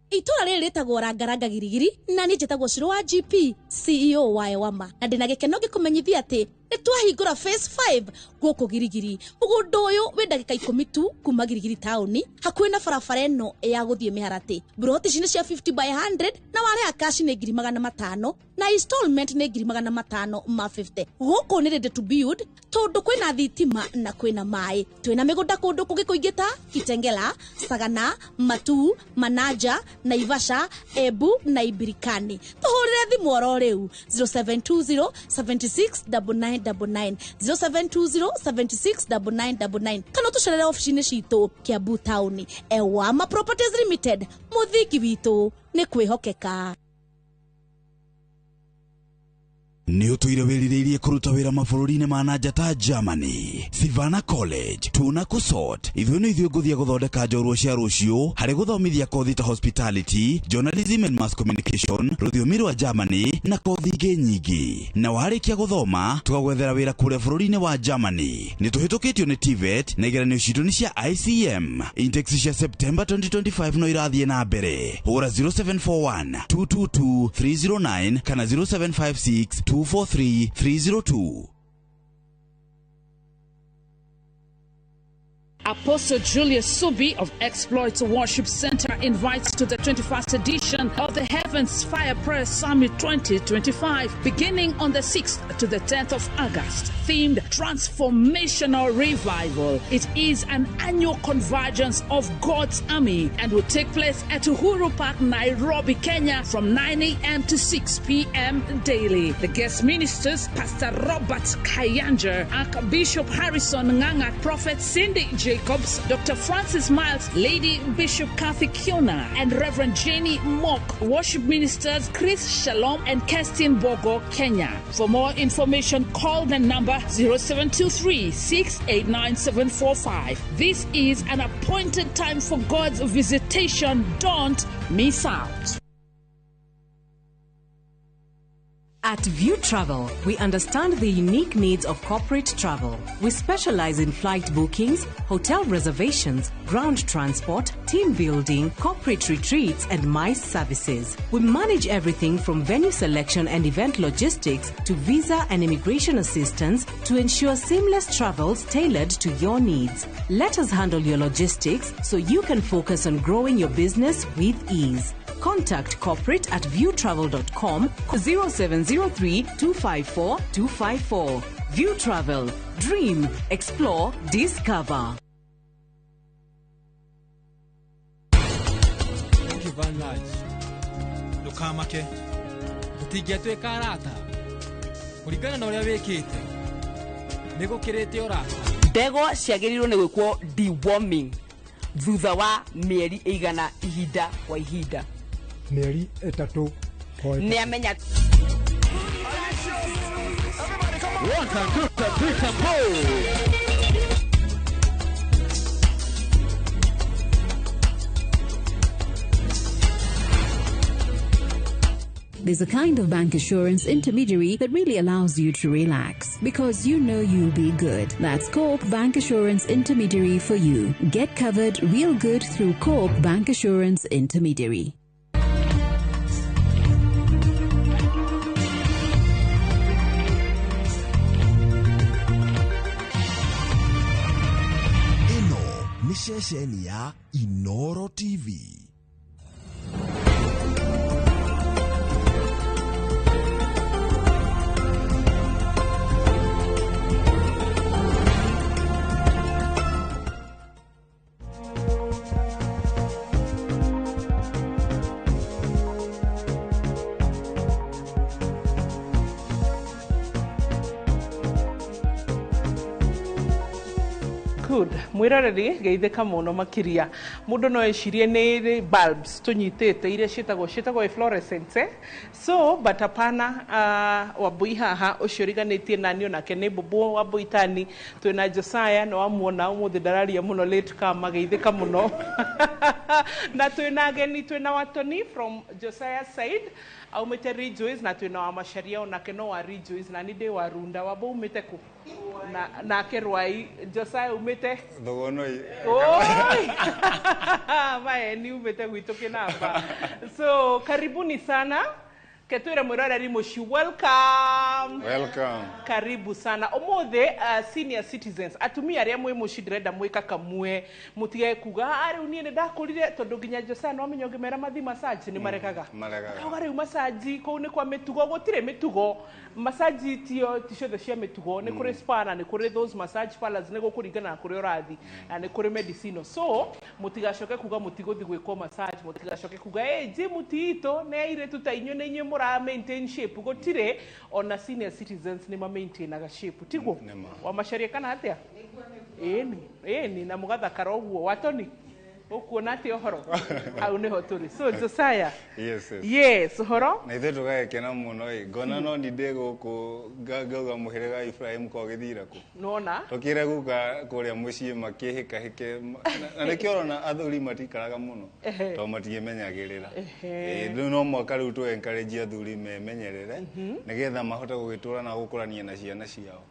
itura riri ritagwo Rangaranga Girigiri na ni njitagwo Shiro wa GP CEO wa Ewama na ndina gikeno gikumenyithia ati nitwahingura phase 5 guku Girigiri mugundo uyu wi ndagika 10 tu kuma Girigiri town hakuhi na barabara eno ya guthie Miharati broti cine cia 50 by 100 na wale akashi ni 500 na installment ni 500 ma 50 guku ni ready to build tondu kwina thitima na kwina mai twina migunda kundu kungi kuingita Kitengela Sagana Matu Manaja Naivasha Ebu na Ibirikani tuhurire thimu oro riu 0720 769999 0720 769999 kana tucerere office-ini citu Kiambu town Ewama Properties Limited muthiki witu ni kwihokeka Ni utuire wiririirie kuruta wira mabũrũri-inĩ ma nanja ta Germany, Savannah College, tuna kusort. Ithuĩ nĩ ithuĩ ngũthia gũthondeka njorua cia rũciũ harĩ gũthomithia kothi ta hospitality, journalism and mass communication, rũthiomi rwa Germany na kothi ingĩ nyingĩ. Na warĩkia gũthoma, tũgagwethera wĩra kũrĩa bũrũri-inĩ wa Germany. Nĩ tũhĩtũkĩtio nĩ TVET na igeranio citũ nĩ cia ICM. Intakes cia September 2025 no irathiĩ na mbere. Hũra 0741 222 309 kana 0756 243-302. Apostle Julius Subi of Exploits Worship Center invites to the 21st edition of the Heavens Fire Prayer Summit 2025, beginning on the 6th to the 10th of August, themed Transformational Revival. It is an annual convergence of God's army and will take place at Uhuru Park, Nairobi, Kenya from 9 a.m. to 6 p.m. daily. The guest ministers, Pastor Robert Kayanja, Archbishop Harrison Nganga, Prophet Cindy Jacobs, Dr. Francis Miles, Lady Bishop Kathy Kiona, and Reverend Jenny Mock. Worship ministers Chris Shalom and Kestin Bogo, Kenya. For more information, call the number 0723 689 745. This is an appointed time for God's visitation. Don't miss out. At View Travel, we understand the unique needs of corporate travel. We specialize in flight bookings, hotel reservations, ground transport, team building, corporate retreats, and MICE services. We manage everything from venue selection and event logistics to visa and immigration assistance to ensure seamless travels tailored to your needs. Let us handle your logistics so you can focus on growing your business with ease. Contact corporate at viewtravel.com 0703 254 254. View Travel. Dream, explore, discover. Thank you very much. Lukamake. Utigetwe karata. Kurigana na uria wikite. Nigukirite orata. Ndego ciagĩrĩirwo nĩ gwĩkwo deworming thutha wa mĩeri igana ihinda kwa ihinda. Mary etatu Ni amenya. There's a kind of bank assurance intermediary that really allows you to relax because you know you'll be good. That's Coop Bank Assurance Intermediary for you. Get covered real good through Coop Bank Assurance Intermediary. Ni shesheni ya Inoro TV. Good. Mwiroreri geithika muno makiria. Mundu no ecirie ni bulbs tunyitite iria citagwo fluorescence. So but apana Wambui haha ucio riganitie nani onake ni Bubu Wambui Tani twina Josiah no amuona umuthi ndararia muno late kama geithika muno. Na twina ageni twina watoni from Josiah side. Aumete Rejoice na twina wa Macharia onake no wa Rejoice na ni ndi wa Runda. Wambu umete ku na Kerwai Josiah umete Thogonoi. Mae ni umete gwitũ kĩnamba. So karibuni sana. Ketwira mwiroreri muci, welcome. Welcome. Karibu sana. Omothe senior citizens atumia aria mwe muci ndirenda mwika kamwe mutige kuga ari unie ne ndakurire tondu ginya Jose no amenyo ngimera mathi massage ni marekaga. Ari massage ko ni kwa mitugo gutire mitugo massage tio tisho cia mitugo ni kuri spa na ni kuri those massage parlors ni gukuringana na kuri urathi na ni kuri medicine. So mutigacoke kuga mutigothi gwikwo massage mutigacoke kuga gym tito ne ire tutainyo ne inyo mura maintain shape gutire ona senior citizens ni ma maintain aga shape tigo wa masharia kana atia eni na mugathakara oguo watoni ukuona ati ohoro au ni hoturi so Josiah yes horo na ithe tugagekena muno ngona no ndinde guku ngauga muhirega Ibrahim ko githira ku nona tukire guka kuria mucii makihika hike na nikio na athuri matikaraga muno to matigemenyagirira no mwaka riu tu encourage athuri memenyerere nigetha mahote gugitura na gukurania na ciana ciao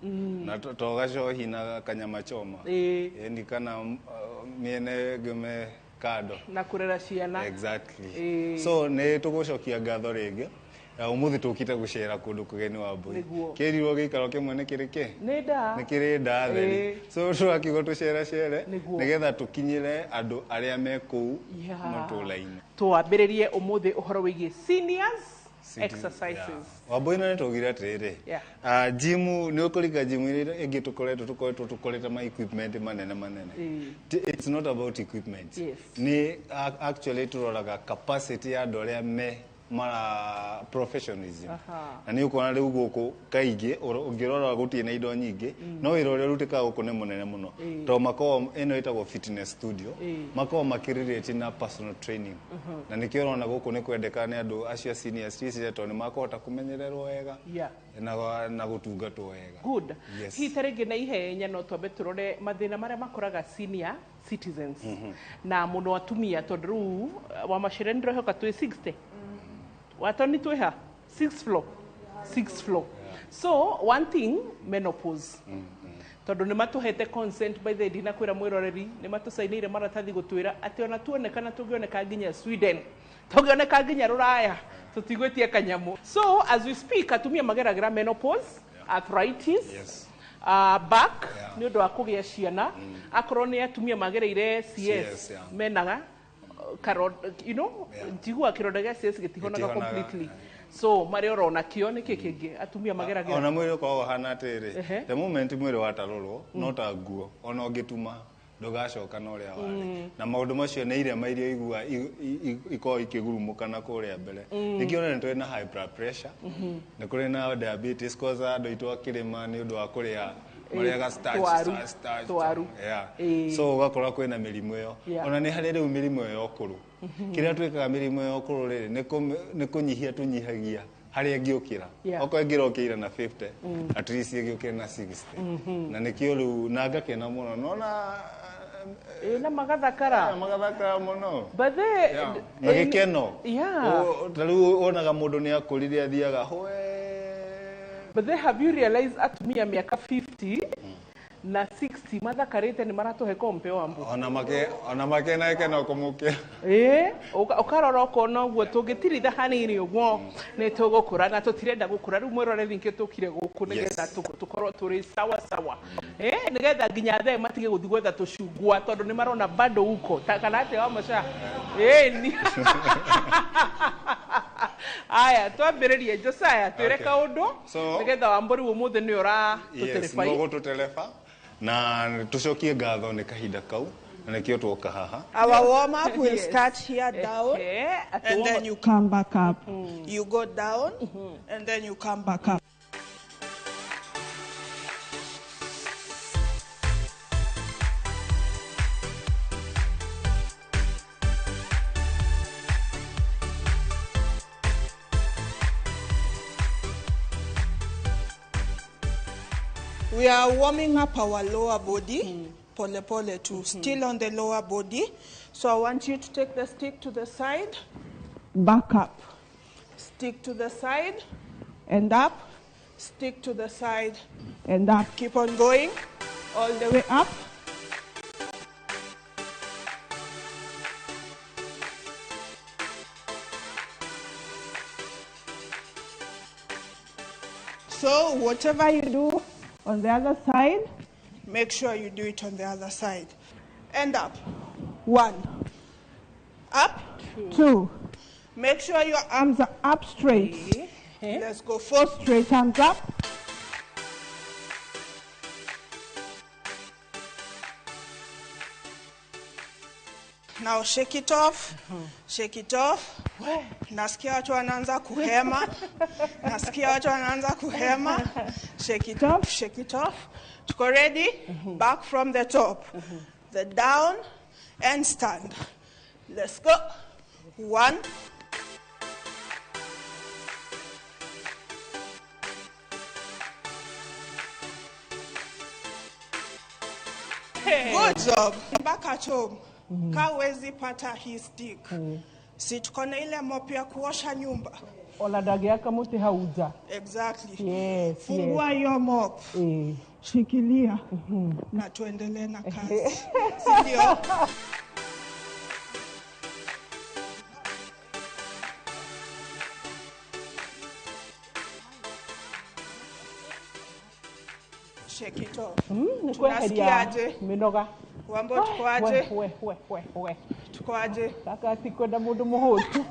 na togacohi na kanyama choma ni kana miene gume kado na kurera ciana exactly so ne tugucokia ngatho ringi umuthi tukite gucera kundu kugeni wa mbui kirirwo gikaro kimwe ne kirike ni kiri nda theri so twakigo tucera cere nigetha tukinyire andu aria me kuu matulaini twambiririe umuthi uhoro wigie seniors exercises waboina netogire atiriri gym ni ukurika gym ire ingi tukorete ma equipment manene it's not about equipment ni actually turoraga capacity ya andu aria me mara professionalism na ni ukona riu guku kaingi ungirora gutie na indo nyingi no wira uria rutika guku ni munene muno to mako eno itagwo fitness studio mako makiriritie na personal training na nikiona guku ni kwendeka ni andu acio senior citizens to ni makohota kumenyererwo wega na gutungatwo wega good hitarenge na ihenya no twambe turore mathina maria makoraga senior citizens na muno atumia tondu riu wa macire ndirohoka twi 60 watoni twiha 6th floor so one thing menopause tondu ni matuhete consent by the dina kwira mwiroreri ni matusainire maratathi gutwira ati ona tuonekana tugioneka nginya Sweden tugioneka nginya Ruraya tutigwetie kanyamu so as we speak atumia mageragira menopause arthritis back ni undu wa kugia ciana akorwo ni atumia magereire CS menaga you know jigua kirodega CS gitihonaga completely so mari orona kio ni kikingi atumia mageragira ona mwiri ko hana tiri the moment mwiri watarorwo no ta nguo ona ungituma ndugacoka no ria wari na maundu macio ne ire mairio igua iko ikigurumuka na kuria mbere nikiona ni twina high blood pressure ni kuri na diabetes cause andu itwa kirima ni undu wa kuria mariaga starch so ugakora kwina mirimu iyo ona ni hari riu mirimu iyo okuru kiria twikaga mirimu iyo okuru riri ni kunyihia tunyihagia hari angiukira oko ngirokira na 50 at least ngiukira na 60 na nikio riu nanga kena muno nona na magathakara muno bathe magikeno taru onaga mundu ni akurire athiaga but they have you realized atumia miaka 50 na 60 mathakarite ni maratuhe kompe wambu ona make na eke no kumukia ukarora ukona uguo tungitiritha hanini uguo ni tugukura na tutirenda gukura riu mwirore thinke tukire guku nigetha tukorwo turi sawa nigetha nginya the matige guthi gwetha tucungwa tondu ni marona bado uko kana ate wa maca ni aya twambiririe Josiah twire kaundu nigetha wamburi umuthi ni ura tutelefai tutelefa na tucokie ngatho ni kahinda kau na nikio twoka haha. Our warm up will start here down and then you come back up. You go down and then you come back up. We are warming up our lower body, pole pole too, still on the lower body. So I want you to take the stick to the side, back up, stick to the side, and up, stick to the side, and up. Keep on going, all the way up. So whatever you do on the other side, make sure you do it on the other side. And up. 1. Up. 2. Make sure your arms are up straight. Let's go. 4 straight arms up. Now shake it off. Shake it off. Nasikia watu wanaanza kuhema. Nasikia watu wanaanza kuhema. Shake it off. Shake it off. Tuko ready? Back from the top. The down and stand. Let's go. 1. Good job. Back at home. Kawezi pata hii stick. Si tuko na ile mop ya kuosha nyumba. Oladagea kamuti hauja. Exactly. Yes. Fungua your mop. Shikilia. Na tuendelee na kazi. Sindio? Shake it off. Tunasikiaje? Minoga. Wambo tukoaje? Tukoaje? Kaka sikwenda mundu muhutu.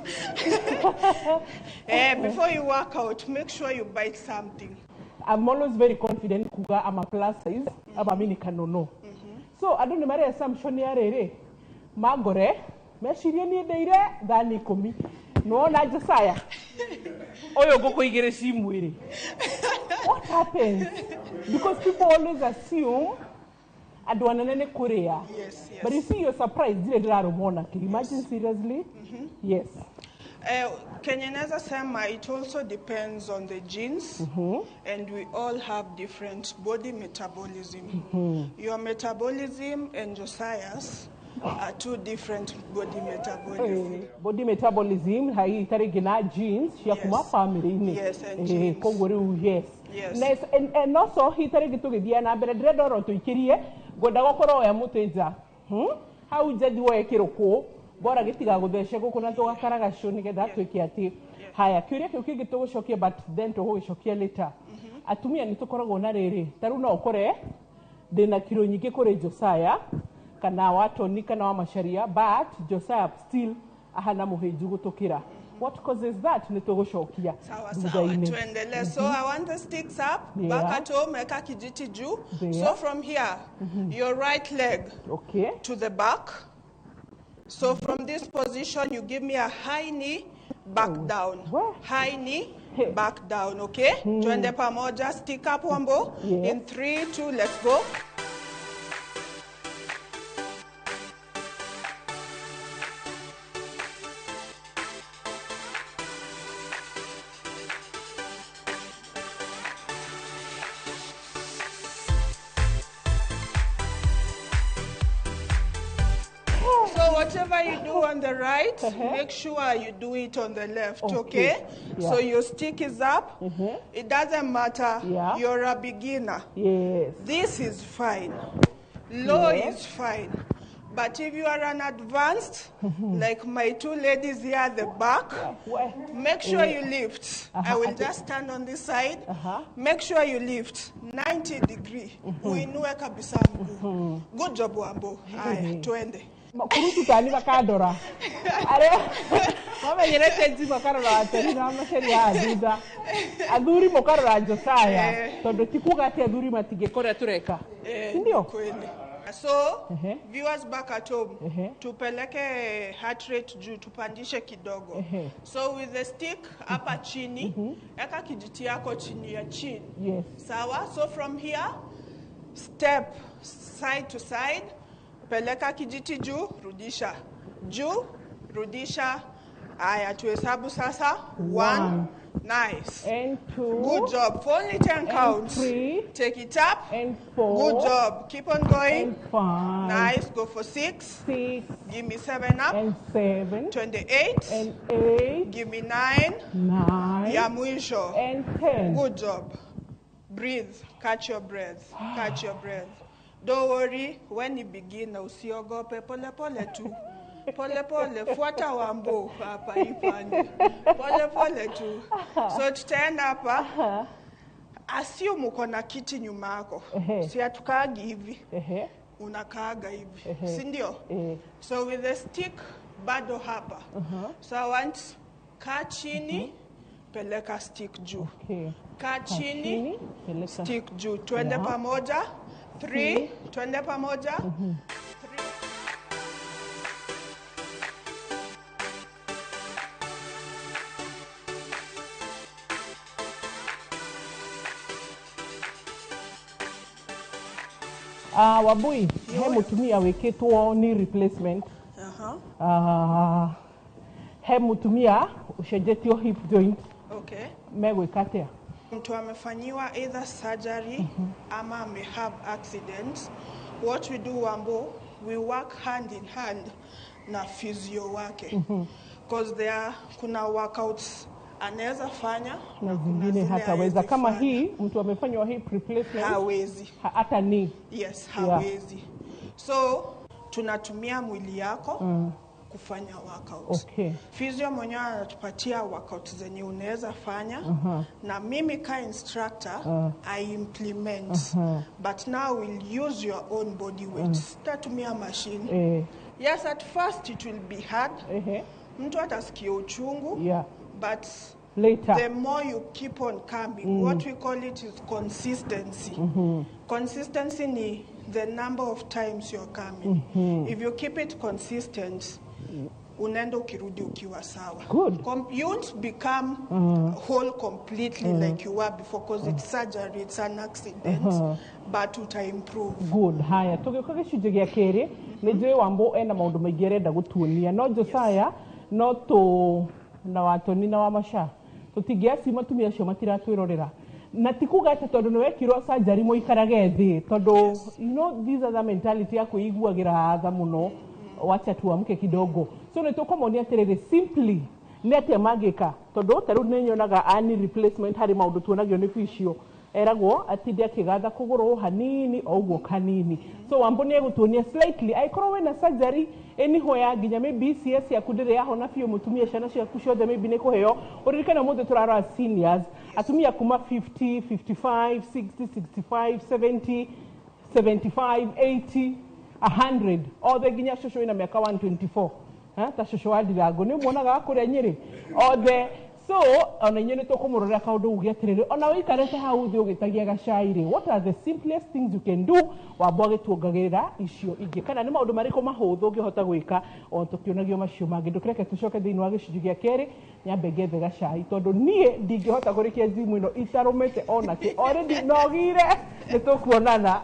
Before you work out, make sure you bite something. I'm always very confident kuga I'm a plus size. Aba mini kanono. So I don't know assumption ya rere. Magore, meshirie ni deire dhani 10. No na Josiah. Oyo goko igere simu ire. What happens? Because people always assume adwananene Korea. Yes. But you see, you're surprised. Can you imagine seriously? Yes. Kenyaneza sema, it also depends on the genes, and we all have different body metabolism. Your metabolism and Josiah's are 2 different body metabolism. Body metabolism, hai tarigina genes, ya kuma family. Yes, and genes. Yes. Yes. And also, he tarigitu gidia na beredoro to ikirie, godago koro ya muteja. How jadi wa ekiroko, bora gitiga gutheshe guko na tugakaraga shoni getha twiki ati. Haya, kiuria kiu kigito gucokia but then to gucokia later. Atumia ni tukoragwo na riri. Taru no ukore ndina kiro nyingi kuri Josiah kana watoni kana wa masharia, but Josiah still ahana muhiju gutukira. What causes that? Nitogoshokia. Sawa tuendele. So I want the sticks up. Back at home, eka kijiti juu. So from here, your right leg to the back. So from this position, you give me a high knee, back down. High knee, back down, okay? Tuende pamoja, stick up wambo. In 3, 2, let's go. Whatever you do on the right, make sure you do it on the left, okay? So your stick is up. It doesn't matter. You're a beginner. Yes. This is fine. Low is fine. But if you are an advanced, like my 2 ladies here at the back, make sure you lift. I will just stand on this side. Make sure you lift 90 degrees. Uinue kabisa mguu. Good job, Wambo. Haya, tuende. Kurutu tani bakadora. Are mama yerete nzi bakarora atari na masheri aduda. Aduri mokarora Josiah. Tondo tikuga ati aduri matige kore tureka. Sindio? Kweli. So, viewers back at home, tupeleke heart rate juu, tupandishe kidogo. So with the stick hapa chini, eka kijiti yako chini ya chini. Yes. Sawa? So from here, step side to side, peleka kijiti juu, rudisha. Juu, rudisha. Aya, tuhesabu sasa. 1. Nice. And 2. Good job. For only 10 counts. 3. Take it up. And 4. Good job. Keep on going. And 5. Nice. Go for 6. 6. Give me 7 up. And 7. 28. And 8. Give me 9. 9. Ya mwisho. And 10. Good job. Breathe. Catch your breath. Catch your breath. Don't worry. When you begin, usiogope. Pole pole tu. Pole pole, fuata Wambo hapa ipande. Pole pole tu. So tutaenda hapa. assume uko na kiti nyuma yako. Si atukaagi hivi. Unakaaga hivi. Si ndio? So with the stick bado hapa. So I want kaa chini, peleka stick juu. Kaa chini, stick juu. Twende pamoja. 3, twende pamoja. 3. Wabui, he mutumia wikitwo ni replacement. He mutumia ushenjetio hip joint. Okay. Megwikatia. Mtu amefanyiwa either surgery ama may have accidents. What we do Wambo, we work hand in hand na physio wake. Because there kuna workouts anaweza fanya na zingine hataweza. Kama hii mtu amefanywa hip replacement hawezi. Hata ni. Yes, hawezi. So tunatumia mwili yako kufanya workouts. Physio mwenyewe anatupatia workouts zenye unaweza fanya na mimi ka instructor I implement. But now we'll use your own body weight. Tatumia machine. Yes, at first it will be hard. Mtu atasikia uchungu. But later, the more you keep on coming, what we call it is consistency. Consistency ni the number of times you're coming. If you keep it consistent, unaenda ukirudi ukiwa sawa. You won't become whole completely like you were before because it's surgery, it's an accident, but uta improve. Good. Haya, tugikuka gicunjĩ gĩa kerĩ nĩ njũĩ Wambo ena maũndũ maingĩ arenda gũtuonia no Josiah no to na watoni na wa masha tutingiaci matumia acio matiratwirorera na tikuga ati tondu ni wekirwo surgery muikarage thi tondu you know these are the mentality ya kuiguagira tha muno wacha tuamke kidogo so ni tukomonia atiriri simply ni ati magika tondu taru ni nyonaga ani replacement hari maundu tuonagio ni physio eragwo atindi akigatha kuguru hanini oguo kanini so Wambo ni egutuonia slightly aikorwo wena surgery enihoya nginya maybe CS yaku ndire yahona fio mutumia ciana ciaku ciothe maybe ni kuheo uririkana muthe turarora seniors atumia kuma 50 55 60 65 70 75 80 100 othe nginya shosho ina miaka 124 ta shosho wa Ndirango ni muonaga akuria Nyeri othe so ona nyene to kumurora kaundu ugia tiriri ona wikarete hau thi ugitagia gacairi what are the simplest things you can do Wambo agituongagirira icio ingi kana ni maundu mariko mahuthu ngihota gwika o tukionagio macio mangi ndukireke tucoke thiini wa gicunjĩ gĩa kerĩ nyambe ngethe gacai tondu nie ndingihota kurikia zimu ino itarumite ona ki already nogire ni tukuonana.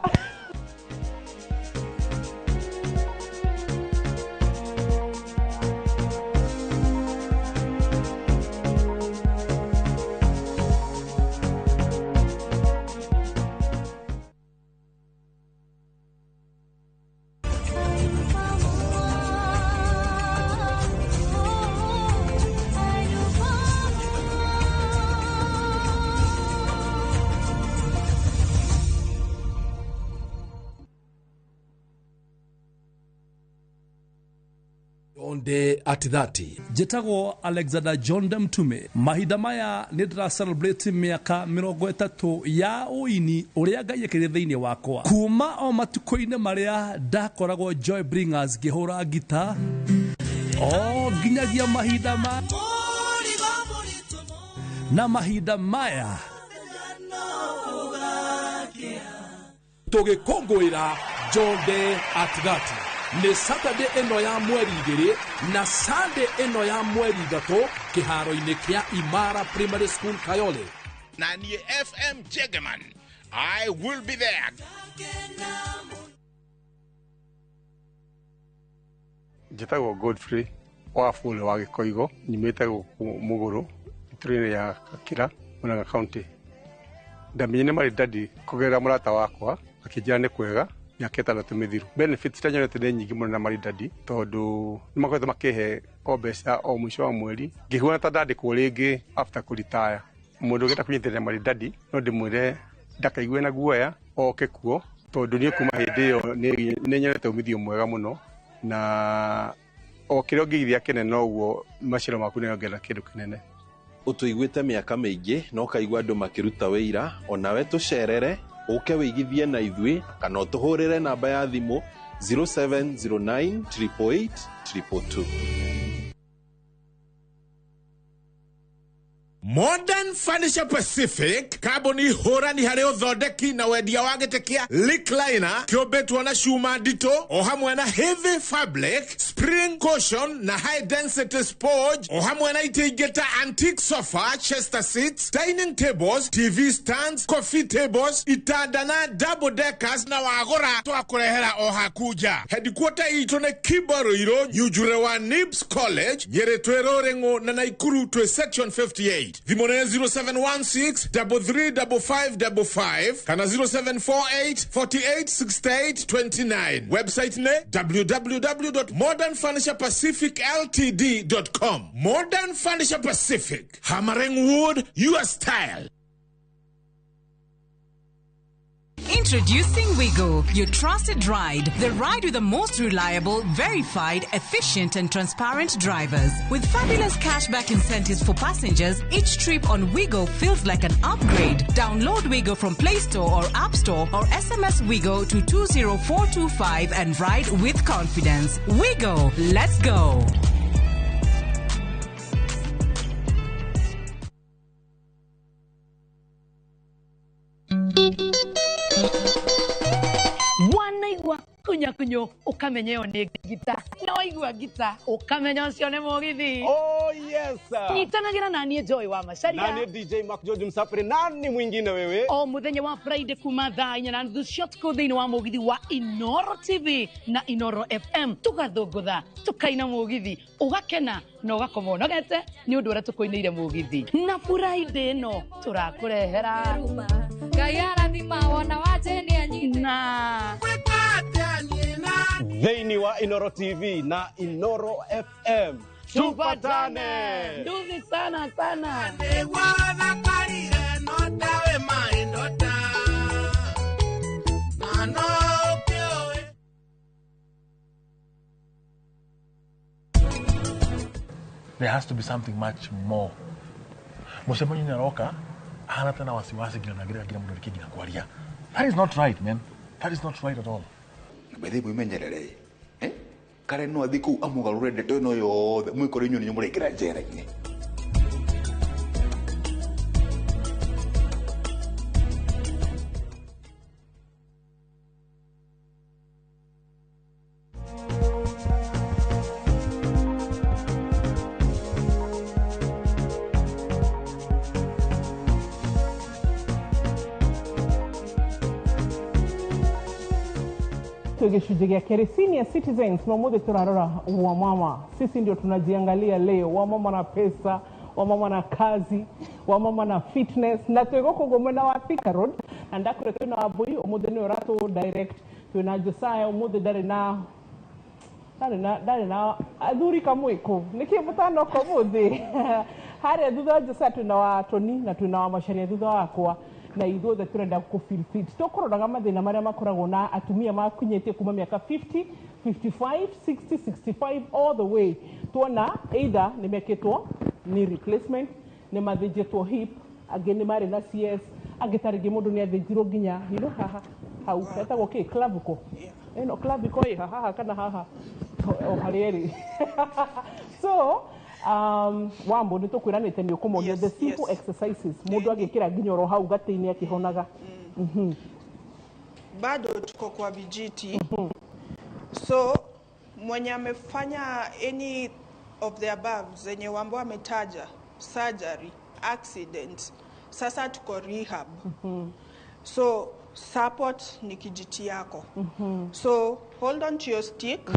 Onde at that Jetago Alexander John Mtume mahinda maya ni ndira celebrate miaka 30 ya uini uria Ngai ekire thiini wakwa kuma o matuko-ine maria ndakoragwo Joy Bringers ngihura gita o nginyagia mahinda na mahinda maya tugikongwira John at that ni Saturday eno ya mweri 2 na Sunday eno ya mweri 3 kiharo-ini kia Imara Primary School Kayole na ni FM Jegeman. I will be there. Njĩtagwo Godfrey wa Fule wa Gĩkoigo nyumĩte gũkũ Mũgũrũ itũra-inĩ ya Kakira Murang'a County. Ndamenye nĩ marĩndadi kũgerera mũrata wakwa akĩnjĩra nĩ kwega miaka 6 mithiru. Benefits ta nyonete nĩ nyingĩ mũno na marĩndadi tondũ nĩ makoretwo makĩhe o mbeca o mũico wa mweri ngĩhuana ta ndandĩkwo rĩngĩ after kũritaya. Mũndũ ũngĩenda kũnyitĩrĩra marĩndadi no ndĩmwĩre ndakaigue na guoya oke kuo tondũ niĩ kuma hĩndĩ ĩyo nĩ nyonete umithio mwega mũno na o kĩrĩa ũngĩithia kĩnene ũguo maciaro maku nĩ ongerera kĩndũ kĩnene. utuiguite miaka mingi no kaigwa andu makiruta wira onawe tucerere uke wigithie na ithui kana utuhurire namba ya thimu 0709 888 222. Modern Furniture Pacific Carboni hora ni hare uthondeki na wendia wa gitekia Lickliner kiobetwo na shuma ndito o hamwe na heavy fabric spring cushion na high density sponge o hamwe na itigeta antique sofa chester seats dining tables TV stands coffee tables itanda na double deckers na wagora twakurehera o hakuja headquarter ito ne Kibaroiro Nyujure wa Nibs College Nyeretwero Rengo na Naikuru to section 58. Vimone 0716 335555 kana 0748 4868 29. Website ne www.modernfurniturepacificltd.com. Modern Furniture Pacific, hammering wood, your style. Introducing Wigo, your trusted ride. The ride with the most reliable, verified, efficient and transparent drivers. With fabulous cashback incentives for passengers, each trip on Wigo feels like an upgrade. Download Wigo from Play Store or App Store or SMS Wigo to 20425 and ride with confidence. Wigo, let's go. Wanaigwa kunyo ukamenyeo ni gita noigwa gita ukamenyo sione mogithi. Oh yes sir. Nitanagira nani Joy wa Macharia. Nani DJ Mark George Msafiri, nani mwingine wewe? O muthenya wa Friday kuma thaa 4 na nuthu shotko thini wa mogithi wa Inoro TV na Inoro FM tugathungutha tukaina mogithi ugakena no gakomo nogete ni undu ura tukoineire mogithi na Friday no turakurehera Gayara ni maona wajeni anyina Thini wa Inoro TV na Inoro FM tupatane. Nduzi sana sana. There has to be something much more. Mosemo nyina roka hana tena wasiwasi gina nagira mundu kigina kwaria. That is not right, man. That is not right at all. Bethe mwimenyerere kare no athiku amugarure ndeto no yothe mwikore nyoni nyumurekera njera-ini. Gicunjĩ gĩa kerĩ senior citizens no mũthĩ tũrarora wa mama. Sisi ndio tunajiangalia leo, wa mama na pesa, wa mama na kazi, wa mama na fitness na twĩgũkũ gũ mwena wa Thika Road na ndakũre twĩna Wambui ũmũthĩ nĩ ũratũ direct twĩna Josiah ũmũthĩ ndarĩ na athuri kamwĩkũ nĩkĩ mũtanoka ũmũthĩ harĩa thutha wa Josiah twĩna wa Tony na twĩna wa Macharia thutha wakwa na ithuothe turenda ku feel fit tukuroraga mathina maria makoragwo na atumia makunyitie kuma miaka 50 55 60 65 all the way tuona either nimeketwo ni replacement ni mathinjitwo hip angi ni mari na CS angitarigi mundu ni athinjirwo nginya haha hau etagwo ki clavicle eno clavicle haha kana haha o harieri so wambo nĩ tũkwĩranĩte nĩ ũkũmonia the simple exercises mũndũ agĩkĩra nginya oro hau gatĩ-inĩ akĩhonaga. Bado tuko kwa vijiti. So mwenye amefanya any of the above zenye Wambo ametaja, surgery, accident, sasa tuko rehab. So support ni kijiti yako. So hold on to your stick.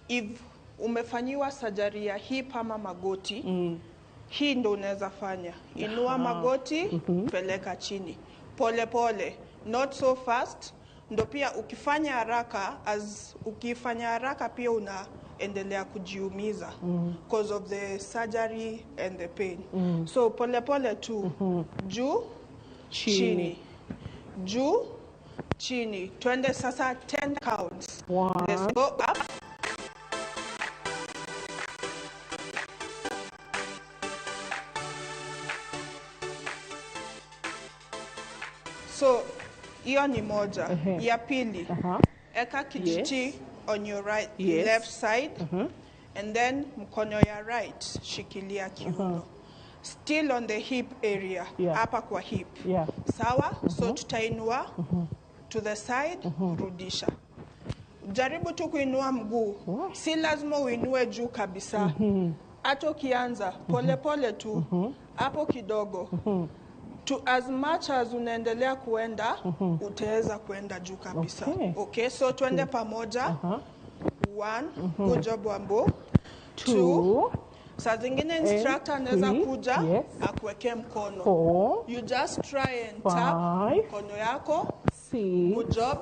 If umefanyiwa surgery ya hip ama magoti, hii ndo unaweza fanya. Inua magoti, peleka chini. Pole pole, not so fast. Ndo pia ukifanya haraka pia unaendelea kujiumiza because of the surgery and the pain. So pole pole tu. Juu, chini. Juu, chini. Twende sasa 10 counts. Let's go up. So hiyo ni moja. Ya pili, eka kijiti on your right, left side, and then mkono ya right shikilia kiuno. Still on the hip area, hapa kwa hip. Sawa? So tutainua to the side, rudisha. Jaribu tu kuinua mguu. Si lazima uinue juu kabisa. Hata ukianza pole pole tu, hapo kidogo. To as much as unaendelea kuenda, utaweza kuenda juu kabisa. Okay, so tuende pamoja. 1, good job Wambo. 2, saa zingine instructor anaweza kuja akuwekee mkono. 4, you just try and tap mkono yako. 6, good job.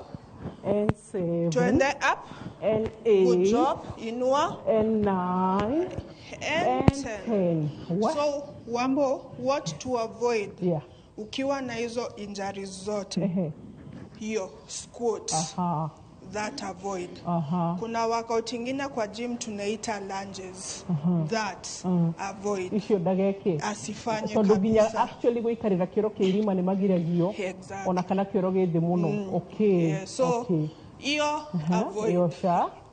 And 7, tuende up, and 8, good job, inua, and 9, and 10. So Wambo, what to avoid? Ukiwa na hizo injuries zote, hiyo squat, that avoid. Kuna workout ingine kwa gym tunaita lunges, that avoid. Asifanye kabisa. Actually guikarira kiro kirima ni magiragio ona kana kiro githe muno. Okay. So hiyo avoid.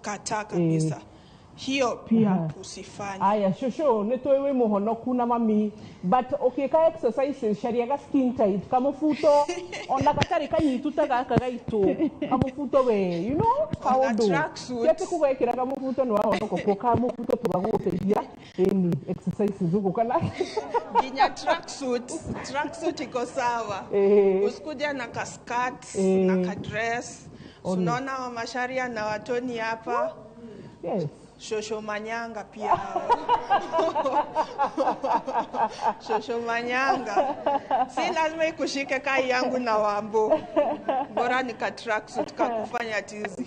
Kata kabisa. Hiyo pia usifanye. Aya shosho nitowe muhonoku na mami, but okay ka exercises sharia ga skin tight kama futo onda katari kanyitu taka gaitu kama futo we, you know how do yete kugwekira kama futo no ahonoko ko kama futo tubaguteithia any exercises uko kana ginya tracksuit iko sawa. Usikuja na kaskat na kadress. Unaona mama Sharia na watoni hapa. Yes. Shosho manyanga pia. Shosho manyanga. Si lazima ikushike kai yangu na Wambo. Bora nika tracksuit kakufanya tizi.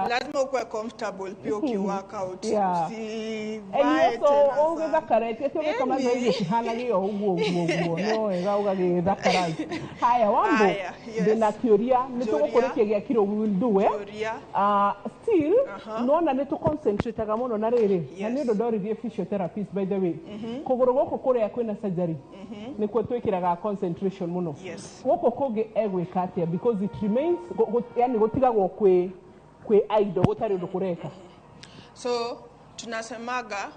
Lazima ukwe comfortable pia ukiwork out. Si vae tena. Ongeza karate sio kama zaidi kihana hiyo huo. No ngauga githa karate. Haya Wambo. Ndina theoria nitugukurekia kiro will do still no na to concentrate gamono na riri na ni ndorithie physiotherapist by the way kuguru goko kuria kwina surgery ni kwo twikiraga concentration muno goko kungi egwika atia because it remains yani gutigagwo kwi idle gutari undu kureka. So tunasemaga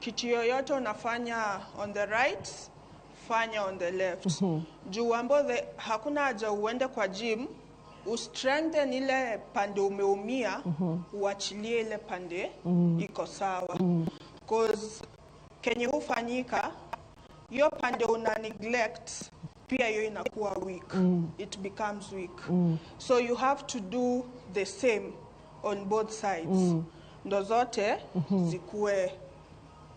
kitu yoyote unafanya on the right fanya on the left. Juu Wambo hakuna haja uende kwa gym ustrengthen ile pande umeumia, uachilie ile pande iko sawa. Because kenye hufanyika, hiyo pande una neglect, pia hiyo inakuwa weak. It becomes weak. So you have to do the same on both sides. Ndo zote zikuwe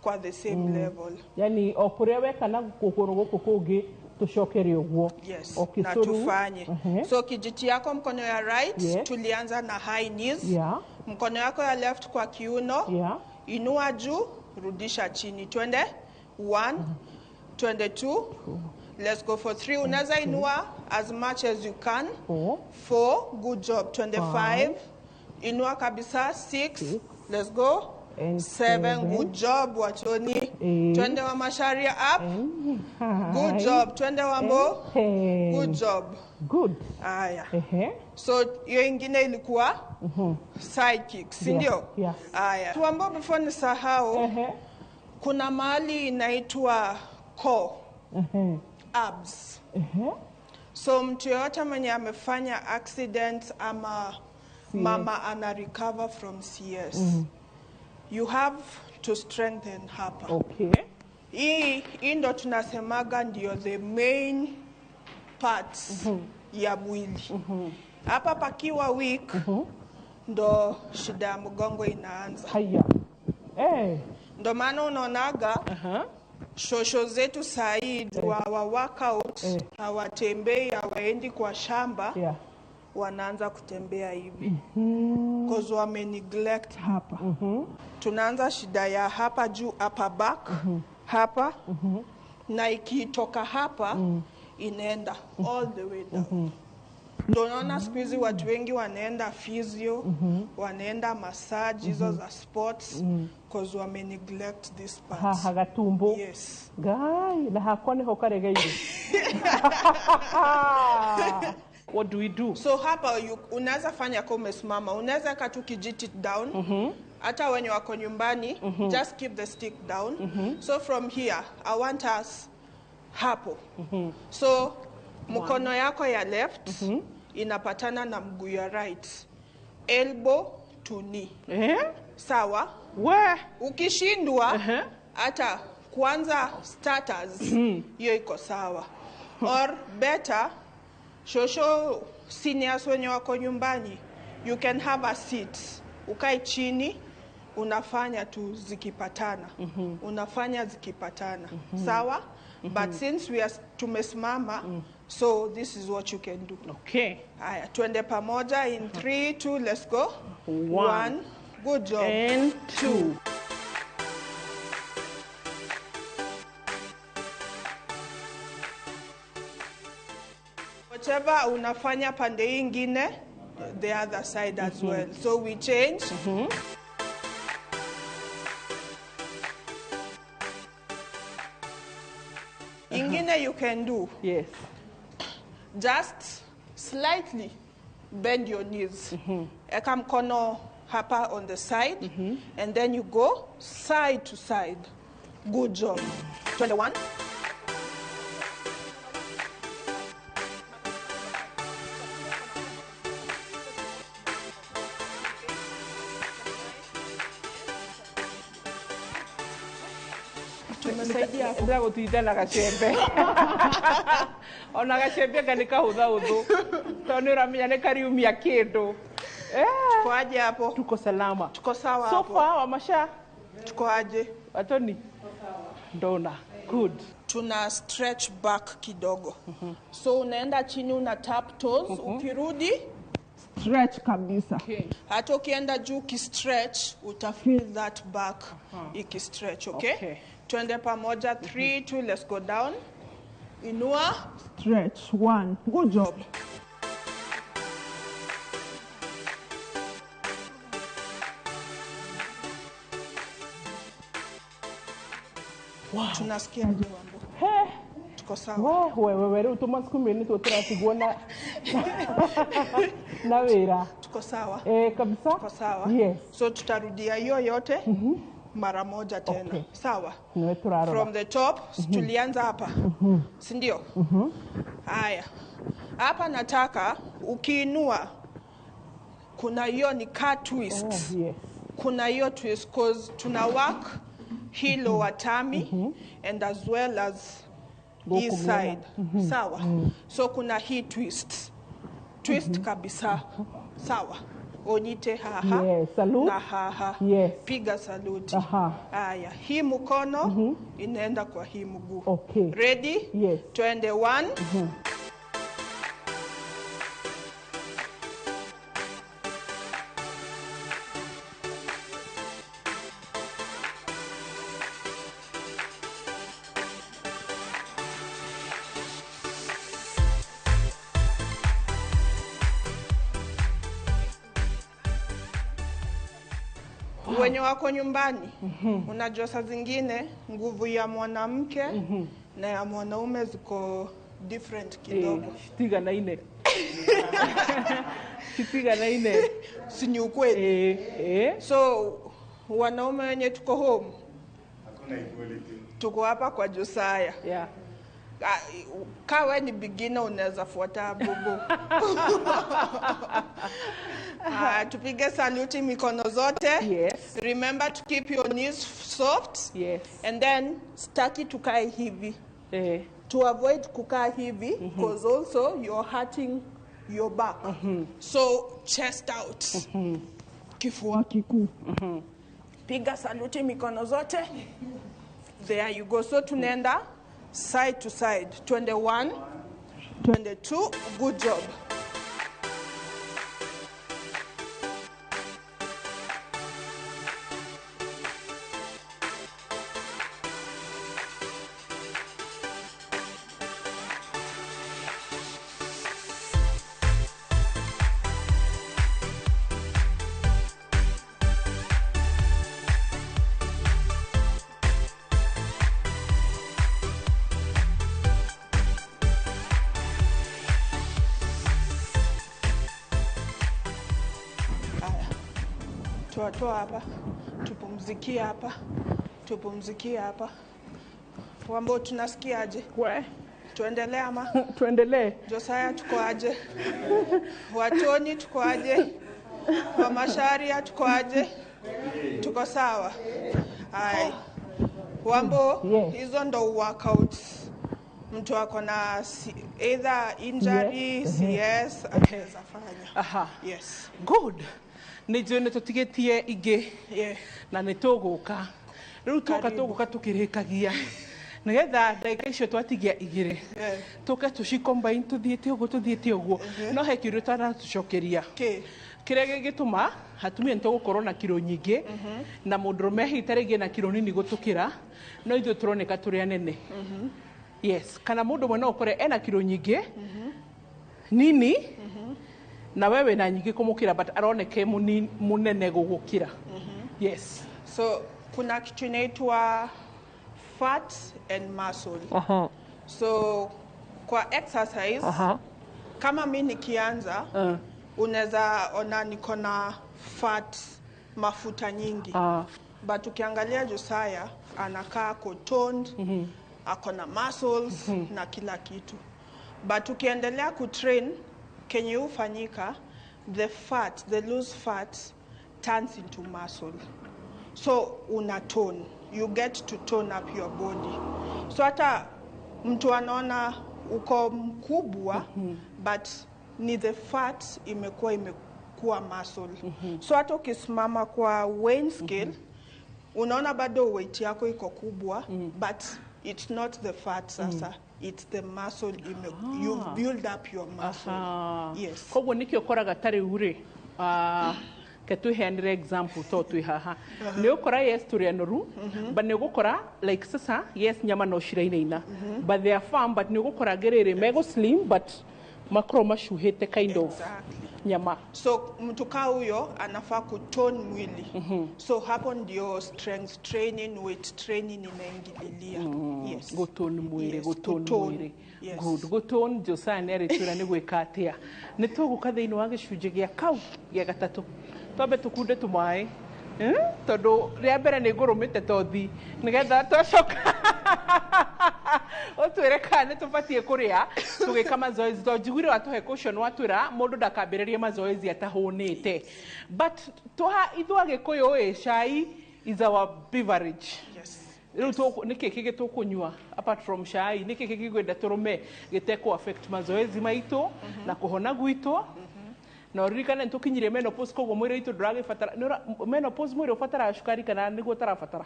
kwa the same level. Yani okurewe kana kukuru goko kungi tushokere uguo. Yes, na tufanye. So kijiti yako mkono ya right, tulianza na high knees. Mkono yako ya left kwa kiuno. Inua juu, rudisha chini. Twende 1, twende 2. Let's go for 3. Unaweza inua as much as you can. 4, good job. Twende 5. Inua kabisa 6. Let's go. 7, good job watoni. Twende wa masharia up. Good job. Twende Wambo. Good job. Good. Aya. So hiyo ingine ilikuwa side kicks, si ndio? Aya. Wambo before nisahau, kuna mahali inaitwa core. Abs. So mtu yoyote mwenye amefanya accident ama mama ana recover from CS. You have to strengthen hapa. Okay. Hii ndo tunasemaga ndio the main parts ya mwili. Hapa pakiwa weak ndo shida ya mgongo inaanza. Haya. Ndo maana unaonaga shosho zetu Said wa workout hawatembei, hawaendi kwa shamba. Wanaanza kutembea hivi. Cause wame neglect hapa. Tunaanza shida ya hapa juu, hapa back, hapa. Na ikitoka hapa inaenda all the way down. Ndio naona siku hizi watu wengi wanaenda physio, wanaenda massage hizo za sports cause wame neglect this part. Hagatumbo. Yes. Gai, na hakone hokaregeire. What do we do? So hapa unaweza fanya kama umesimama, unaweza katu kijiti down. Hata wenye wako nyumbani, just keep the stick down. So from here, I want us hapo. So mkono yako ya left inapatana na mguu ya right. Elbow to knee. Sawa? Ukishindwa hata kwanza starters hiyo iko sawa. Or better, shosho seniors wenye wako nyumbani, you can have a seat. Ukae chini, unafanya tu zikipatana. Unafanya zikipatana. Sawa? But since we are tumesimama, so this is what you can do. Okay. Haya, tuende pamoja in 3, 2, let's go. 1. Good job. And 2. Whatever unafanya pande ingine, the other side as well. So we change. Ingine you can do. Yes. Just slightly bend your knees. Eka mkono hapa on the side. And then you go side to side. Good job. 21. Tumesaidia ndio gutinde na gacembe. Ona gacembe ngani kahutha huthu. Toni uramenya ni kariumia kindu. Tuko aje hapo? Tuko salama. Tuko sawa hapo. So far wamasha. Tuko aje? Atoni. Ndona. Good. Tuna stretch back kidogo. So unaenda chini una tap toes, ukirudi stretch kabisa. Okay. Hata ukienda juu ki stretch uta feel that back iki stretch, okay? Twende pamoja 3, 2, let's go down. Inua, stretch 1. Good job. Wow. Tunasikia aje Wambo? Tuko sawa. Wewe utuma siku mbili tu turasigwa na wera. Tuko sawa. Kabisa. Tuko sawa. Yes. So tutarudia hiyo yote mara moja tena. Okay. Sawa. From the top, tulianza hapa. Si ndio? Haya. Hapa nataka ukiinua kuna hiyo ni car twist. Yes. Kuna hiyo twist cause tuna work hii lower tummy and as well as this side. Sawa. So kuna hii twist. Twist kabisa. Sawa. Onyite haha. Yes, salute. Na haha. Yes. Piga saluti. Haya. Hii mkono inaenda kwa hii mguu. Okay. Ready? Yes. Twende 1. Wenye wako nyumbani, unajua saa zingine nguvu ya mwanamke na ya mwanaume ziko different kidogo. Shitiga na ine. Shitiga na ine. Si ni ukweli? So wanaume wenye tuko home, Hakuna equality. tuko hapa kwa Josiah. Yeah. Kawe ni beginner unaweza fuata bubu. Tupige saluti mikono zote. Yes. Remember to keep your knees soft. Yes. And then staki tukae hivi. To avoid kukaa hivi because also you're hurting your back. So chest out. Kifua kikuu. Piga saluti mikono zote. There you go. So tunaenda side to side. 21, 22. Good job. Toa hapa. Tupumzikie hapa. Tupumzikie hapa. Wambo tunasikiaje? Tuendelee ama? Tuendelee. Josaya tuko aje? Watoni tuko aje? Wamasharia tuko aje? Tuko sawa? Hai. Wambo, hizo ndo workouts. Mtu ako na either injury, CS, ataweza fanya. Aha. Yes. Good. Nijue nitutigetie ige. Na nituguka. Riu tuguka tukirikagia. Nigetha ndagika icio twatigia igire. Tuke tucicombine tuthiete uguo. No he kiru taratucokeria. Kiria gigituma hatumia nitugukorwo na kiro nyingi na mundurume hitarigi na kiro nini gutukira no ithu turoneka turi anene. Yes, kana mundu mwe no ukore ena kiro nyingi nini na wewe na nyingi kumukira but aroneke munene gugukira. Yes. So kuna kitu inaitwa fat and muscle. So kwa exercise kama mimi nikianza unaweza ona niko na fat, mafuta nyingi. But ukiangalia Josiah anakaa toned, ako na muscles na kila kitu. But ukiendelea kutrain kenye ufanyika, the loose fat turns into muscle. So unatone. You get to tone up your body. So hata mtu anaona uko mkubwa but ni the fat imekuwa muscle. So hata ukisimama kwa weighing scale unaona bado weight yako iko kubwa but it's not the fat sasa. It's the muscle you've built up your muscle. Yes. Koguo nikio koraga tari ure. Ketuheanire example to twi haha. Ni ukora yes turi anoru but ni ugukora like sasa yes nyama no shirainaina but they are firm but ni ugukora gerere mego slim but makro mashuhete kind of nyama. So mtu kaa huyo anafaa kutone mwili. So hapo ndio strength training, weight training inaingililia. Yes. Gutone mwili, gutone mwili. Good. Gutone Josiah nere tura ni gwika atia. Ni tuguka thiini wa gicunji gia kau gia gatatu. Twambe tukunde tumai. Tondu ria mbere ni ngurumite tothi nigetha twacoka otwire kana tubatie kuria tugika mazoezi to njiguire watuhe caution watwira mundu ndakambiririe mazoezi atahunite but twa ithwa gikuyu cai is our beverage. Yes. Riu niki kigi tukunywa apart from cai niki kigi gwenda turume giteko affect mazoezi maitu na kuhona gwitu. Na ririkana ntukinyire menopause koguo mwiri itu nduragibatara menopause mwiri ubatara cukari kana niguo tarabatara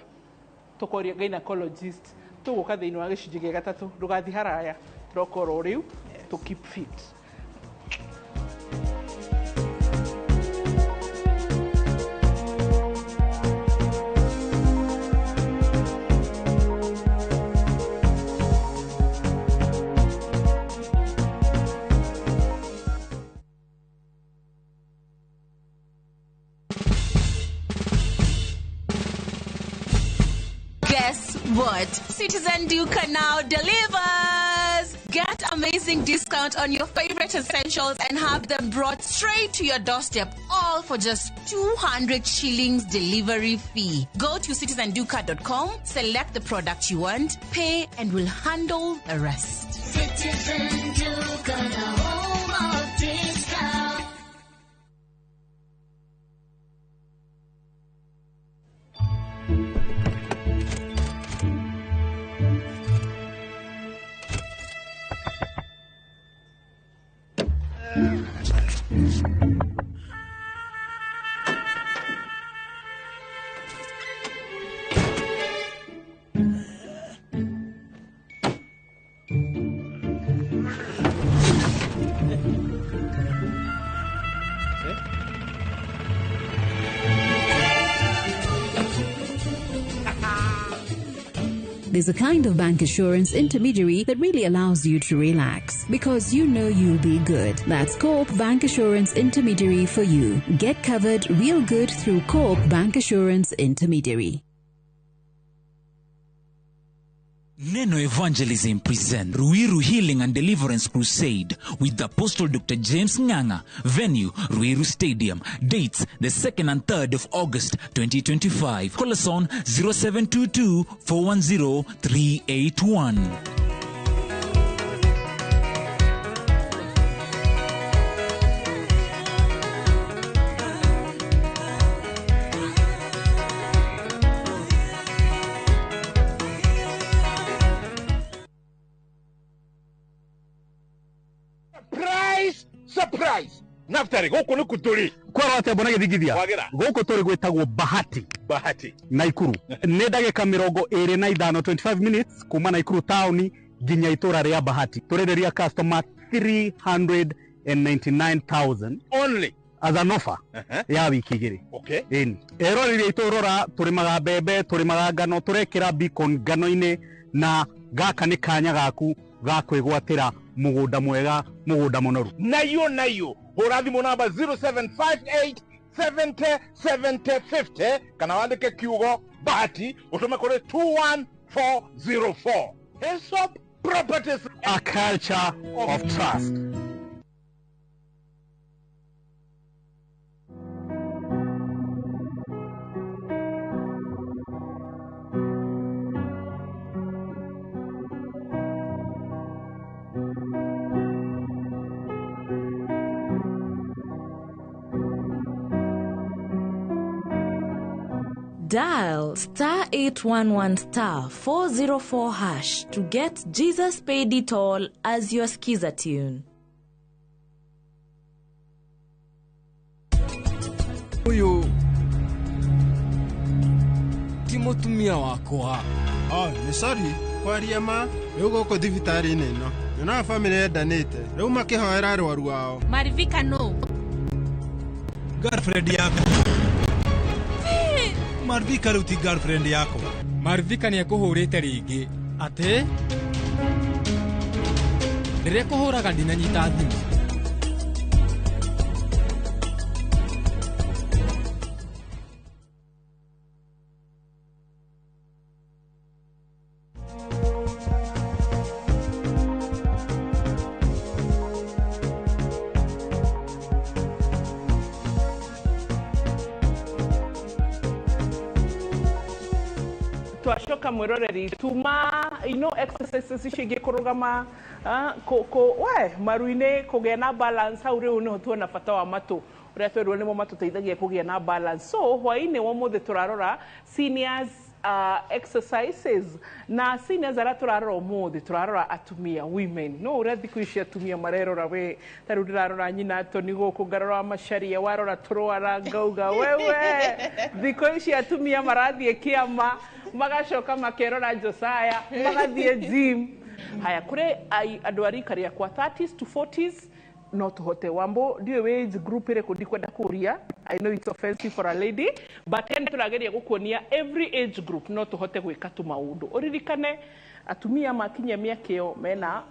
tukoria gynecologist tuguka thiini wa gicunji gia gatatu ndugathi haraya turokoro riu to keep fit. Guess what? Citizen Duca now delivers! Get amazing discount on your favorite essentials and have them brought straight to your doorstep, all for just 200 shillings delivery fee. Go to citizenduca.com, select the product you want, pay, and we'll handle the rest. Citizen Duca, the home of discount. There's a kind of bank assurance intermediary that really allows you to relax because you know you'll be good. That's Coop Bank Assurance Intermediary for you. Get covered real good through Coop Bank Assurance Intermediary. Neno Evangelism present Ruiru Healing and Deliverance Crusade with the Apostle Dr. James Nganga. Venue, Ruiru Stadium. Dates, the 2nd and 3rd of August 2025. Call us on 0722-410-381. Surprise! Naftari, goko ni kuturi. Kwa wate bona githigithia. Goko turi gwetagwo Bahati. Naikuru. Nĩ ndagĩka 25 25 minutes kuma Naikuru town nginya itura ria Bahati. Turenderia customer 399,000 only as an offer. Ya wiki igiri. Okay. Ero riri iturora turimaga mbembe, turimaga ngano, turekira beacon ngano-ini na gaka ni kanya gaku ga kwigwatira mugunda mwega, mugunda munoru. Nayo hura thimu namba 0758 70 70 50 kana wandike kiugo Bahati utume kuri 21404. Hillsop Properties, a culture of trust. Dial *811*404# to get Jesus Paid It All as your skiza tune. Uyu Timotumia wakwa. Ni sorry kwaria ma riu goko thibitari nino na family endanite riu makihoera arwaru ao. Marivika no girlfriend yako. Marivika riu ti girlfriend yako. Marivika ni akuhurite ringi ate rire kuhuraga ndinanyita thimu. Twashoka mwiroreri tuma exercises ishige kurugama maruine kugia na balance hau riu no tuona bata wa matu uria twerwo nimo matuteithagia kugia na balance. So hwaine wa muthe turarora seniors exercises na seniors ara turarora muthe turarora atumia women no uria thiku ici atumia marerora we taru ndirarora nyina Toni guku ngarora macharia warora turwara ngauga wewe thiku ici atumia marathie kiama magashoka makerora Josiah magathie gym. Haya kure andu arikaria kwa 30s to 40s no tuhote wambo ndio age group ire kundikwenda kuria. I know it's offensive for a lady but ene turageria gukuonia every age group no tuhote gwika tu maundu uririkane atumia makinya miakeo mena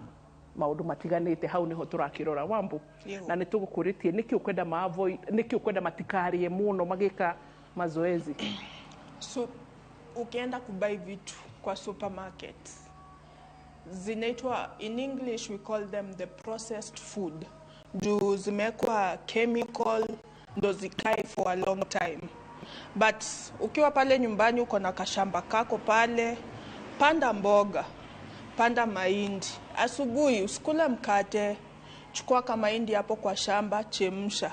maundu matiganite hau niho turakirora wambo na nitugukuritie niki ukwenda ma avoid niki ukwenda matikarie muno magika mazoezi. So ukienda kubai vitu kwa supermarket zinaitwa, in English we call them the processed food, juu zimekwa chemical ndo zikae for a long time. But ukiwa pale nyumbani uko na kashamba kako pale, panda mboga, panda mahindi, asubuhi usikule mkate, chukua kama mahindi hapo kwa shamba, chemsha,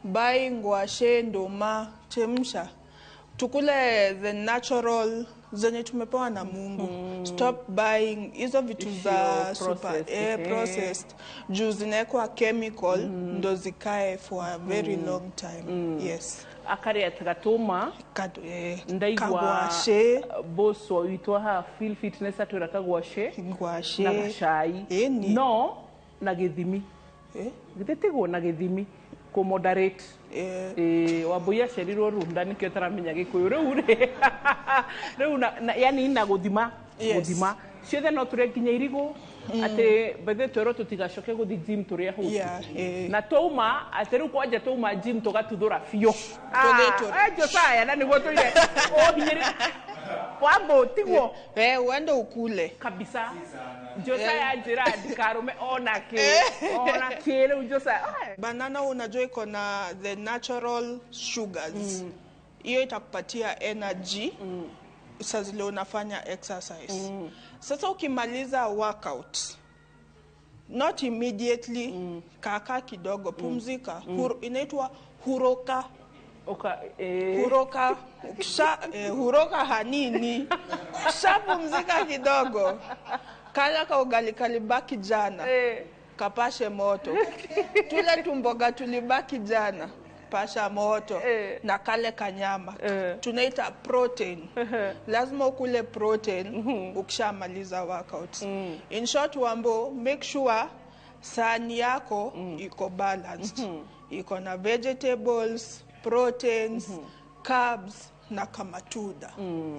bai ngwashe, ndoma, chemsha, tukule the natural zenye tumepewa na Mungu. Stop buying hizo vitu za super processed juu zinawekwa chemical ndo zikae for a very long time. Yes. Akari atgatuma ndaigwa boso uitwa ha feel fitness atura kagwashe ngwashe na gashai no na githimi githitigo na githimi ko moderate wabuya sherirwo runda nikyo taramenya gikuyu riu yani na guthima guthima ciothe no ture nginya irigo ate bethe twero tutigacoke guthi gym turia hu na tuma ate riu kwanja tuma gym tugatuthura fio Josiah na niguo tuire hinyiri Wambo tigo. Uende ukule. Kabisa. Josiah Gerard karume ona kile Josiah. Banana unajua iko na the natural sugars. Hiyo itakupatia energy. Sasa zile unafanya exercise. Sasa ukimaliza workout, not immediately, kaka kidogo, pumzika. Inaitwa huroka. Huroka. Huroka hanini. Kisha pumzika kidogo. Kala ka ugali kalibaki jana. Kapashe moto. Tule tumboga tulibaki jana. Pasha moto. Na kale kanyama. Tunaita protein. Lazima ukule protein ukishamaliza workout. In short Wambo, make sure sahani yako iko balanced. Iko na vegetables, proteins, carbs na kamatuda.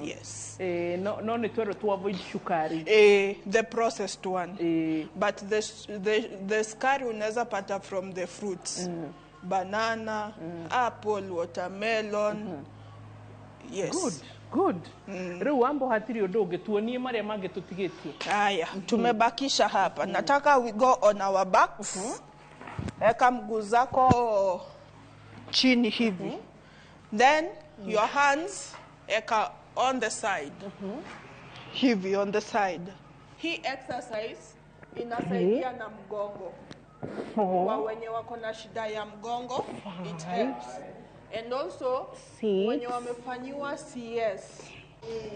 Yes. No netwero to avoid shukari. The processed one. But the sukari unaweza pata from the fruits. Banana, apple, watermelon. Yes. Good. Reu Wambo hatiri odoge tuonie maria mange tutigetie. Haya, tumebakisha hapa. Nataka we go on our backs. Eka mguu zako chini hivi. Then your hands eka on the side. Hivi on the side. Hii exercise inasaidia na mgongo. Kwa wenye wako na shida ya mgongo, it helps. And also wenye wamefanyiwa CS.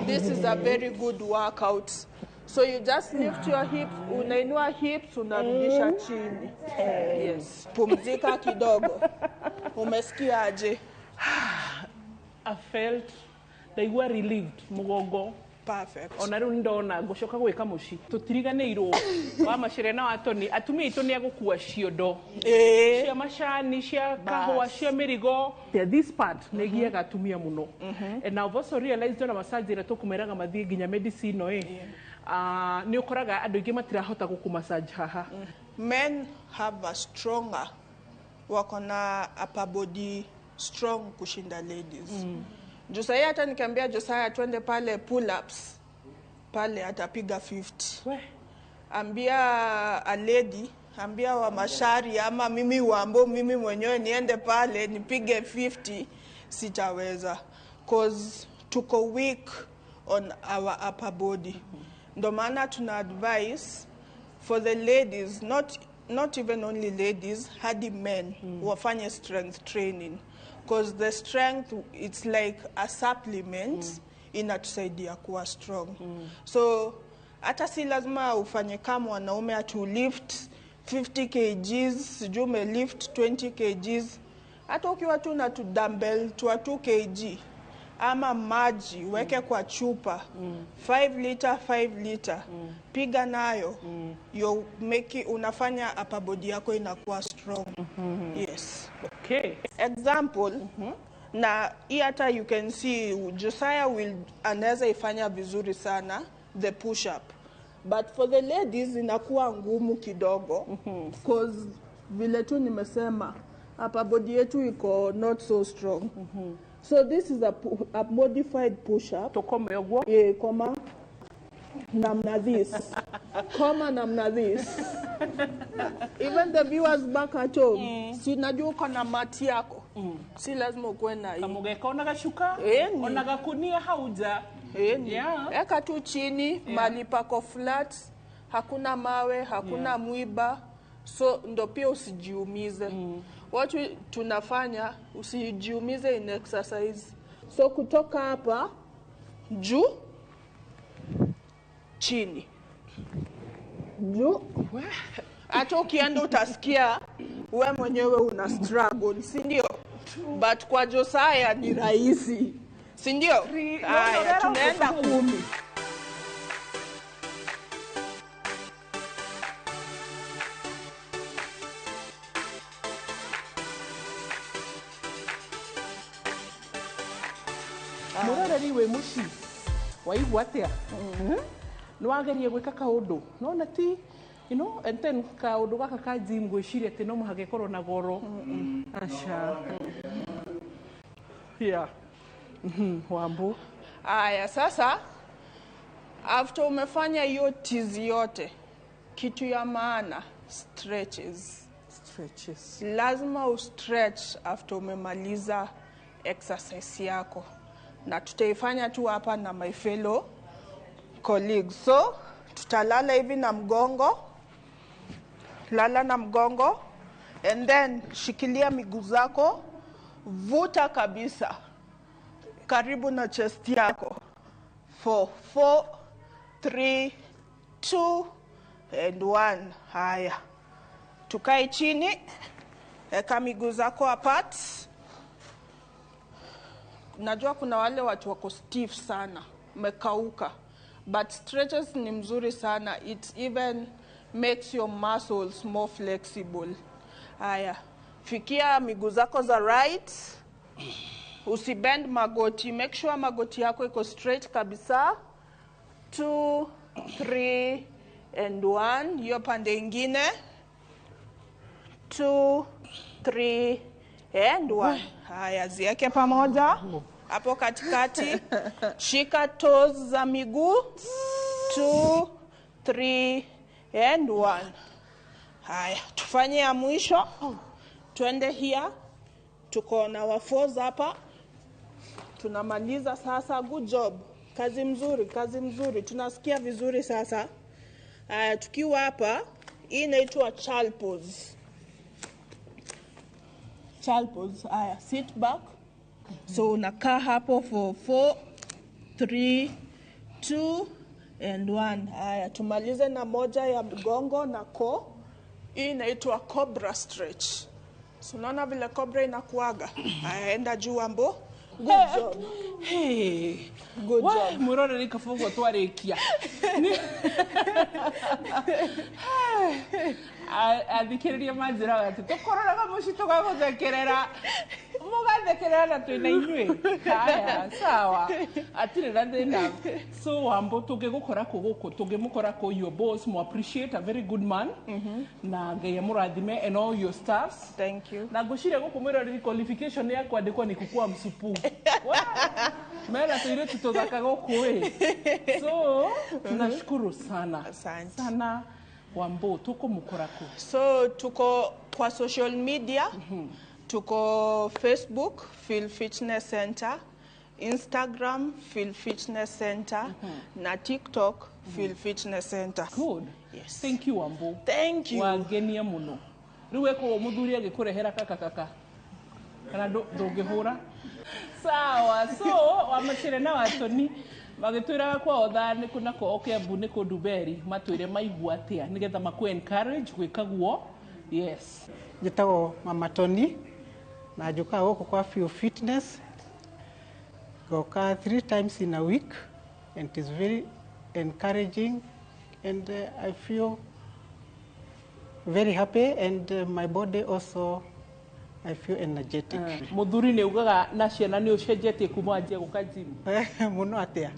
This is a very good workout. So you just lift your hips, unainua hips, unarudisha chini. Yes. Pumzika kidogo. Umesikia aje? I felt they were relieved mugongo. Perfect. Onaru ndona gushoka gwika mushi. Tutiriganeiru wa mashirena watoni atumia itoni agukua ciondo. Cia mashani cia kahwa cia mirigo. This part negia gatumia muno. And I've also realized ona massage ira tukumeraga mathie ginya medicine no ni ukoraga andu ingi matirahota gukumassage haha. Men have a stronger wakona upper body strong kushinda ladies. Josiah hata nikiambia Josiah twende pale pull ups pale atapiga 50. Ambia a lady, ambia wa mashari ama mimi Wambo mimi mwenyewe niende pale nipige 50 sitaweza cause tuko weak on our upper body. Ndo maana tuna advise for the ladies, not even only ladies, hadi men wafanye strength training. Because the strength, it's like a supplement inatusaidia kuwa strong. So, hata si lazima ufanye kama wanaume atu lift 50 kgs, sijui ume lift 20 kgs. Hata ukiwa tu na tu dumbbell, tu 2 kg. Ama maji, weke kwa chupa. 5 liter, 5 liter. Piga nayo. Unafanya upper body yako inakuwa strong. Yes. Okay. Example, na hata you can see Josiah anaweza ifanya vizuri sana the push up. But for the ladies inakuwa ngumu kidogo because vile tu nimesema upper body yetu iko not so strong. So this is a modified push up. Tokome yogwo? Koma namna this. Koma namna this. Even the viewers back at home, si najua uko na mati yako. Si lazima ukuwe na hii. Kama ungeka onagashuka, onagakunia hauja. Eka tu chini, mali pako flat, hakuna mawe, hakuna mwiba. So ndo pia usijiumize. What tunafanya, usijiumize in exercise. So kutoka hapa, juu, chini. Juu. Hata ukienda utasikia wewe mwenyewe una struggle, si ndio? But kwa Josiah ni rahisi. Si ndio? Haya, tunaenda 10. Murarari we mushi. Waigua atia? Nwagerie gwika kaundu. No na ti and then kaundu gaka ka gym gwiciria ati no muhage korwo na goro. Asha. Yeah. Wambo. Aya, sasa After umefanya hiyo tizi yote, kitu ya maana, stretches. Lazima ustretch after umemaliza exercise yako. Na tutaifanya tu hapa na my fellow colleagues. So, tutalala hivi na mgongo. Lala na mgongo. And then, shikilia miguu zako. Vuta kabisa. Karibu na chest yako. 4, 3, 2, and 1. Haya. Tukae chini. Eka miguu zako apart. Najua kuna wale watu wako stiff sana. Mekauka. But stretches ni mzuri sana. It even makes your muscles more flexible. Haya. Fikia miguu zako za right. Usibend magoti. Make sure magoti yako iko straight kabisa. 2, 3, and 1. Hiyo pande ingine. 2, 3, and 1. Haya, ziweke pamoja. Hapo katikati. Shika toes za miguu. 2, 3, and 1. Haya, tufanye ya mwisho. Twende here. Tuko na wafos hapa. Tunamaliza sasa. Good job. Kazi mzuri. Tunasikia vizuri sasa. Tukiwa hapa, hii inaitwa child pose. Child pose. Sit back. So unakaa hapo for 4, 3, 2, and 1. Tumalize na moja ya mgongo na koo. Hii inaitwa cobra stretch. So unaona vile cobra inakuaga. Enda juu ambo. Good job. Good job. Murore nikafungo twarekia. Athikiriria manjira ati tukororaga mucito gwa guthekerera mugathekerera na twina inywe. Haya, sawa. Atire na thina. So Wambo tungigukora ku guku tungimukora ku your boss mo appreciate a very good man. Na Ngai amurathime and all your staffs. Thank you. Na gushire guku mwirori qualification ya kwandikwa ni kukua msupu. Mera tuire tutothaka guku So tunashukuru sana. Sana. Wambo, tuko mukorako. So, tuko kwa social media. Tuko Facebook, Feel Fitness Center. Instagram, Feel Fitness Center. Na TikTok, Feel Fitness Center. Good. Yes. Thank you, Wambo. Thank you. Wagenia muno. Riwe ko muthuri agikurehera kaka. Kana ndungihura. Sawa. So, wamacire na watoni. Magitwira kwa othani kuna ko okembu ni kundu beri matwire maigua atia nigetha maku encourage gwikaguo. Yes. Njitagwo Mama Tony na njuka guku kwa Feel Fitness. Goka 3 times in a week and it is very encouraging and I feel very happy and my body also I feel energetic. Muthuri ni ugaga na ciana ni ucenjetie kuma anjie guka gym. Muno atia.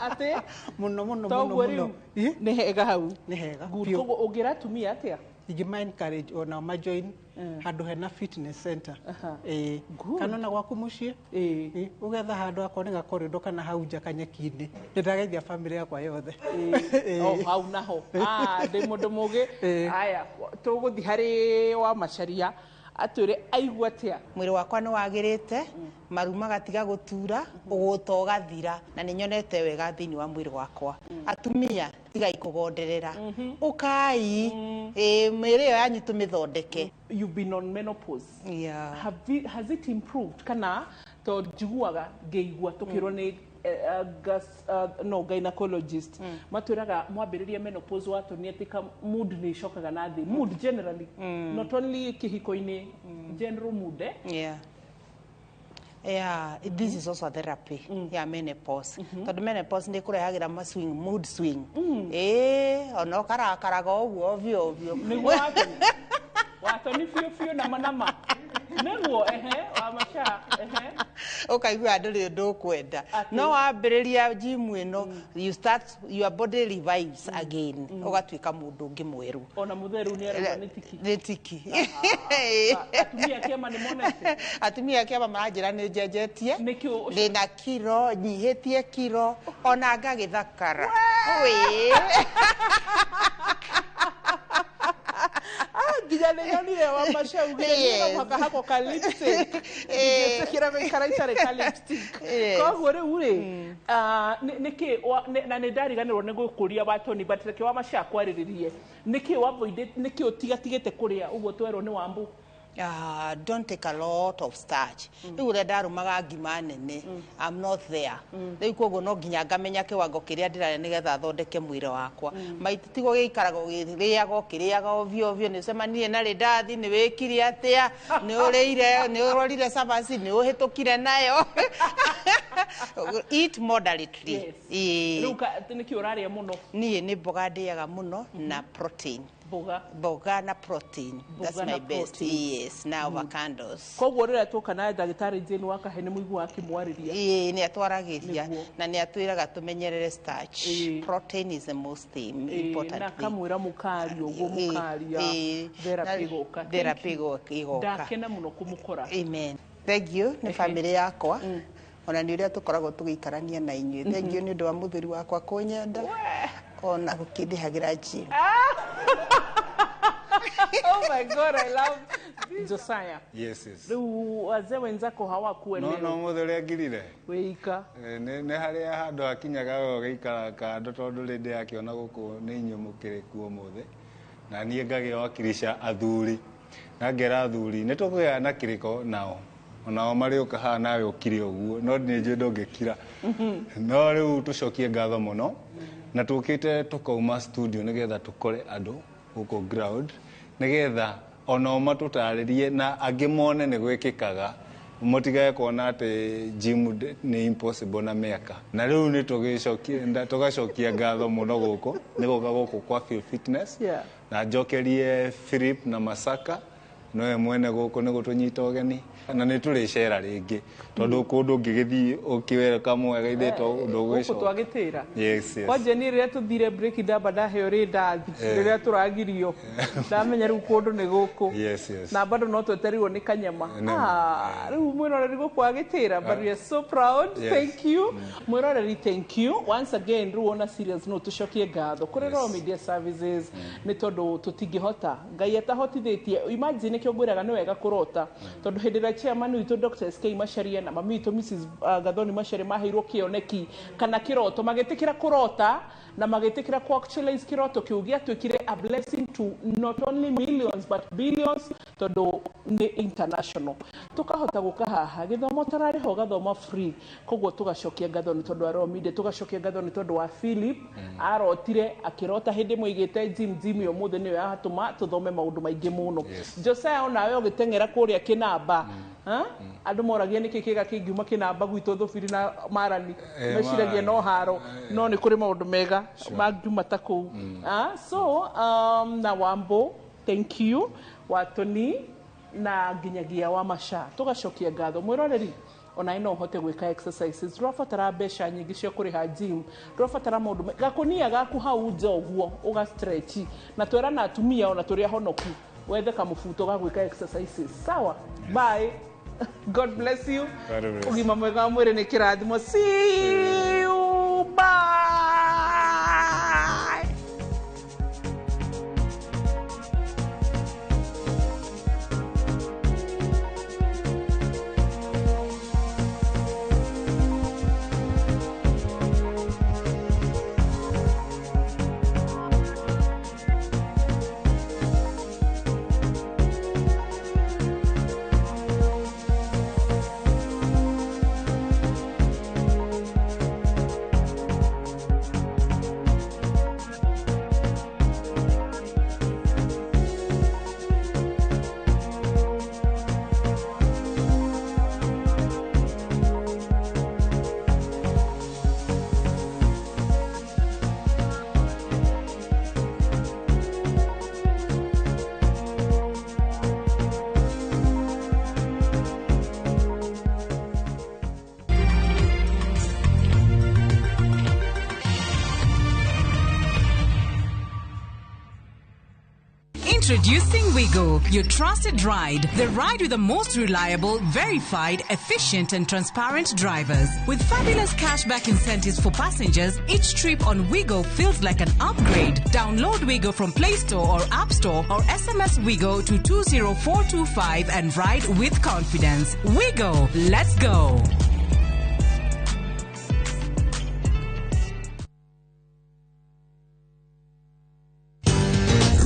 Ate muno. Ni hega hau. Ni hega. Kogo ugira tumia atia. Igima encourage ona ma join handu hena fitness center. Kanona gwaku mucie. Ugetha handu akoniga corridor kana hau nja kanyeki-ini. Ndirageithia family yakwa yothe. Hau naho. Ndi mundu mugi. Aya tuguthi hari wa macharia atwire aigua atia. Mwiri wakwa ni wagirite, maru magatiga gutura, uguto gathira na ni nyonete wega thini wa mwiri wakwa. Atumia tiga ikugonderera. Ukai mwiri yo yanyu tumithondeke. You've been on menopause. Yeah. Has it improved? Kana to jiguaga geigua tukirwo ni gynecologist. Matwiraga mwambiriria menopause watonia tika mood ni shokaga na thi. Mood generally. Not only kihiko-ini, general mood. Yeah, this is also a therapy. Menopause. Tondu menopause ndi kurehagira mood swing. Ono karakaraga oguo ovyo. Ni watoni fio na manama. Neguo wa masha ukaigua andu ri ndu kwenda no wambiriria gym ino you start your body revives again ugatuika mundu ungi mweru ona mutheru ni arauga ni tiki atumia kiama ni monete atumia kiama maranjira ni njenjetie ndina kiro nyihitie kiro ona ngagithakara nginya nä nyonire wa macaugire mwaka hako ka lipstick ngätäkä gäikara itarä ka lipstick koguo rä u rä nä kä na nä ndariganä nä gå kå ria watoni batä wa maca kwarä rä rie nä kä å tigatigä te kå rä a å guo twerwo nä wambå don't take a lot of starch. Riu ria ndarumaga ngima nene. I'm not there. Riu koguo no nginya ngamenya kiwango kiria ndirare nigetha thondeke mwire wakwa. Maiti tigo giikaraga ukiriaga ovyo ovyo ni semanie na ridathi ni wikiri atia ni urire ni urorire sabasi ni uhitukire nayo. Eat moderately. Riu ni ki uraria muno? Nie ni mboga ndiaga muno na protein. Boga na protein. That's my best. Yes, na avocados. Koguo rira tuka na ndagitari Jane wakahe ni muigua akimwariria. Ni atwaragiria na ni atwiraga tumenyerere starch. Protein is the most important. Na kamwira mukari uguo mukaria therapy igoka. Ndakena muno kumukora. Amen. Thank you ni family yakwa. Ona ni uria tukoragwo tugikarania na inyuĩ. Thank you ni undu wa muthuri wakwa kunyenda. Ona gukindihagira gym. Oh my God, I love Josiah. Yes. Riu wazee wenzako hawakuelewa. No muthuri agirire. Weika. Ni haria handu hakinyaga geikara kando tondu rindi akiona guku ni inyu mukiri kuo muthe. Na nie ngagĩwakilisha athuri. Na ngera athuri ni tukugĩa na kiriko nao. Onao marĩ ũkaha nawe ũkire ũguo no nĩ njĩ ndũngĩkira no rĩu tũcokie ngatho mũno na tũkĩte tũkauma studio nĩgetha tũkore andũ gũkũ ground nĩgetha onao matũtarĩrie na angĩ mone nĩ gwĩkĩkaga mũtigae kuona atĩ gym nĩ impossible na mĩaka na rĩu nĩ tũgacokia ngatho mũno gũkũ nĩ gũka gũkũ kwa Feel Fitness na njokerie Philip na Masaka noe mwene gũkũ nĩ gũtũnyita ũgeni na nĩ tũrĩcera rĩngĩ tondũ kũndũ ũngĩgĩthiĩ ũkĩwereka mwega ithĩtwo ũndũ ũgĩcoka gũkũ twagĩtĩra yes kwanja nĩ rĩrĩa tũthire break ndamba ndaheo rĩndathi rĩrĩa tũragirio ndamenya rĩu kũndũ nĩ gũkũ na bado no tweterirwo nĩ kanyama rĩu mwĩroreri gũkũ agĩtĩra but we are so proud thank you mwĩroreri thank you once again rĩu ona serious no tũcokie ngatho kũrĩ Raw Media Services nĩ tondũ tũtingĩhota Ngai atahotithĩtie imagine nĩkĩo ngwĩraga nĩ wega kũrota tondũ hĩndĩ ĩrĩa chairman witũ Dr. SK Macharia na mami witũ Mrs. Gathoni Macharia maheirwo kĩoneki kana kĩroto magĩtĩkĩra kũrota na magĩtĩkĩra ku actualize kĩroto kĩu gĩatuĩkire a blessing to not only millions but billions tondũ nĩ international tukahota gũka haha gĩthomo tararĩho gathoma free koguo tũgacokia ngatho nĩ tondũ wa Raw Media tũgacokia ngatho nĩ tondũ wa Philip arotire akĩrota hĩndĩ mũigĩte gym yo mũthĩ nĩyo yahatũma tũthome maũndũ maingĩ mũno Josiah onawe ũgĩteng'era kũrĩa kĩnamba andũ moragia nĩkĩ kĩga kĩngiuma kĩnamba gwitũ thũbiri na marani meciragia no haro no nĩ kũrĩ maũndũ mega mangiuma ta kũu so na Wambo thank you Watoni na nginyagia wa Masha tũgacokia ngatho mwĩroreri ona ino hote gwĩka exercises rũbatara mbeca nyingĩ cia kũrĩha gym rũbatara maũndũ gakũnia gaku hau nja ũguo ũga stretch na twerana atumia ona tũrĩa honoku wethe kamũbuto ga gwĩka exercises sawa bye God bless you ũgima mwega wa mwĩrĩ nĩ kĩrathimo see you bye Introducing Wigo, your trusted ride. The ride with the most reliable, verified, efficient and transparent drivers. With fabulous cashback incentives for passengers, each trip on Wigo feels like an upgrade. Download Wigo from Play Store or App Store or SMS Wigo to 20425 and ride with confidence. Wigo, let's go.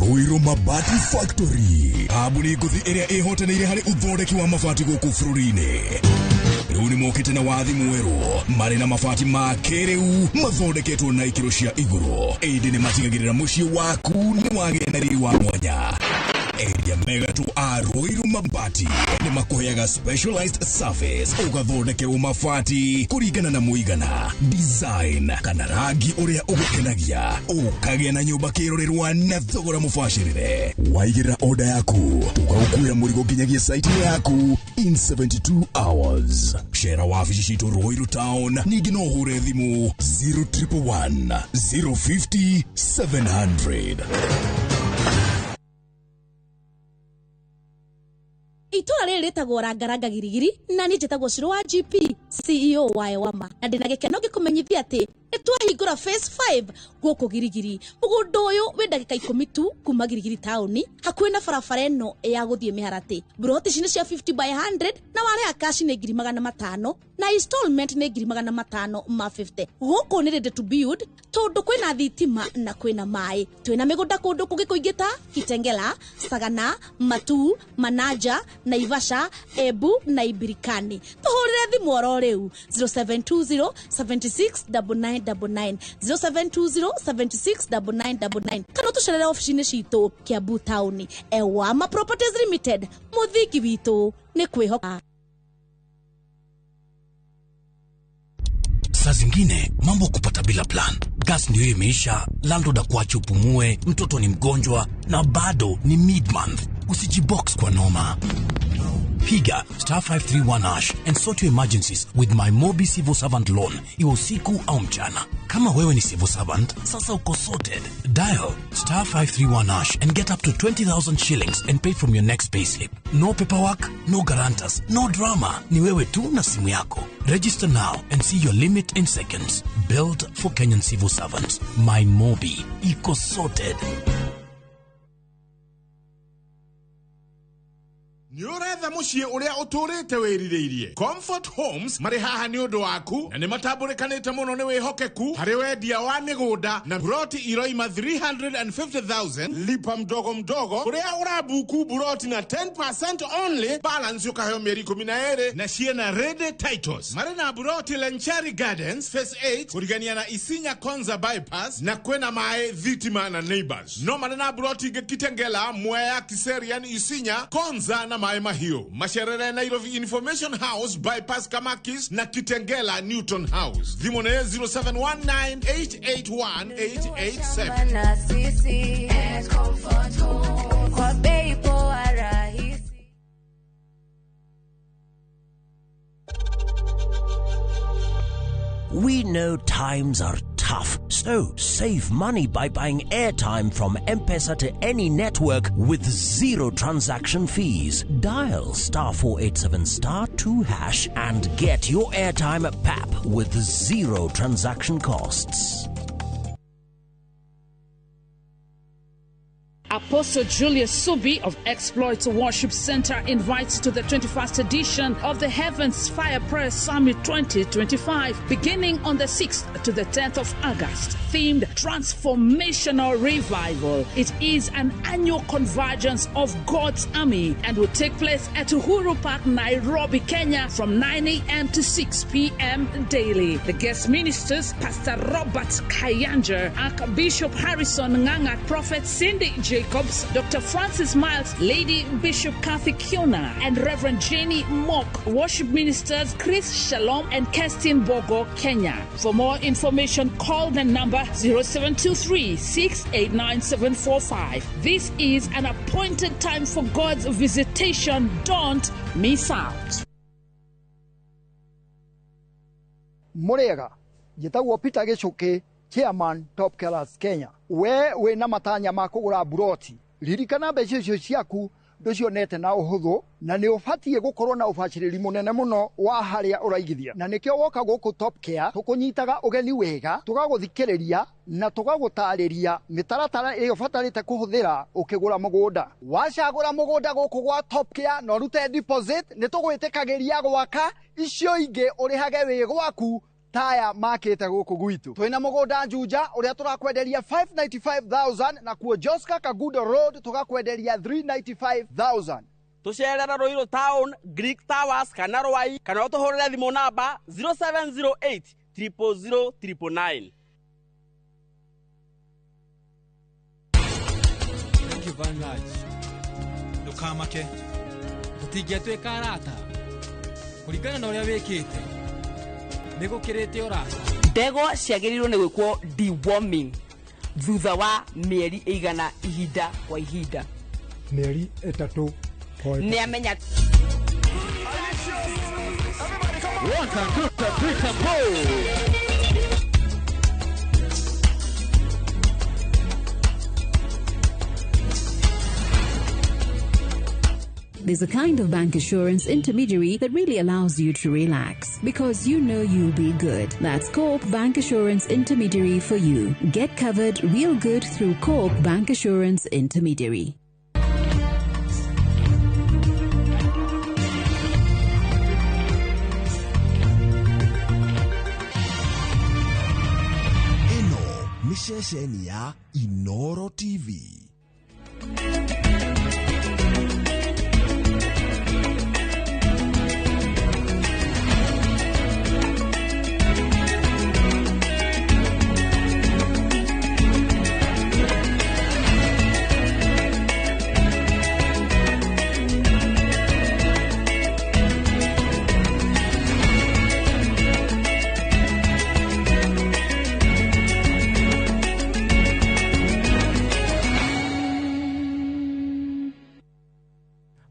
Ruiru Mabati Factory. Kabuni kuthi area ehotanire hari uthondeki wa mabati guku bururi-ini. Riu ni mokite na wathi mweru mari na mabati ma kiriu mathondeketwo na ikiro cia iguru. Indi ni matigagirira mucii waku ni wagĩa na riri wa mwanya. Area mega to Ruiru Mabati ni makuheaga specialized service ugathondekerwo mabati kuringana na muigana, design kana rangi uria ugukenagia, ukagĩa na nyumba kirorerwa na thogora mubashirire. Waigĩra order yaku tugagukuira murigo nginyagia site yaku in 72 hours. Share wabici citu Ruiru Town, ningi no hure thimu 0111 050 700. Itura rĩrĩ rĩtagwo Rangaranga Girigiri na niĩ njĩtagwo Shiro wa GP CEO wa Ewama na ndĩna gĩkeno gĩkũmenyithia atĩ nĩtwahingũra phase 5 gũkũ Girigiri. Mũgũnda ũyũ wĩ ndagĩka 10 tu kuma Girigiri taũni hakuhĩ na barabara ĩno ya gũthiĩ Mĩharatĩ. Buroti ici nĩ cia 50 by 100 na warĩha cash nĩ 500 na installment nĩ 500 ma 50. Gũkũ nĩ ready to build tondũ kwĩna thitima na kwĩna maĩ. Twĩna mĩgũnda kũndũ kũngĩ kũingĩ ta Kitengela, Sagana, Matu, Manaja, Naivasha, Ebu na Ibirikani. Tuhurire thimũ oro rĩu 0720 769999 0720 769999 kana tucerere ofici-inĩ citũ Kiambu Town. Ewama Properties Limited, mũthingi witũ nĩ kwĩhoka. Saa zingine mambo kupata bila plan. Gas ndio imeisha, landlord akuache upumue, mtoto ni mgonjwa na bado ni mid-month. Usijibox kwa noma. Piga *531# and sort your emergencies with my Mobi Civil Servant Loan, iwe usiku au mchana. Kama wewe ni civil servant, sasa uko sorted. Dial *531# and get up to 20,000 shillings and pay from your next payslip. No paperwork, no guarantors, no drama. Ni wewe tu na simu yako. Register now and see your limit in seconds. Built for Kenyan civil servants. My Mobi, iko sorted. Niuretha mucie uria uturite wiririirie. Comfort Homes mari haha ni undu waku na ni matambulikanite muno ni wihokeku hari wendia wa migunda na buroti iroima 350,000 lipa mdogo mdogo kuria urabuku buroti na 10% only balance ukaheo mieri 12 na ciena ready titles. Mari na buroti Lenchari Gardens phase 8 kurigania na Isinya Konza bypass na kwena mae Thitima na Neighbors. No mari na buroti Kitengela, Mwea, Kiserian, Isinya, Konza na mae mahio. Masherere Nairobi Information House bypass Kamakis na Kitengela Newton House. Dhimone 0719881887. We know times are tough, so save money by buying airtime from M-Pesa to any network with zero transaction fees. Dial *487*2# and get your airtime PAP with zero transaction costs. Apostle Julius Subi of Exploits Worship Center invites to the 21st edition of the Heavens Fire Prayer Summit 2025, beginning on the 6th to the 10th of August. Themed Transformational Revival. It is an annual convergence of God's army and will take place at Uhuru Park, Nairobi, Kenya from 9 a.m. to 6 p.m. daily. The guest ministers, Pastor Robert Kayanja, Archbishop Harrison Nganga, Prophet Cindy Jacobs, Dr. Francis Miles, Lady Bishop Kathy Kiona, and Reverend Jenny Mock. Worship ministers Chris Shalom and Kestin Bogo, Kenya. For more information, call the number 0723-689-745. This is an appointed time for God's visitation. Don't miss out. Murega, jitagwo Peter Gichuki, Chairman Top Killers Kenya. We na matanya ma kugura buroti ririkana mbeca icio ciaku nducionete na uhuthu na ni ubatie gukorwo na ubaciriri munene muno wa haria uraigithia na nikio woka guku Top Care tukunyitaga ugeni wega tugaguthikiriria na tugagutariria mitaratara iyo batarite kuhuthira ukigura mugunda wacagura mugunda guku gwa Top Care no rute deposit ni tugwitikagiria gwaka icio ingi urihage wi gwaku taya makete guku gwitu twina mugunda Juja uria turakwenderia 595,000 na kuo Joska Kagudo Road tugakwenderia 395,000 tucerera Ruiru Town Greek Towers kana Rwai kana utuhurire thimu namba 0708 000 999. Thank you very much. Ndukamake tutingetwika arata kurigana na uria wikite nigukirite orata ndegwa ciagirirwo ni gwikwo deworming thutha wa mieri igana ihinda kwa ihinda mieri 3 ni amenya There's a kind of bank assurance intermediary that really allows you to relax because you know you'll be good. That's Coop Bank Assurance Intermediary for you. Get covered real good through Coop Bank Assurance Intermediary. Ino ni ceceni ya Inoro TV.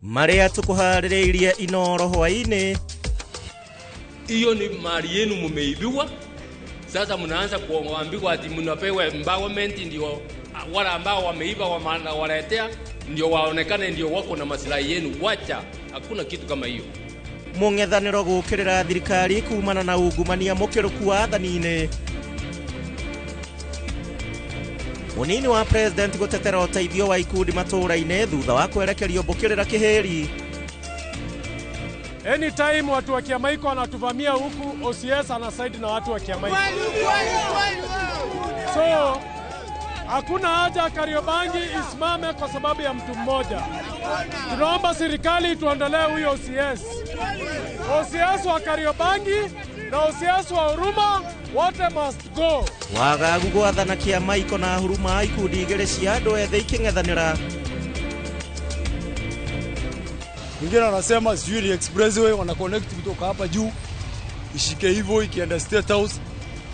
Maria tukuharireirie Inoro hwaini. Hiyo ni mali yenu mumeibiwa. Sasa mnaanza kuambiwa ati mnapewa empowerment ndio wale ambao wameiba waletea ndio waonekane ndio wako na maslahi yenu. Wacha, hakuna kitu kama hiyo. Mungethaniro gukirira thirikari kumana na ungumania mukiruku wa thanine. Munini wa president gutetera uteithio wa ikundi matura-ine thutha wa kwerekerio mbukirira kiheri. Anytime watu wa Kiamaiko wanatuvamia huku, OCS ana side na watu wa Kiamaiko. So hakuna haja Kariobangi isimame kwa sababu ya mtu mmoja. Tunaomba serikali tuondolee huyo OCS. OCS wa Kariobangi na OCS wa Huruma wote must go. Wagagu gwathana Kiamaiko na Huruma ikundi igere cia andu ethe iking'ethanira. Wengine wanasema sijui ni expressway wana connect kutoka hapa juu ishike hivyo ikienda State House.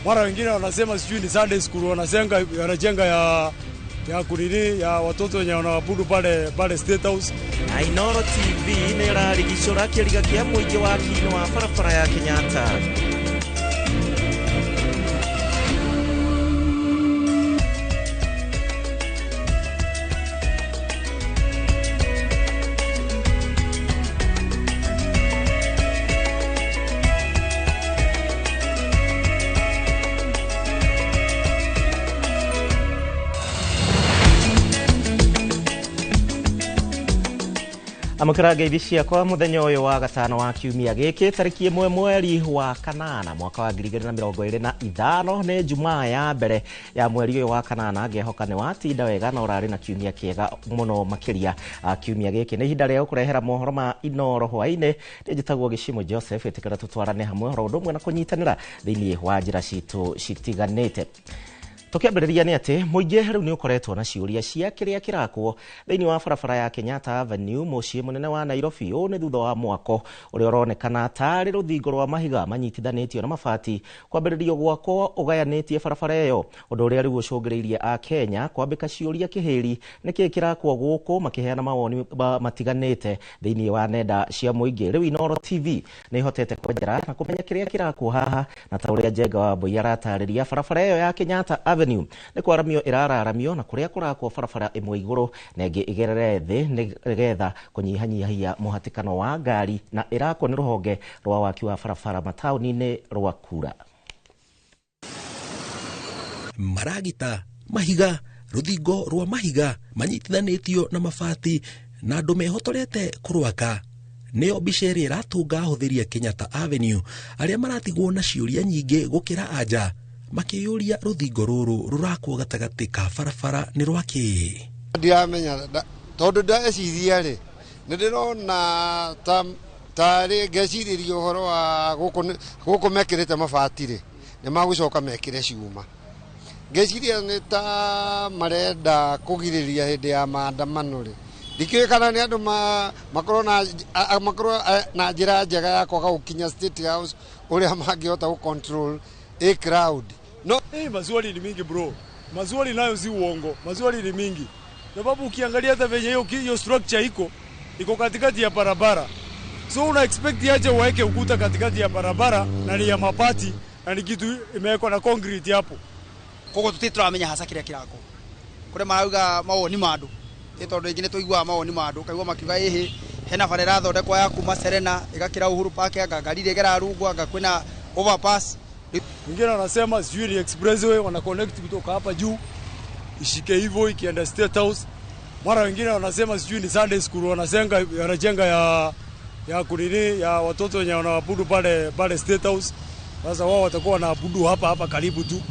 Mara wengine wanasema sijui ni Sunday school wanajenga ya kunini ya watoto wenye wanaabudu pale State House. Na Inoro TV ni rarigicura kiriga kia muingi wa kino wa barabara ya Kenyatta. Amakara ngeithi ciakwa muthenya uyu wa gatano wa kiumia giki tariki 1 mweri wa kanana mwaka wa 2025 ni Jumaa ya mbere ya mweri uyu wa kanana ngehoka ni watinda wega na urari na kiumia kiega muno makiria. Kiumia giki ni ihinda ria kurehera mohoro ma Inoro hwaine njitagwo Gishimo Joseph etikara tutwarane hamwe horo ndumwe na kunyitanira thiini wa njira citu citiganite. Tukiambiriria ni ati muingi riu ni ukoretwo na ciuria cia kiria kirakwo thiini wa barabara ya Kenyatta Avenue mucii munene wa Nairobi ni thutha wa mwako uria uronekana tari ruthingo rwa mahiga manyitithanitio na mabati kwambiririo gwako ugayanitie barabara iyo undu uria riu ucungiriirie a Kenya kwambika ciuria kihiri niki kirakwo guku makiheana mawoni matiganite thiini wa nenda cia muingi. Riu Inoro TV ni hotete kwenjera na kumenya kiria kirakwo haha na ta uria Njenga wa Mbui aratariria barabara iyo ya Kenyatta Avenue nĩ kwaramio ĩrararamio na kũrĩa kũrakwo barabara ĩmwe igũrũ na ĩngĩ ĩgerere thĩ nĩgetha kũnyihanyihia mũhatĩkano wa ngari na ĩrakwo nĩ rũhonge rwa waki wa barabara mataũni-inĩ rwa Kura. Maragita, mahiga, rũthingo rwa mahiga manyitithanĩtio na mabati na andũ mehotorete kũrwaka. Nĩyo mbica ĩrĩa ĩratũnga ahũthĩri a Kenyatta Avenue arĩa maratigwo na ciũria nyingĩ gũkĩra anja makĩyũria rũthingo rũrũ rũrakwo gatagatĩ ka barabara nĩ rwakĩ. Ndiramenya tondũ ndeciria rĩ nĩndĩrona tarĩ ngecirĩria ũhoro wa gũkũ mekĩrĩte mabati rĩ nĩ magũcoka mekĩre ciuma. Ngeciria nĩ ta marenda kũgirĩria hĩndĩ ya maandamano rĩ. Ndikiwe kana ni andu makorwo na njira njega ya kwaga gukinya State House uria mangihota ku control a crowd. No, maswali ni mingi bro. Maswali nayo si uongo. Maswali ni mingi. Sababu ukiangalia hata venye hiyo structure iko katikati ya barabara. So una expect aje waeke ukuta katikati ya barabara na ni ya mabati na ni kitu imewekwa na concrete hapo. Kogo tutitramenya hasa kile kirako. Kure marauga mawoni mandu. Tondu ingine tuigua mawoni mandu kaigua makiuga ihi hena bara irathondekwa ya kuma Serena igakira Uhuru Park ngari igera Rungwa ngakwina overpass. Wengine wanasema sijui ni expressway wana connect kutoka hapa juu ishike hivyo ikienda State House. Mara wengine wanasema sijui ni Sunday school wanajenga ya kunini ya watoto wenye wanaabudu pale State House. Sasa wao watakuwa wanaabudu hapa karibu tu.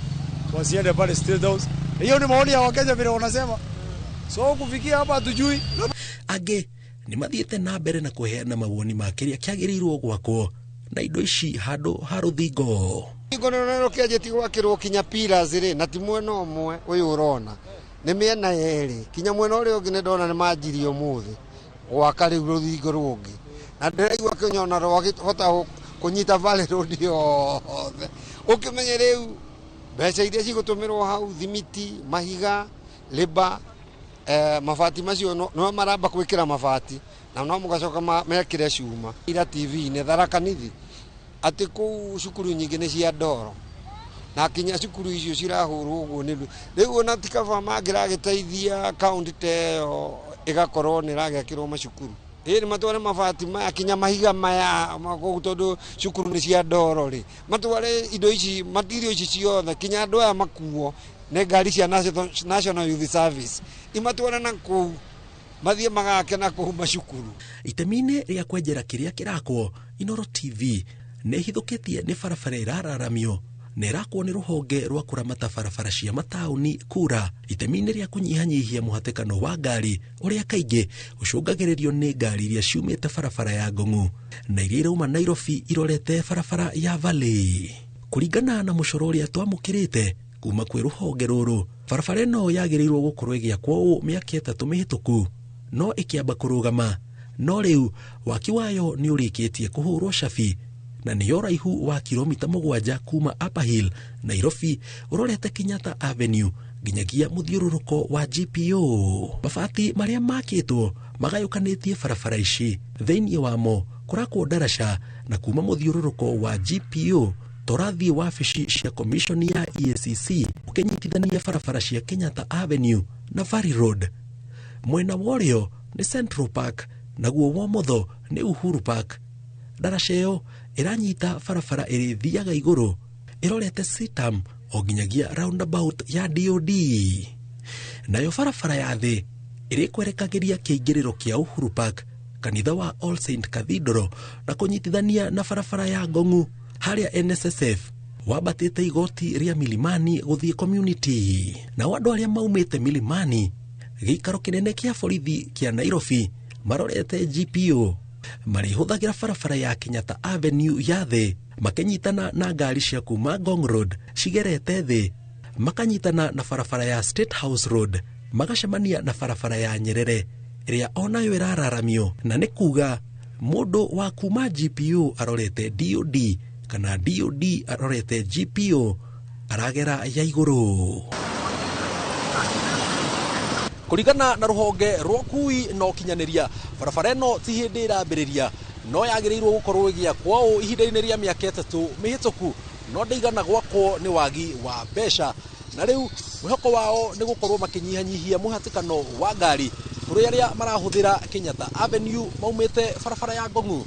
Wasiende pale State House. Hiyo ni maoni ya Wakenya vile wanasema. So kufikia hapa hatujui. Age ni mathiete na mbere na kuheana mawoni ma kiria kiagĩrĩirwo gwakwo na indo ici handũ ha rũthingo. Ngono kiajeti gwakĩrwo kinya pillars rĩ na ti mwena ũmwe ũyũ ũrona. Nĩ mĩena yerĩ. Kinya mwena ũrĩa ũngĩ nĩ ndona nĩ manjirio mũthĩ. Gwaka rĩu rũthingo rũngĩ. Na ndĩraigua kĩnyona rwahota kũnyita valley road yothe. Ũkĩmenye rĩu mbeca iria cigũtũmĩrwo hau thimiti, mahiga, labor mafati macio no maramba kwikira mafati na no mugacoka mekire cuma ira TV ne Tharaka Nithi ati ku cukuru nyingi ni cia ndoro na kinya cukuru icio cirahurwo uguo ni riu ona tikava magira giteithia county teo igakorwo ni ragekirwo macukuru iri matware mafati maya kinya mahiga maya magogutondo cukuru ni cia ndoro ri matware indo ici material ici ciothe kinya andu aya makuo ne ngari cia National Youth Service imatwara na ku mathie magake na ku macukuru. Itemi-inĩ rĩa kwenjera kĩrĩa kĩrakwo Inooro TV nĩ hithukitie nĩ barabara ĩrararamio na ĩrakwo nĩ rũhonge rwa kũramata barabara cia mataũni Kura. Itemi-inĩ rĩa kũnyihanyihia mũhatĩkano wa ngari ũrĩa kaingĩ ũcũngagĩrĩrio nĩ ngari iria ciumĩte barabara ya Ngong'u na iria irauma Nairobi irorete barabara ya Valley. Kũringana na mũcoro ũrĩa twamũkĩrĩte kuma kwĩ rũhonge rũrũ, barabara ĩno yagĩrĩirwo gũkorwo ĩgĩakwo ũũ mĩaka 3 mĩhĩtũku no ĩkĩamba kũrũgama, no rĩu waki wayo nĩ ũrĩkĩtie kũhũrwo cabi na nĩ ũraihu wa kilomita 7 kuma Upper Hill Nairobi ũrorete Kenyatta Avenue nginyagia mũthiũrũrũko wa GPO. Mabati marĩa makĩtwo magayũkanĩtie barabara ici, thĩinĩ wamo kũrakwo ndaraca na kuma mũthiũrũrũko wa GPO torathiĩ wabici cia commission ya EACC ũkĩnyitithania barabara cia Kenyatta Avenue na Valley Road. Mwena warĩo nĩ Central Park naguo womotho nĩ Uhuru Park. Ndaraca ĩyo ĩranyita barabara ĩrĩthiaga igũrũ ĩrorete Sitam o nginyagia roundabout ya DOD. Nayo barabara ya thĩ ĩrĩkwerekagĩria kĩingĩrĩro kĩa Uhuru Park, kanitha wa All Saint Cathedral na kũnyitithania na barabara ya Ngong'u harĩa NSSF wabatĩte igoti rĩa Milimani gũthiĩ community. Na andũ arĩa maumĩte Milimani gĩikaro kĩnene kĩa borithi kĩa Nairobi marorete GPO marĩhũthagĩra barabara ya Kenyatta Avenue ya thĩ makĩnyitana na ngari cia kuma Ngong Road cigerete thĩ makanyitana na barabara ya State House Road magacemania na barabara ya Nyerere ĩrĩa onayo ĩrararamio na nĩ kuga mũndũ wa kuma GPO arorete DOD kana DOD arorete GPO aragera ya igũrũ. Kũringana na rũhonge rwa kui no kinyanĩria barabara ĩno ti hĩndĩ ĩrambĩrĩria no yagĩrĩirwo gũkorwo ĩgĩakwo ihinda-inĩ rĩa mĩaka 3 mĩhĩtũku no ndĩigana gwakwo nĩ wagi wa mbeca. na riu mwihoko wao ni gukorwo makinyihanyihia muhatikano wa ngari kuri aria marahuthira Kenyatta Avenue maumite barabara ya Ngong'u.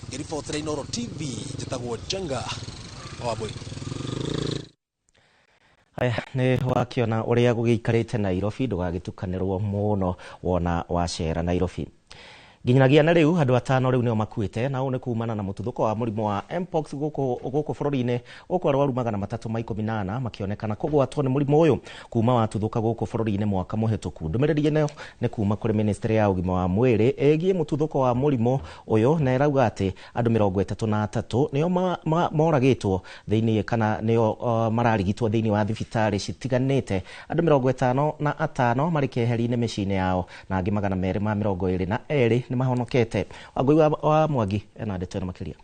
Ngiribotera Inooro TV njitagwo Jenga Waboi. Aya ni wakiona uria gugiikarite Nairobi ndugagitukanirwo muno wona wacera Nairobi. Ginyanagia na riu andu 5 riu nio makuite na une kuumana na mututhuko wa murimo wa mpox guku bururi-ini uko arwaru 318 makionekana kugwatwo ni murimo uyu kuma watuthuka guku bururi-ini mwaka muhituku. Ndumiriri ino ni kuma kuri ministry ya ugima wa mwiri egie mututhuko wa murimo uyu na irauga ati andu 33 nio moragitwo thiini kana nio mararigitwo thiini wa thibitari citiganite. Andu 55 mari keheri-ini micini yao na angi 222 ni mahonokete. Wagoi wa Mwangi ena ndeto makiria.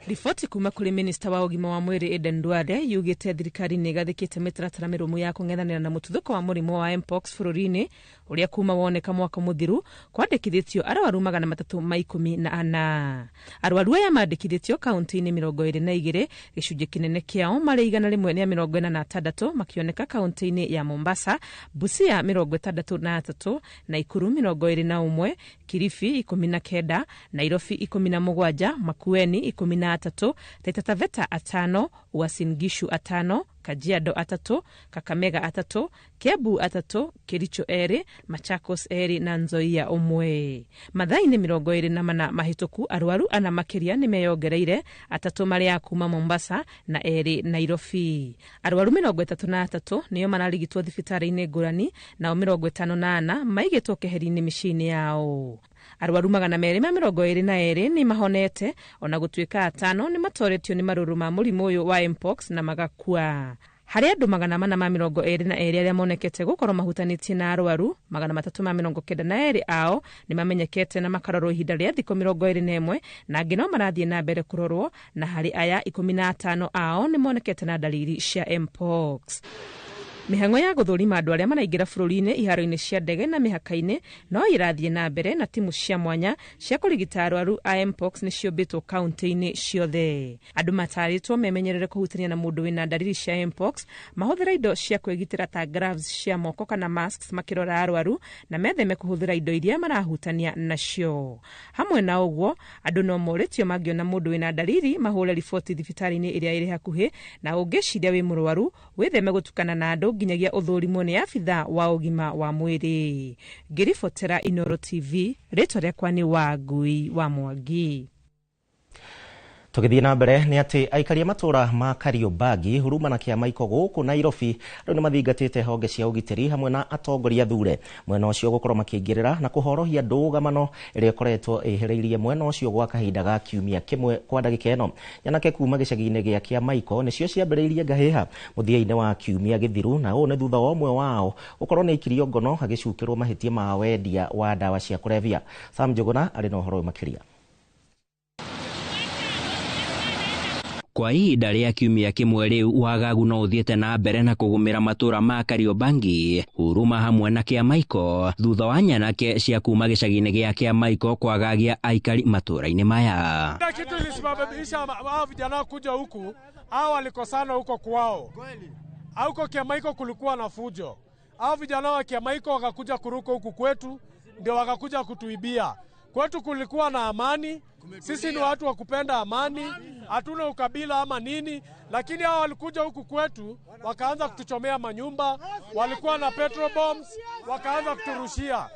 Riboti kuma kuri minista wa ugima wa mwiri Eden Duale yugite thirikari ni gathikite mitaratara mirumu ya kung'ethanira na mututhuko wa murimo wa mpox bururi-ini uria kuma woneka mwaka muthiru kwandikithitio arwaru 314. Arwaru aya mandikithitio kaunti-ini 22 gicunji kinene kiao mari 146 makioneka kaunti-ini ya Mombasa, Busia 63, Nakuru 21, Kilifi 19, Nairobi 17, Makueni 13, Taita Taveta 5, Uasin Gishu 5, Kajiado 3, Kakamega 3, Kiambu 3, Kericho 2, Machakos 2 na Nzoia 1. Mathaa-ini 24 mahituku arwaru ana makiria ni meyongereire 3 mari ya kuma Mombasa na 2 Nairobi. Arwaru 33 niyo mararigitwo thibitari-ini ngurani na 54 maigitwo keheri-ini micini yao. Arwaru 222 ni mahonete ona gutuika 5 ni matoretio ni maruru ma murimu uyu wa mpox na magakua. Hari andu 422 aria monekete gukorwo mahutanitie na arwaru 392 ao ni mamenyekete na makarorwo ihinda ria thikũ 21 na angĩ no marathie na mbere kurorwo na hari aya 15 ao ni monekete na dalili cia mpox. Mihango ya guthurima andu aria maraingira bururi-ini iharo-ini cia ndege na mihaka-ini no irathie na mbere na timu cia mwanya cia kurigita arwaru a mpox ni ciumbitwo kaunti-ini ciothe. Andu mataritwo memenyerere kuhutania na mundu wina dalili cia mpox mahuthira indo cia kwigitira ta gloves cia moko kana masks makirora arwaru na metheme kuhuthira indo iria marahutania nacio. Hamwe na uguo andu no moritio mangiona mundu wina dalili mahure riboti thibitari-ini iria iri hakuhi na ungiciria wi murwaru witheme gutukana na andu ginyagia uthurimo ni afitha wa ugima wa mwiri. Ngiribotera Inooro TV ritwa riakwa ni Wagui wa Mwangi. Tugithie na mbere ni ati aikaria matura ma Kariobangi huruma na kiama iko guku Nairobi riu ni mathingatite honge cia ugitiri hamwe na atongoria thure mwena ucio gukorwo makingirira na kuhorohia ndugamano iria koretwo ihiriirie mwena ucio gwa kahinda ga kiumia kimwe kwa ndagika ino. Nyanake kuma gicagi-ini gia kiama iko nicio ciambiriirie ngahiha muthia-ini wa kiumia githiru na u ni thutha wa umwe wao ukorwo ni ikirio ngono agicukirwo mahitia ma wendia wa dawa cia kulevya. Sam Jogona ari no horo makiria. Kwa ihinda ria kiumia kimwe riu wagagu no uthiete na mbere na kugumira matura ma Kariobangi huruma hamwe na kiama iko thutha wa nyanake cia kuma gicagi-ini gia kiama iko kwagagia aikari matura-ini maya. Kitu ilisababisha hao vijana kuja huku hao walikosana huko kwao. Huko kiama iko kulikuwa na fujo. Hao vijana wa kiama iko wakakuja kuruka huku kwetu ndio wakakuja kutuibia. Kwetu kulikuwa na amani. Sisi ni watu wa kupenda amani, hatuna ukabila ama nini, lakini hao walikuja huku kwetu wakaanza kutuchomea manyumba, walikuwa na petrol bombs, wakaanza kuturushia.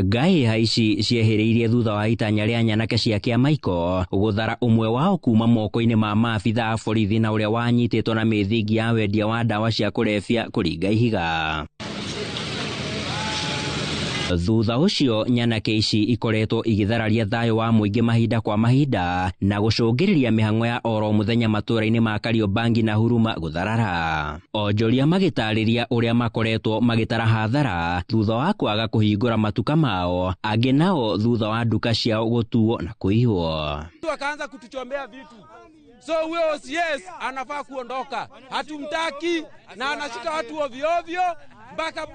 Ngai haici ciehiriirie thutha wa itanya ria nyanake cia kiama iko guthara umwe wao kuma moko-ini ma maabitha a borithi na uria wanyititwo na mithingi ya wendia wa dawa cia kulevya kuringa ihiga. Thutha ucio nyanake ici ikoretwo igithararia thayo wa muingi mahinda kwa mahinda na gucungiriria mihango ya oro muthenya matura-ini ma Kariobangi na huruma gutharara. Onjoria magitariria uria makoretwo magitara hathara thutha wa kwaga kuhingura matuka mao, angi nao thutha wa duka ciao gutuo na kuihwo. Wakaanza kutuchombea vitu. So huyo OCS anafaa kuondoka. Hatumtaki na anashika watu ovyo ovyo. Baka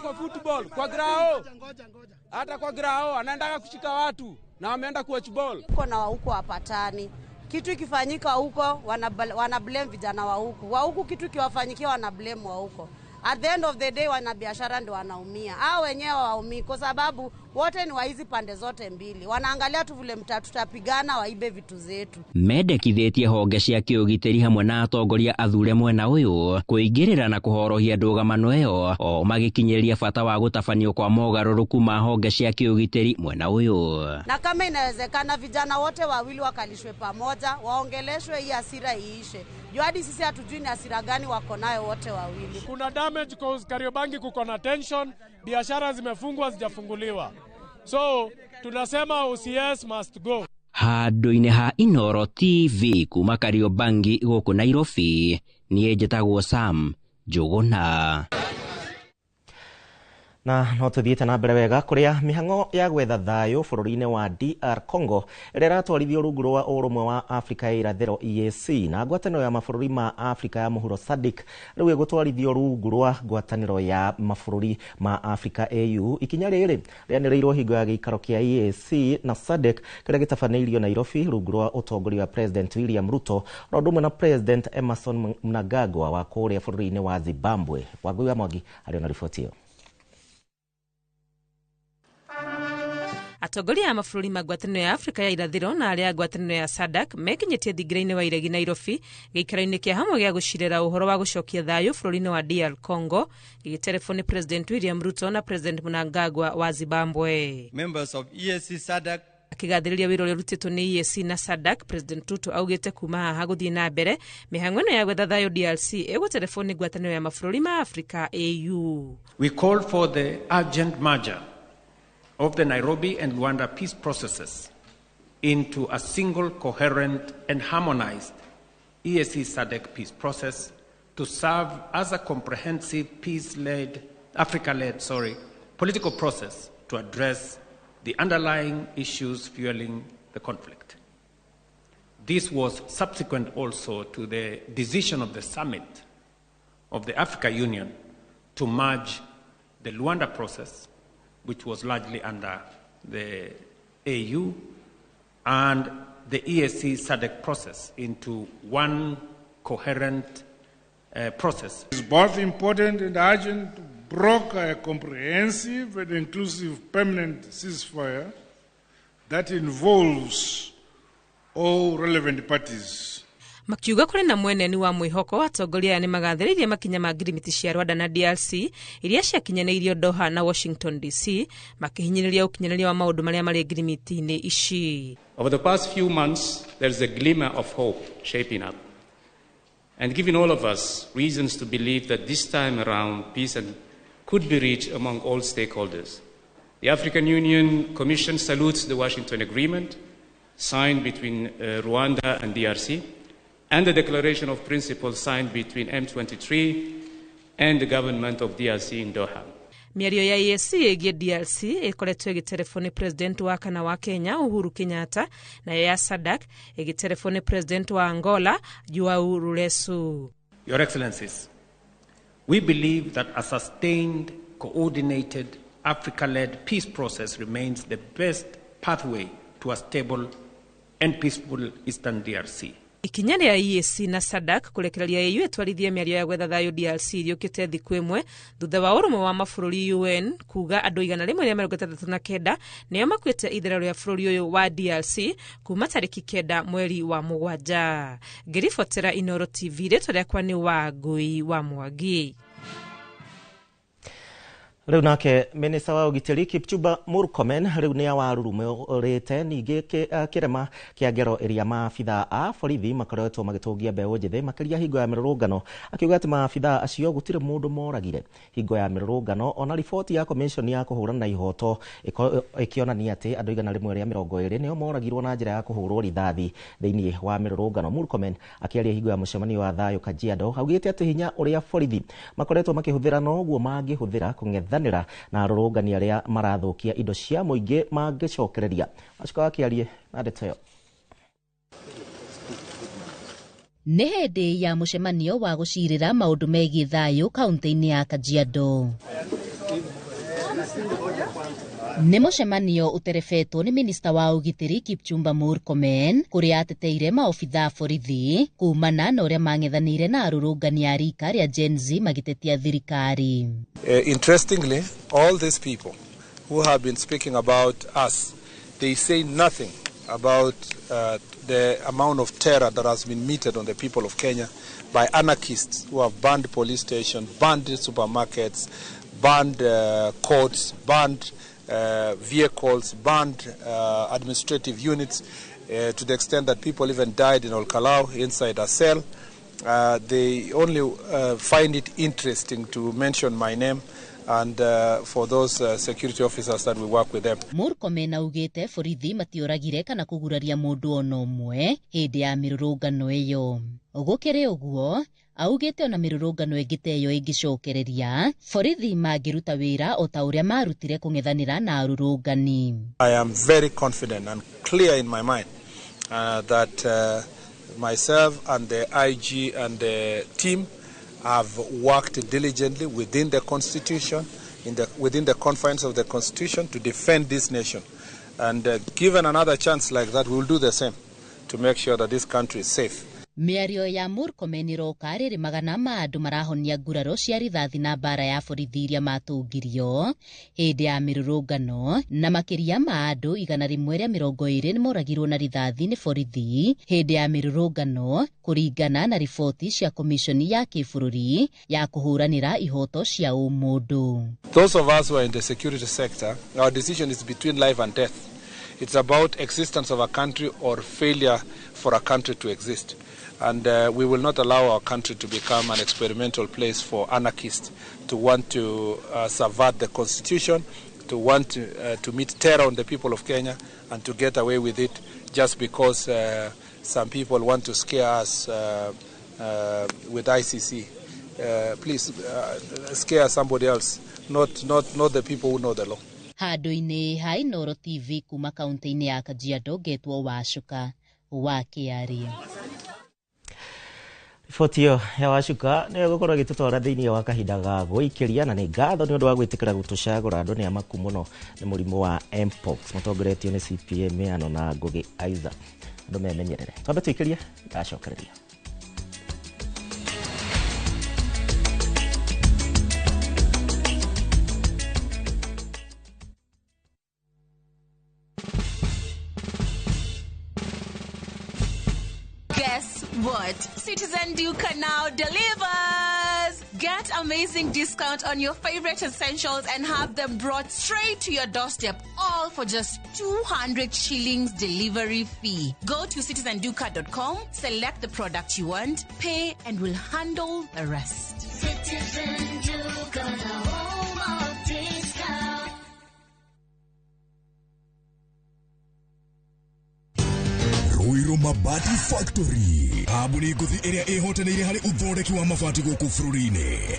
kwa football, kwa grao. Hata kwa grao anaendaga kushika watu na wameenda kuwatch ball. Uko na huko hapatani. kitu ikifanyika huko wana blame vijana wa huku kitu kiwafanyikia wana blame wa huko. At the end of the day wanabiashara ndio wanaumia. Hao wenyewe waumii kwa sababu wote ni wa hizi pande zote mbili. Wanaangalia tu vile tutapigana waibe vitu zetu. Mendekithĩtie honge cia kĩũgitĩri hamwe na atongoria athure mwena ũyũ kũingĩrĩra na kũhorohia ndũgamano ĩyo o magĩkinyĩria bata wa gũtabanio kwa mogarũrũku ma honge cia kĩũgitĩri mwena ũyũ. Na kama inawezekana vijana wote wawili wakalishwe pamoja, waongeleshwe hii hasira iishe. Juu hadi sisi hatujui ni hasira gani wako nayo wote wawili. Kuna damage cause Kariobangi kuko na tension, biashara zimefungwa zijafunguliwa. So tunasema OCS must go. Handũ-inĩ ha Inooro TV kuma Kariobangi gũkũ Nairobi, niĩ njĩtagwo Sam Njũgũna. Na no tuthiĩte na mbere wega kũrĩa mĩhang'o ya gwetha thayũ bũrũri-inĩ wa DR Congo ĩrĩa ĩratwarithio rungu rwa ũrũmwe wa Afrika ya irathĩro EAC na ngwatanĩro ya mabũrũri ma Afrika ya mũhuro SADC rĩu ĩgũtwarithio rungu rwa ngwatanĩro ya mabũrũri ma Afrika AU. Ikinya rĩrĩ rĩanĩrĩirwo hingo ya gĩikaro kĩa EAC na SADC kĩrĩa gĩtabanĩirio Nairobi rungu rwa ũtongoria wa President William Ruto na ũndũ ũmwe na President Emmerson Mnangagwa wa kũrĩa bũrũri-inĩ wa Zimbabwe. Wangui wa Mwangi arĩ na riboti ĩyo. Atongoria ya mabũrũri ma ngwatanĩro ya Afrika ya irathĩro na arĩa ngwatanĩro ya SADC mekinyĩtie thingira-inĩ wa iregi Nairobi gĩikaro-inĩ kĩa hamwe gĩa gũcirĩra ũhoro wa gũcokia thayũ bũrũri-inĩ wa DR Congo gĩgĩterefoni President William Ruto na President Mnangagwa wa Zimbabwe. Members of EAC SADC akigathĩrĩria wĩra ũrĩa ũrutĩtwo nĩ EAC na SADC, President Ruto augĩte kuma haha gũthiĩ na mbere mĩhang'o ĩno ya gwetha thayũ DRC ĩgũterefoni ngwatanĩro ya mabũrũri ma Afrika AU. We call for the urgent merger of the Nairobi and Luanda peace processes into a single, coherent and harmonized EAC SADC peace process to serve as a comprehensive Africa-led political process to address the underlying issues fueling the conflict. This was subsequent also to the decision of the summit of the Africa Union to merge the Luanda process, which was largely under the AU, and the EAC SADC process into one coherent process. It's both important and urgent to broker a comprehensive and inclusive permanent ceasefire that involves all relevant parties. Makiuga kũrĩ na mweneni wa mwĩhoko atongoria nĩ magathĩrĩirie makinya ma ngirimiti cia Rwanda na DRC iria ciakinyanĩirio Doha na Washington DC makihinyĩrĩria ũkinyanĩria wa maũndũ marĩa marĩ ngirimiti-inĩ ici. Over the past few months there is a glimmer of hope shaping up and giving all of us reasons to believe that this time around peace could be reached among all stakeholders. The African Union Commission salutes the Washington Agreement signed between Rwanda and DRC and the Declaration of Principles signed between M23 and the government of DRC in Doha. Mĩario ya EAC ĩgiĩ DRC ĩkoretwo ĩgĩterefoni President wa kana wa Kenya Uhuru Kenyatta na ya SADC ĩgĩterefoni President wa Angola Joao Lourenço. Your Excellencies, we believe that a sustained, coordinated, Africa-led peace process remains the best pathway to a stable and peaceful Eastern DRC. Ikinya rĩa EAC na SADC kũrekereria AU ĩtwarithie mĩario ya gwetha thayũ DRC ĩrĩũkĩte thikũ ĩmwe thutha wa ũrũmwe wa mabũrũri UN kuga andũ 139 nĩo makuĩte ithera rĩa bũrũri ũyũ wa DRC kuma tarĩki 9 mweri wa mũgwanja. Ngĩribotera Inooro TV, rĩtwa rĩakwa nĩ Wangui wa Mwangi. Rĩu nake minista wa ũgitĩri Kipchumba Murkomen rĩu nĩ awarurumũrĩte ningĩ kĩrema kĩa ngero ĩrĩa maabitha a borithi makoretwo magĩtũngia mbeũ njĩthĩ makĩria hingo ya mĩrũrũngano, akiuga atĩ maabitha acio gũtirĩ mũndũ moragire hingo ya mĩrũrũngano. Ona riboti ya commission ya kũhũrana na ihoto ĩkĩonania atĩ andũ 120 nĩo moragirwo na njĩra ya kũhũrwo rithathi thĩinĩ wa mĩrũrũngano. Murkomen akĩaria hingo ya mũcemanio wa thayũ Kajiado augĩte atĩ hinya ũrĩa borithi makoretwo makĩhũthĩra noguo mangĩhũthĩra kũng'ethanĩra na arũrũngani arĩa marathukia indo cia mũingĩ mangĩcokereria. Acoka akĩarie na ndeto ĩyo. Nĩ hĩndĩ ya mũcemanio wa gũcirĩra maũndũ megiĩ thayũ kaunti-inĩ ya Kajiado. Nĩ mũcemanio ũterebetwo nĩ minista wa ũgitĩri Kipchumba Murkomen kũrĩa ateteire maobitha borithi kumana na ũrĩa mang'ethanĩire na arũrũngani a rika rĩa Gen Z magĩtetia thirikari. Interestingly, all these people who have been speaking about us, they say nothing about the amount of terror that has been meted on the people of Kenya by anarchists who have banned police stations, banned supermarkets, banned courts, banned vehicles, banned administrative units, to the extent that people even died in Olkalau inside a cell. They only find it interesting to mention my name and for those security officers that we work with them. Murkomen augĩte borithi matioragire kana kũguraria mũndũ ona ũmwe hĩndĩ ya mĩrũrũngano ĩyo. Gũkĩrĩ ũguo, augĩte ona mĩrũrũngano ĩngĩ ta ĩyo ĩngĩcokereria, borithi mangĩruta wĩra o ta ũrĩa marutire kũng'ethanĩra na arũrũngani. I am very confident and clear in my mind that myself and the IG and the team have worked diligently within the Constitution, within the confines of the Constitution, to defend this nation. And given another chance like that, we will do the same to make sure that this country is safe. Mĩario ya Murkomen ĩroka rĩrĩ magana ma andũ marahonia nguraro cia rithathi na mbara ya borithi iria matũngirio hĩndĩ ya mĩrũrũngano, na makĩria ma andũ 120 nĩmoragirwo na rithathi nĩ borithi hĩndĩ ya mĩrũrũngano, kũringana na riboti cia komishoni ya kĩbũrũri ya kũhũranĩra ihoto cia ũmũndũ. Those of us who are in the security sector, our decision is between life and death. It's about existence of a country or failure for a country to exist. And we will not allow our country to become an experimental place for anarchists to want to subvert the constitution, to want to meet terror on the people of Kenya and to get away with it just because some people want to scare us with ICC. Please scare somebody else, not the people who know the law. Handũ-inĩ ha Inooro TV kuma kaunti-inĩ ya Kajiado, Getwo Wacuka wa Kĩaria. Riboti ĩyo ya Wacuka nĩ gũkorwo ĩgĩtũtwara thĩinĩ wa kahinda ga gũikĩria, na nĩ ngatho nĩ ũndũ wa gwĩtĩkĩra gũtũcagũra. Andũ nĩ amaku mũno nĩ mũrimũ wa mpox matongoretio nĩ CPA Mĩano na Ngũgĩ Isaac. Andũ memenyerere. Twambe tũikĩrie, ndacokereria. Guess what? Citizen Duca now delivers! Get amazing discount on your favorite essentials and have them brought straight to your doorstep, all for just 200 shillings delivery fee. Go to citizenduca.com, select the product you want, pay, and we'll handle the rest. Citizen Duca, the home of discount. Ruiru Mabati Factory, habuni nguthi ĩrĩa ĩhotanĩire harĩ ũthondeki wa mabati gũkũ bũrũri-inĩ.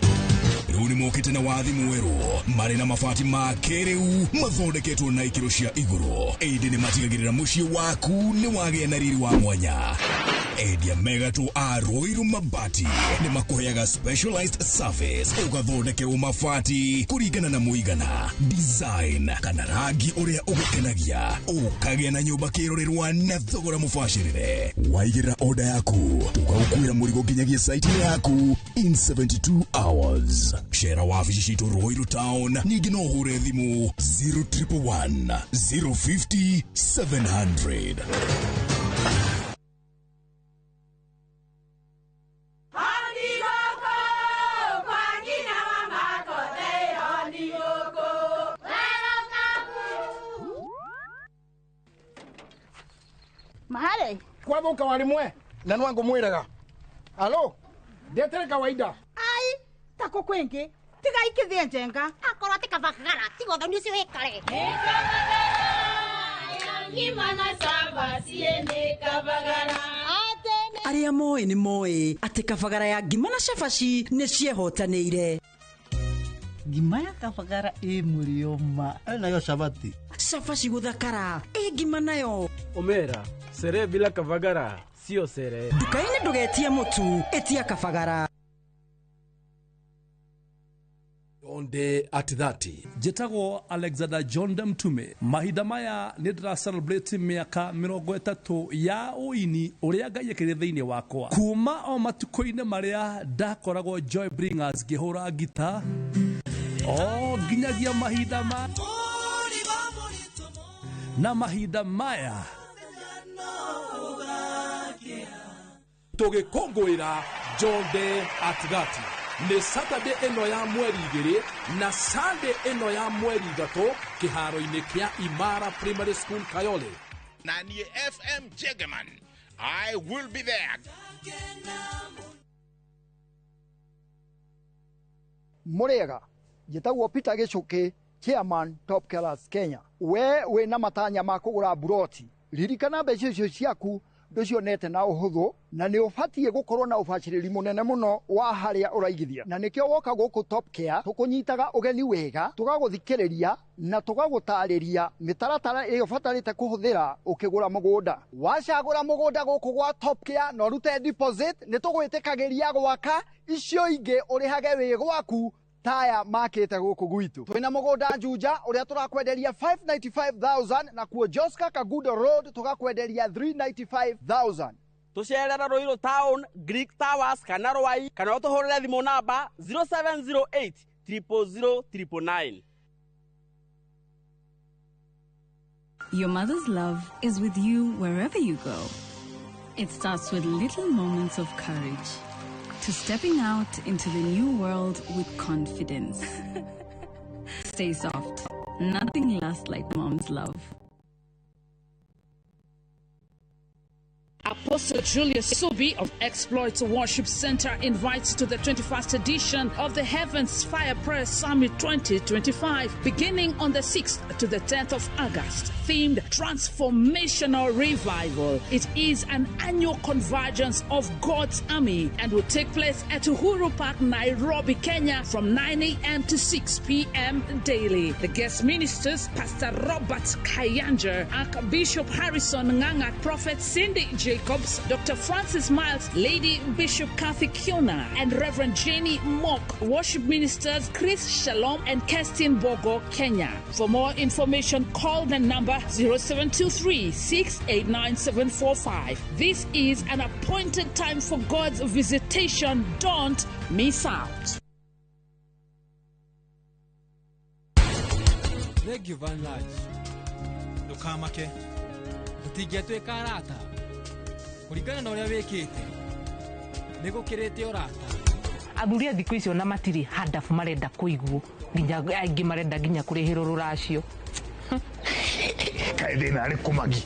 Rĩu nĩ mokĩte na wathi mwerũ marĩ na mabati ma kĩrĩu mathondeketwo na ikĩro cia igũrũ. Ĩndĩ nĩ matigagĩrĩra mũciĩ waku nĩ wagĩa na riri wa mwanya. Endia megatũ a Ruiru Mabati nĩ makũheaga specialized service ũgathondekerwo mabati kũringana na mũigana, design kana rangi ũrĩa ũgũkenagia, ũkagĩa na nyũmba kĩrorerwa na thogora mũbacĩrĩre. Waigĩra order yaku tũgagũkuĩra mũrigo nginyagia site yaku in 72 hours. Shera wabici citũ Ruiru Town, ningĩ no ũhũre thimũ 0111 050 700. Mahale kwa boka walimwe na nwango mwiraga. Alo ndetere kawaida ai tako kwenge tiga ikithie njenga akoro tikavagara tigo thoni cio hekare Ngimana samba siende kavagara. Aria moe ni moe ati kavagara ya ngimana shafashi ne ciehotanĩire. Ngima ya kavagara mũrioma nayo shabati shafashi guthakara ngima nayo Omera sere bila kavagara sio sere. Dukaini ndugetie mutu etia kavagara. Onde at 30 Jetago Alexander John Mtume mahinda maya nĩ ndĩra celebrate mĩaka 30 ya ũini ũrĩa Ngai ekĩrĩte thĩinĩ wakwa kuma o matukũ-inĩ marĩa ndakoragwo Joy Bringers ngĩhũra gita o nginyagia mahinda ma na mahinda maya tũgĩkũngũĩra Jonde at 30 nĩ Saturday ĩno ya mweri 2 na Sunday ĩno ya mweri 3 kĩharo-inĩ kĩa Imara Primary School Kayole. Nani FM Jegeman, I will be there. Murega njĩtagwo Peter Gĩcũkĩ, Chairman Top Killers Kenya. We wĩna matanya ma kũgũra buroti, ririkana mbeca icio ciaku ndũcionete na ũhũthũ na nĩ ũbatiĩ gũkorwo na ũbacĩrĩri mũnene mũno wa harĩa ũraigithia. Na nĩkĩo woka gũkũ Top Care tũkũnyitaga ũgeni wega, tũgagũthikĩrĩria na tũgagũtarĩria mĩtaratara ĩyo ũbatarĩte kũhũthĩra ũkĩgũra mũgũnda. Wacagũra mũgũnda gũkũ gwa Top Care na ũrute deposit, nĩ tũgwĩtĩkagĩria gwaka, icio ingĩ ũrĩhage wĩ gwaku taya makĩte gũkũ gwitũ. Twĩna mũgũnda Juja ũrĩa tũrakwenderia 595,000 na kuo Joska Kagudo Road tũgakwenderia 395,000. Tucerera Ruiru Town, Greek Towers kana Rwai kana ũtũhũrĩre thimũ namba 0708 000 999. Your mother's love is with you wherever you go. It starts with little moments of courage, to stepping out into the new world with confidence. Stay soft. Nothing lasts like mom's love. Apostle Julius Subi of Exploits Worship Center invites you to the 21st edition of the Heavens Fire Prayer Summit 2025, beginning on the 6th to the 10th of August, themed Transformational Revival. It is an annual convergence of God's army and will take place at Uhuru Park, Nairobi, Kenya from 9 a.m. to 6 p.m. daily. The guest ministers, Pastor Robert Kayanja, Archbishop Harrison Nganga, Prophet Cindy Jacobs, Dr. Francis Miles, Lady Bishop Kathy Kiona, and Reverend Jenny Mock. Worship ministers Chris Shalom and Kestin Bogo, Kenya. For more information, call the number 0723-689-745. This is an appointed time for God's visitation. Don't miss out. Thank you very much. Ndukamake. Tutigĩtuĩka arata. Kũringana na ũrĩa wĩkĩte. Nĩgũkĩrĩte ũrata. Athuri a thikũ icio na matiri hadafu marenda kũiguo. Nginya aingĩ marenda nginya kũrĩhĩrwo rũracio. Kaĩ thĩna arĩ kũmagi.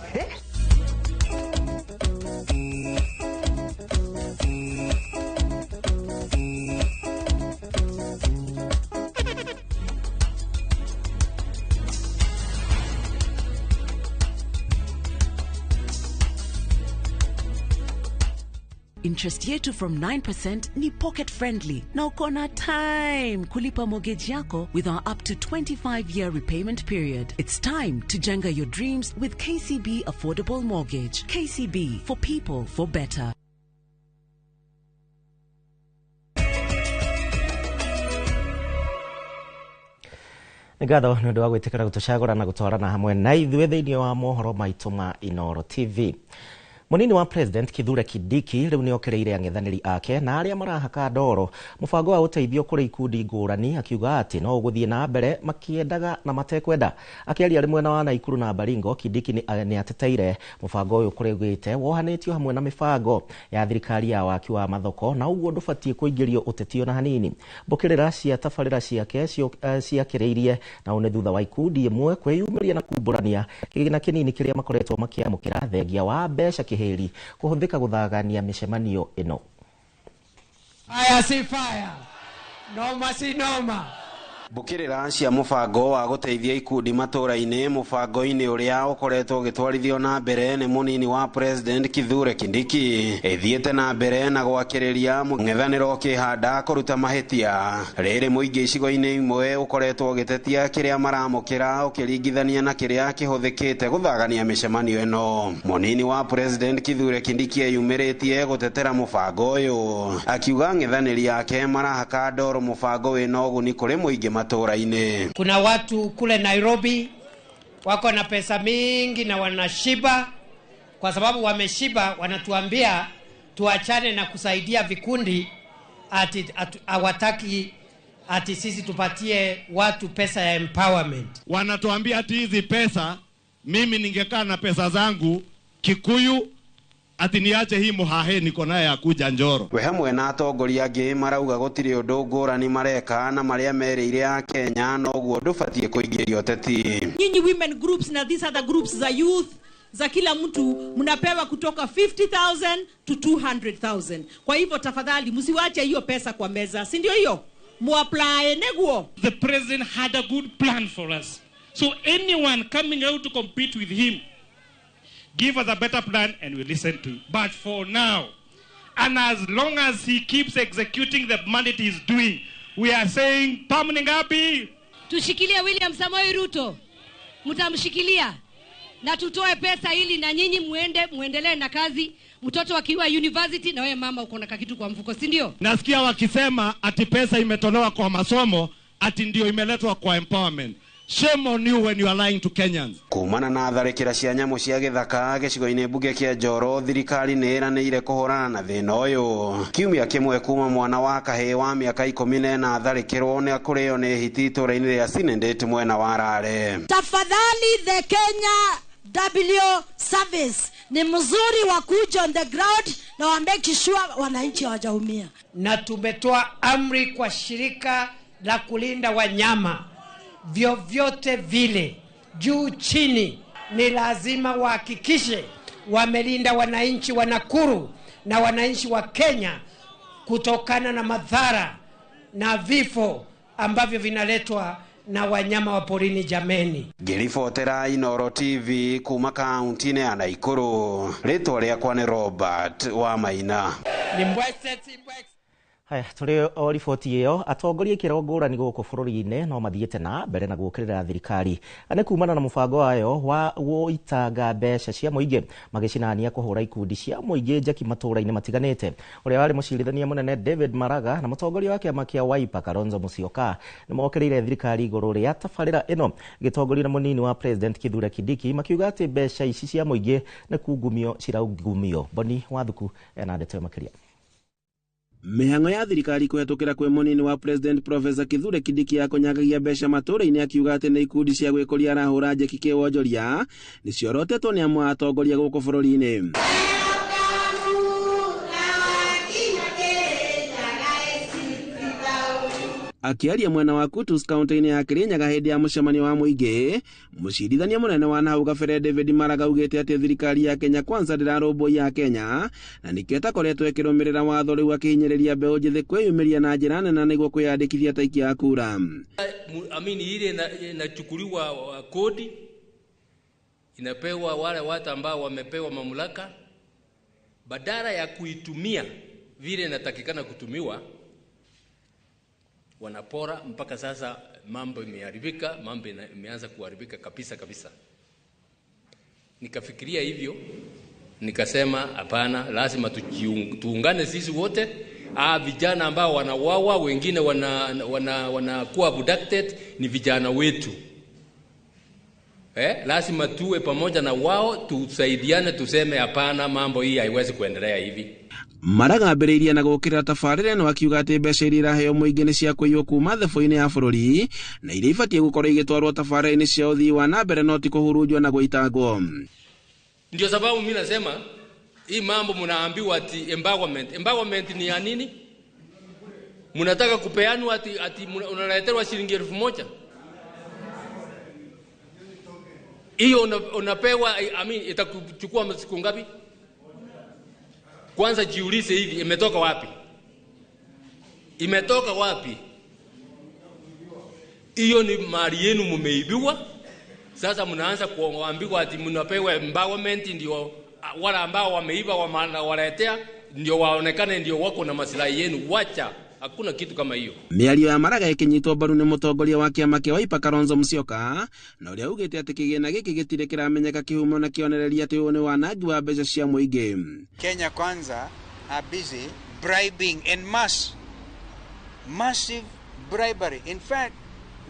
Interest yetu from 9% ni pocket friendly. Na uko na time kulipa mortgage yako with our up to 25-year repayment period. It's time to jenga your dreams with KCB Affordable Mortgage. KCB, for people, for better. Ngatho nĩ ũndũ wa gwĩtĩkĩra gũtũcagũra na gũtwarana hamwe na ithuĩ thĩinĩ wa mohoro maitũ ma Inooro TV. Munini wa President Kithure Kindiki rĩu nĩ okĩrĩire ang'ethanĩri ake na arĩa marahaka ndoro mũbango wa ũteithio kũrĩ ikundi ngũrani, akiuga atĩ no gũthiĩ na mbere makĩendaga na matekwenda. Akĩaria rĩ mwena wa Naikuru na Baringo, Kindiki nĩ ateteire mũbango ũyũ kũrĩgĩte wohanĩtio hamwe na mĩbango ya thirikari ya waki wa mathoko na ũguo ndũbatiĩ kũingĩrio ũteti na hanini. Mbũkĩrĩra cia tabarĩra ciake ciakĩrĩirie na one thutha wa ikundi ĩmwe kwĩyumĩria na kumbũrania kĩgĩna kĩnini kĩrĩa makoretwo makĩamũkĩra thengia wa mbeca heri kuhũthĩka gũthagania mĩcemanio ĩno. Fire si fire, noma si noma. Bukirira cia mubango wa guteithia ikundi matura-ini mubango-ini uria ukoretwo gitwarithio na mbere ni munini wa president Kithure Kindiki ethiete na mbere na gwakiriria mung'ethaniro kihanda kuruta mahitia riri muingi icigo-ini imwe ukoretwo gitetia kiria maramukira ukiringithania na kiria kihuthikite guthagania micemanio ino. Munini wa president Kithure Kindiki eyumiritie gutetera mubango uyu akiuga ng'ethaniri yake marahaka ndoro mubango wino uguni kuri muingi matura-ini. Kuna watu kule Nairobi wako na pesa mingi na wanashiba. Kwa sababu wameshiba, wanatuambia tuachane na kusaidia vikundi, hawataki ati sisi tupatie watu pesa ya empowerment. Wanatuambia ati hizi pesa, mimi ningekaa na pesa zangu Kikuyu ati niache hii muhahe niko naye akuja Njoro. We hamwe na atongoria angi marauga gutiri undu ngurani mareka na maria merire ya Kenya no guo ndubatie kuingiria uteti. Nyinyi women groups na these other groups za youth za kila mtu mnapewa kutoka 50,000 to 200,000. Kwa hivyo tafadhali msiwache hiyo pesa kwa meza, si ndio hiyo? Muapply neguo. The president had a good plan for us. So anyone coming out to compete with him, give us a better plan and we listen to him. But for now, and as long as he keeps executing the mandate he's doing, we are saying, Pamunengapi. Tushikilia William Samoei Ruto. Mutamshikilia. Na tutoe pesa ili na nyinyi muendelee na kazi. Mtoto akiwa university na wewe mama uko na kitu kwa mfuko, si ndio? Nasikia wakisema ati pesa imetolewa kwa masomo, ati ndio imeletwa kwa empowerment. Shame on you when you are lying to Kenyans. Kumana na tharikira cia nyamu cia githaka gicigo-ini mbunge kia Njoro, thirikari ni iranire kuhurana na thina uyu. Kiumia kimwe kuma mwana wa kahii wa miaka 14 tharikirwo ni akurio ni hiti itura-ini ria Sinendate mwena wa Rare. Tafadhali the Kenya W service ni mzuri wa kuja on the ground na wa make sure wananchi hawajaumia. Na tumetoa amri kwa shirika la kulinda wanyama vyovyote vile juu chini, ni lazima wahakikishe wamelinda wananchi wa Nakuru na wananchi wa Kenya kutokana na madhara na vifo ambavyo vinaletwa na wanyama wa porini jameni. Ngiribotera Inooro TV kuma kaunti-ini ya Naikuru. Ritwa riakwa ni Robert wa Maina. Haya, tuli o riboti iyo atongoria ikiro ngurani guku bururi-ini no mathiete na mbere na gukirira thirikari ane kumana na mubango wayo wa guitanga mbeca cia muingi magicinania kuhura ikundi cia muingi njaki matura-ini matiganite. Uria wari mucirithania munene David Maraga na mutongoria wake amakia Wiper Kalonzo Musyoka ni mokirire thirikari iguru ria tabarira ino gitongoria na munini wa president Kithure Kindiki makiuga ati mbeca ici cia muingi ni kungumio ciraungumio. Boni Wathuku ena ndeto makiria. Mihango ya thirikari kuhetukira kwe munini wa president Professor Kithure Kindiki ya kunyagagia mbeca matura-ini akiuga ati ni ikundi cia gwikoria arahura njeki kiwonjoria ni ciorotetwo ni amwe atongoria guku bururi-ini. Akiaria mwena wa Kutus kaunti-ini ya Kirinyaga hindi ya mucemanio wa muingi, mucirithania munene wa nahau gabere David Maraga ugite ati thirikari ya Kenya Kwanza ndirarũmbũiya ya Kenya na nikio itakoretwo ikirumirira watho riu akihinyiriria mbeũ njithi kwiyumiria na njira nene niguo kwiyandikithia ta ikia kura. Ile inachukuliwa kodi inapewa wale watu ambao wamepewa mamlaka, badala ya kuitumia vile inatakikana kutumiwa wanapora. Mpaka sasa mambo imeharibika, mambo imeanza kuharibika kabisa. Nikafikiria hivyo, nikasema hapana, lazima tuungane sisi wote. Vijana ambao wanawawa, wengine wanakuwa abducted, ni vijana wetu. Lazima tuwe pamoja na wao, tusaidiane, tuseme hapana, mambo hii haiwezi kuendelea hivi. Maraga ambĩrĩirie na gũkĩrĩra tabarĩra no akiuga atĩ mbeca iria iraheo mũingĩ nĩ cia kũiywo kuma thebo-inĩ ya bũrũri na iria ibatiĩ gũkorwo igĩtwarwo tabarĩra-inĩ cia ũthii wa na mbere no ti kũhurunjwo na gũitangwo. Ndio sababu mimi nasema hii mambo mnaambiwa ati empowerment ni ya nini? Mnataka kupeanwa ati unaletewa shilingi 1,000. Hiyo unapewa, itakuchukua siku ngapi? Kwanza jiulize hivi, imetoka wapi? Hiyo ni mali yenu mmeibiwa. Sasa mnaanza kuambiwa ati mnapewa empowerment ndio wala ambao wameiba waletea ndio waonekane ndio wako na maslahi yenu. Wacha, hakuna kitu kama hiyo. Miario ya Maraga ikinyitwo mbaru ni mutongoria wa kiama kia Wiper Kalonzo Musyoka, na uria ugite ati kigina giki gitire kiramenyeka kihumo na kionereria ati uyu ni wanangi wa mbeca cia muingi. Kenya Kwanza are busy bribing en masse, massive bribery. In fact,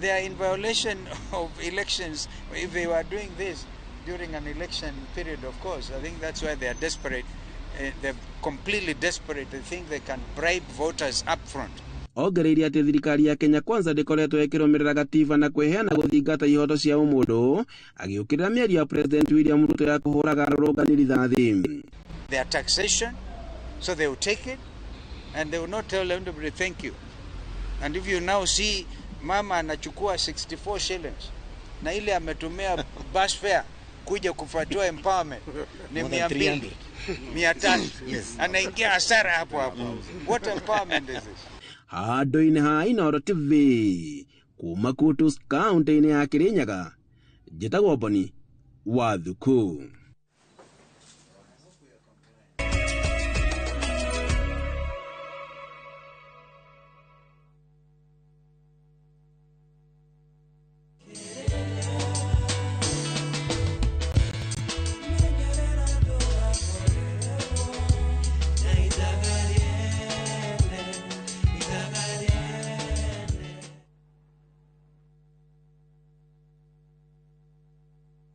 they are in violation of elections if they were doing this during an election period. Of course, I think that's why they are desperate. They're completely desperate. They think they can bribe voters up front. Ongereiria ati thirikari ya Kenya Kwanza ndikoretwo ikirumirira gatiba na kweheana guthingata ihoto cia umundu, agiukirira miario ya President William Ruto ya kuhuraga rũrũngani rithathi. Their taxation, so they will take it and they will not tell anybody thank you. And if you now see mama anachukua 64 shillings na ile ametumia bus fare kuja kufuatiwa empowerment ni 200 300, anaingia hasara hapo. What empowerment is this? Handu-inĩ ha Inooro TV kuma Kutus kaunti-inĩ ya Kirinyaga, njĩtagwo Boni wa Thuku.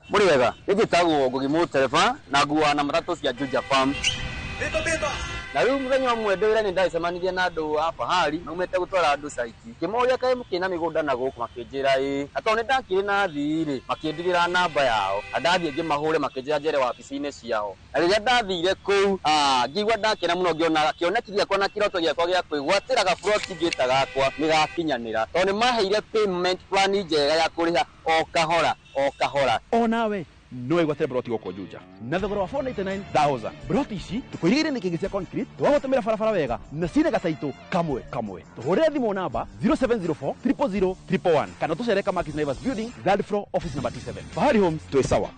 Muriega, igitagwo Ngugimu Tereba na nguwa na matatu cia Juja Farm. Na riu muthenya umwe ndwira ni ndaicemanirie na andu a fahari maumete gutwara andu saiti. Kimoria kae mukina migunda na guku makinjira atone ndakire na thiri makindirira namba yao. Andathie ngimahure makinjira njere wabici-ini ciao. Na riria ndathire kuu ngigwa ndakena muno ngiona kionekithia kwa na kiroto giakwa gia kwigwatira ga plot ngita gakwa nigakinyanira. Tone maheire payment plan njega ya kuriha o kahora. O nawe no igwatire broti goko Juja na thogora wa 499,000. Broti ici tukoirire ni kigisia concrete twagotemera barabara wega na cine gasaito kamwe. Tuhore thimo namba 0704 000 111 kana tucereka Markis Naivas Building, third floor, office number 27. Fahari Homes, tuwe sawa.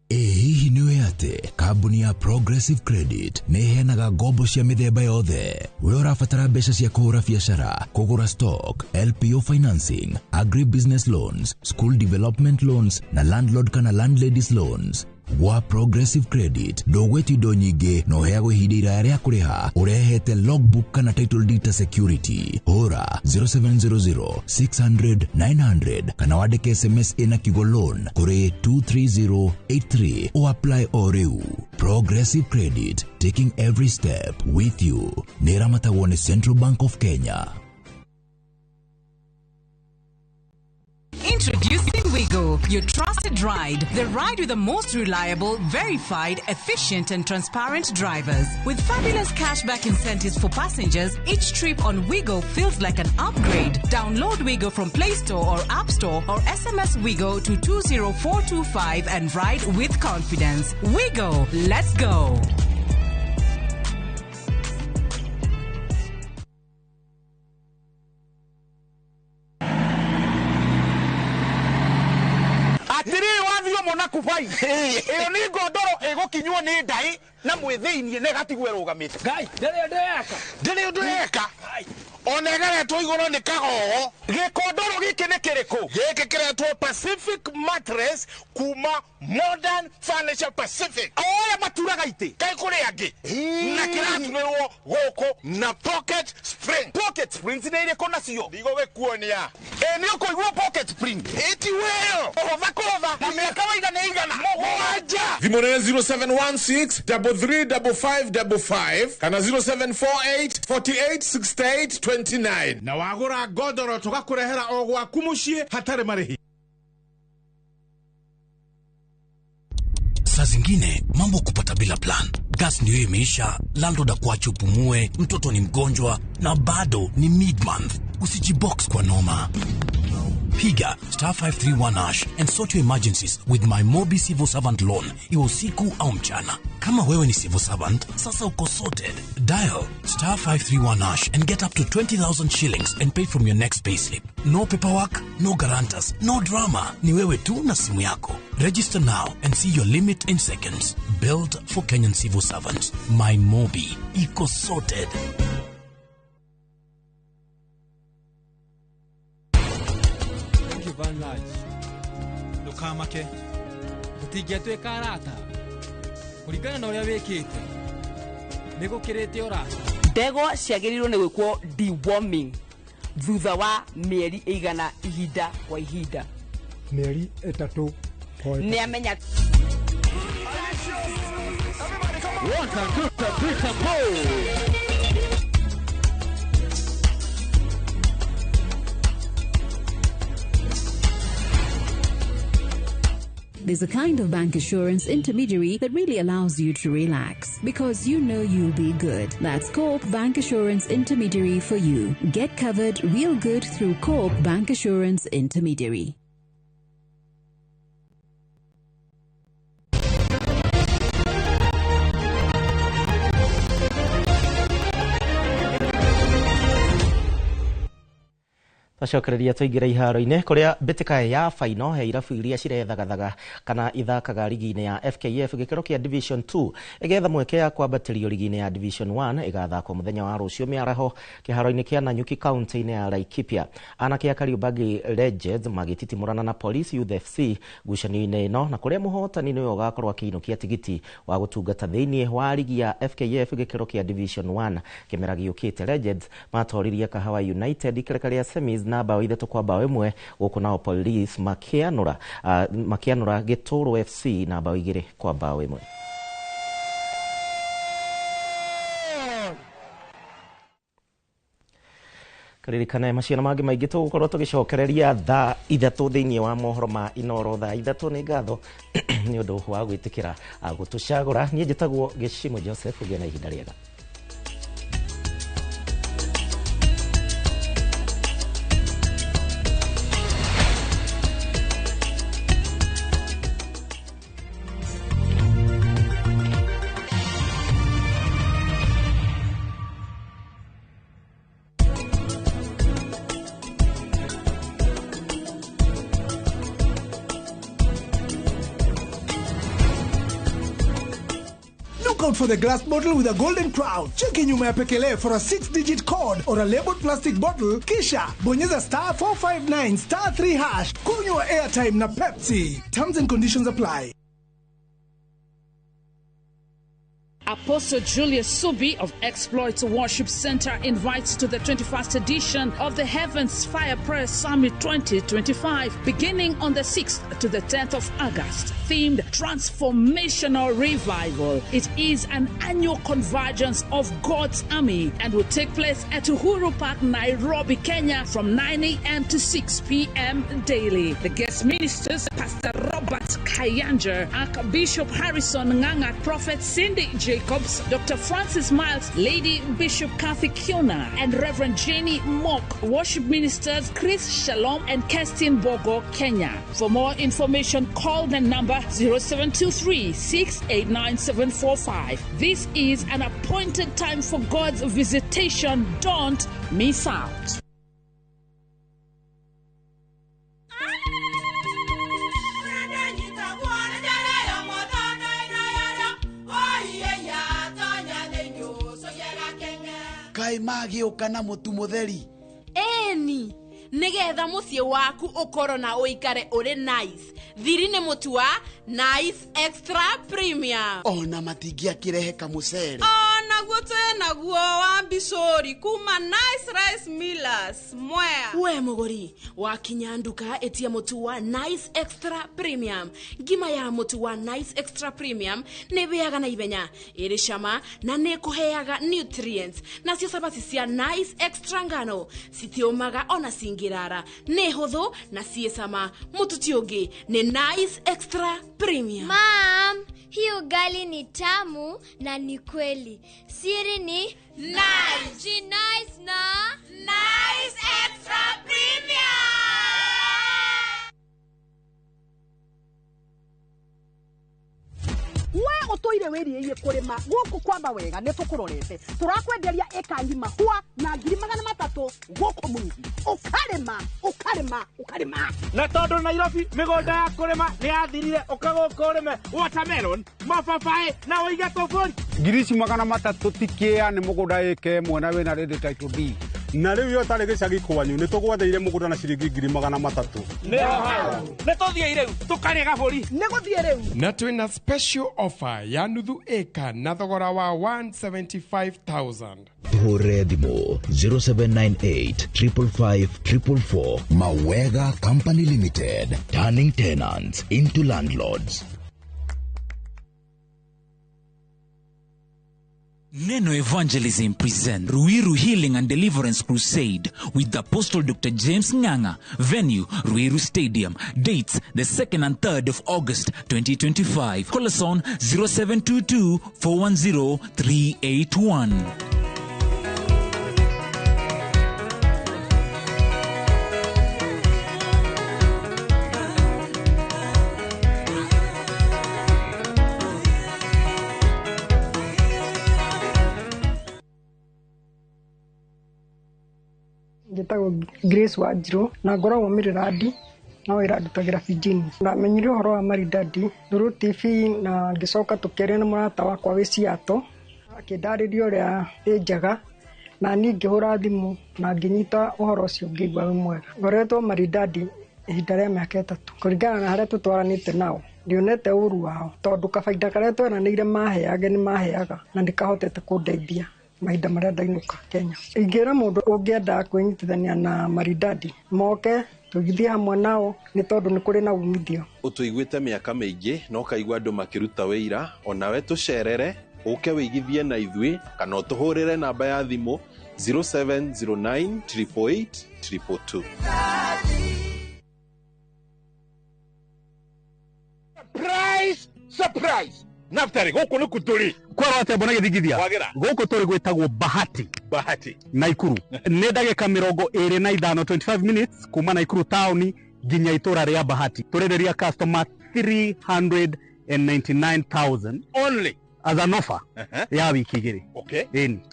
Hihi niwe ati kambuni ya Progressive Credit neheanaga ngombo cia mithemba yothe? We urabatara mbeca cia kuhura biacara, kugura stock, LPO financing, agribusiness loans, school development loans na landlord kana landladies loans. Wa Progressive Credit ndogweti indo nyingi no heagwo ihinda iraya ria kuriha urehete logbook kana title deed security. Hora 0700 600 900 kana wandike SMS ina kigo loan kuri 23083 o apply oreu. Progressive Credit, taking every step with you. Niramatagwo ni Central Bank of Kenya. Introducing Wigo, your trusted ride. The ride with the most reliable, verified, efficient and transparent drivers. With fabulous cashback incentives for passengers, each trip on Wigo feels like an upgrade. Download Wigo from Play Store or App Store or SMS Wigo to 20425 and ride with confidence. Wigo, let's go. Atiri wathio mona kufai iyo ni ngondoro igukinywo ni ndai na mwithiinie negatigwe rugamite ngai ndiri ndeka onegeretwo iguru ni kagogo gikondoro giki ni kiriku giki kiretwo Pacific Mattress kuma Modern Furniture Pacific oya maturaga ite kai kuri angi na kiraturwo goko na pocket springs ni ile kona cio digo gekuonia ni ukoigwa pocket spring eti weo ovakova na miaka waida ni igana moja Vimone 0716 335555 kana 0748 4868 29 na wagura godoro tugakurehera ogwa kumushie hatari marihi. Saa zingine mambo kupata bila plan. Gas ndio imeisha, landlord akuache upumue, mtoto ni mgonjwa na bado ni mid-month. Usijibox kwa noma. Piga *531# and sort your emergencies with my Mobi Civil Servant Loan. Iwe usiku au mchana. Kama wewe ni civil servant, sasa uko sorted. Dial *531# and get up to 20,000 shillings and pay from your next payslip. No paperwork, no guarantors, no drama. Ni wewe tu na simu yako. Register now and see your limit in seconds. Built for Kenyan civil servants. My Mobi. Iko sorted. Ndukamake tutingĩtuĩka arata kũringana na ũrĩa wĩkĩte nĩgũkĩrĩte ũrata. Ndegwa ciagĩrĩirwo nĩ gwĩkwo deworming thutha wa mĩeri ĩigana ihinda kwa ihinda. Mĩeri 3 nĩ amenya. What a good goal! There's a kind of bank assurance intermediary that really allows you to relax because you know you'll be good. That's Coop Bank Assurance Intermediary for you. Get covered real good through Coop Bank Assurance Intermediary. Tacokereria tuingira iharo-ine kuria mbitika ya final he irabu iria cirethagathaga kana ithakaga ligi-ini ya FKF gikiro kia Division 2 igetha mweke ya kwambatirio ligi-ini ya Division 1 igathakwo muthenya wa rucio miaraho kiharo-ini kia Nanyuki county-ini ya Laikipia. Anake ya Kariobangi Legends magititimurana na Police Youth FC ngucanio-ini ino na kuria muhotani niwe ugakorwo akiinukia tigiti wa gutungata thiini wa ligi ya FKF gikiro kia Division 1 kimera giukite. Legends matoririe Kahawa United ikerekaria semis na bao ithatũ kwa bao ĩmwe gũkũ nao Police makianũra Gĩtũrũ FC na bao 2 kwa bao ĩmwe. Karirikana maciana mangĩ maingĩ tũgũkorwo tũgĩcokereria thaa 3 thĩinĩ wa mohoro ma Inoro thaa 3 nĩ ngatho nĩ ũndũ wa gwĩtĩkĩra gũtũcagũra. Niĩ njĩtagwo Gĩcimo Joseph, ũgĩe na ihinda rĩega. Out for the glass bottle with a golden crown. Check in nyuma ya pekele for a 6-digit code or a labeled plastic bottle. Kisha bonyeza *459 *3#. Kunywa airtime na Pepsi. Terms and conditions apply. Apostle Julius Subi of Exploits Worship Center invites to the 21st edition of the Heavens Fire Prayer Summit 2025, beginning on the 6th to the 10th of August, themed Transformational Revival. It is an annual convergence of God's army and will take place at Uhuru Park, Nairobi, Kenya from 9 a.m. to 6 p.m. daily. The guest ministers, Pastor Robert Kayanja, Archbishop Harrison Nganga, Prophet Cindy Jacobs, Dr. Francis Miles, Lady Bishop Kathy Kiona, and Reverend Jenny Mock. Worship ministers Chris Shalom and Kestin Bogo, Kenya. For more information, call the number 0723 689 745. This is an appointed time for God's visitation. Don't miss out. Kai magi ukana mutu mutheri eni nigetha mucie waku ukoro na uikare uri nice thiri ni mutu wa Nice Extra Premium ona matingia kirehe kamucere ona gutu naguo wa bishori kuma Nice Rice Millers mwea we muguri wa kinyanduka etia mutu wa Nice Extra Premium. Ngima ya mutu wa Nice Extra Premium ne beaga na ibenya iri shama na ne kuheaga nutrients na cio sabati cia Nice Extra ngano sitiomaga ona singirara ne hotho na siesama mutu tiongi ne Nice Extra Premium. Mom, hii ugali ni tamu na ni kweli. Siri ni nice. Nice na Nice Extra Premium. toire wiriye kurima guku kwamba wega ne tukurorete turakwenderia eka ngima hua na 300 guku mungi ukarima na tondu Nairobi migonda ya kurima ni yathirire ukagoka urime watermelon mababaĩ na uige tofori 300 tikia ni mugunda eke mwena wena ready title D na riu yo tari gicagi kwanyu ni tugwatheire mugunda na ciringi 300 ne tothie riu tukarega buri ne guthie riu na twina special offer ya nuthu eka na thogora wa 175,000 Hore thimo 0798 555 444. Mawega Company Limited, turning tenants into landlords. Neno Evangelism present Ruiru Healing and Deliverance Crusade with Apostle Dr. James Nganga. Venue Ruiru Stadium. Dates the 2nd and 3rd of August 2025. Call us on 0722 410 381. Gitago Grace Wajiro na ngoragwo Miriradi na wira ndutagira Fijini na menyire horo wa Maridadi Nduru TV na ngicoka tukeria na murata wakwa wiciato akindaririo ria njaga na ni ngihura thimu na nginyita uhoro ucio ngigwa mwega ngoretwo Maridadi ihinda ria miaka 3 kuringana na haria tutwaranite nao ndionete uru wao tondu kabaida karia tweranire maheage ni maheaga na ndikahotete kundeithia mahinda maria ndainuka Kenya. Ingira mundu ungienda kwinyitithania na Maridadi moke tugithie hamwe nao ni tondu ni kuri na umithio. Utuiguite miaka mingi no kaigwa andu makiruta wira onawe tucerere uke wigithie na ithui kana utuhurire namba ya thimu 0709 888 222. Surprise! Naftari guku ni kuturi kwara ate bona githigithia guku turi gwitagwo bahati Naikuru ne ndagika 25 25 minutes kuma Naikuru town ginya itura ria bahati turenderia customer 399,000 only as an offer ya wiki igiri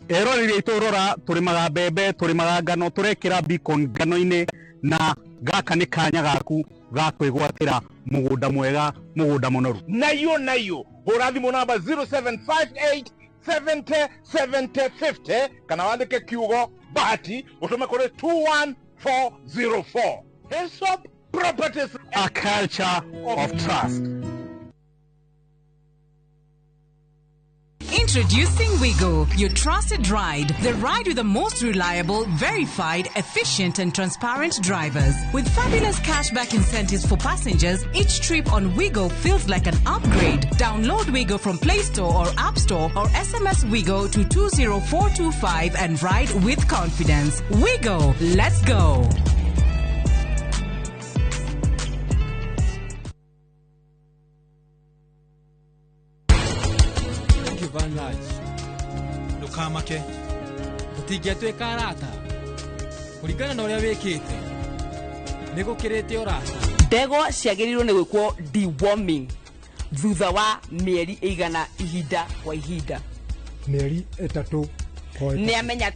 ero ri iturora turi magabebe turi magangano turekira beacon ngano-ine na gaka ni kanya gaku gakwigwatira mugunda mwega mugunda munoru nayo horathimo namba 0758 70 70 50 kana wandike kiugo bahati utume kuri 21404. Hillsop Properties, a culture of trust. Introducing Wigo, your trusted ride. The ride with the most reliable, verified, efficient and transparent drivers. With fabulous cashback incentives for passengers, each trip on Wigo feels like an upgrade. Download Wigo from Play Store or App Store or SMS Wigo to 20425 and ride with confidence. Wigo, let's go. Ndukamake tutingĩatuĩka arata kũringana na ũrĩa wĩkĩte nĩ gũkĩrĩte ũrata. Ndegwa ciagĩrĩirwo nĩ gwĩkwo deworming thutha wa mĩeri ĩigana ihinda kwa ihinda. Mĩeri 3 nĩ amenya.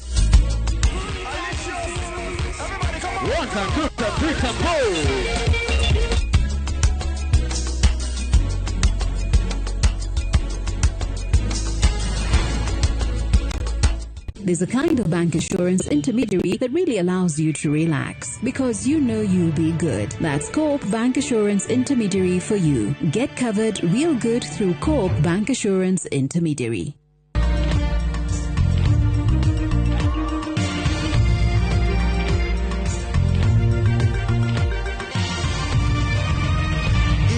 There's a kind of bank assurance intermediary that really allows you to relax because you know you'll be good. That's Coop Bank Assurance Intermediary for you. Get covered real good through Coop Bank Assurance Intermediary.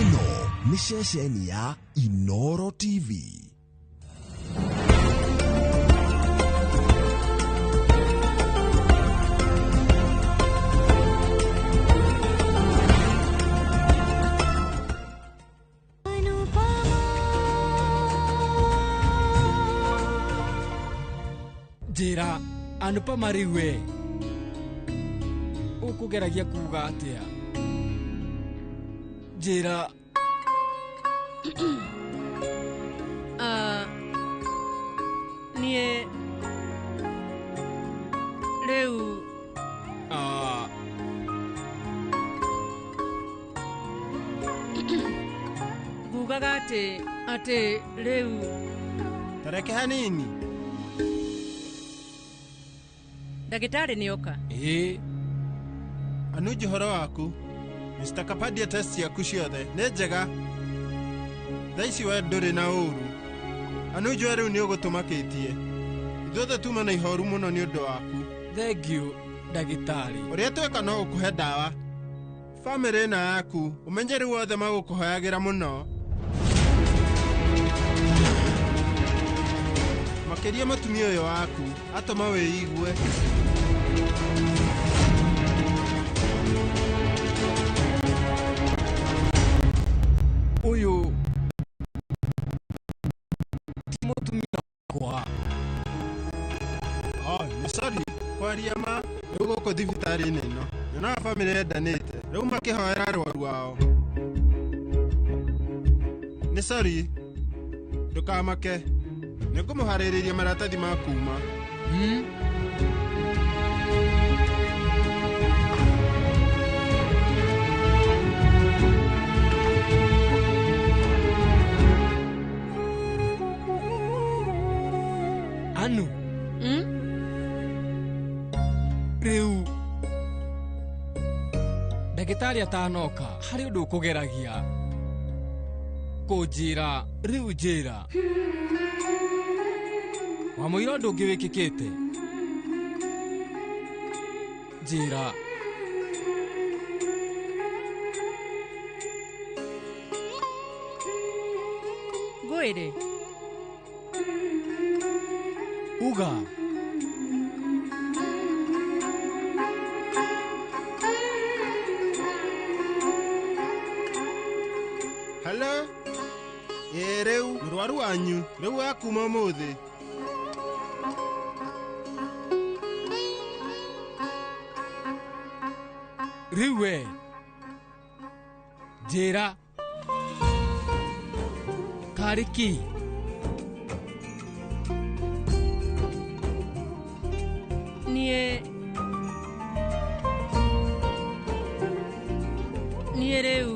Ino ni shesheni ya Inoro TV. Njĩra Anupama rĩu we ũkũgeragia kuuga atĩa? Njĩra Nie Leu Gugaga ate Leu Tareke hanini Ndagĩtarĩ nĩoka. Anu johoro waku Mr. Kapadia test yaku ciothe nĩ njega thaici we ndũrĩ na ũru anu jo rĩu nĩ ũgũtũmakĩtie ithuothe tuma na ihoru mũno nĩ ũndũ waku. Thank you ndagĩtarĩ. Ũrĩa tweka no ũkũhe ndawa famĩlĩ na yaku ũmenye rĩu othe magũkũhoyagĩra mũno makĩria matumia ũyũ waku atũma wĩigue. Uyu ti mutumia wakwa. Nĩ sorry kwaria ma rĩu gũkũ thibitarĩ-inĩ ĩno na famĩlĩ yendanĩte rĩu makĩhoera arwaru ao. Nĩ sorry ndũkamake nĩngũmũharĩrĩria maratathi ma kuma. Anu Rĩu ndagĩtarĩ atanoka harĩ ũndũ ũkũgeragia kũnjĩra rĩu njĩra wamũira ũndũ ũngĩ wĩkĩkĩte njĩra. Ngwĩrĩ uga Hello rĩu mũrwaru wanyu rĩu akuma ũmũthĩ. Rĩu we njĩra karĩ ki niĩ rĩu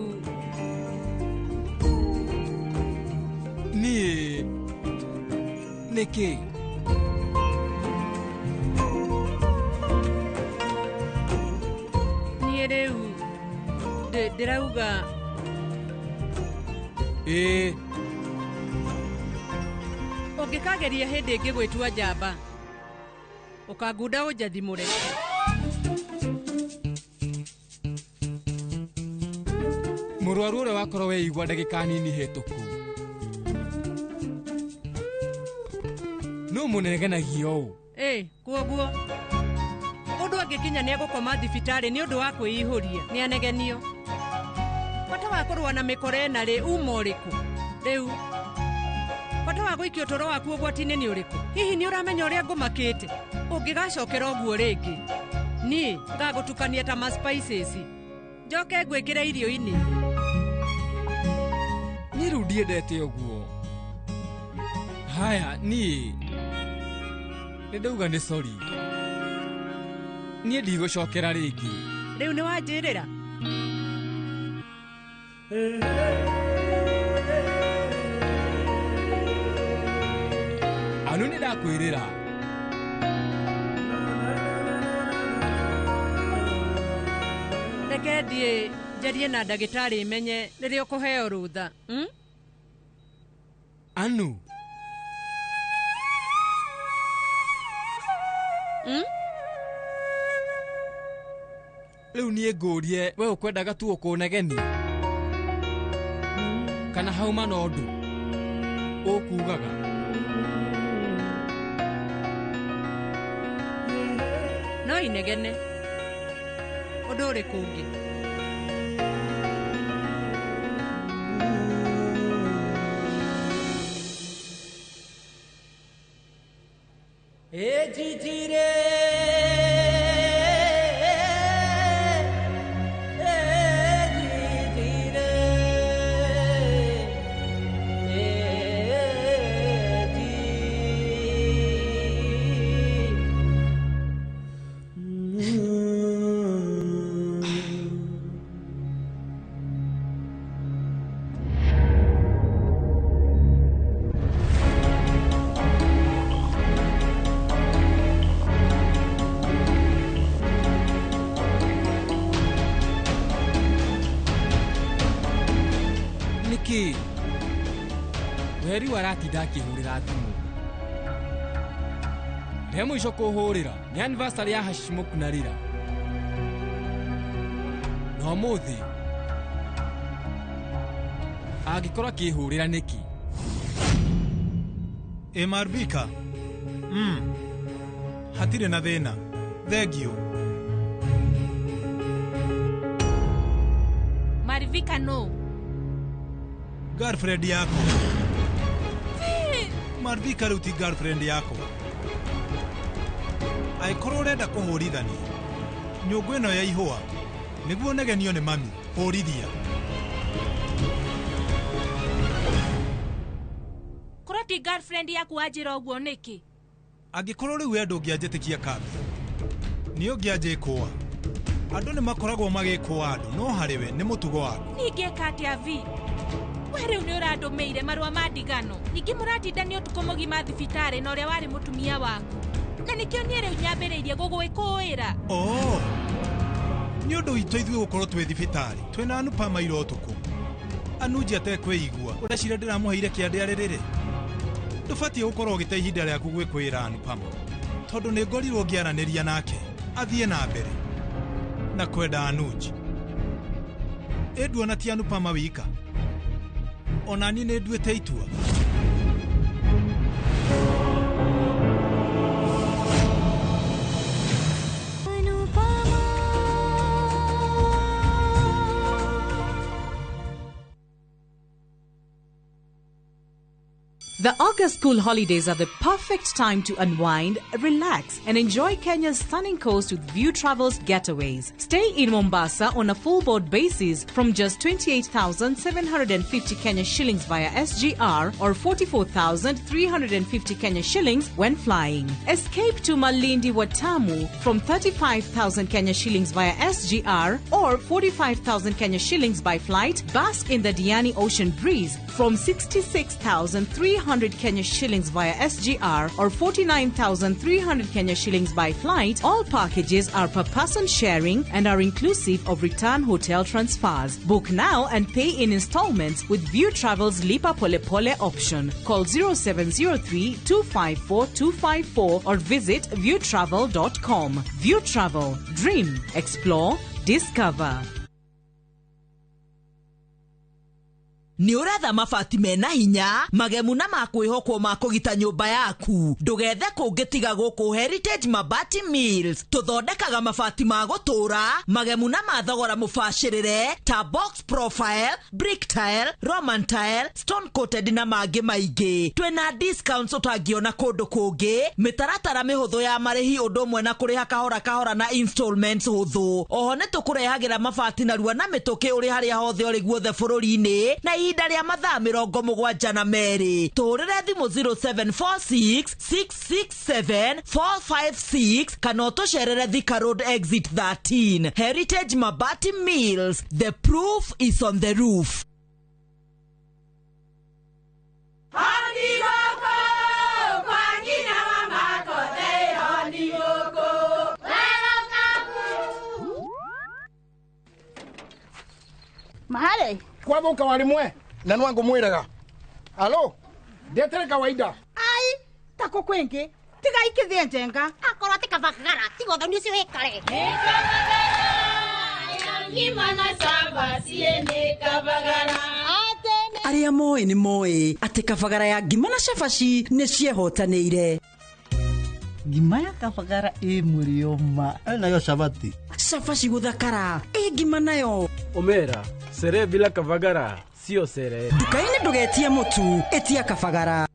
nĩkĩ niĩ rĩu ndĩrauga ũngĩkageria hĩndĩ ĩngĩ gwĩtua njamba ũkangunda ũnjathimũre. Mũrwaru ũrĩa wakorwo weigua ndagĩka nini hĩtũku no mũnegenagia ũũ. Kuoguo mũndũ angĩkinya nĩ egũkoma thibitarĩ nĩ ũndũ wa kwĩihũria nĩ anegenio. Bata wa kũrũa na mĩkora ĩna rĩ uma ũrĩkũ? Rĩu bata wa gũikio ũtũũro waku ũgwati-inĩ nĩ ũrĩkũ? Hihi nĩ ũramenya ũrĩa ngũmakĩte ũngĩgacokera ũguo rĩngĩ niĩ ngagũtukania ta ma-spices njoke ngwĩkĩre irio-inĩ. Niĩ rĩu ndiendete ũguo. Haya niĩ nĩndauga nĩ sorry niĩ ndigũcokera rĩngĩ. Rĩu nĩ wanjĩrĩra anu nĩ ndakwĩrĩra reke thiĩ njarie na ndagĩtarĩ menye rĩrĩa ũkũheo rũtha. Anu rĩu niĩ ngũrie we ũkwendaga tu ũkũnegenia kana hauma na ũndũ ũkugaga. No inegene ũndũ ũrĩkũ ũngĩ? Ejijire Niki weri waratinda akihurira thimu remo ico kuhurira ni anniversary ya Hashimoku na Rira no muthi agikorwo akihurira niki Marbika hatire na thina thegio Marvika no girlfriend yako Marvika ruti girlfriend yako aikorwo urenda kuhurithania nyungu ino ya ihua niguo negenio ni mami hurithia kurati girlfriend yaku ajira uguo niki angikorwo riu endo ngianjitikia kambi ni ungianjikwa andu ni makoragwo magikwa andu no hariwe ni mutugo waku ninge kati avi were uni urandumeire marua madigano ningi muratindania utuko mugima thibitari na uria wari mutumia waku na nikio ni riu nyambiriirie gugwikuira ni undu witu ithui gukorwo twi thibitari twina anupa mairo utuku anuji atekweigua uracira ndiramuheire kiande aririri ndubatie gukorwo ugite ihinda riaku gwikwira anupama tondu ni ngorirwo ngiaraniria nake athie na mbere na kwenda anuji edua ti anupama wika onani ni nduite itua The August school holidays are the perfect time to unwind, relax, and enjoy Kenya's stunning coast with View Travel's getaways. Stay in Mombasa on a full board basis from just 28,750 Kenya shillings via SGR or 44,350 Kenya shillings when flying. Escape to Malindi Watamu from 35,000 Kenya shillings via SGR or 45,000 Kenya shillings by flight. Bask in the Diani Ocean Breeze from 66,300 Kenya shillings via SGR or 49,300 Kenya shillings by flight. All packages are per person sharing and are inclusive of return hotel transfers. Book now and pay in installments with View Travel's Lipa Pole Pole option. Call 0703-254-254 or visit viewtravel.com. View Travel. Dream. Explore. Discover. Ni uratha mabati mena hinya magemu na makwihokwo makugita nyumba yaku ndugethe kungitiga guku Heritage Mabati Mills tuthondekaga mabati ma gutura magemu na mathogora mubashirire ta box profile, brick tile, roman tile, stone coated na mangi maingi. Twina discounts utangiona kundu kungi, mitaratara mihuthu ya marihi undu mwe na kuriha kahora kahora na installments huthu. Oho ni tukurehagira mabati na ruwa na mituki uri haria hothe uri guothe bururi-ini na ihinda ria mathaa 72 na meri. Tuhurire thimu 0746 667 456 kana utucerere Thika Road exit 13. Heritage Mabati Mills, the proof is on the roof. Mahale kwathuka warimwe na nwangu mwiraga alo ndetere kawaida ai tako kwengi tiga ikithie njenga akorwo tikavagara tigotho nicio hekare ngimana samba siene kavagara aria moi ni moi ati kabagara ya ngima na cabaci ni ciehotanĩire. Ngima ya kabagara mulioma nayo sabati cabaci guthakara ngima nayo omera sere bila kabagara sio sere. Duka-inĩ ndugetie mutu etia kabagara.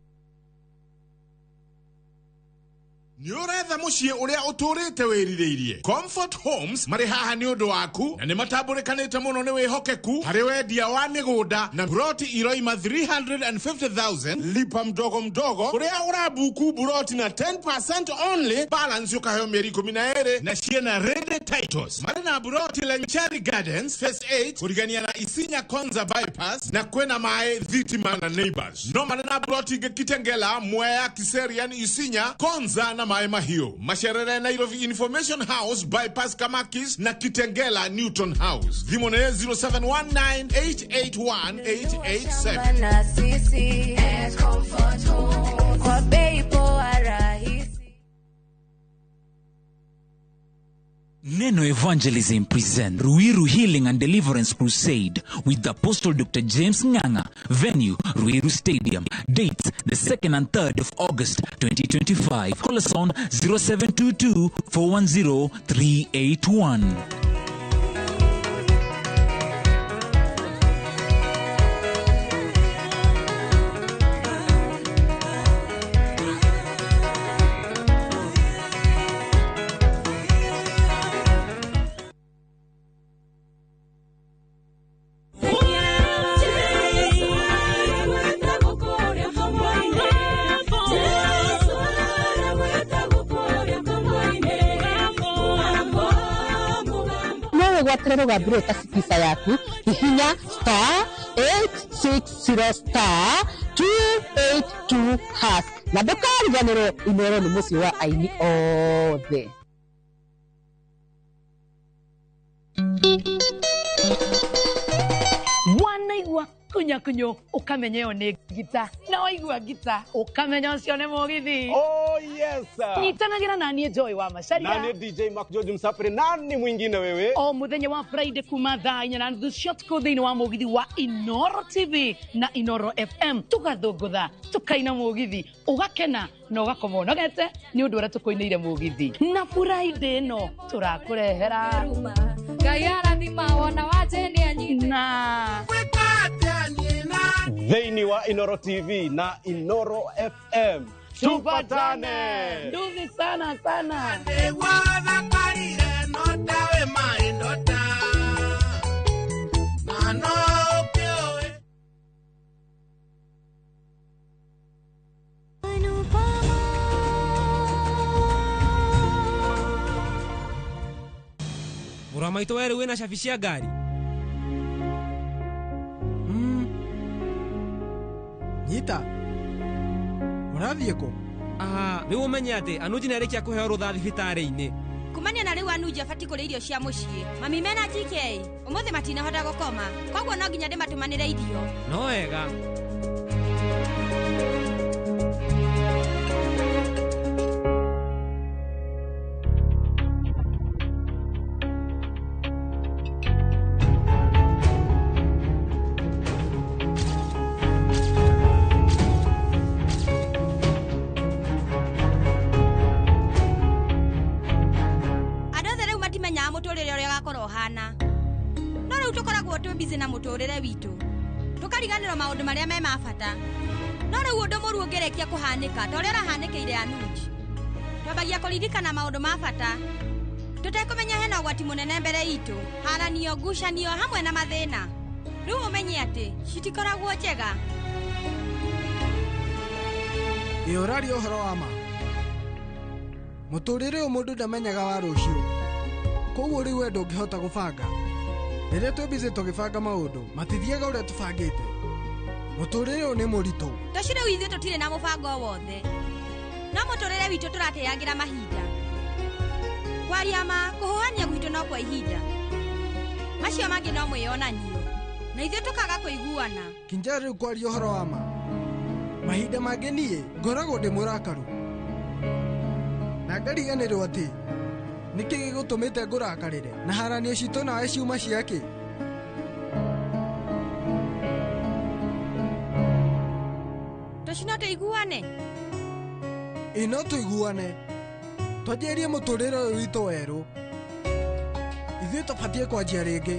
Ni uretha muciĩ uria uturite wiririirie. Comfort Homes mari haha ni undu waku na ni matambulikanite muno ni wihokeku hari wendia wa migunda na buroti iroima 350,000 lipa mdogo mdogo uria urabuku buroti na 10% only balance ukaheo mieri 12 na ciena ready titles. Mari na buroti Lenchari Gardens Phase 8 kurigania na Isinya Konza bypass na kwena mae Thitima na Neighbors. No mari na buroti Gekitengela Mwea Kiserian Isinya Konza na mae mahio macerere Nairobi Information House bypass Kamakis na Kitengela Newton House. Thimone 0719881887. Neno Evangelism present Ruiru Healing and Deliverance Crusade with the Apostle Dr. James Nganga. Venue, Ruiru Stadium. Dates, the 2nd and 3rd of August 2025. Call us on 0722 410 381. Watrero gabreta sikisa yaku hihinya *860*282# na ndukariganirwo imero ni muci wa aini othe. Wanaigua kunyakunyo ukamenyeo ni gita na waigua gita ukamenyo cio ni mugithi. Oh yes sir. Nyitanagira nani Joy wa Macharia. Nani DJ Mark George Msafiri, nani mwingine wewe? O muthenya wa Friday kuma thaa 4 shot ko thini wa mugithi wa Inoro TV na Inoro FM tugathungutha tukaina mugithi ugakena na ugakoma nogete ni undu ura tukoineire mugithi na Friday no turakurehera Gayara ni mawona wajeni anyina Thini wa Inoro TV na Inoro FM. Tupatane. Nduzi sana sana. Uramaito wewe wena shafishia gari. Nyita. Urathie ko? Ni umenye ati anuji narekia kuheo rutha thibitari-ini. Kumania na riu anuji afati kuri irio cia mucii. Mami mena TK. Umuthi matina hota gukoma. Koguo no nginya ndimatumanire irio. No wega. busy na muturire witu tukariganirwo maundu maria me mabata no riu undu muru ungerekia kuhanika ta uria rahanikeire anuji twabagia kuririkana maundu mabata tutekumenya hena ugwati munene mbere itu haranio ngucanio hamwe na mathina riu umenye ati citikoragwo njega Iorari ohoro wa ma muturire umundu ndamenyaga wa rucio koguo riu wendo ngihota gubanga rĩrĩa twĩ busy tũgĩbanga maũndũ matithiaga ũrĩa tũbangĩte muturire ũyũ nĩ mũritũ tũcire ithuĩ tũtirĩ na mũbango wothe no muturire witũ tũrateangira mahinda kwaria ma kũhũania gwitũ no kwa ihinda macio mangĩ no mwĩonanio na ithuĩ tũkaga kũiguana kinja rĩu kwaria ũhoro wa ma mahinda mangĩ niĩ ngoragwo ndĩ mũrakaru na ngariganĩrwo atĩ nĩkĩ gĩgũtũmĩte ngũrakarĩre na haranio citũ nawe ciuma ciake tũcino tũiguane no tũiguane twanjĩrie mũtũrĩre ũyũ witũ werũ ithuĩ tũbatiĩ kwanjia rĩngĩ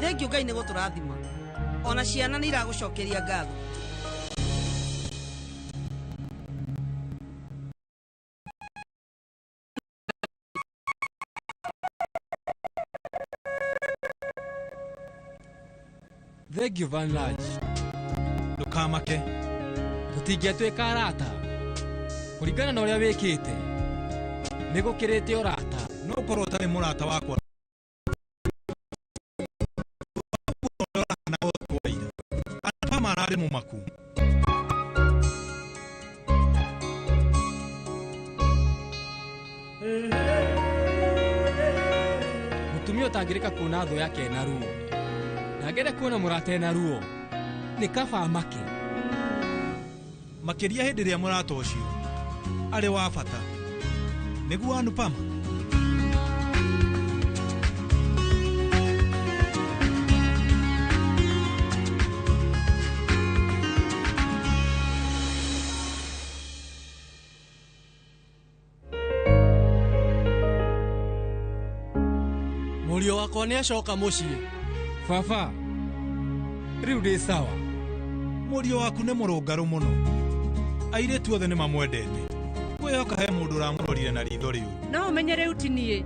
Thank you Ngai nĩ gũtũrathima ona ciana nĩ iragũcokeria ngatho Thank you Van Large ndukamake tutingĩatuĩka arata kũringana na ũrĩa wĩkĩte nĩ gũkĩrĩte ũrata no ũkorwo ũtarĩ mũrata wakwa nĩma ararĩ mũmaku. Mũtumia ũtangĩrĩka kuona thũ yake na ruo, na ngende kuona mũrata na ruo, nĩ kaba make. Makĩria hĩndĩ ĩrĩa mũrata ũcio arĩ wa bata. Nĩguo Anupama. Mũriũ wakwa nĩ acoka mũciĩ. Baba, rĩu ndĩ sawa. Mũriũ waku nĩ mũrũngarũ mũno. Airĩtu othe nĩ mamwendete. Kwĩhoka he mũndũ ũramũrorire na ritho rĩu. No ũmenye rĩu ti niĩ.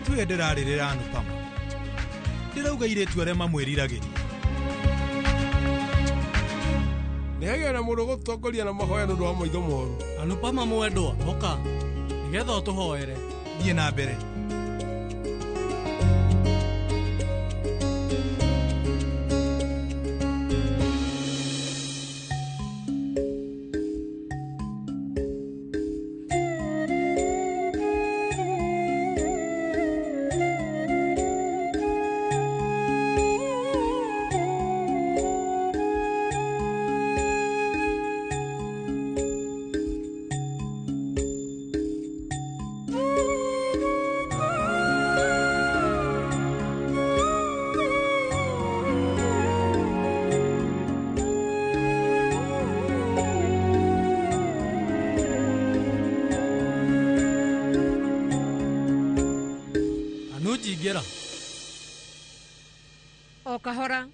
Tuye ndĩrarĩrĩra Anupama. Ndĩrauga airĩtu arĩa mamwĩriragĩria. Nĩhagĩa na mũndũ gũtongoria na mahoya nĩ ũndũ wa maitho moru. Anupama mwendwa, oka. Nĩgetha ũtũhoere. Thiĩ na mbere. Gera. O kahora.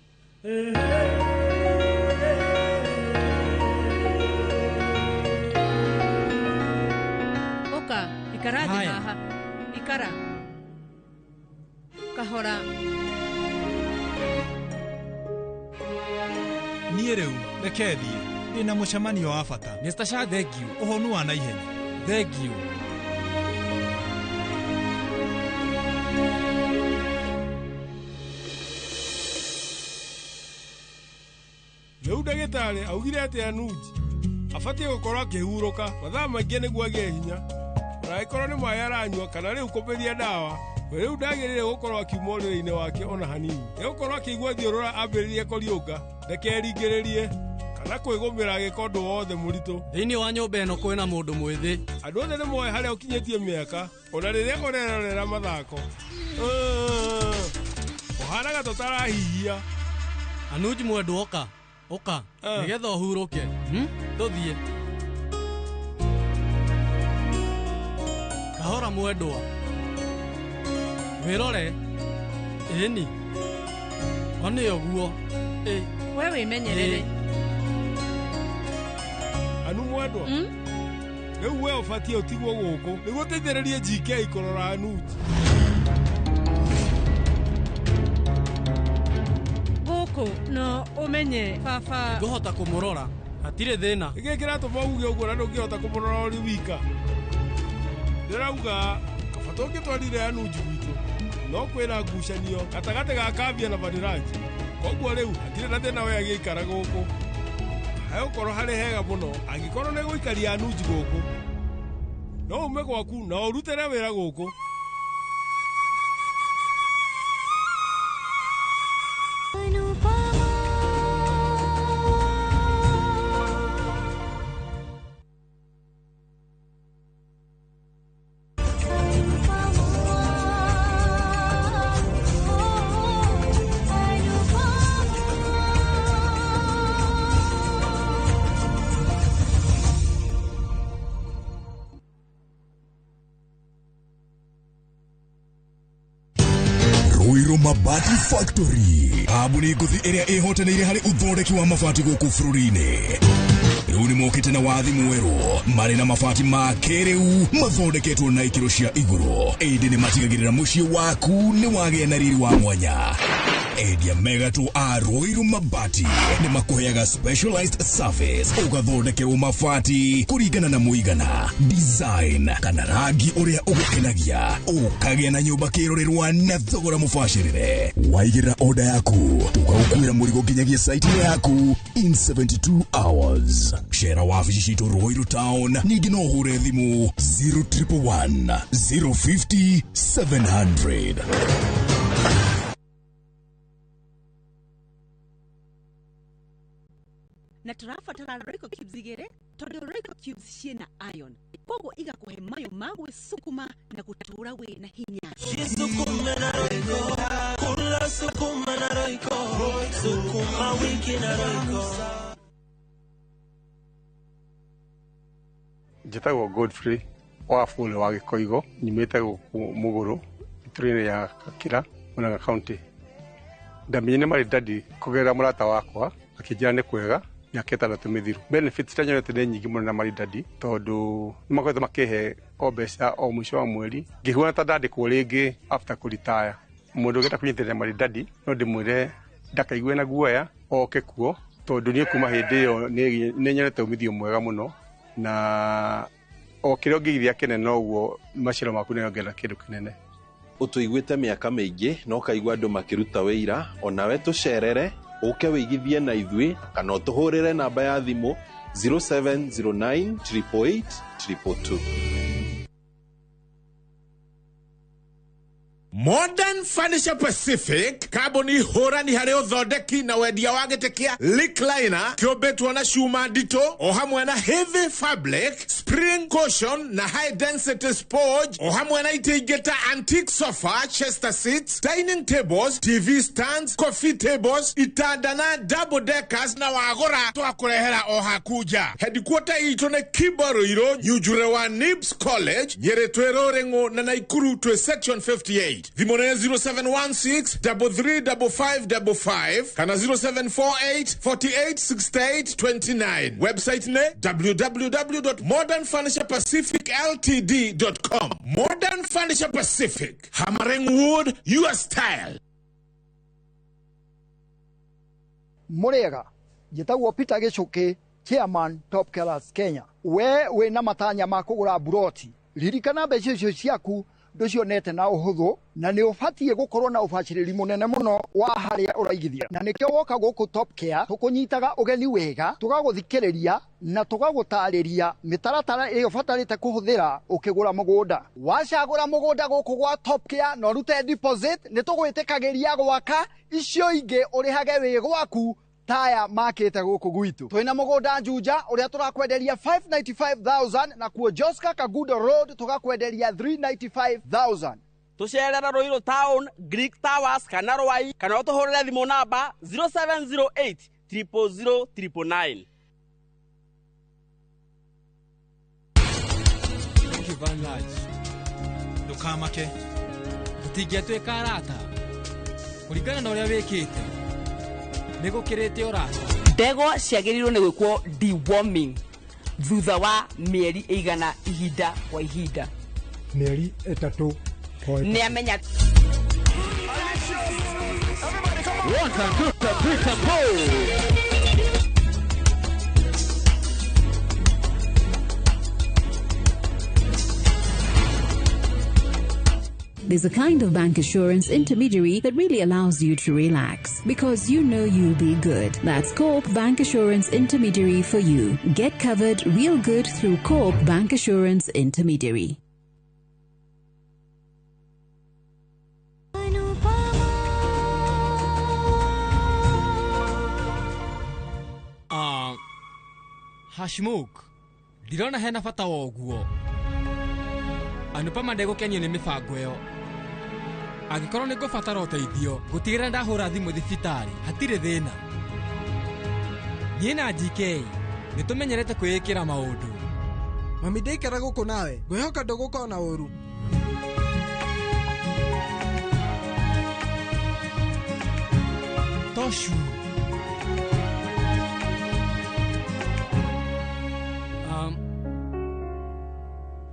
Oka, ikara haha. Ikara. Kahora. Niĩ rĩu reke thiĩ. Ndĩna mũcemanio wa bata. Mr. Shah, thank you. Ũhonu wa naihenya. Thank you. Rĩu ndagĩtarĩ augire atĩ Anuji abatie gũkorwo akĩhurũka mathaa maingĩ nĩguo agĩe hinya. Aragĩkorwo nĩ maĩ aranyua kana rĩu kũmeria ndawa. Rĩu ndagĩrĩire gũkorwo akiuma ũrĩrĩ-inĩ wake ona hanini. Egũkorwo akĩigua thiũrũra ambĩrĩrie kũriũnga. Ndekeringĩrĩrie kana kwĩgũmĩra gĩkondo wothe mũritũ. Thĩinĩ wa nyũmba ĩno kwĩna mũndũ mwĩthĩ. Andũ othe nĩ moĩ harĩa ũkinyĩtie mĩaka ona rĩrĩa ũrerorera mathako. Ũhanaga tũtarahihia. Anuji mwendwa oka. Oka, nĩgetha ũhurũke. Tũthiĩ. Kahora mwendwa. Wĩrore. Ĩni. One ũguo. We wĩmenyerere. Anu mwendwa. Rĩu we ũbatie ũtigwo gũkũ nĩguo ũteithĩrĩrie GK kũrora Anuji. No umenye baba ngũhota kũmũrora hatirĩ thĩna. Gĩkĩ kĩratũma uge ũguo na ndũngĩhota kũmũrora ũrĩ wika. Ndĩrauga kaba tũngĩtwarire Anuji gwitũ no kwĩna ngucanio gatagatĩ ga Kambia na Vaniraji. Koguo rĩu hatirĩ na thĩna we agĩikara gũkũ. Hagũkorwo harĩ hega mũno angĩkorwo nĩ gũikaria Anuji gũkũ. No ume gwaku na ũrutĩre wĩra gũkũ. Mabati Factory, kambuni nguthi ĩrĩa ĩhotanĩire harĩ ũthondeki wa mabati gũkũ bũrũri-inĩ. Rĩu nĩ mokĩte na wathi mwerũ marĩ na mabati ma kĩrĩu mathondeketwo na ikĩro cia igũrũ. Ĩndĩ nĩ matigagĩrĩra mũciĩ waku nĩ wagĩa na riri wa mwanya. Endia Megato a Ruiru Mabati nĩ makũheaga specialized service ũgathondekerwo mabati kũringana na mũigana, design kana rangi ũrĩa ũgũkenagia, ũkagĩa na nyũmba kĩrorerwa na thogora mũbacĩrĩre. Waigĩra order yaku tũgagũkuĩra mũrigo nginyagia site yaku in 72 hours. Shera wabici citũ Ruiru Town, ningĩ no ũhũre thimũ 0111 050 700. Na tũrabatara Royco Cubes igĩrĩ tondũ Royco Cubes ciĩna iron, koguo igakũhe mayo ma gwĩsukuma na gũtũra wĩna hinya. Sukuma na Royco, kula sukuma na Royco, sukuma wiki na Royco. Njĩtagwo Godfrey wa Fule wa Gĩkoigo, nyumĩte gũkũ Mũgũrũ, itũra-inĩ ya Gakira, Murang'a County. Ndamenye nĩ marĩndadi kũgerera mũrata wakwa akĩnjĩra nĩ kwega mĩaka 3 mĩthiru. Benefits ta nyonete nĩ nyingĩ mũno na marĩndadi tondũ nĩmakoretwo makĩhe o mbeca o mũico wa mweri. Ngĩhuana ta ndandĩkwo rĩngĩ after kũritaya. Mũndũ ũngĩenda kũnyitĩrĩra marĩndadi no ndĩmwĩre ndakaigue na guoya oke kuo tondũ niĩ kuma hĩndĩ ĩyo nĩ nyonete umithio mwega mũno na o kĩrĩa ũngĩigithia kĩnene noguo maciaro maku nĩongerera kĩndũ kĩnene. Ũtũiguĩte mĩaka mĩingĩ na ũkaigua andũ makĩruta wĩira, onawe tũcerere ũke wĩigithie na ithuĩ kana ũtũhũrĩre namba ya thimũ 0709 888 222. Modern Furniture Pacific, kambuni hũrani harĩ ũthondeki na wendia wa gĩtĩ kĩa Recliner kĩũmbĩtwo na cuma nditũ o hamwe na heavy fabric, spring cushion na high density sponge o hamwe na itĩ ingĩ ta antique sofa, chester seats, dining tables, TV stands, coffee tables, itanda na double deckers na wagũra twakũrehera o hakuja. Headquarter itũ nĩ Kibaruiro, Nyujure wa Nibs College, Nyeri twĩ Rũrĩng'ũ na Naikuru twĩ section 58. Vimone 0716 335555 kana 0748 4868 29. Website ne www.modernfurniturepacificltd.com. Modern Furniture Pacific, hammering wood, your style. Murega, njĩtagwo Peter Gĩcũkĩ, Chairman Top Killers Kenya. We wĩna matanya ma kũgũra buroti, ririkana mbeca icio ciaku nducionete na ũhũthũ na nĩ ũbatiĩ gũkorwo na ũbacĩrĩri mũnene mũno wa harĩa ũraigithia. Na nĩkĩo woka gũkũ Top Care tũkũnyitaga ũgeni wega, tũgagũthikĩrĩria na tũgagũtarĩria mĩtaratara ĩyo ũbatarĩte kũhũthĩra ũkĩgũra mũgũnda. Wacagũra mũgũnda gũkũ gwa Top Care na ũrute deposit, nĩ tũgwĩtĩkagĩria gwaka, icio ingĩ ũrĩhage wĩ gwaku taya makĩte gũkũ gwitũ. Twĩna mũgũnda Juja ũrĩa tũrakwenderia 595,000 na kuo Joska Kagudo Road tũgakwenderia 395,000. Tucerera Ruiru Town, Greek Towers kana Rwai kana ũtũhũrĩre thimũ namba 0708 000 999. Van Lodge. Ndukamake. Tũtingĩtuĩka arata kũringana na ũrĩa wĩkĩte. Nĩgũkĩrĩte ũrata. Ndegwa ciagĩrĩirwo nĩ gwĩkwo deworming thutha wa mĩeri ĩigana ihinda kwa ihinda. Mĩeri 3 nĩ amenya. There's a kind of bank assurance intermediary that really allows you to relax because you know you'll be good. That's Coop Bank Assurance Intermediary for you. Get covered real good through Coop Bank Assurance Intermediary. Hashmuk, ndirona hena bata woguo. Anupama ndegũkenio nĩ mĩbango ĩyo. Angĩkorwo nĩ ngũbatara ũteithio, gũtigĩrĩra ndahũra thimũ thibitarĩ, hatirĩ thĩna. Niĩ na GK nĩ tũmenyerete kwĩĩkĩra maũndũ. Mami ndaikara gũkũ nawe, ngwĩhoka ndũgũkorwo na ũru. Toshu.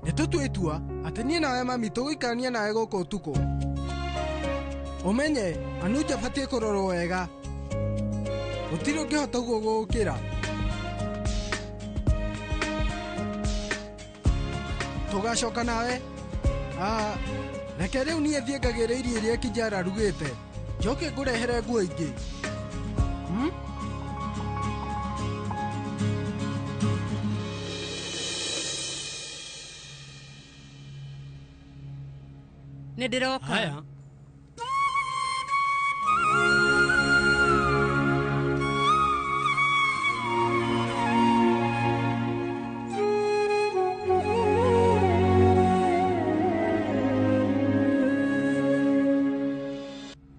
Nĩtũtua itua atĩ niĩ nawe mami tũgũikarania nawe gũkũ ũtukũ. umenye Anuja abatie kurorwo wega gutiri ungihota guo gukira tugacoka nawe reke riu nie thie ngagire irio iria Kijara arugite njoke ngurehere nguo ingi Nindiroka. Haya.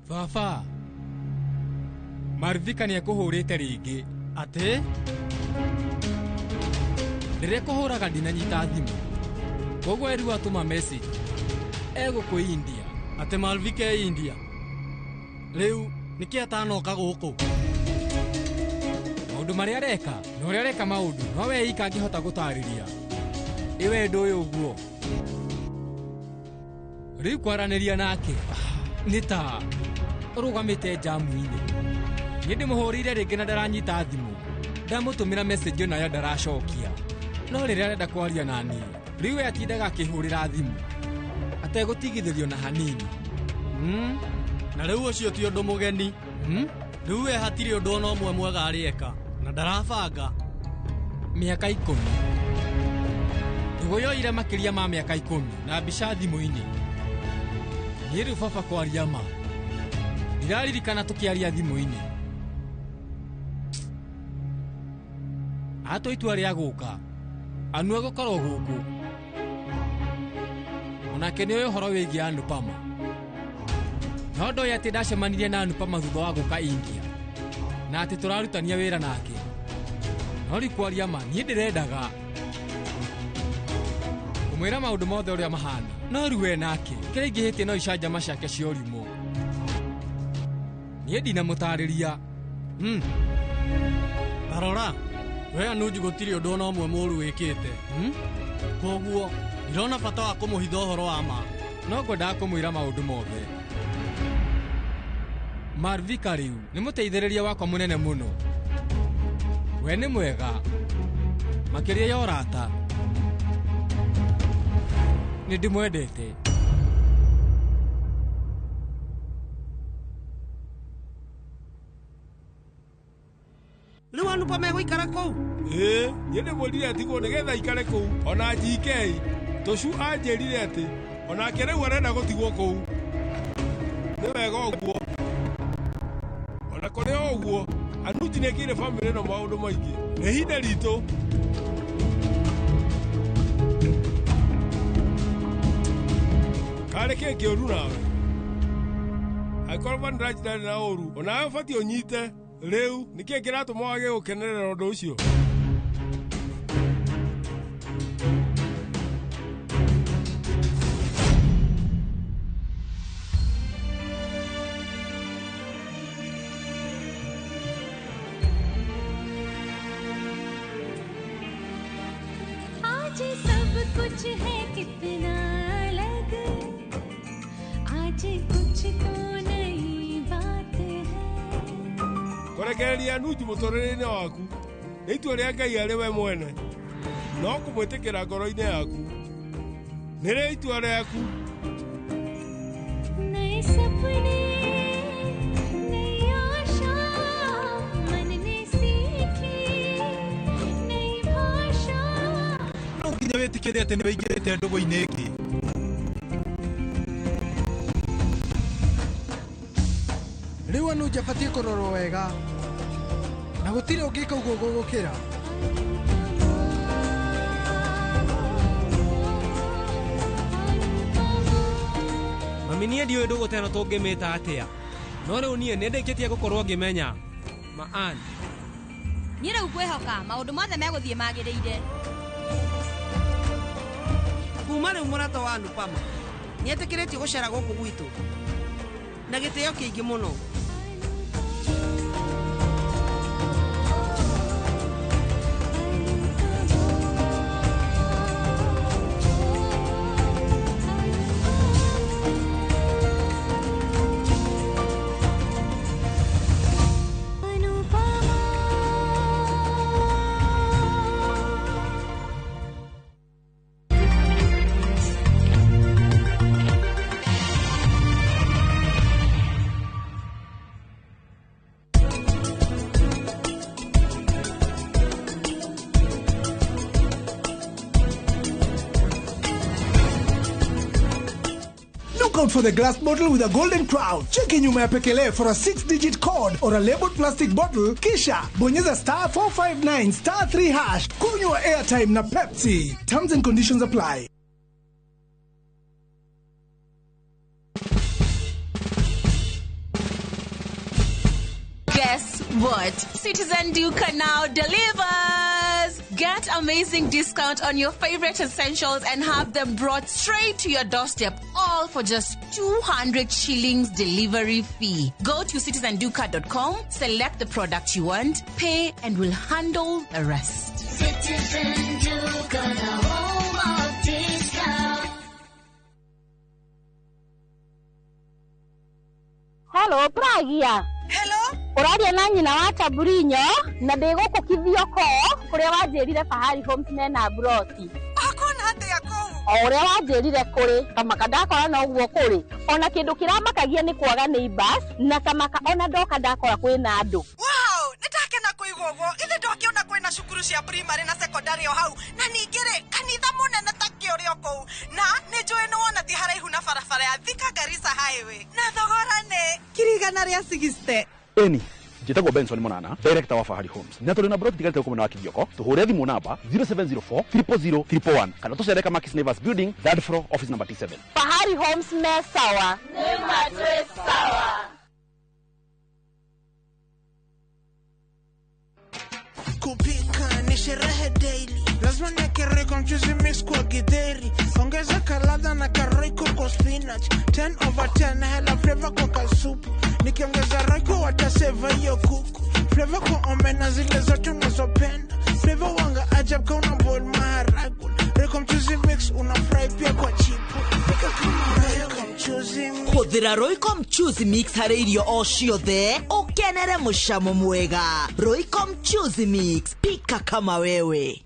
Baba Marvika ni akuhurite ringi ati rire kuhuraga ndinanyita thimu koguo eri watuma message ego ku India ati Marvika e India riu niki atanoka guku maundu maria areka no ria areka maundu no we ika angihota gutariria iwe nduyu uguo riu kwaraniria nake nita rugamite jamu-ini ni ndimuhurire ringi na ndaranyita thimu ndamutumira message ona ya ndaracokia no riria arenda kwaria nani riu atindaga akihurira thimu ategutigithirio na hanini na riu ucio ti undu mugeni riu we hatiri undu ona umwe mwega arieka na ndarabanga miaka 10 nduguyoire makiria ma miaka 10 na mbica thimu-ini ni riu baba kwaria ma ndiraririkana tukiaria thimu-ini ato itua ria guka anu egukorwo guku onake nĩ ũhoro wĩgiĩ Anupama no ndoĩ atĩ ndacemanirie na Anupama thutha wa gũka India na atĩ tũrarutania wĩra nake no rĩu kwaria ma niĩ ndĩrendaga kũmwĩra maũndũ mothe ũrĩa mahana no rĩu we nake kĩrĩa ingĩhĩtie no icanjama ciake cia ũrimũ niĩ ndinamũtarĩria tarora we Anuji gũtirĩ ũndũ ona ũmwe mũũru wĩkĩte koguo ndirona bata wa kũmũhitha ũhoro wa ma no ngwendaga kũmwĩra maũndũ mothe Marvika rĩu nĩ mũteithĩrĩria wakwa mũnene mũno we nĩ mwega makĩria ya ũrata nĩ ndĩmwendete riu Anupama egũikara kũu niĩ ndĩmwĩrire atigwo nĩgetha aikare kũu ona GK tũcu anjĩrire atĩ onake rĩu arenda gũtigwo kũu nĩ wega ũguo ona kũrĩ o ũguo Anuji nĩekĩire bamĩrĩ ĩno maũndũ maingĩ nĩ ihinda ritũ karĩ kĩ kĩũru nawe angĩkorwo Vandraj ndarĩ na ũru onawe ũbatiĩ ũnyite rĩu nĩkĩĩ kĩratũma wage gũkenerera ũndũ ũcio आज सब कुछ है कितना अलग आज कुछ तो नई बात है kũrekereria Anuji mũtũrĩre-inĩ waku nĩ itua rĩa Ngai arĩ we mwene no kũmwĩtĩkĩra ngoro-inĩ yaku nĩ rĩ itua rĩaku नए सपने नई आशा मन ने सीखी नई भाषा no nginya wĩtĩkĩre atĩ nĩ wĩingĩrĩte ndũgũ-inĩ ĩngĩ riu Anuja abatie kurorwo wega na gutiri ungika uguo gugukira mami niĩ ndiũĩ ndũgũ teno tũngĩmĩta atĩa no rĩu niĩ nĩndĩkĩtie gũkorwo ngĩmenya maan niĩ rĩu ngwĩhoka maũndũ mothe megũthiĩ magĩrĩire kuma rĩu mũrata wa Anupama nĩetĩkĩrĩtie gũcera gũkũ gwitũ na gĩtĩo kĩingĩ mũno Look out for the glass bottle with a golden crown. Cheki nyuma ya pekele for a 6-digit code or a labeled plastic bottle. Kisha bonyeza *459 *3#. Kunywa airtime na Pepsi. Terms and conditions apply. Guess what? Citizen Duca now delivers! Get amazing discount on your favorite essentials and have them brought straight to your doorstep, all for just 200 shillings delivery fee. Go to citizenduca.com, select the product you want, pay, and we'll handle the rest. Citizen Duca, the home of discount. Hello, Pragia. Hello? Uraria na nyina wa Taburinyo na ndigukukithio ko kuria wanjirire Fahari Homes mena broti. Akona atia ko? Uria wanjirire kuri kamaka ndakora na uguo kuri. Ona kindu kiramakagia ni kwaga neighbors na kamaka ona ndoka ndakora kwina andu. Wow, nitakena kuigwa uguo. Ithe ndokiona kwina cukuru cia primary na secondary o hau. Na ningire kanitha munene ta kiorio kou. Na nijue ni wona thi haraihu na barabara ya Thika Garissa Highway. Na thogora ne kirigana ria 60. Eni, njitagwo Benson Munana, director wa Fahari Homes. Na tuli na broti tigalite kumena wa Kigioko, tuhure thimu namba 0704 000 111 kana tucereka Makis Nevers Building, 3rd floor, office number T7. Fahari Homes me sawa. Nema twe sawa. Kupika ni sherehe daily, lazima niekere kwa mchuzi mix kwa githeri. Ongeza kalada na karoiko kwa spinach, 10/10 hela flavor kwa kasupu. Nikiongeza roiko wataseva hiyo kuku, flavor kwa omena zile zote unazopenda. Flavor wanga ajab kwa unabol maharagul. Roiko mchuzi mix unafry pia kwa chipu. Pika kama roiko mchuzi mix. Kuthira roiko mchuzi mix hari irio o ciothe ukenere mucamo mwega. Roiko mchuzi mix, pika kama wewe.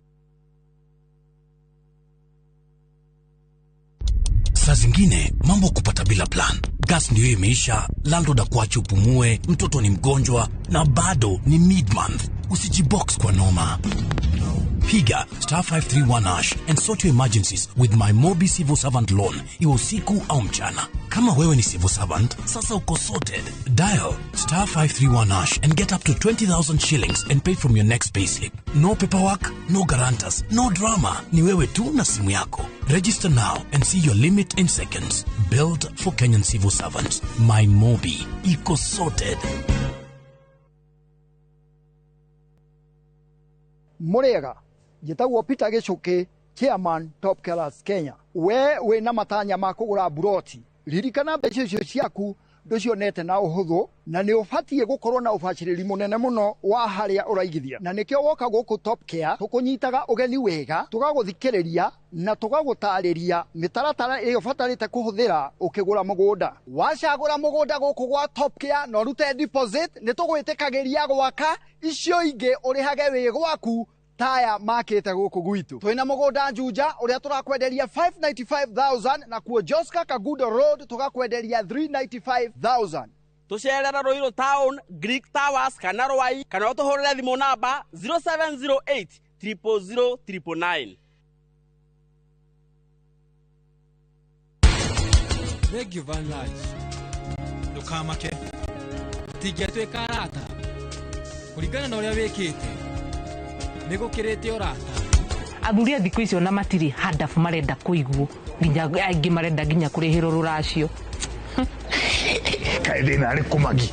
Saa zingine mambo kupata bila plan. Gas ndio imeisha, landlord akuache upumue, mtoto ni mgonjwa na bado ni mid-month. Usijibox kwa noma. Piga *531# and sort your emergencies with my Mobi Civil Servant Loan, iwe usiku au mchana. Kama wewe ni civil servant, sasa uko sorted. Dial *531# and get up to 20,000 shillings and pay from your next payslip. No paperwork, no guarantors, no drama. Ni wewe tu na simu yako. Register now and see your limit in seconds. Built for Kenyan civil servants. My Mobi. Iko sorted. Murega, njitagwo Peter Gichuki, chairman Top Killers Kenya. We na matanya ma kugura buroti. Ririkana mbeca icio ciaku nducionete na uhuthu na ni ubatie gukorwo na ubaciriri munene muno wa haria uraigithia. Na nikio woka guku Top Care tukunyitaga ugeni wega, tugaguthikiriria na tugagutariria mitaratara iyo batarite kuhuthira ukigura mugunda. Wacagura mugunda guku gwa Top Care no rute deposit ni tugwitikagiria gwaka icio ingi urihage wi gwaku taya makete guku gwitu. Twina mugunda Njuja uria turakwenderia 595,000 na kuo Joska Kagudo Road tugakwenderia 395,000. Tucerera Roiro Town, Greek Towers, kana Rwai, kana utuhurire thimu namba 0708 000 999. Thank you very much. Ndukamake. Tigitwe karata. Kuringana na uria wikite. Nigukirite urata. Athuri thiku icio na matiri hadafu marenda kuiguo. Nginya aingi marenda nginya kurihiro ruracio. Kaithina ari kumagi.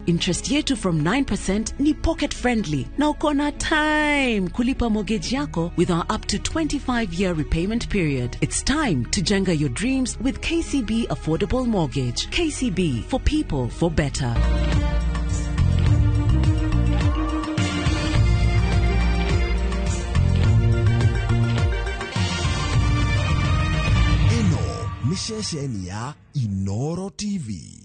Interest yetu from 9% ni pocket friendly. Na uko na time kulipa mortgage yako with our up to 25-year repayment period. It's time to jenga your dreams with KCB Affordable Mortgage. KCB, for people, for better. Eno ni shesheni ya Inoro TV.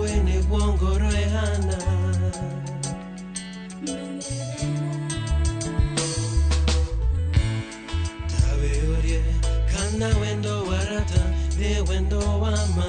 we ne gwongoro ehana tawe orie kana wendo warata ne wendo wama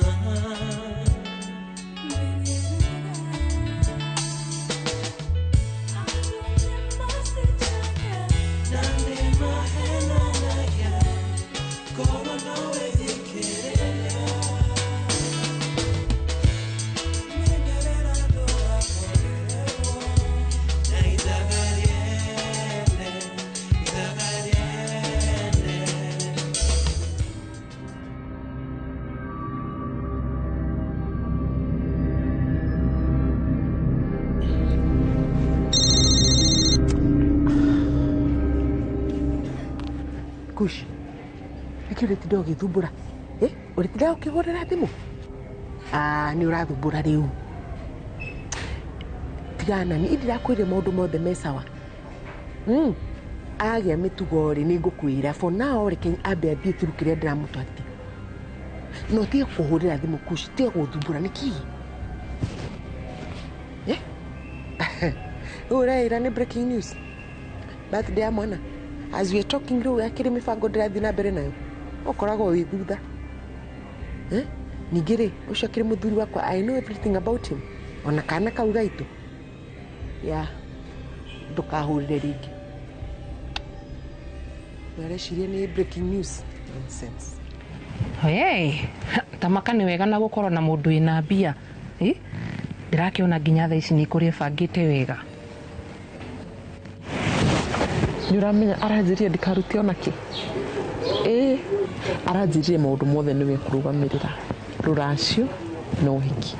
Kush. Uretida ugithumbura. Uretida ukihorera thimu? Ni urathumbura riu. Tigana ni ndirakwire maundu mothe me sawa. Agia mitugo ri ni ngukwira for now reke ambe athie through kiria ndiramutwati. No tie kuhurira thimu Kush, tie guthumbura niki? Uraira ni breaking news. Birthday ya mwana. As we are talking through yakiri mifango ndirathi na mbere nayo okoragwo wi thutha ningire ucio akiri muthuri wakwa I know everything about him ona kana kau gaitu ndukahurire ringi nareciria ni breaking news nonsense. Hey, tamaka ni wega na gukorwo na mundu ina mbia ndirakiona nginya tha ici ni kurie bangite wega. Nyuramenya aranjirie ndikaruti onaki aranjirie maundu mothe niwe kurugamirira ruracio no hiki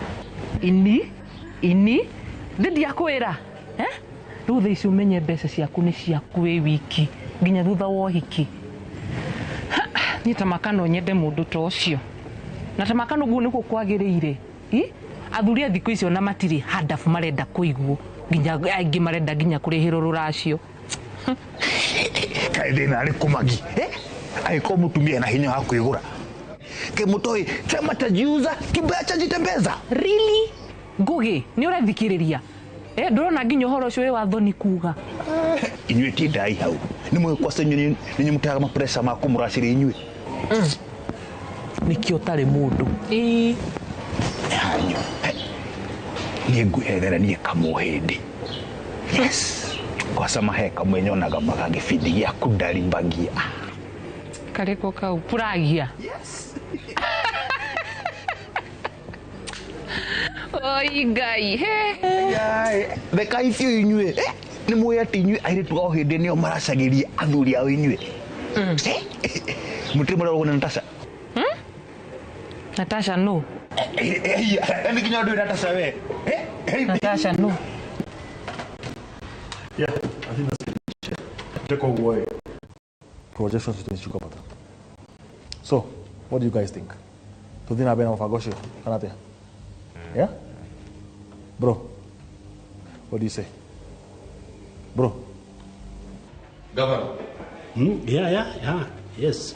ini ndia kwira riu tha ici umenye mbeca ciaku ni ciaku wi wiki nginya thutha wa hiki ni tamakano nyende mundu to cio na tamakano guo niko kwagiriire athuri thiku icio na matiri hadafu marenda kuiguo nginya aingi marenda nginya kurihiro ruracio kaithina ari kumagi aiko mutumia na hinya wa kuigura ke mutoi chama tajiuza kibacha jitembeza really ngugi ni urathikiriria ndurona nginya horo cio wa thoni kuga inywe ti dai hau ni mwe kwa senyu ni mutaga ma pressure ma kumurashira inywe nikio tari mundu hanyo ni nguhethera ni kamuhindi yes kwa sama heka mwenyonaga magage fidi ya kudalimbagia kareko ka upuragia yes oi gai the kaifio inywe ni moya tinywe aire tuga ohende ni omaracagiria athuri ao inywe mutimura wona Natasha Natasha no ni kinya ndo Natasha we Natasha no yeah, I think that's it. Take away projections to the pata. So, what do you guys think? To dinner bena mafagosho kanate. Yeah? Bro. What do you say? Bro. Governor. Yeah. Yes.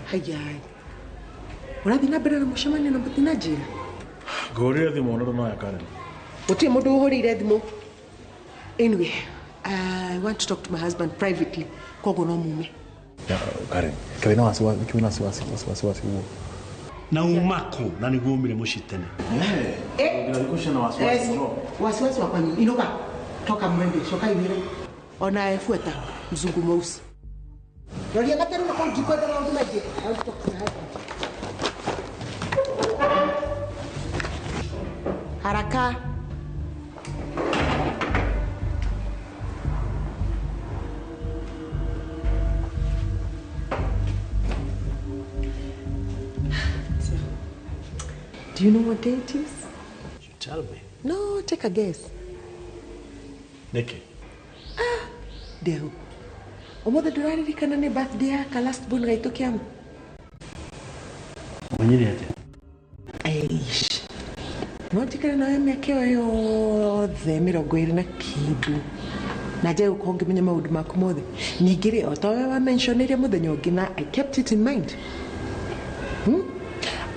Hayai. Urathi na mbere na mucemania na mutina njira. Ngorire thimu no ya Karen. Utie mundu uhurire thimu. Anyway, I want to talk to my husband privately. Kogo no mume. Karen, kawina wasiwasi huo. Na umako na niguumire mushitene. Wasiwasi wa kwani inoka toka mwende shoka iwire. Ona efueta mzungu mweusi. Rolia katero na konjiko ndio ndo maji. I want to talk to my husband. Haraka. Do you know what day it is? You tell me. No, take a guess. Nikki. Deu. Omoda nduraririkana ni birthday ya last born gaito kiamu. Mwenyeri ate. Aish. No tikana na miaka yothe 20 na kindu. na je ukonge menya maundu maku mothe ningire o tawe wa mentioneria muthenya ungi na I kept it in mind.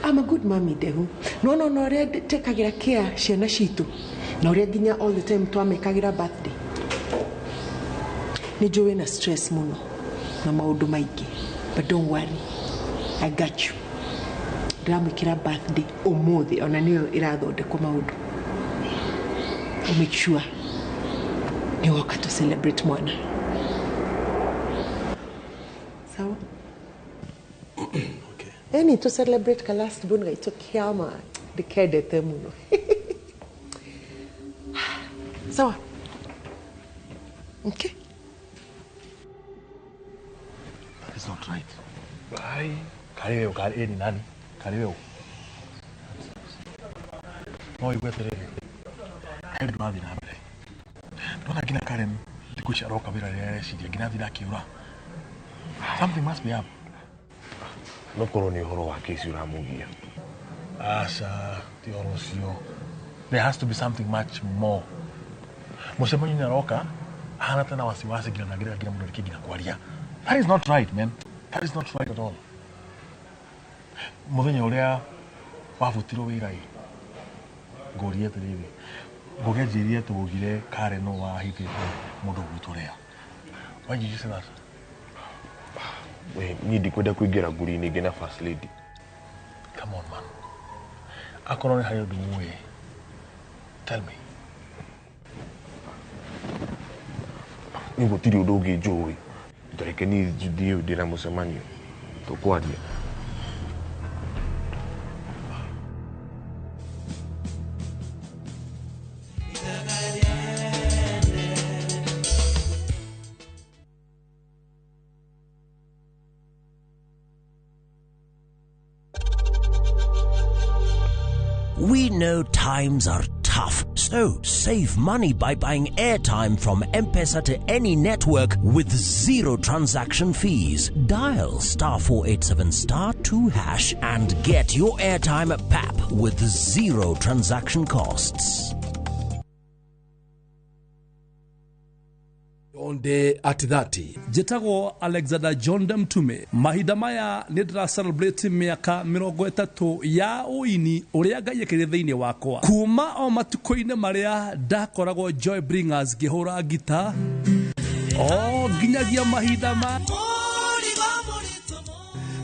I'm a good mommy dehu no ria tekagira care ciana citu na ria ginya all the time twamekagira birthday ni jowe na stress muno na maundu maingi, but don't worry, I got you. Ndamwikira birthday umuthi ona niyo irathondekwo maundu. I'll make sure ni woka to celebrate mwana. Sawa? Okay. Any to celebrate ka last born ito kiama the kede temuno. Sawa? Okay. That is not right. Bye. Kariwe ni nani? Kariwe. No, you better ready. Head madi na mbele. Dona gina Karen likusha roka bila ya shidi gina dila kiura. Something must be up. No koroni horo wa kesi uramugia. Asa, ti orosio. There has to be something much more. Mosema nyina roka hana tena wasiwasi gina nagira gina mundu gina kwaria. That is not right, man. That is not right at all. Muthenya uria wavutiro wira i. Ngorie terivi. Ngogejirie tugire Karen no wa hithite mundu guturea. Why did you say that? Ni ndikwenda kuingira nguri-inĩ ingĩ na first lady. Come on, man. Akorwo nĩ harĩ ũndũ mũĩ. Tell me. Ni gũtirĩ ũndũ ũngĩ njũĩ. Ndareke ni thiĩ ndĩ na mũcemanio. Tũkwaria. We know times are tough, so save money by buying airtime from M-Pesa to any network with zero transaction fees. Dial *487*2# and get your airtime PAP with zero transaction costs. Onde at 30 Jetago Alexander John Mtume mahinda maya nindra celebrate miaka 30 ya uini uria Ngai ekire thiini wakwa kuma o matuko-ine maria ndakoragwo Joy Bringers ngihura gita o nginyagia mahinda ma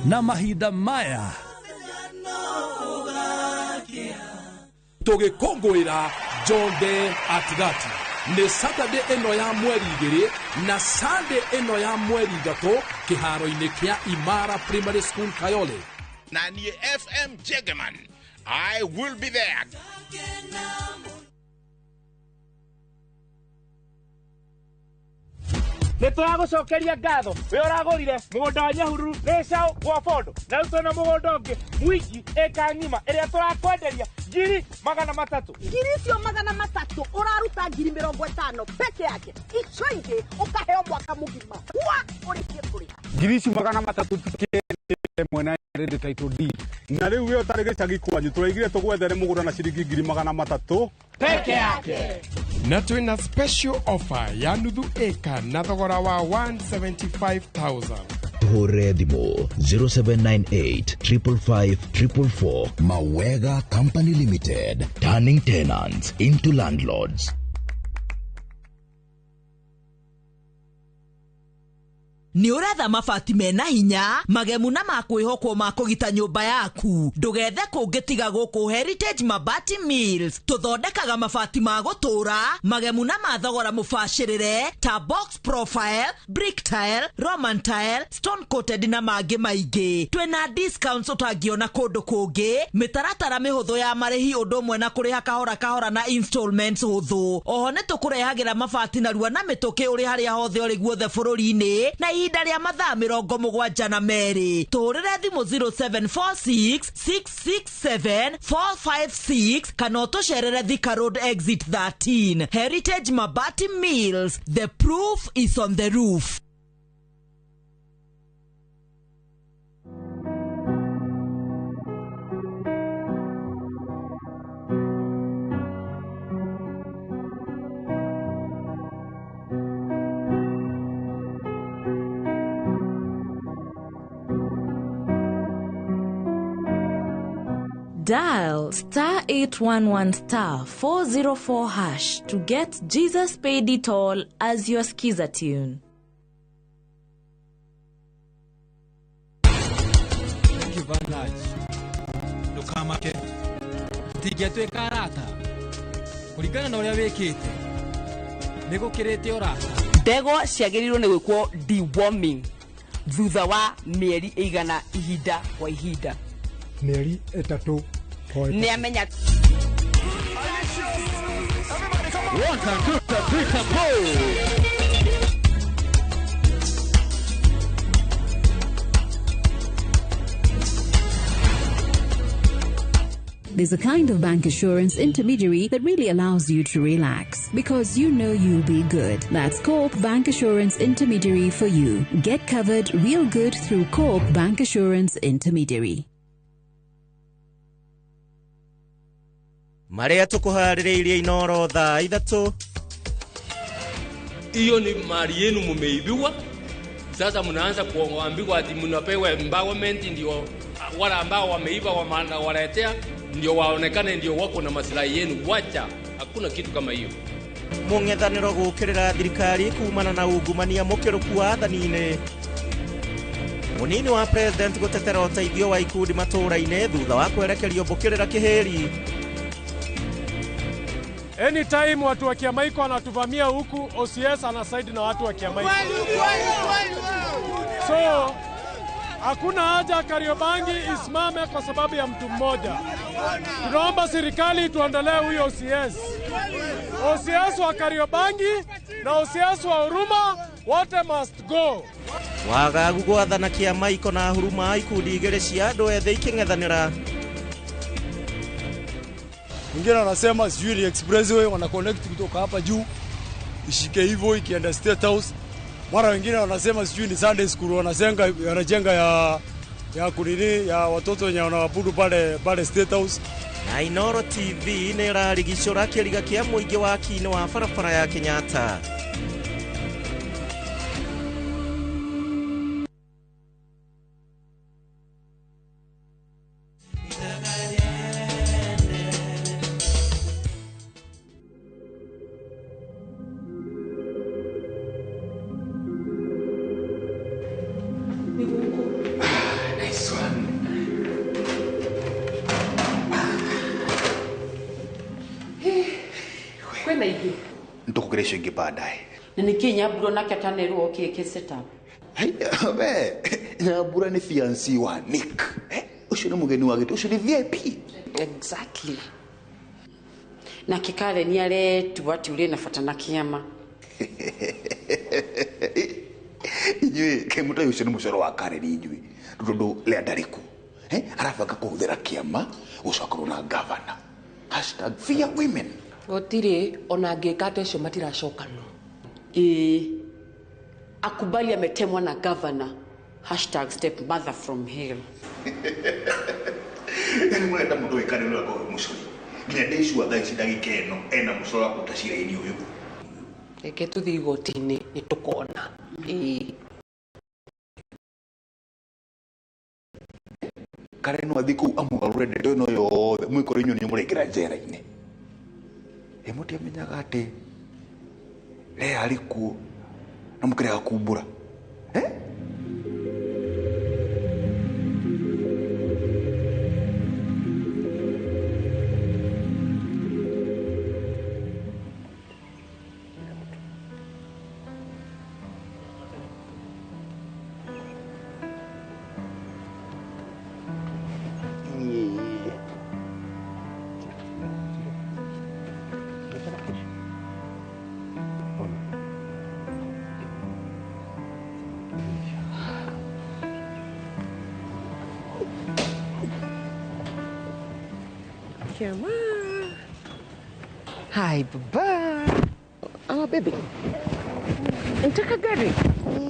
na mahinda maya tugikungwira John at 30 ni Saturday eno ya mweri 2 na Sunday eno ya mweri 3 kiharo-ini kia Imara Primary School Kayole. Na ni FM Jegeman. I will be there. Nituragucokeria ngatho we uragurire mugunda wa Nyahururu ni sao gwa bondo na ruto na mugunda ungi mwiki eka ngima iria turakwenderia ngiri 300 ngiri cio 300 uraruta ngiri 50 peke yake ico ingi ukaheo mwaka mugima wa urikie kuri ngiri cio 300 tukiende mwena rede title deed na riu we utari gicagi kwanyu turaigire tugwethere mugunda na ciringi ngiri 300 peke yake. Na twina special offer ya nuthu eka na thogora wa 175,000. Hore thimo 0798 Mawega Company Limited, turning tenants into landlords. Ni uretha mabati mena hinya magemu na makwihokwo makugita nyumba yaku ndugethe kungitiga guku Heritage Mabati Mills tuthondekaga mabati ma gutura magemu na mathogora mubashirire ta box profile, brick tile, roman tile, stone coated na mangi maingi. Twina discounts utangiona kundu kungi, mitaratara mihuthu ya marihi undu umwe na kuriha kahora na installments huthu. Oho ni tukurehagira mabati na rua na mituki uri haria hothe uri guothe bururi-ini na ihinda ria mathaa 72 tuhurire thimu 0746 667 456 kana utucerere Thika Road exit 13. Heritage Mabati Mills, the proof is on the roof. Dial *811*404# to get Jesus Paid It All as your skiza tune. Ndukamake tingĩtuĩka arata kũringana na ũrĩa wĩkĩte nĩ gũkĩrĩte ũrata. Ndegwa ciagĩrĩirwo nĩ gwĩkwo deworming thutha wa mĩeri ĩigana ihinda kwa ihinda. Mĩeri 3 nĩ amenya. There's a kind of bank assurance intermediary that really allows you to relax because you know you'll be good. That's Coop Bank Assurance Intermediary for you. Get covered real good through Coop Bank Assurance Intermediary. Maria tukuharĩrĩirie inoro thaa ithatu. Hiyo ni mali yenu mumeibiwa. Sasa mnaanza kuambiwa ati mnapewa empowerment ndio wala ambao wameiba waletea ndio waonekane ndio wako na maslahi yenu. Wacha, hakuna kitu kama hiyo. Mũng'ethanĩro gũkĩrĩra thirikari kumana na ungumania mũkĩrũku wa athani-inĩ. Mũnini wa president gũtetera ũteithio wa ikundi matũũra-inĩ thutha wa kwerekerio mbũkĩrĩra kĩhĩri. Anytime watu wa Kiamaiko wanatuvamia huku, OCS ana side na watu wa Kiamaiko. So hakuna haja Kariobangi isimame kwa sababu ya mtu mmoja. Tunaomba serikali tuondolee huyo OCS. OCS wa Kariobangi na OCS wa Huruma wote must go. Wagagu gwathana Kiamaiko na Huruma ikundi igĩrĩ cia andũ ethĩ ikĩng'ethanĩra. Wengine wanasema sijui ni expressway wana connect kutoka hapa juu ishike hivyo ikienda State House. Mara wengine wanasema sijui ni Sunday school wanajenga ya kunini ya watoto wenye wanaabudu pale State House. Na Inoro TV nĩ ĩrarigicũra kĩriga kĩa mũingĩ wa kine wa barabara ya Kenyatta. Ntukugeresho ingi baadaye. Ni Kenya bro nake atanerwo keke setup. We, Nyabura ni fiancé wa Nick. Ucio ni mugeni wa gitu, ucio ni VIP. Exactly. Na kikale ni ale tuwati ule nafatana kiama. Inywe kemuta ucio ni mucoro wa kare ni inywe. Ndondo le andariku. Arafa akakuthira kiama ucokorwo na governor. #fear women. Otire ona ngeka tecio matiracokano. Akubali ametemwa na governor. #stepmother from hell. Ni mwenda mundu wikane no akoro mucori. Nginya ndicua thaa ici ndagika ĩno ena mucoro wa kutacira-ini uyu. Reke tuthi igoti-ini nitukona. Kare no athiku amwarure ndo no yothe mwikoro inyu ni murekera njera-ini. Muti amenyaga ati le aliku na mukirega kumbura. Hi, baba. Oh, baby. Nataka gari.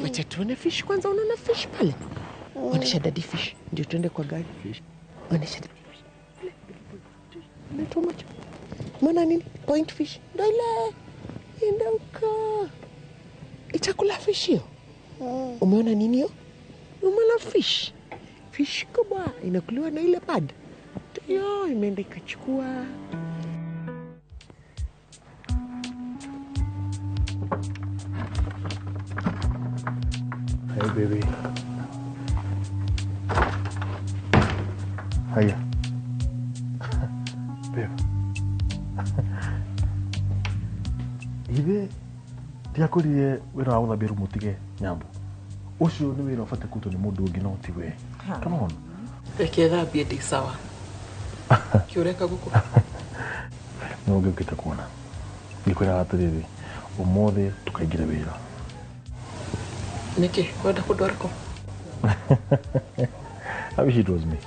Wacha tuone fish kwanza, unaona fish pale? Onesha daddy fish. Ndio tuende kwa gari. Onesha daddy fish. Natoa macho. Mwana nini? Point fish. Ndio ile. Enda uka. Itakula fish hiyo. Umeona nini hiyo? Umeona fish? Fish kubwa inakuliwa na ile pad. Yo, imeenda ikachukua. Hey baby. Hiya. Babe. Ithe ndiakorire wira wa guthambia rumu tige nyambo. Ucio ni wira ufate kutwo ni mundu ungi no ti we. Come on. Reke thambie ndi sawa. Kiureka guku. No ngikita kuona. Ngikwira atiriri. Umothe tukaingira wira. Niki, wenda kudoreko? I wish it was me.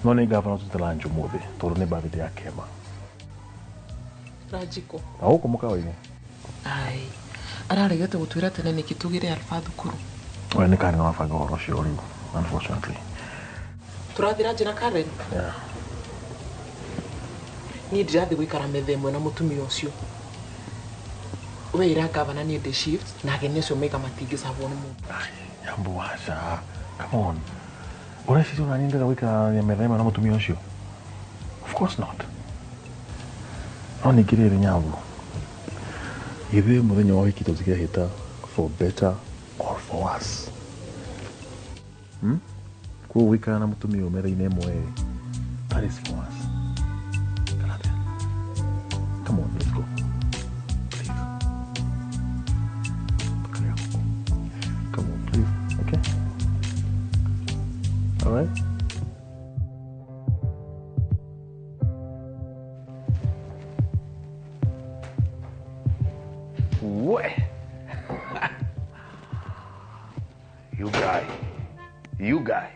No ni gavana tutalanjo mothe. Toro ni birthday ya Kema. Rajiko. Aho kumukawaine. Ai. Araregete gutwira tene niki tugire alfa thukuru. Oya ni kani wafanga horo cio riu, unfortunately. Turathira njira Karen. Yeah. Ni ndirathi gwikara metha imwe na mutumia ucio. We ira gavana ni the shift na ageni ucio mega matingi sabo ni mundu. Yambo washa. Come on. Ora sisi unanindira gwikara metha imwe na mutumia ucio? Of course not. No ni kirire nyambo. Ithe muthenya wa wiki tutige hita for better or for worse. Kwa wika na mutumia metha-inĩ ĩmwe, that is for us. Come on, let's go. Please. Come on, please. Okay? All right? What? You guy.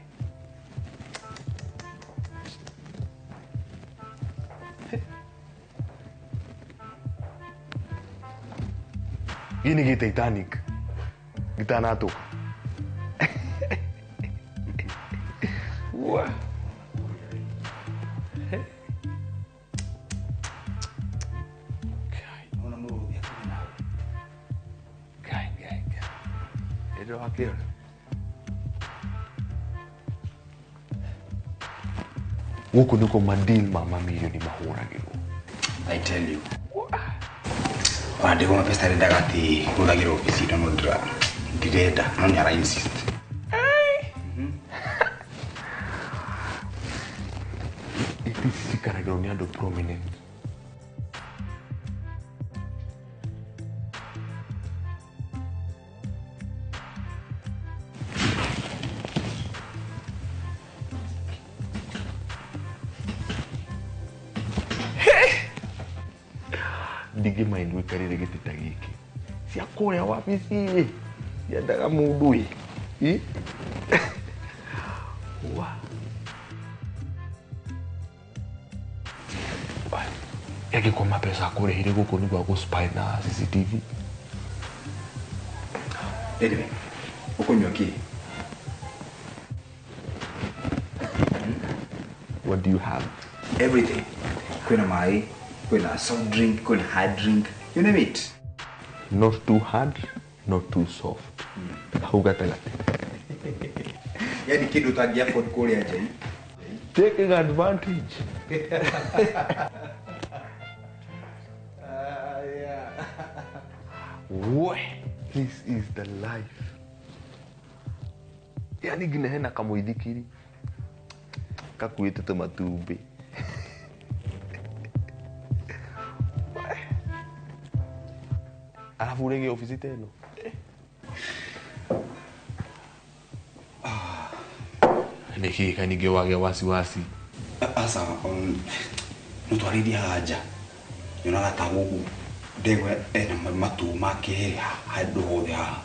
Hii ni Titanic. Gitanato. What? Ndio hakika. Woku niko madil mama milioni mahuragirwo. I tell you. Wande goma pesa renda gati uragirwo ofisi no ndra. Direda, no nyara insist. Iti karagirwo ni andu prominent. Ndige mind wikarire gitita giki cia kuria wabici yendaga mundu ĩ wa yagikoma pesa kurihire guku nigwa gu spy na CCTV. Anyway, ukunywa ki? What do you have? Everything. Kuna mai, kuna soft drink, kuna hard drink. You name it. Not too hard, not too soft. Haugatagate. Yani kidu tagi afford kule aje. Taking advantage. Yeah. What? This is the life. Yani ginahena kamuithikiri. Kakuite tumatumbi. Alafu urege ofisi teno. Niki kanige wage wasiwasi. Asa nutwarithia haja. Yona tagugu. Ndegwe ena matu make handu hothe ha.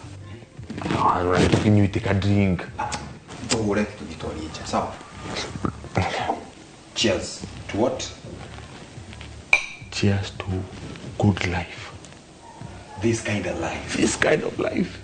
Kinyuite ka drink. Tugure tugitwarie nja. Sawa. Cheers. To what? Cheers to good life. This kind of life. This kind of life.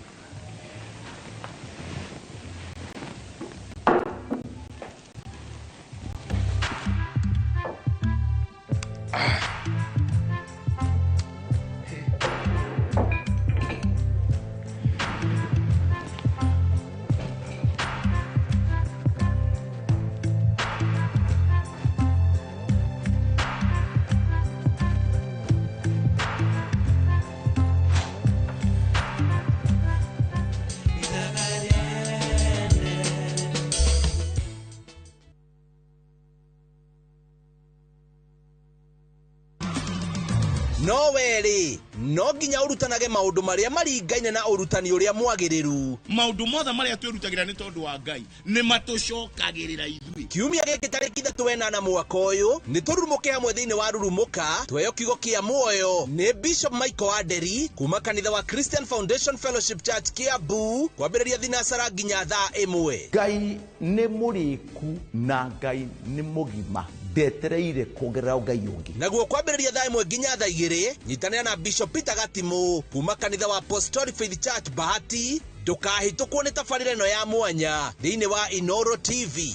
no weri no nginya urutanage maundu maria maringaine na urutani uria mwagiriru. Maundu mothe maria twirutagira ni tondu wa Ngai ni matucokagirira ithui. Kiumia giki tariki 3 mwaka uyu ni turumuke hamwe thiini wa rurumuka tweyo kiugo kia muoyo ni Bishop Michael Aderi kuma kanitha wa Christian Foundation Fellowship Church Kiambu kwambiriria thinasara nginya thaa 1. Ngai ni muriku na Ngai ni mugima ndetereire kugerera Ngai ungi. Naguo kwambiriria thaa 1 nginya thaa 2 nyitanira na Bishop Peter Gatimu kuma kanitha wa Apostolic Faith Church Bahati ndukahitukwo ni tabarĩra ĩno ya mwanya thiini wa Inoro TV.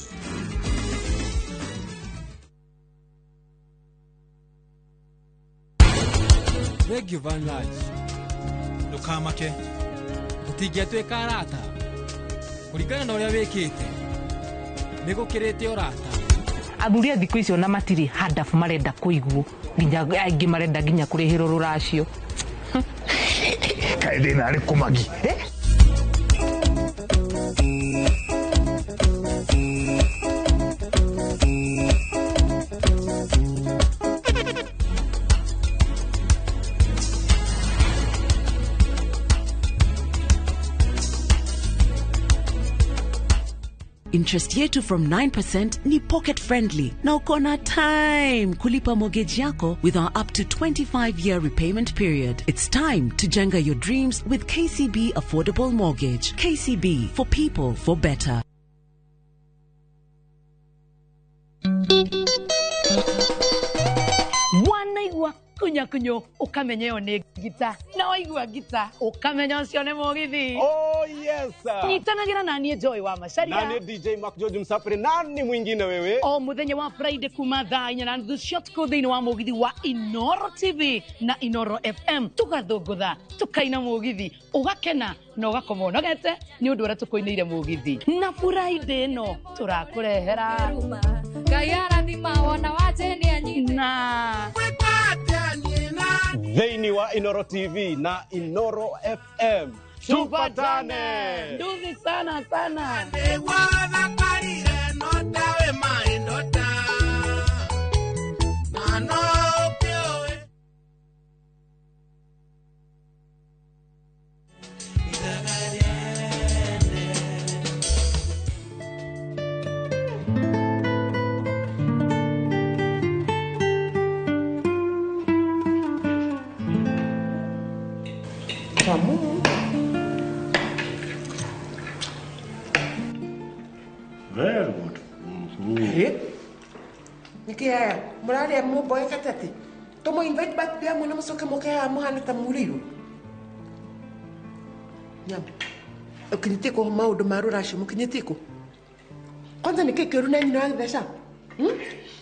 Thank you very much. Ndukamake. Tutingĩtuĩka arata. Kũringana na ũrĩa wĩkĩte. Nĩgũkĩrĩte ũrata. Athuri a thikũ icio na matiri hadafu marenda kũiguo. Nginya aingĩ marenda nginya kũrĩhĩrwo rũracio. Kaĩ thĩna arĩ kũmagi. Interest yetu from 9% ni pocket friendly. Na uko na time kulipa mortgage yako with our up to 25-year repayment period. It's time to jenga your dreams with KCB Affordable Mortgage. KCB, for people, for better. Wanaigua kunyakunyo ukamenyeo ni gita na waigua gita ukamenyo cio ni mugithi. Oh yes sir. Nyitanagira na nie Joy wa Macharia. Na ni DJ Mark George Msafiri. Nani mwingine wewe? O muthenya wa Friday kuma thaa 4 na nuthu shot ko thiini wa mugithi wa Inoro TV na Inoro FM tugathungutha tukaina mugithi ugakena na ugakoma unogete ni undu ura tukoineire mugithi na Friday no turakurehera Ngai arathima wona wajeni anyina Thiini wa Inoro TV na Inoro FM tupatane. Nduzi sana sana. Very good. Nikia murale mu boy katati. Tomo invite back pia mwana musoke mokea muhana tamuriru. Nyam. Ukinitiko maudo marurashi mukinitiko. Kwanza nikekeru na nyina agithesha.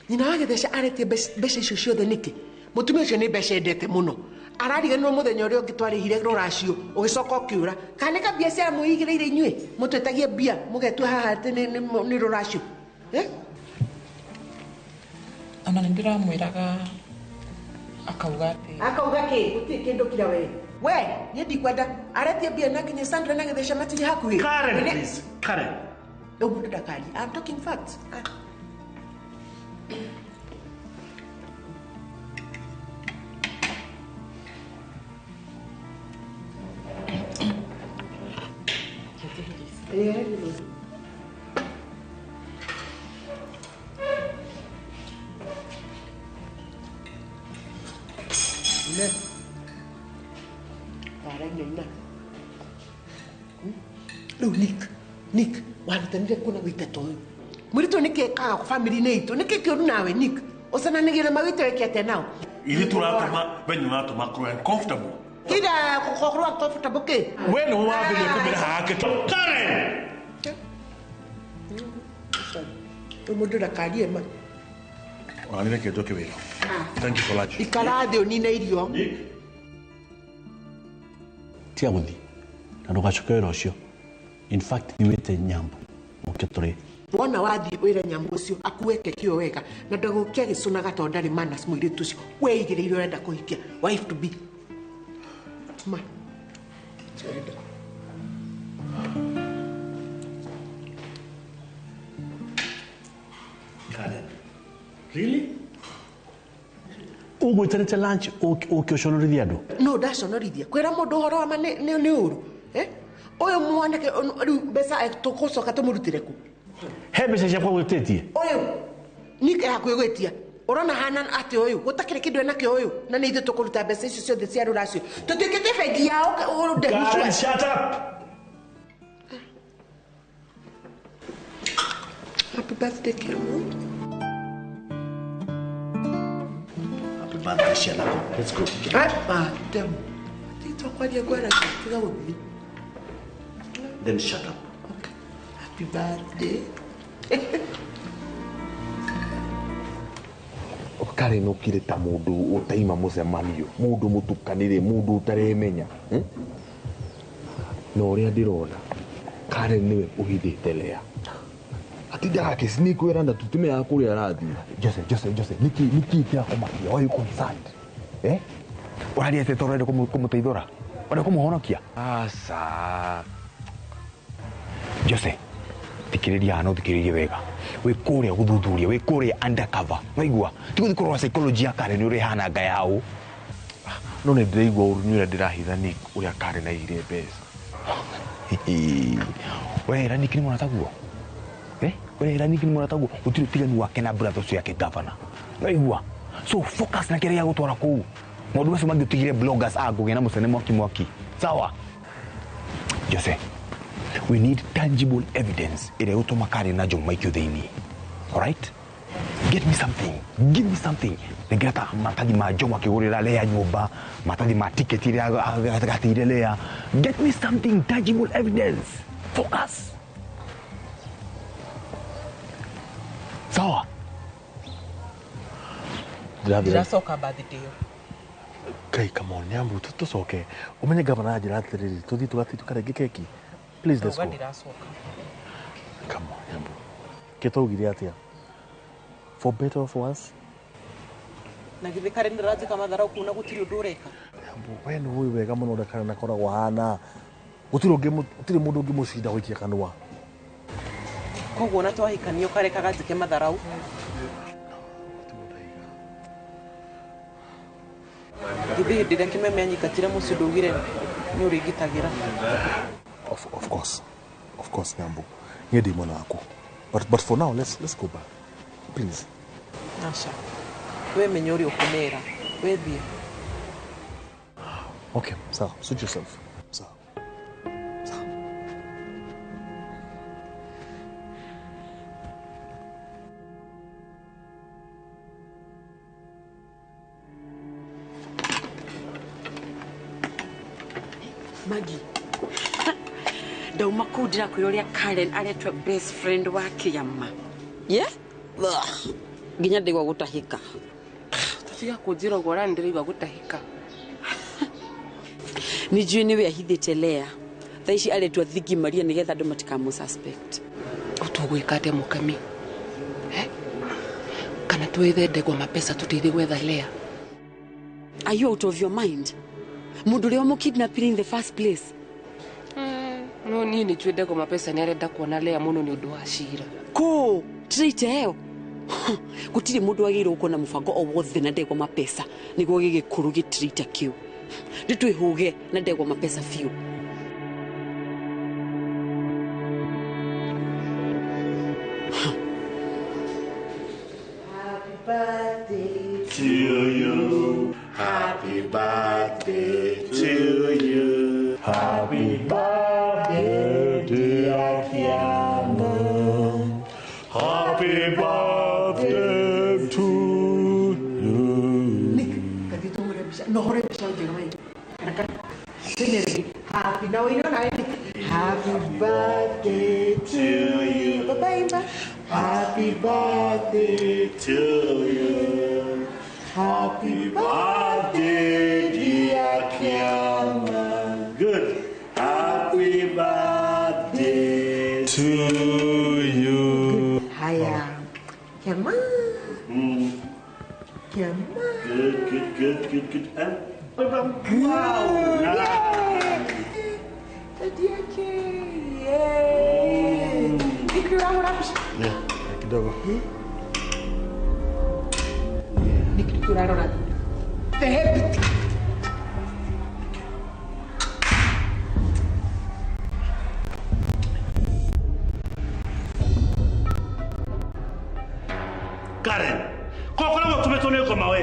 Nyina agithesha arete beshe shosho de niki. Mutumia ucio ni beshe dete muno. Arariganirwo muthenya uria ungitwarihire ruracio ugicoka ukiura kana ka biacara muigireire inyue mutwetagia bia mugetu haha ni ruracio ana ndiramwiraga akauga ki guti kindu kira we ni ndikwenda aretie bia na nginya Sandra na githesha matiri hakuhi Karen please Karen ubu ndakali I'm talking facts Nick, wanatanire kuna witeto uyu. Murito nike ka family neito, nike kiuru nawe Nick. Osana nigire mawito yake ate nao. Ili turatuma benyu natuma kro comfortable. Kida kokoro comfortable ke. Wewe ni wapi ni kumira hake. Karen. Umudura kali ema. Wanile ketoke wewe. Thank you for lunch. Ikalade onina irio. Tia guthi. Na ndugacukere ucio. In fact, niwete nyambo. Muketore. Wona wathi wira nyambo ucio akuweke kio wega na ndagukia gicuna gatonda ri manas mwire tucio. We igireire urenda kuhikia wife to be. Ma. Cheda. Karen. Really? Ugwitanite lunch ukioshonorithia andu. No ndaconorithia. Kwira mundu horo wa ma ni uru. Oyo mwanake riu mbeca tugucoka tumurutire ku. He mbeca ciakwa gwititie. Oyo nike hakwigwitia. Urona hana ati oyo gutakire kindu enake oyo na ni ithu tukuruta mbeca icio ciothe cia ruracio. Tutikite bengi yao urude mushwa. Shut up. Happy birthday, Cameron. Happy birthday, Sheila. Let's go. Damn. Then shut up. Okay. Happy birthday. Karen ukire ta mundu utaima mucemanio mundu mutukanire mundu utaremenya no ria ndirona Karen niwe uhithite Lea atindaga kisneak wera nda tutume ya kuria rathi Jose niki tia komakia why you concerned wali ate torede kumuteithora wale kumuhonokia asa Jose tikiriria ano tikiririe wega we kuria guthuthuria we kuria undercover waigua tiguthi kurwa psychology ya Karen uri hana nga yao no ne ndiraigua urunyura ndirahithani uria Karen aigire mbeca we era nikini mwana taguo we era nikini mwana taguo utiri tigani wake na brother ucio yake governor waigua so focus na kiria gutwara ku mundu ucio mangitigire bloggers agugena mucene mwaki sawa Jose we need tangible evidence ire utuma Karen na John Mike Uthini. All right? Give me something. Negata matadi ma John akigurira Lea nyumba, matadi ma ticket ire agatire Lea. Get me something tangible evidence. Focus. Sawa. Ndiracoka birthday yo. Kai, come on, nyambu tusoke. Umenye gavana ajira atiriri, tuthi tukarege keki. Please, let's go. Come on, Yambu. Keto ugiriatia. For better or for worse. Na give Karen razi kama dharau kuna gutiri ndureka. Yambu, we no we wega muno ndakana nakora wahana. Gutiri mundu ngimucinda gwikia kanwa. Koguo na twahikanio kareka gazike matharau. Gibe ndire kimeme anyikatire mucindo ugire ni urigitagira. Of course, Nyambu. Nyedi mwana wako. But for now, let's go back. Please. Asha. We menyori okumera. We thie. Okay, so suit yourself. So. Maggie. Dauma kudira kuyoria Karen aletwe best friend wake yamma. Yeah? Ginya ndigwa gutahika. Tafika kujira gora ndirigwa gutahika. Nijui niwe ahithite Lea. Thaici aletwa thigi Maria nigetha andu matikamu suspect. Utugwikate mukami. Kana twethe ndegwa mapesa tutithi gwetha Lea. Are you out of your mind? Mundu leo mukidnapping in the first place. No nini twende kwa mapesa ni arenda kuona Lea muno ni undu wa cira. Ko treat eo. Gutiri mundu agiro uko na mufango o wothe na ndegwa mapesa niguo gigikuru gitreat akiu. Nditwihuge na ndegwa mapesa fiu. Happy birthday to you. Happy birthday to you. Happy birthday, dear Kiana. Happy birthday to you. Happy now you know happy birthday to you. Bye-bye. Happy birthday to you. Happy birthday, dear Kiana. Good. Happy birthday to you. Hiya. Come on. Come on. Good. Wow. Yay. Dear Kay. Yay. Yeah, kidogo. Nikirara the habit. Karen, kwa nini tumetone kwa mawe?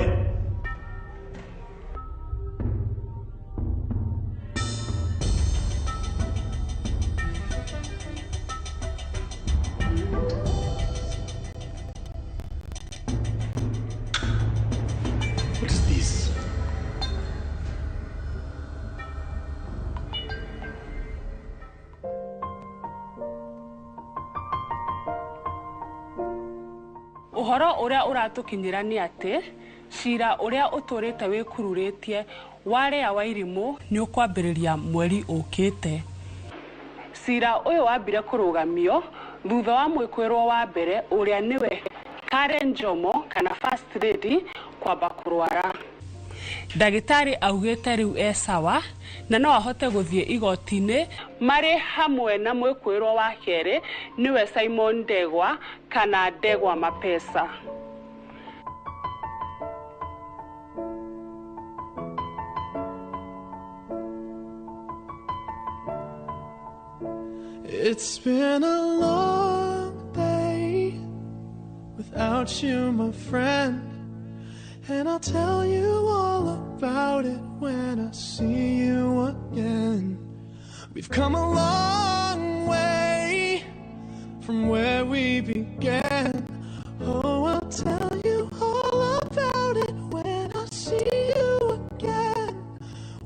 What is this? Uhoro uria uratukinyira ni ati cira uria uturite wikururitie waria wairimu ni ukwambiriria mweri ukite. Cira uyu wambire kurugamio thutha wa mwikwirwo wa mbere uria niwe Karen Jomo kana First Lady kwamba kurwara. Ndagitari augite riu sawa na no ahote guthie igotini mari hamwe na mwikwirwo wa kere niwe Simon Ndegwa kana Ndegwa Mapesa. It's been a long day without you, my friend, and I'll tell you all about it when I see you again. We've come a long way from where we began. Oh, I'll tell you all about it when I see you again.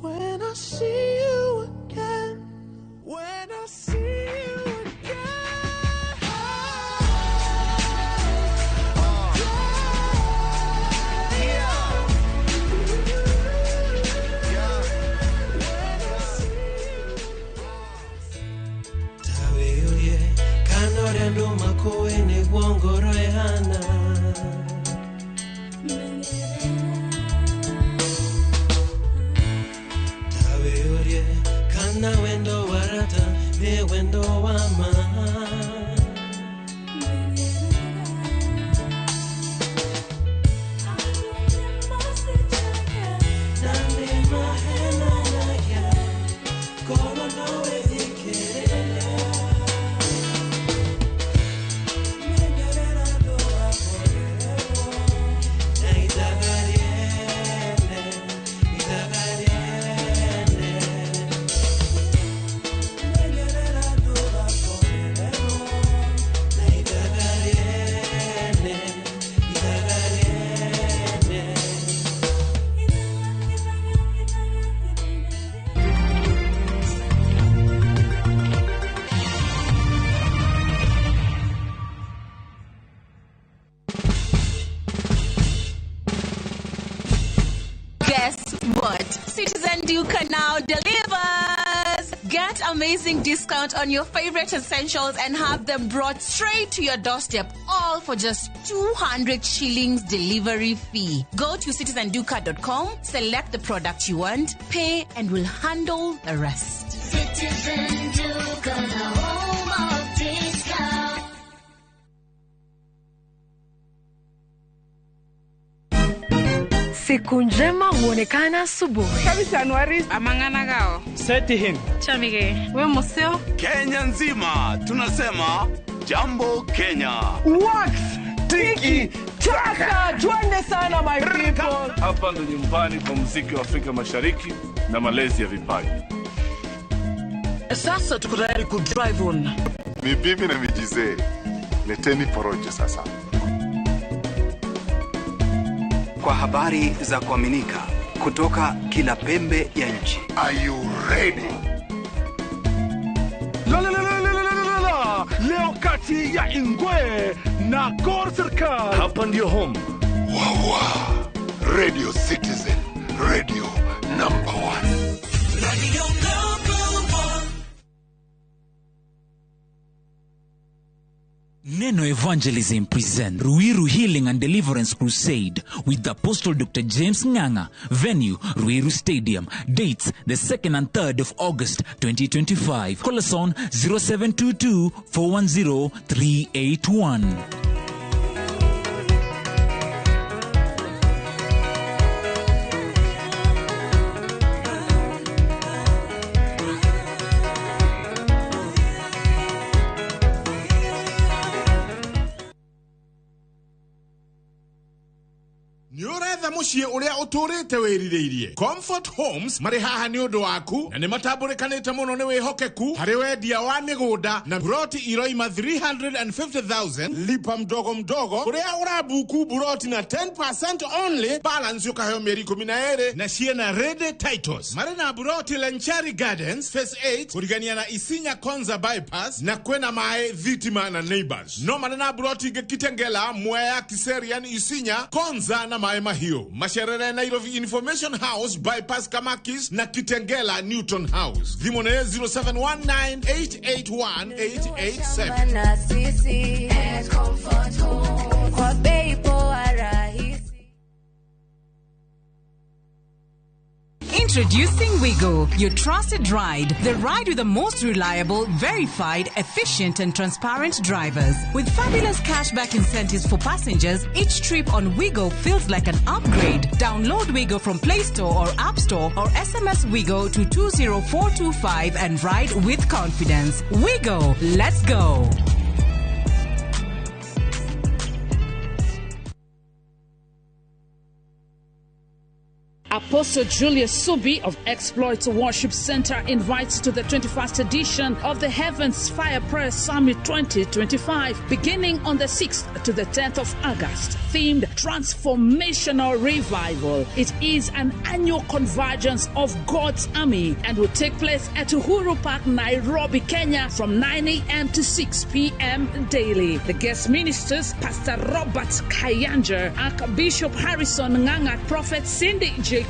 When I see you again. When I see you again. Rendo makoe ne gwongoro ehana Tawe orie kana wendo warata ne wendo wama Nande mahena na ya Koro nowe dikere Citizen Duca now delivers. Get amazing discount on your favorite essentials and have them brought straight to your doorstep, all for just 200 shillings delivery fee. Go to citizenduca.com, select the product you want, pay, and we'll handle the rest. Citizen Duca, the home of discount. Siku njema huonekana asubuhi. Kabisa Anuari amangana gao. Seti him. Chamige. We museo. Kenya nzima tunasema jambo Kenya. Wax, tiki, taka. Twende sana my people. Hapa ndo nyumbani kwa muziki wa Afrika Mashariki na malezi ya vipaji. Sasa tuko tayari ku drive on. Mibibi na mijize. Leteni porojo sasa. Kwa habari za kuaminika kutoka kila pembe ya nchi. Are you ready? Leo kati ya Ingwe na Gor Serikali. Hapa ndio home. Wawa. Radio Citizen. Radio number 1. Radio number 1. Neno Evangelism present Ruiru Healing and Deliverance Crusade with the Apostle Dr. James Nganga. Venue, Ruiru Stadium. Dates, the 2nd and 3rd of August 2025. Call us on 0722 410 381. Ni uretha muciĩ uria uturite wĩrirĩirie. Comfort Homes marĩ haha nĩ ũndũ waku na nĩ matambũrĩkanĩte mũno nĩ wĩhokeku harĩ wendia wa mĩgũnda na buroti iroima 350,000 lipa mdogo mdogo uria urabuku buroti na 10% only balance ukaheo mĩeri 12 na ciena ready titles. Marĩ na buroti Lenchari Gardens Phase 8 kurigania na Isinya Konza bypass na kwena mae Thitima na Neighbors. No marĩ na buroti ingĩ Kitengela, Mwea, Kiserian, Isinya, Konza na mae Mahio. Masherere Nairobi Information House bypass Kamakis na Kitengela Newton House. Dhimone 0719881887. Introducing Wigo, your trusted ride. The ride with the most reliable, verified, efficient and transparent drivers. With fabulous cashback incentives for passengers, each trip on Wigo feels like an upgrade. Download Wigo from Play Store or App Store or SMS Wigo to 20425 and ride with confidence. Wigo, let's go. Apostle Julius Subi of Exploits Worship Center invites to the 21st edition of the Heavens Fire Prayer Summit 2025, beginning on the 6th to the 10th of August, themed Transformational Revival. It is an annual convergence of God's army and will take place at Uhuru Park, Nairobi, Kenya from 9 a.m. to 6 p.m. daily. The guest ministers, Pastor Robert Kayanger, Archbishop Harrison Nganga, Prophet Cindy Jacobs,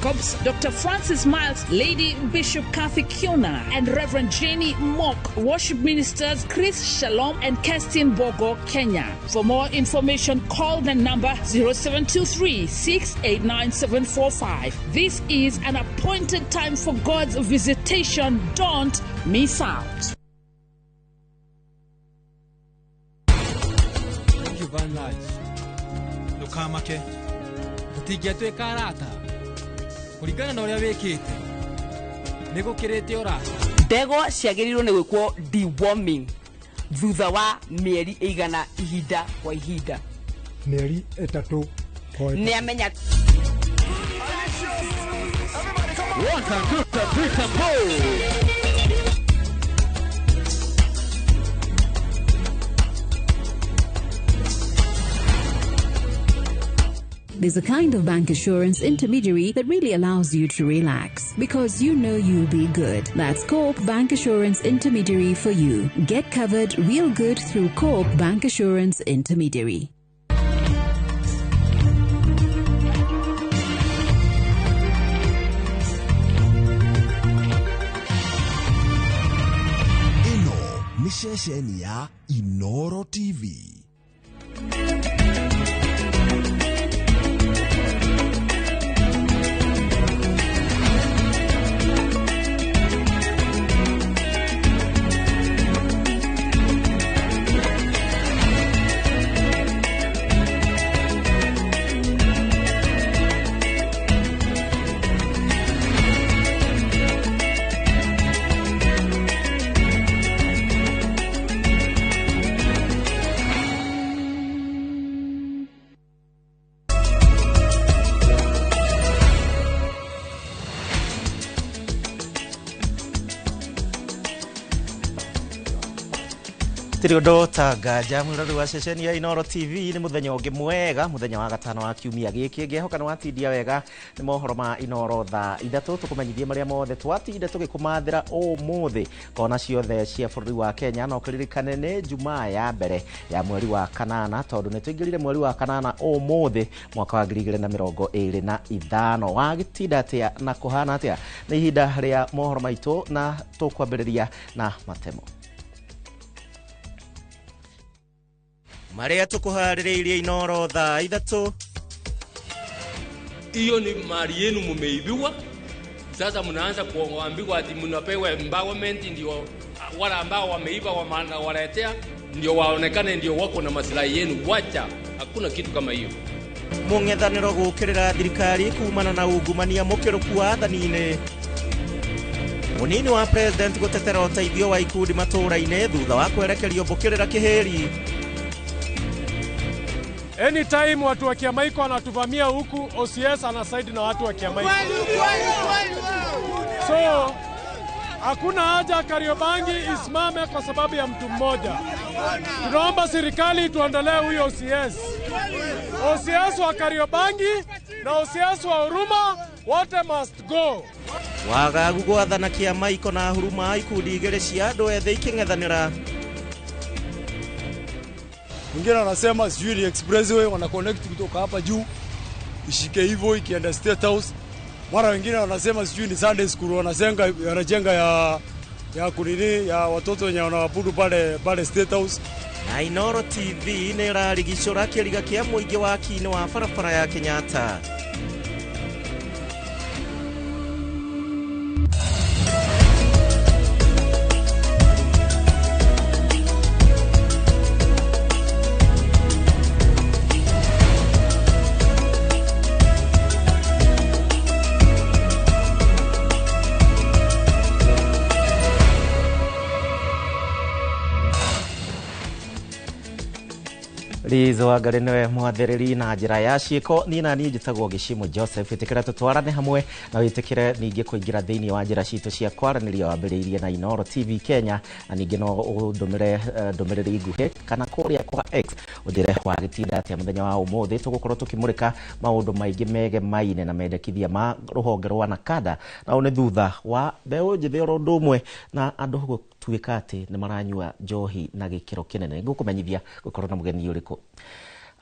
Dr. Francis Miles, Lady Bishop Kathy Kiona, and Reverend Jenny Mock, worship ministers Chris Shalom and Kestin Bogo, Kenya. For more information, call the number 0723-689-745. This is an appointed time for God's visitation. Don't miss out. Thank you very much. Lukamake. Tutigetwe karata. Kurigana na uria wikite. Nigukirite orata. Ndego ciagĩrĩirwo nĩ gwĩkwo deworming thutha wa mĩeri ĩigana ihinda kwa ihinda. Mĩeri 3 nĩ amenya. There's a kind of bank assurance intermediary that really allows you to relax because you know you'll be good. That's Coop Bank Assurance Intermediary for you. Get covered real good through Coop Bank Assurance Intermediary. Ino ni shesheni ya Inoro TV. Tiriondo tangaja mwirori wa ceceni ya Inoro TV ni muthenya ungi mwega muthenya wa gatano wa kiumia giki ngehoka ni watindia wega ni mohoro ma Inoro tha ithatu tukumenyithie maria mothe twatinda tugikumathira umuthi kona ciothe cia bũrũri wa Kenya no kiririkane ni Jumaa ya mbere ya mweri wa kanana tondu ni tuingirire mweri wa kanana umuthi mwaka wa 2025 wagitinda atia na kuhana atia ni ihinda ria mohoro maitu na tukwambiriria na matemo Maria tukuhaririirie Inoro tha ithatu. Hiyo ni mali yenu mumeibiwa. Sasa mnaanza kuambiwa ati mnapewa empowerment ndio wala ambao wameiba waletea ndio waonekane ndio wako na maslahi yenu. Wacha, hakuna kitu kama hiyo. Mung'ethaniro gukirira thirikari kumana na ungumania mukiruku wa thani-ini. Munini wa president gutetera uteithio wa ikundi matura-ini thutha wa kwerekerio mbukirira kiheri. Anytime watu wa Kiamaiko wanatuvamia huku, OCS ana side na watu wa Kiamaiko. So hakuna haja Kariobangi isimame kwa sababu ya mtu mmoja. Tunaomba serikali tuondolee huyo OCS. OCS wa Kariobangi na OCS wa Huruma wote must go. Wagagu gwathana Kiamaiko na Huruma ikundi igere cia andu ethĩ iking'ethanĩra. Wengine wanasema sijui ni expressway wana connect kutoka hapa juu ishike hivyo ikienda State House. Mara wengine wanasema sijui ni Sunday school wanajenga ya kunini ya watoto wenye wanaabudu pale State House. Na Inoro TV nĩ ĩrarigicũra kĩriga kĩa mũingĩ wa Kini wa barabara ya Kenyatta. Lizo wagare newe mwathiriri na njira ya ciiko ni na ni njitagwo Gishimo Joseph itikira tutwarane hamwe na witikire ningi kuingira thiini wa njira citu cia kwaraniria wambiriirie na Inoro TV Kenya na ningi no ndumire nguhi kana kuria kwa X ujire wagitinda atia muthenya wa umuthi tugukorwo tukimurika maundu maingi mege maine na mendekithia ma ruhonge rwa Nakada na une thutha wa beu njithi oro ndumwe na andu tuika ati ni maranyua njohi na gikiro kinene ngukumenyithia gukorwo na mugeni uriku.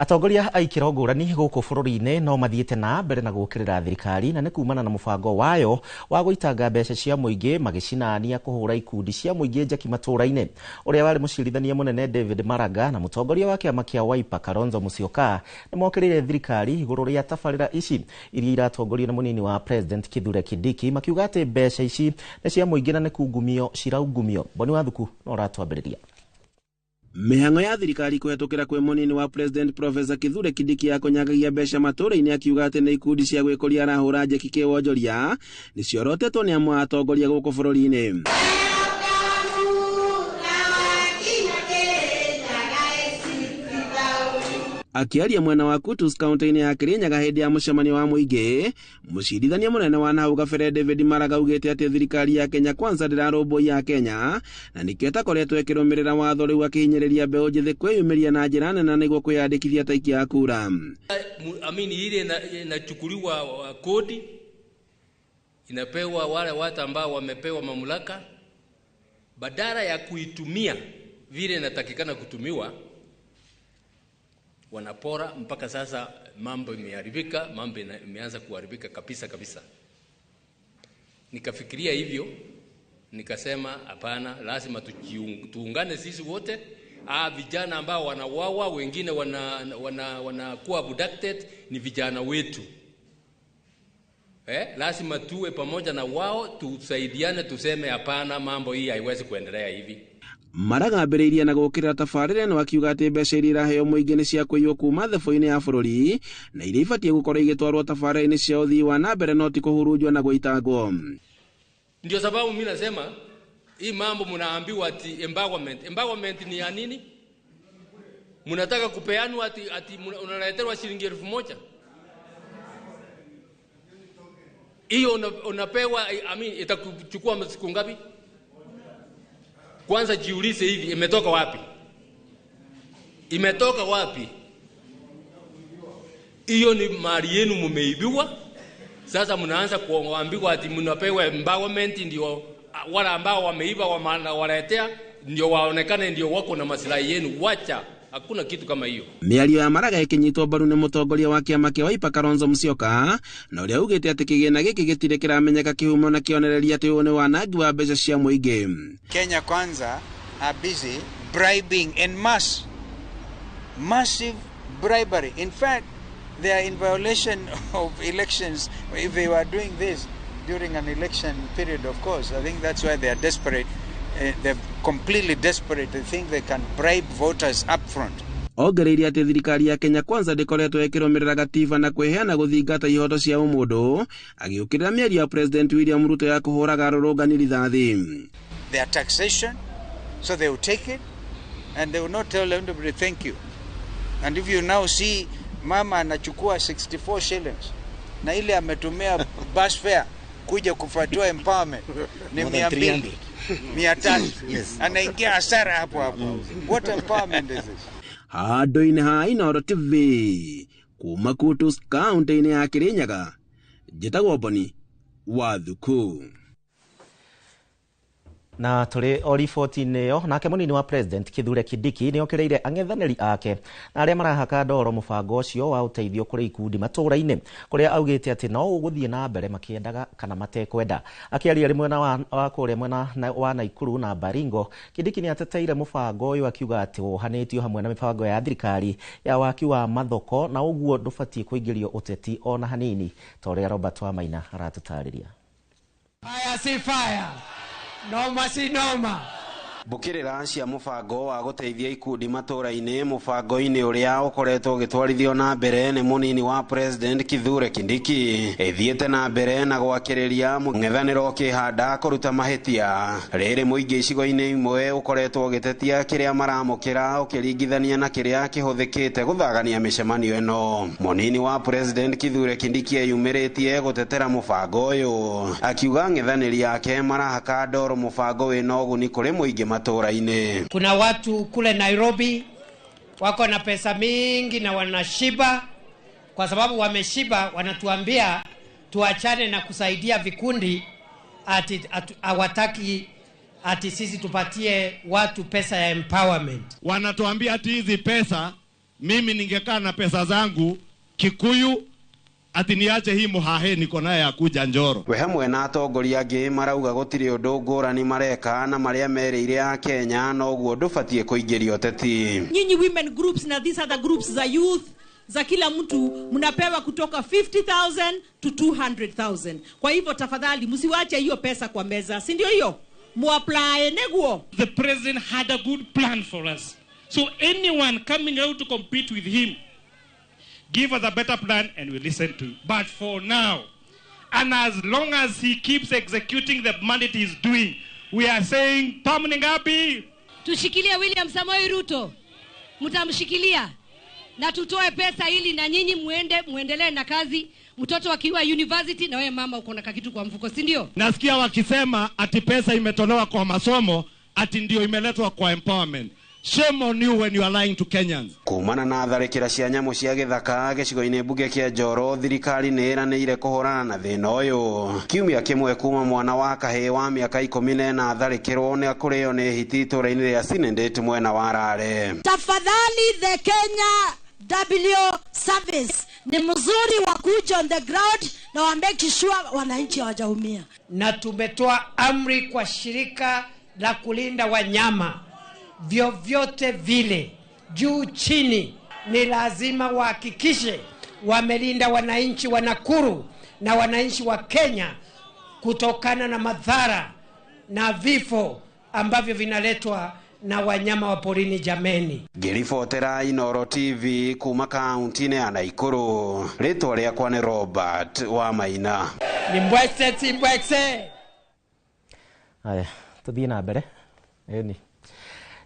Atongoria aikiro ngurani guku bururi-ini no mathiete na mbere na gukirira thirikari na ni kumana na mubango wayo wa guitanga mbeca cia muingi magicinania kuhura ikundi cia muingi njaki matura-ini. Uria wari mucirithania munene David Maraga na mutongoria wa kiama kia Wiper Kalonzo Musyoka ni mokirire thirikari iguru ria tabarira ici iria iratongorio na munini wa President Kithure Kindiki makiuga ati mbeca ici ni cia muingi na ni kungumio ciraungumio. Boni wathuku no ratwambiriria. Mihango ya thirikari kuhetukira kwe munini wa President Professor Kithure Kindiki ya kunyagagia mbeca matura-ini akiuga ati ni ikundi cia gwikoria arahura njeki kiwonjoria ni ciorotetwo ni amwe atongoria guku bururi-ini. Akiaria mwena wa Kutus kaunti-ini ya Kirinyaga hindi ya mucemanio wa muingi mucirithania munene wa nahau gabere David Maraga ugite ati thirikari ya Kenya Kwanza ndirarũmbũiya ya Kenya na nikio takoretwo ikirumirira watho riu akihinyiriria mbeu njithi kwiyumiria na njira nene niguo kwiyandikithia taiki ya kura. Ile inachukuliwa kodi inapewa wale watu ambao wamepewa mamlaka badala ya kuitumia vile inatakikana kutumiwa wanapora. Mpaka sasa mambo imeharibika, mambo imeanza kuharibika kabisa. Nikafikiria hivyo, nikasema hapana, lazima tuungane sisi wote. Vijana ambao wanawawa, wengine wanakuwa abducted ni vijana wetu. Lazima tuwe pamoja na wao, tusaidiane, tuseme hapana, mambo hii haiwezi kuendelea hivi. Maraga ambiriirie na gukirira tabarire no akiuga ati mbeca iria iraheo muingi ni cia kuiywo kuma thebo-ini ya bururi na iria ibatie gukorwo igitwarwo tabarire-ini cia uthii wa na mbere no ti kuhurunjwo na guitangwo. Ndio sababu mimi nasema hii mambo mnaambiwa ati empowerment ni ya nini? Mnataka kupeanwa ati unaletewa shilingi 1000. Hiyo unapewa, itakuchukua siku ngapi? Kwanza jiulize hivi, imetoka wapi? Hiyo ni mali yenu mumeibiwa. Sasa mnaanza kuambiwa ati mnapewa empowerment, ndio wale ambao wameiba waletea ndio waonekane ndio wako na maslahi yenu. Wacha, hakuna kitu kama hiyo. Miario ya Maraga ikinyitwo mbaru ni mutongoria wa kiama kia Wiper Kalonzo Musyoka na uria ugite ati kigina giki gitire kiramenyeka kihumo na kionereria ati uyu ni wanangi wa mbeca cia muingi. Kenya Kwanza are busy bribing en masse, massive bribery. In fact, they are in violation of elections if they were doing this during an election period. Of course, I think that's why they are desperate. They're completely desperate. They think they can bribe voters up front. Ongereire ati thirikari ya Kenya Kwanza ndikoretwo ikirumirira gatiba na kweheana guthingata ihoto cia umundu agiukirira miario ya President William Ruto ya kuhuraga arurungani rithathi. Their taxation, so they will take it and they will not tell anybody thank you. And if you now see mama anachukua 64 shillings na ile ametumia bus fare kuja kufuatia empowerment ni 200 anaingia hasara hapo. What empowerment is this? Handu-inĩ ha Inooro TV kuma Kutus kaunti-inĩ ya Kirinyaga, njĩtagwo Boni wa Thuku. Na tuli o riboti-inĩ ĩyo nake mũnini wa president Kithure Kindiki nĩ okereire ang'ethanĩri ake na arĩa marahaka ndoro mũbango ũcio wa ũteithio kũrĩ ikundi matũũra-inĩ, kũrĩa augĩte atĩ no ũgũthiĩ na mbere makĩendaga kana matekwenda. Akĩaria mwena wa kũrĩa mwena wa Naikuru na Baringo, Kindiki nĩ ateteire mũbango ũyũ akiuga atĩ wohanĩtio hamwe na mĩbango ya thirikari ya waki wa mathoko na ũguo ndũbatiĩ kũingĩrio ũteti ona hanini, ta ũrĩa Robert wa Maina aratũtarĩria. Fire si fire. Noma si noma. Bukirira cia mũbango wa gũteithia ikundi matũũra-inĩ, mũbango-inĩ ũrĩa ũkoretwo ũgĩtwarithio na mbere nĩ mũnini wa president Kithure Kindiki, ĩthiĩte na mbere na gwakĩrĩria mũng'ethanĩro kĩhanda kũruta mahĩtia. Rĩrĩ mũingĩ icigo-inĩ imwe ũkoretwo ũgĩtetia kĩrĩa maramũkĩra ũkĩringithania na kĩrĩa kĩhũthĩkĩte gũthagania mĩcemanio ĩno. Mũnini wa president Kithure Kindiki eyumĩrĩtie gũtetera mũbango ũyũ, akiuga ng'ethanĩri yake marahaka ndoro mũbango wĩna ũguni kũrĩ mũingĩ. Kuna watu kule Nairobi wako na pesa mingi na wanashiba. Kwa sababu wameshiba, wanatuambia tuachane na kusaidia vikundi, hawataki ati sisi tupatie watu pesa ya empowerment. Wanatuambia ati hizi pesa, mimi ningekaa na pesa zangu Kikuyu ati niache hii muhahe niko naye akuja Njoro. We hamwe na atongoria angĩ marauga gũtirĩ ũndũ ngũrani mareka na marĩa merĩire ya Kenya no guo ndũbatiĩ kũingĩrio ũteti. Nyinyi women groups na these other groups za youth za kila mtu mnapewa kutoka 50,000 to 200,000. Kwa hivyo tafadhali msiwache hiyo pesa kwa meza, si ndio hiyo? Muapply neguo. The president had a good plan for us. So anyone coming out to compete with him, give us a better plan and we listen to it. But for now, and as long as he keeps executing the mandate he's doing, we are saying, Pamuningapi. Tushikilie William Samoei Ruto. Mtamshikilia. Na tutoe pesa ili na nyinyi muendelee na kazi. Mtoto akiwa university na wewe mama uko na kitu kwa mfuko, si ndio? Nasikia wakisema ati pesa imetolewa kwa masomo, ati ndio imeletwa kwa empowerment. Shame on you when you are lying to Kenyans. Kumana na tharĩkĩra cia nyamũ cia gĩthaka gĩcigo-inĩ mbunge kĩa Njoro, thirikari nĩ ĩranĩire kũhũrana na thĩna ũyũ. Kiumia kĩmwe kuma mwana wa kahĩĩ wa mĩaka 14 atharĩkĩrwo nĩ akũrĩo nĩ hiti itũũra-inĩ rĩa Sinendet mwena wa Rare. Tafadhali the Kenya W service ni mzuri wa kuja on the ground na wa make sure wananchi hawajaumia. Na tumetoa amri kwa shirika la kulinda wanyama vyovyote vile juu chini, ni lazima wahakikishe wamelinda wananchi wa Nakuru na wananchi wa Kenya kutokana na madhara na vifo ambavyo vinaletwa na wanyama wa porini. Jameni, ngĩribotera Inooro TV kuma kaunti-inĩ ya Naikuru, rĩtwa rĩakwa nĩ Robert wa Maina. Ni mbwece. Aya, tuthiĩ na mbere. Eni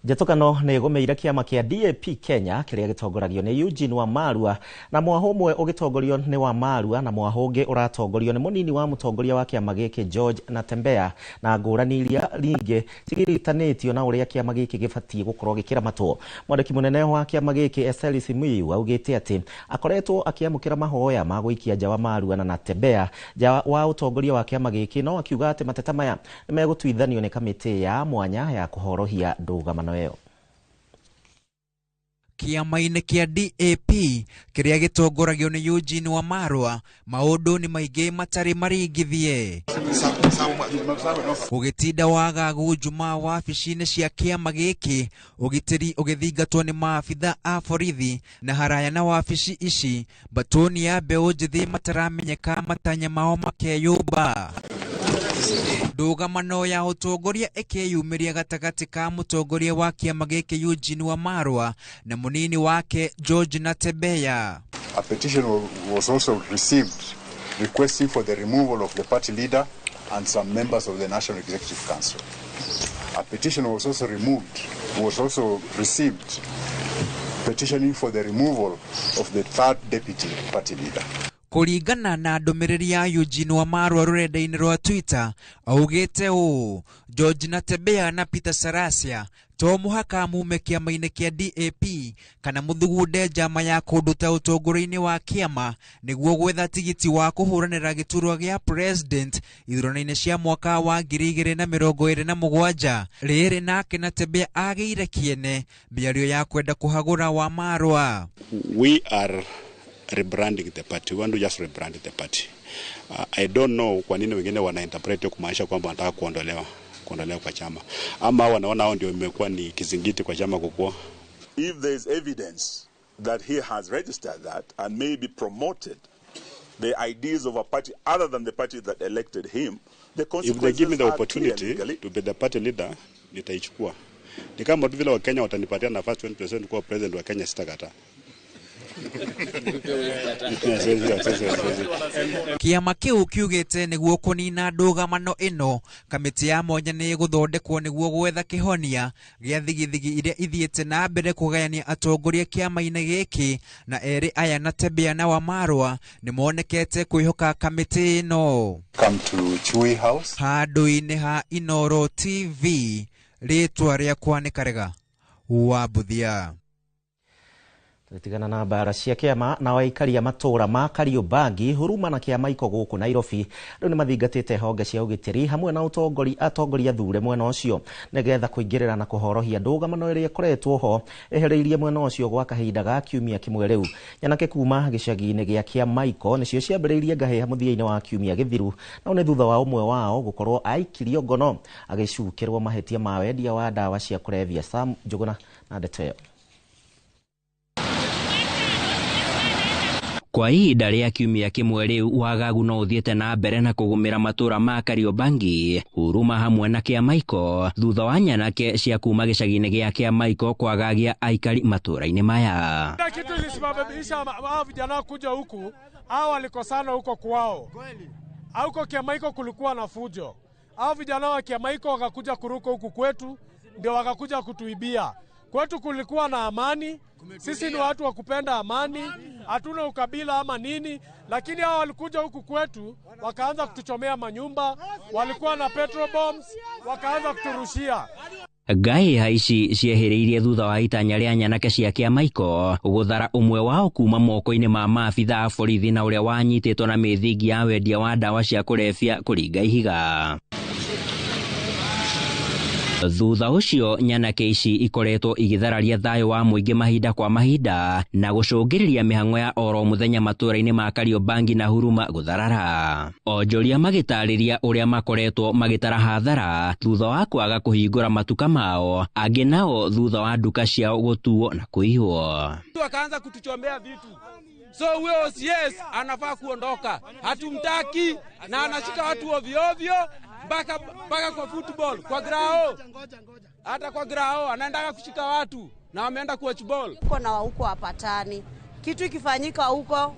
njatũkano nĩ ĩgũmĩire kĩama kĩa DAP Kenya kĩrĩa gĩtongoragio nĩ Eugene Wamalwa, na mwahũ ũmwe ũgĩtongorio nĩ Wamalwa na mwahũ ũngĩ ũratongorio nĩ mũnini wa mũtongoria wa kĩama gĩkĩ George Natembeya, na ngũrani iria ringĩ cigiritanĩtio na ũrĩa kĩama gĩkĩ gĩbatiĩ gũkorwo gĩkĩramatwo. Mwandĩki mũnene wa kĩama gĩkĩ Esther Simiyu augĩte atĩ akoretwo akĩamũkĩra mahoya ma gũikia nja Wamalwa na Natembeya nja wa ũtongoria wa kĩama gĩkĩ, no akiuga atĩ mateta maya nĩ megũtuithanio nĩ kamĩtĩ ya mwanya ya kũhorohia ndũgamano ĩyo. Kĩama-inĩ kĩa DAP kĩrĩa gĩtongoragio nĩ Eugene Wamalwa, maũndũ nĩ maingĩ matarĩ maringithie. Ũgĩtinda wagagu Jumaa wabici-inĩ cia kĩama gĩkĩ, ũgitĩri ũgĩthingatwo nĩ maabitha a borithi, na haraya na wabici ici batoni ya mbeũ njĩthĩ mataramenyeka matanya mao makeyũmba. Ndũgamano ya ũtongoria ĩkĩyumĩria gatagatĩ ka mũtongoria wa kĩama gĩkĩ Eugene Wamalwa na mũnini wake George Natembeya. A petition was also received requesting for the removal of the party leader and some members of the National Executive Council. A petition was also received petitioning for the removal of the third deputy party leader. Kuringana na ndomereri ya Eugene Wamalwa rurenda-ini rwa Twitter augite uu George Natembea na Peter Sarasia to muhaka mume kiama-ini kia DAP kana muthugunde njama ya kundu ta utongoro-ini wa kiama niguo gwetha tigiti wa kuhuranira giturwa gia president ithurano-ini cia mwaka wa 2027 riri nake Natembea ageire kiene miario ya kwenda kuhagura Wamalwa. We are rebranding the party. We want to just rebrand the party. I don't know kwa nini wengine wanainterpret kumaanisha kwamba wanataka kuondolewa kwa chama, ama wanaona hao ndio imekuwa ni kizingiti kwa chama kukua. If there is evidence that he has registered that and maybe promoted the ideas of a party other than the party that elected him, the consequences, if they give me the opportunity to be the party leader, nitaichukua. Ni kama vile wa Kenya watanipatia nafasi 20% kuwa president wa Kenya, sitakata. Kiama kiu kiugite niguo kunina ndugamano ino kamiti ya mwanya ni guthondekwo niguo gwetha kihonia gia thigithigi iria ithiite na mbere kugayania atongoria kiama-ini giki na eri aya Natembea na Wamalwa ni monekete kwihoka kamiti ino. Come to Chui House. Handu-ini ha Inoro TV ritwa riakwa ni Karega wa Buthia. Tigana na bara cia kiama na waikaria matura ma Kariobangi huruma na kiama iko guku Nairobi riu ni mathingatite honge cia ugitiri hamwe na atongoria thure mwena ucio nigetha kuingirira na kuhorohia ndugamano iria koretwo ho ehereirie mwena ucio gwa kahinda ga kiumia kimwe riu. Nyanake kuma gicagi-ini gia kiama iko nicio ciambiriirie ngahiha muthia-ini wa kiumia githiru na ni thutha wa umwe wao gukorwo aikirio ngono agicukirwo mahetia ma wendia wa dawa cia kulevya. Sam Njuguna na ndeto. Kwa ihinda ria kiumia kimwe riu wagagu no uthiete na mbere na kugumira matura ma Kariobangi huruma hamwe na kiama iko thutha wa nyanake cia kuma gicagi-ini gia kiama iko kwagagia aikari matura-ini maya. Kitu ilisababisha hao vijana kuja huku, hao walikosana huko kwao. Huko kiama iko kulikuwa na fujo. Hao vijana wa kiama iko wakakuja kuruka huku kwetu, ndio wakakuja kutuibia. Kwetu kulikuwa na amani. Sisi ni watu wa kupenda amani, hatuna ukabila ama nini, lakini hao walikuja huku kwetu wakaanza kutuchomea manyumba, walikuwa na petrol bombs, wakaanza kuturushia. Ngai haici ciehereirie thutha wa itanya ria nyanake cia kiama iko guthara umwe wao kuma moko-ini ma maabitha a borithi na uria wanyititwo na mithingi ya wendia wa dawa cia kulevya kuringa ihiga. Thutha ucio nyanake ici ikoretwo igithararia thayo wa muingi mahinda kwa mahinda na gucungiriria mihang'o ya oro muthenya matura-ini ma Kariobangi na huruma gutharara. Onjoria magitariria uria makoretwo magitara hathara thutha wa kwaga kuhingura matuka mao, angi nao thutha wa nduka ciao gutuo na kuihwo. Wakaanza kutuchombea vitu. So huyo OCS anafaa kuondoka. Hatumtaki na anashika watu ovyo ovyo. Mpaka kwa football, kwa grao. Hata kwa grao anaendaga kushika watu na wameenda kuwatch ball. Huko na huko hapatani. Kitu ikifanyika huko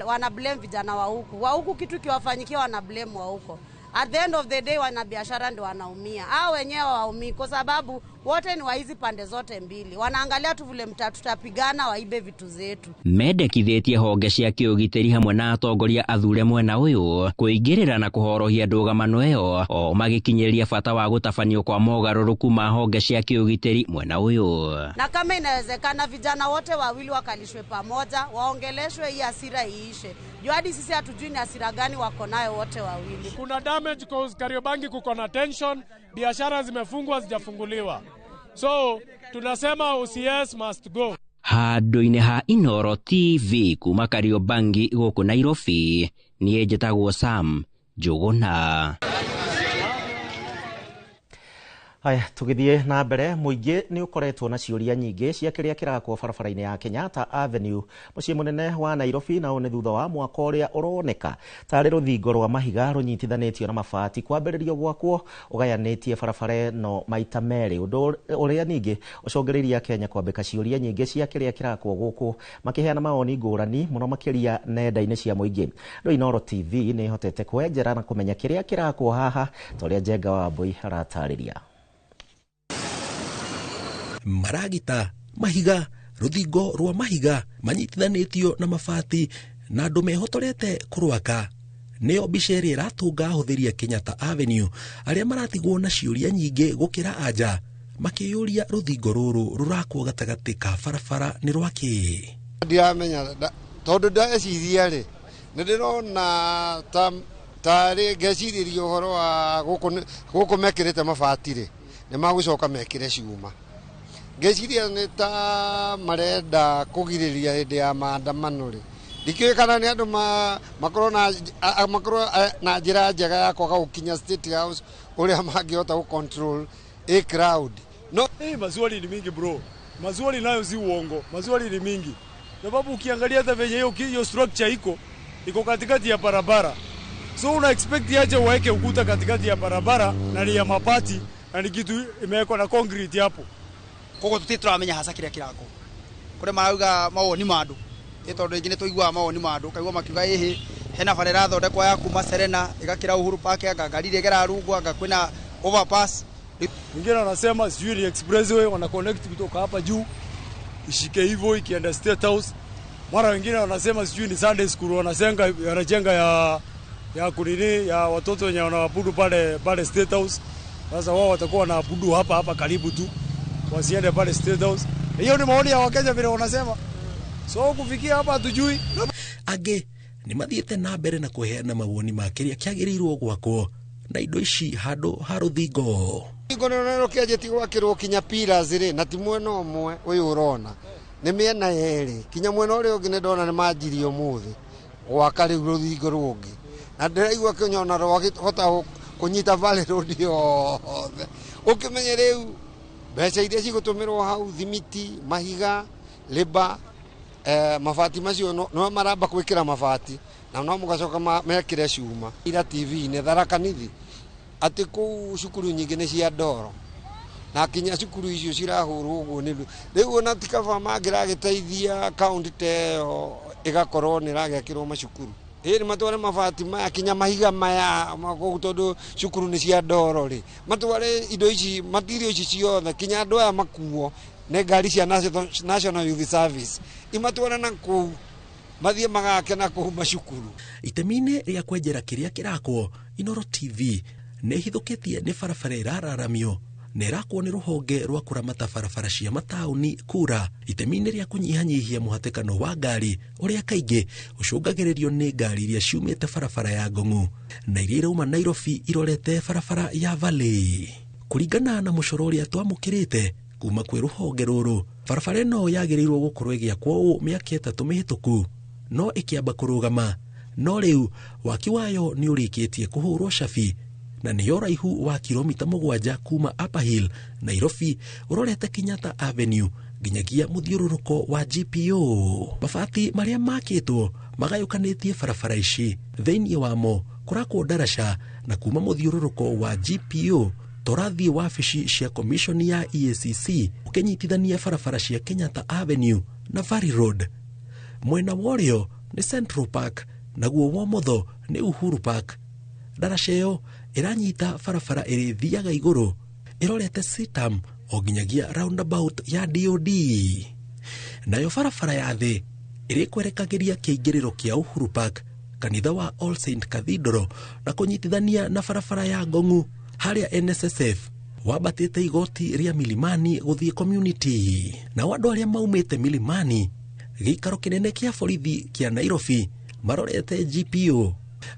wana blame vijana wa huko. Wa huko kitu kiwafanyikia wana blame wa huko. At the end of the day wana biashara ndio wanaumia. Hao wenyewe waumii kwa sababu wote ni wa hizi pande zote mbili. Wanaangalia tu vile tutapigana waibe vitu zetu. Mendekithĩtie honge cia kiũgitĩri hamwe na atongoria athure mwena ũyũ kuingĩrĩra na kuhorohia ndũgamano ĩyo o magikinyĩria bata wa gũtabanio kwa mogarũrũku ma honge cia kiũgitĩri mwena ũyũ. Na kama inawezekana vijana wote wawili wakalishwe pamoja, waongeleshwe hii hasira iishe. Juu hadi sisi hatujui ni hasira gani wako nayo wote wawili. Kuna damage cause Kariobangi kuko na tension, biashara zimefungwa zijafunguliwa. So tunasema OCS must go. Handu-ini ha Inoro TV kuma Kariobangi guku Nairobi nie njĩtagwo Sam Njuguna. Haya, tugithie na mbere muingi ni ukoretwo na ciuria nyingi cia kiria kirakwo barabara-ini ya Kenyatta Avenue mucii munene wa Nairobi na one thutha wa mwaka uria uroneka tari ruthingo rwa mahiga runyitithanitio na mabati kwambiririo gwakwo ugayanitie barabara no maita meri undu uria ningi ucongeriria Kenya kwambika ciuria nyingi cia kiria kirakwo guku makiheana maoni ngurani muno makiria nenda-ini cia muingi. Riu Inoro TV ni hotete kwenjera na kumenya kiria kirakwo haha toria Njenga wa Mbui aratariria. Maragita, mahiga, ruthingo rwa mahiga manyitithanĩtio na mabati na andũ mehotorete kũrwaka. Nĩyo mbica ĩrĩa ĩratũnga ahũthĩri a Kenyatta Avenue arĩa maratigwo na ciũria nyingĩ gũkĩra anja makĩyũria rũthingo rũrũ rũrakwo gatagatĩ ka barabara nĩ rwakĩ. Ndiramenya tondũ ndeciria rĩ nĩ ndĩrona tarĩ ngecirĩria ũhoro wa gũkũ mekĩrĩte mabati rĩ nĩ magũcoka mekĩre ciuma. Ngeciria nĩ ta marenda kũgirĩrĩria hĩndĩ ya maandamano rĩ. Ndikĩũĩ kana nĩ andũ makorwo na njĩra njega ya kwaga gũkinya State House ũrĩa mangĩhota gũcontrol a crowd. No, maswali ni mingi bro. Maswali nayo si uongo. Maswali ni mingi. Sababu ukiangalia hata venye hiyo structure iko katikati ya barabara. So una expect aje waeke ukuta katikati ya barabara na ni ya mabati na ni kitu imewekwa na concrete hapo. Kogo tutituramenya hasa kiria kirako. Kure marauga mawoni mandu. Tondu ingine tuigua mawoni mandu kaigua makiuga ihi hena barera thondekwa ya kuma Serena igakira Uhuru Park ngari igera rungwa ngakwina overpass. Wengine wanasema sijui ni expressway wana connect kutoka hapa juu ishike hivyo ikienda State House. Mara wengine wanasema sijui ni Sunday school wanajenga ya kunini ya watoto wenye wanaabudu pale State House. Sasa wao watakuwa wanaabudu hapa karibu tu. Wasiende pale State House. Hiyo ni maoni ya Wakenya vile wanasema. So kufikia hapa hatujui. Age ni mathiĩte na mbere na kuheana mawoni ma kĩrĩa kĩagĩrĩirwo gwakwo na indo ici handũ ha rũthingo. Rũthingo kĩanjĩtie gwakĩrwo kinya pillars rĩ na ti mwena ũmwe ũyũ ũrona nĩ mĩena yerĩ kinya mwena ũrĩa ũngĩ nĩ ndona nĩ manjirie ũmũthĩ gwaka rĩu rũthingo rũngĩ na ndĩraigua kĩnyona rwahota kũnyita Valley Road yothe. Ũkĩmenye rĩu mbeca iria cigũtũmĩrwo hau thimiti mahiga labor mabati macio no maramba gwĩkĩra mabati na no mũgacoka mekĩre ciuma. Ira TV nĩ Tharaka Nithi atĩ kũu cukuru nyingĩ nĩ cia ndoro na kinya cukuru icio cirahũrwo ũguo nĩ rĩu ona ti kaba mangĩragĩteithia kaunti teyo ĩgakorwo nĩ ĩragĩakĩrwo macukuru. Nĩ matware mabati maya kinya mahiga maya tondũ cukuru nĩ cia ndoro rĩ matware indo ici material ici ciothe kinya andũ aya makuo nĩ ngari cia National Youth Service imatwara na kũu mathiĩ magake na kũu macukuru. Itemi-inĩ rĩa kwenjera kĩrĩa kĩrakwo Inooro TV nĩ hithũkĩtie nĩ barabara ĩrararamio na ĩrakwo nĩ rũhonge rwa kũramata barabara cia mataũni kura itemi-inĩ rĩa kũnyihanyihia mũhatĩkano wa ngari ũrĩa kaingĩ ũcũngagĩrĩrio nĩ ngari iria ciumĩte barabara ya Ngong'u na iria irauma Nairobi irorete barabara ya Valley. Kũringana na mũcoro ũrĩa twamũkĩrĩte kuma kwĩ rũhonge rũrũ barabara ĩno yagĩrĩirwo gũkorwo ĩgĩakwo ũũ mĩaka 3 mĩhĩtũku no ĩkĩamba kũrũgama no rĩu waki wayo nĩ ũrĩkĩtie kũhũrwo cabi na nĩ ũraihu wa kilomita 7 kuma Upper Hill Nairobi ũrorete Kenyatta Avenue nginyagia mũthiũrũrũko wa GPO. Mabati marĩa makĩtwo magayũkanĩtie barabara ici thĩinĩ wamo kũrakwo ndaraca na kuma mũthiũrũrũko wa GPO torathiĩ wabici cia commission ya EACC ũkĩnyitithania barabara cia Kenyatta Avenue na Valley Road. Mwena worĩo nĩ Central Park naguo womotho nĩ Uhuru Park. Ndaraca ĩyo ĩranyita barabara ĩrĩ thiaga igũrũ ĩrorete Sitam o nginyagia roundabout ya DOD. Nayo barabara ya thĩ ĩrĩkwerekagĩria kĩingĩrĩro kĩa Uhuru Park kanitha wa All Saint Cathedral na kũnyitithania na barabara ya Ngong'u harĩa NSSF wabatĩte igoti rĩa Milimani gũthiĩ community. Na andũ arĩa maumĩte Milimani gĩikaro kĩnene kĩa borithi kĩa Nairobi marorete GPO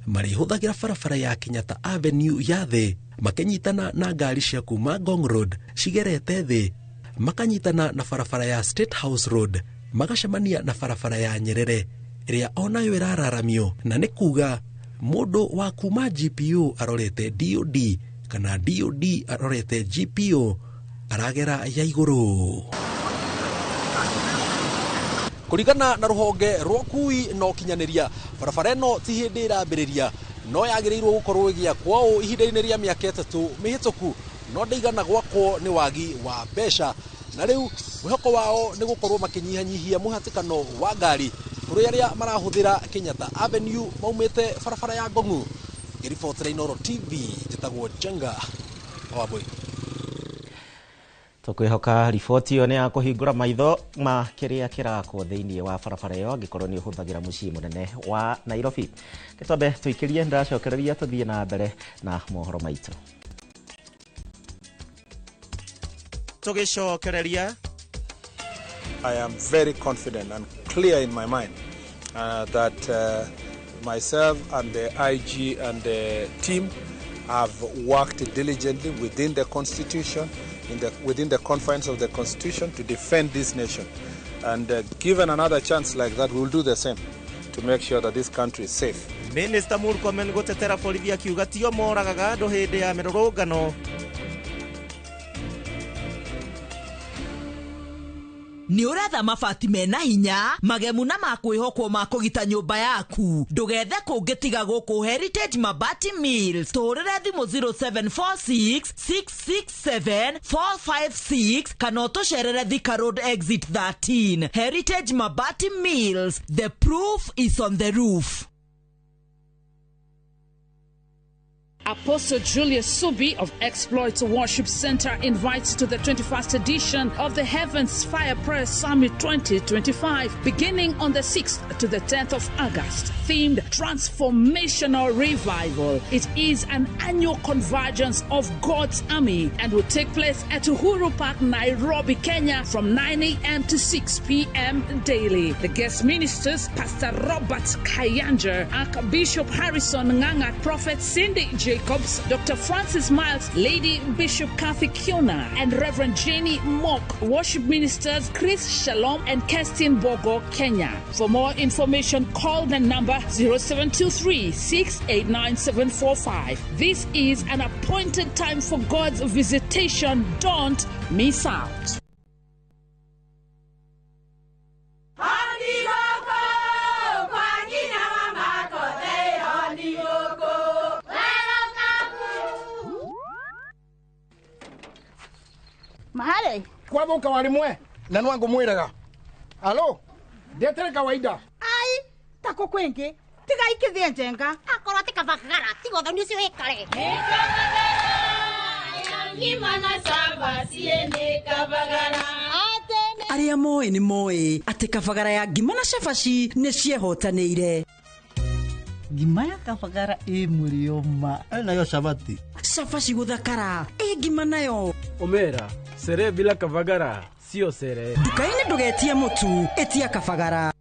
marĩhũthagĩra barabara ya Kenyatta Avenue ya thĩ makĩnyitana na ngari cia kuma Ngong Road cigerete thĩ makanyitana na barabara ya State House Road magacemania na barabara ya Nyerere ĩrĩa onayo ĩrararamio na nĩ kuga mũndũ wa kuma GPO arorete DOD kana DOD arorete GPO aragera ya igũrũ. Kũringana na rũhonge rwa kui no kinyanĩria barabara ĩno ti hĩndĩ ĩrambĩrĩria no yagĩrĩirwo gũkorwo ĩgĩakwo ũũ ihinda-inĩ rĩa mĩaka 3 mĩhĩtũku no ndaigana gwakwo nĩ wagi wa mbeca na rĩu mwĩhoko wao nĩ gũkorwo makĩnyihanyihia mũhatĩkano wa ngari kũrĩ arĩa marahũthĩra Kenyatta Avenue maumĩte barabara ya Ngong'u. Ngĩribotera Inooro TV njĩtagwo Jenga Wambui. tukwihoka riboti yo ni ya kuhingura maitho ma kiria kirakwo thiini wa barabara yo angikorwo ni uhuthagira mucii munene wa Nairobi. Gitwambe tuikirie ndacokereria tuthie na mbere na mohoro maitu. Tugicokereria. I am very confident and clear in my mind that myself and the IG and the team have worked diligently within the Constitution, within the confines of the Constitution, to defend this nation. And given another chance like that, we will do the same to make sure that this country is safe. Minister Murkomen gutetera borithi akiuga tio moragaga andu hindi ya mirurungano. Ni uretha mabati mena hinya magemu na makwihokwo makugita nyumba yaku ndugethe kungitiga guku Heritage Mabati Mills turire thimu 0746 667 456 kana utucerere Thika Road exit 13. Heritage Mabati Mills, the proof is on the roof. Apostle Julius Subi of Exploits Worship Center invites to the 21st edition of the Heavens Fire Prayer Summit 2025, beginning on the 6th to the 10th of August, themed Transformational Revival. It is an annual convergence of God's army and will take place at Uhuru Park, Nairobi, Kenya from 9 a.m. to 6 p.m. daily. The guest ministers, Pastor Robert Kayanja, Archbishop Harrison Nganga, Prophet Cindy Jacobs, Dr. Francis Miles, Lady Bishop Kathy Kiona, and Reverend Jenny Mock. Worship ministers Chris Shalom and Kestin Bogo, Kenya. For more information, call the number 0723 689 745. This is an appointed time for God's visitation. Don't miss out. Mahali kwa boka walimwe na nwangu mwiraga. Alo, ndetere kawaida. Ai, tako kwengi tiga ikithie njenga akora tika bakara tigo thoni cio ikare. Ngimana saba siene kabagara. Aria moe ni moe ati kabagara ya ngima na cabaci ni ciehotanĩire. Ngima ya kabagara murio ma nayo sabati. Cabaci guthakara ngima nayo. Omera, sere bila kabagara sio sere. Dukaini ndugetie mutu etia kabagara.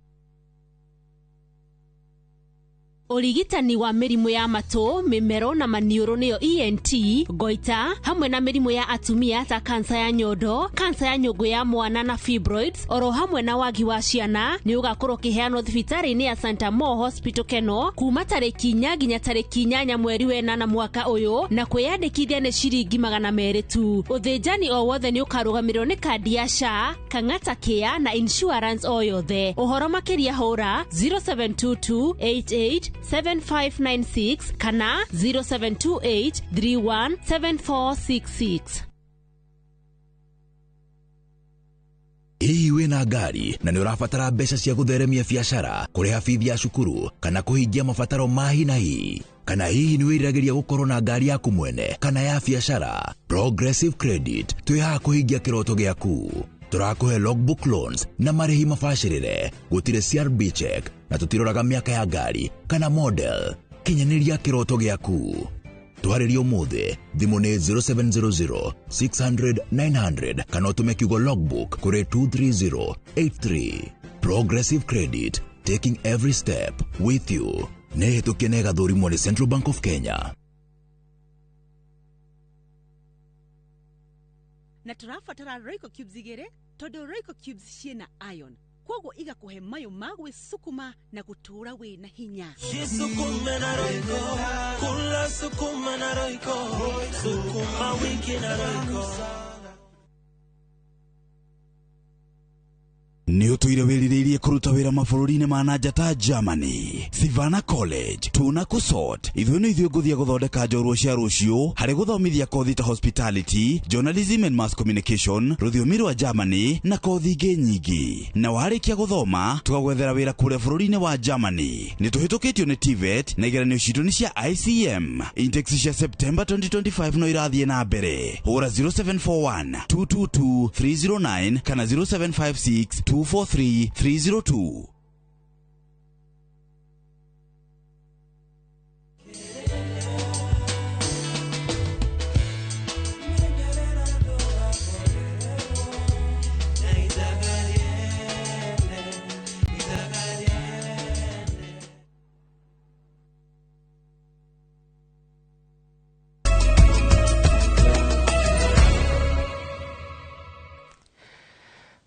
Urigitani wa mirimu ya mato, mimero na maniuro niyo ENT, goita, hamwe na mirimu ya atumia ta kansa ya nyondo, kansa ya nyongo ya mwana na fibroids, oro hamwe na wagi wa ciana, ni ugakorwo kiheanwo thibitari-ini ya Santa Mo Hospital Keno, kuma tariki 4 nginya tariki 8 mweri wenana mwaka uyu, na kwiyandikithia ni ciringi 200 tu. Uthinjani o wothe ni ukarugamirwo ni kadi ya SHA, Kang'ata Care na insurance o yothe. Uhoro makiria hura 072288 7596 kana 0728 317466. Hihi wina ngari na ni urabatara mbeca cia gutheremia biacara, kuriha bithi ya cukuru kana kuhingia mabataro ma hi na hi? Kana hihi ni wiriragiria gukorwo na ngari yaku mwene kana ya biacara? Progressive Credit twiha kuhingia kiroto giaku. Turakuhe logbook loans na marihi mabacirire, gutire CRB check na tutiroraga miaka ya ngari kana model. Kinyaniria kiroto giaku. Twaririo muthe thimu ni 0700 600 900 kana utume kiugo logbook kuri 23083. Progressive Credit, taking every step with you. Nehitukie na gathurimo ni Central Bank of Kenya. Na turafatara Royco Cubes igere todo Royco Cubes ciena iron kogo iga kuhe mayo magwe sukuma na gutura we na hinya. Sukuma na Royco, kula sukuma na Royco, sukuma wiki na Royco. Ni utuire wotire wiririirie kuruta wira mabũrũri-inĩ ma nanja ta Germany, Savannah College, Tuna Kusot, ithuĩ nguthia guthondeka njorua cia rũciũ harĩ gũthomithia kothi ta hospitality, journalism and mass communication, rũthiomi rwa Germany na kothi ingĩ nyingĩ. Na warĩkia gũthoma tũgagwethera wĩra kũrĩa bũrũri-inĩ wa Germany. Nĩ tũhĩtũkĩtio nĩ TVET na igeranio citũ nĩ cia ICM. Intakes cia September 2025 no irathiĩ na mbere. Hũra 0741 222 309 kana 0756 243 302.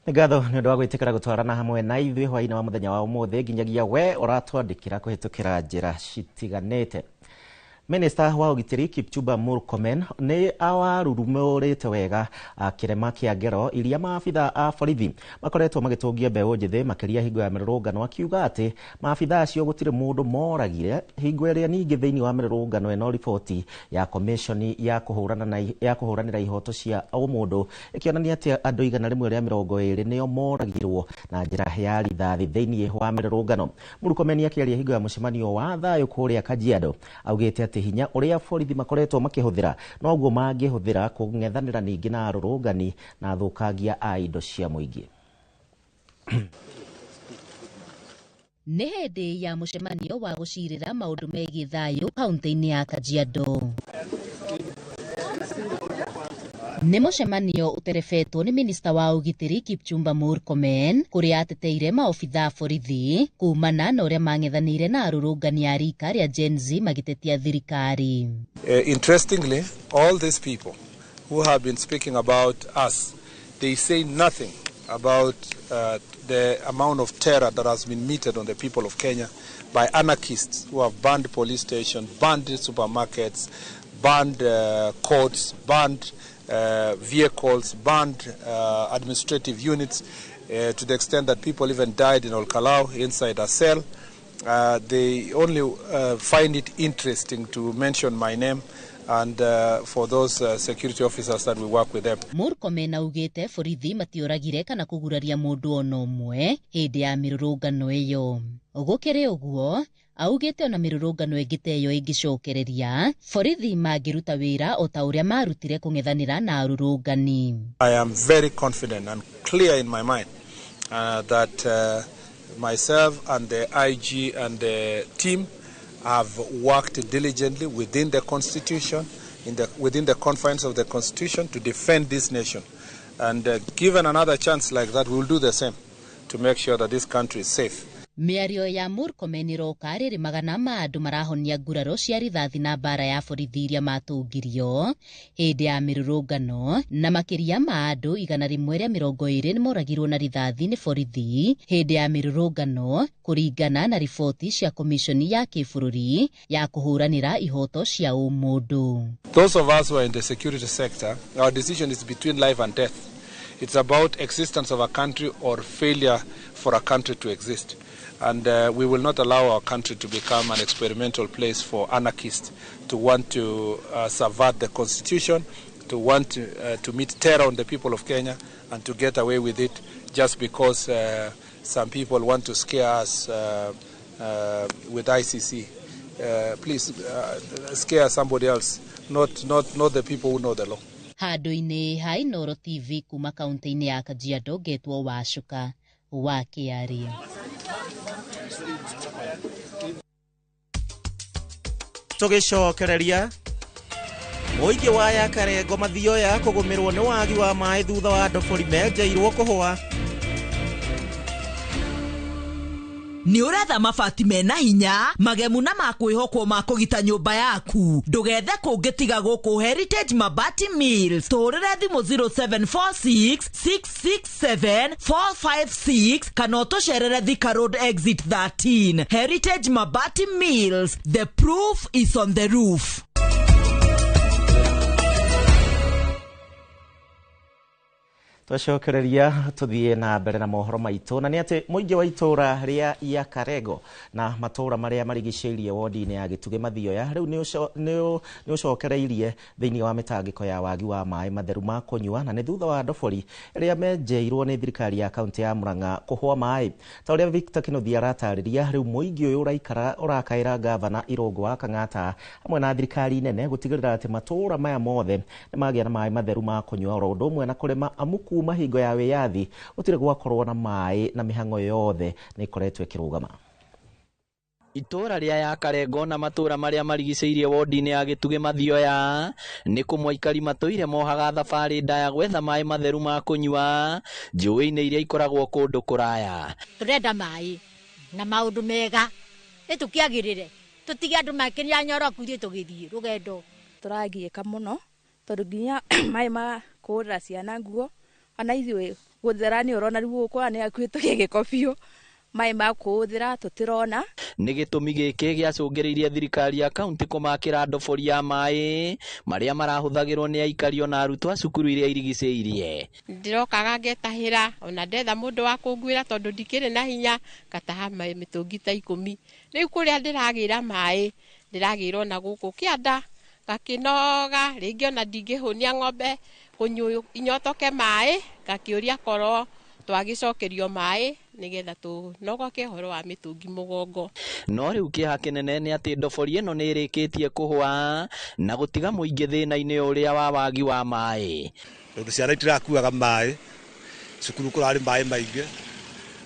Ngatho nĩ ũndũ wa gwĩtĩkĩra gũtwarana hamwe na ithuĩ hwaĩ-inĩ wa mũthenya wa ũmũthĩ nginyagia we ũratwandĩkĩra kũhĩtũkĩra njĩra citiganĩte. Minister wa ũgitĩri Kipchumba Murkomen nĩ awarurumũrĩte wega kĩrema kĩa ngero iria maabitha a borithi makoretwo magĩtũngia mbeũ njĩthĩ makĩria hingo ya mĩrũrũngano, akiuga atĩ maabitha acio gũtirĩ mũndũ moragire hingo ĩrĩa ningĩ thĩinĩ wa mĩrũrũngano ĩno riboti ya komishoni ya kũhũranĩra ihoto cia ũmũndũ ĩkĩonania atĩ andũ 120 nĩo moragirwo na njĩra ya rithathi thĩinĩ wa mĩrũrũngano. Murkomen akĩaria hingo ya mũcemanio wa thayũ kũrĩa Kajiado augĩte atĩ hinya ũrĩa borithi makoretwo makĩhũthĩra noguo mangĩhũthĩra kũng'ethanĩra ningĩ na arũrũngani na athũkangia a indo cia mũingĩ. Nĩ hĩndĩ ya mũcemanio wa gũcirĩra maũndũ megiĩ thayũ kaunti-inĩ ya Kajiado. Nĩ mũcemanio ũterebetwo nĩ minista wa ũgitĩri Kipchumba Murkomen kũrĩa ateteire maobitha borithi kumana na ũrĩa mang'ethanĩire na arũrũngani a rika rĩa Gen Z magĩtetia thirikari. Interestingly, all these people who have been speaking about us, they say nothing about the amount of terror that has been meted on the people of Kenya by anarchists who have banned police stations, banned supermarkets, banned courts, banned vehicles, banned administrative units, to the extent that people even died in Olkalau inside a cell. They only find it interesting to mention my name and for those security officers that we work with them. Murkomen augĩte borithi matioragire kana kũguraria mũndũ ona ũmwe hĩndĩ ya mĩrũrũngano ĩyo. Gũkĩrĩ ũguo augĩte ona mĩrũrũngano ĩngĩ ta ĩyo ĩngĩcokereria borithi mangĩruta wĩra o ta ũrĩa marutire kũng'ethanĩra na arũrũngani. I am very confident and clear in my mind that myself and the IG and the team have worked diligently within the constitution, within the confines of the constitution to defend this nation. And given another chance like that, we will do the same to make sure that this country is safe. Mĩario ya Murkomen ĩroka rĩrĩ magana ma andũ marahonia nguraro cia rithathi na mbara ya borithi iria matũngirio hĩndĩ ya mĩrũrũngano na makĩria ma andũ 120 nĩmoragirwo na rithathi nĩ borithi hĩndĩ ya mĩrũrũngano kũringana na riboti cia komishoni ya kĩbũrũri ya kũhũranĩra ihoto cia ũmũndũ. Those of us who are in the security sector, our decision is between life and death. It's about existence of a country or failure for a country to exist. And we will not allow our country to become an experimental place for anarchists to want to subvert the constitution, to want to meet terror on the people of Kenya and to get away with it just because some people want to scare us with ICC. Please scare somebody else, not the people who know the law. Handũ-inĩ ha Inoro TV kuma kaunti-inĩ ya Kajiado getwo Wacuka wa Kĩarĩ. Tũgĩcokereria mũingĩ wa Yakarengo mathio ya kũgũmĩrwo nĩ wagi wa maĩ thutha wa ndobori menjeirwo kũhũa. Nĩ ũretha mabati mena hinya magemu na makwĩhokwo ma kũgita nyũmba yaku. Ndũgethe kũngĩ tiga gũkũ Heritage Mabati Mills. Tũrĩre thimũ 0746 667 456 kana ũtũcerere Thika Road Exit 13. Heritage Mabati Mills, the proof is on the roof. Twacokereria tuthie na mbere na mohoro maitu na ni ati muingi wa itura ria ya Karego na matura maria marigiceirie wodi-ini ya Gituge Mathioya riu ni ucokereirie thiini wa mitangiko ya wagi wa mai matheru ma kunyua na ni thutha wa ndobori iria menjeirwo ni thirikari ya kaunti ya Murang'a kuhwa mai ta uria Victor Kinothia aratariria riu muingi uyu urakaira gavana Irungu wa Kang'ata hamwe na thirikari nene gutigirira ati matura maya mothe ni magia na mai matheru ma kunyua oro undu umwe na kurima amuku mahingo ya wiyathi utire gwakorwo na mai na mihango yothe ni ikoretwe kirugama. Itura ria ya Karego na matura maria marigiceirie wodi-ini ya Gituge Mathioya ni kumwaikari matuire mohaga thabari ndaya gwetha mai matheru ma kunyua njũĩ-inĩ iria ikoragwo kundu kuraya. Turenda mai na maundu mega nitukiagirire tutige andu makinya nyoroku thie tugithie rugendo turagieka muno tondu nginya mai ma kuura ciana nguo ana ithuĩ guthera ni urona riu kwa ni akwĩtũkia gĩko biũ mai ma kuthira tutirona ni gitumi giki giacũngĩrĩirie thirikari ya kaunti kumakĩra ndobori ya mai maria marahuthagirwo ni aikari na arutwo a cukuru iria irigiceirie. Ndirokaga ngetahira ona ndetha mundu wa kungwira tondu ndikire na hinya ngataha mai mitungi ta 10 riu kuria ndiragira mai ndiragirwo na guku kianda ngakinoga ringi ona ndingĩhũnia ng'ombe kunyu inyotoke mai ngakiuria korwo twagicokerio mai nigetha tunogoke horo wa mitungi mugongo. No riu kiha kinene ni ati ndobori ino ni irikitie kuhwa na gutiga muingi thina-ini uria wa wagi wa mai. Tondu ciana itirakuaga mai cukuru kurari mai maingi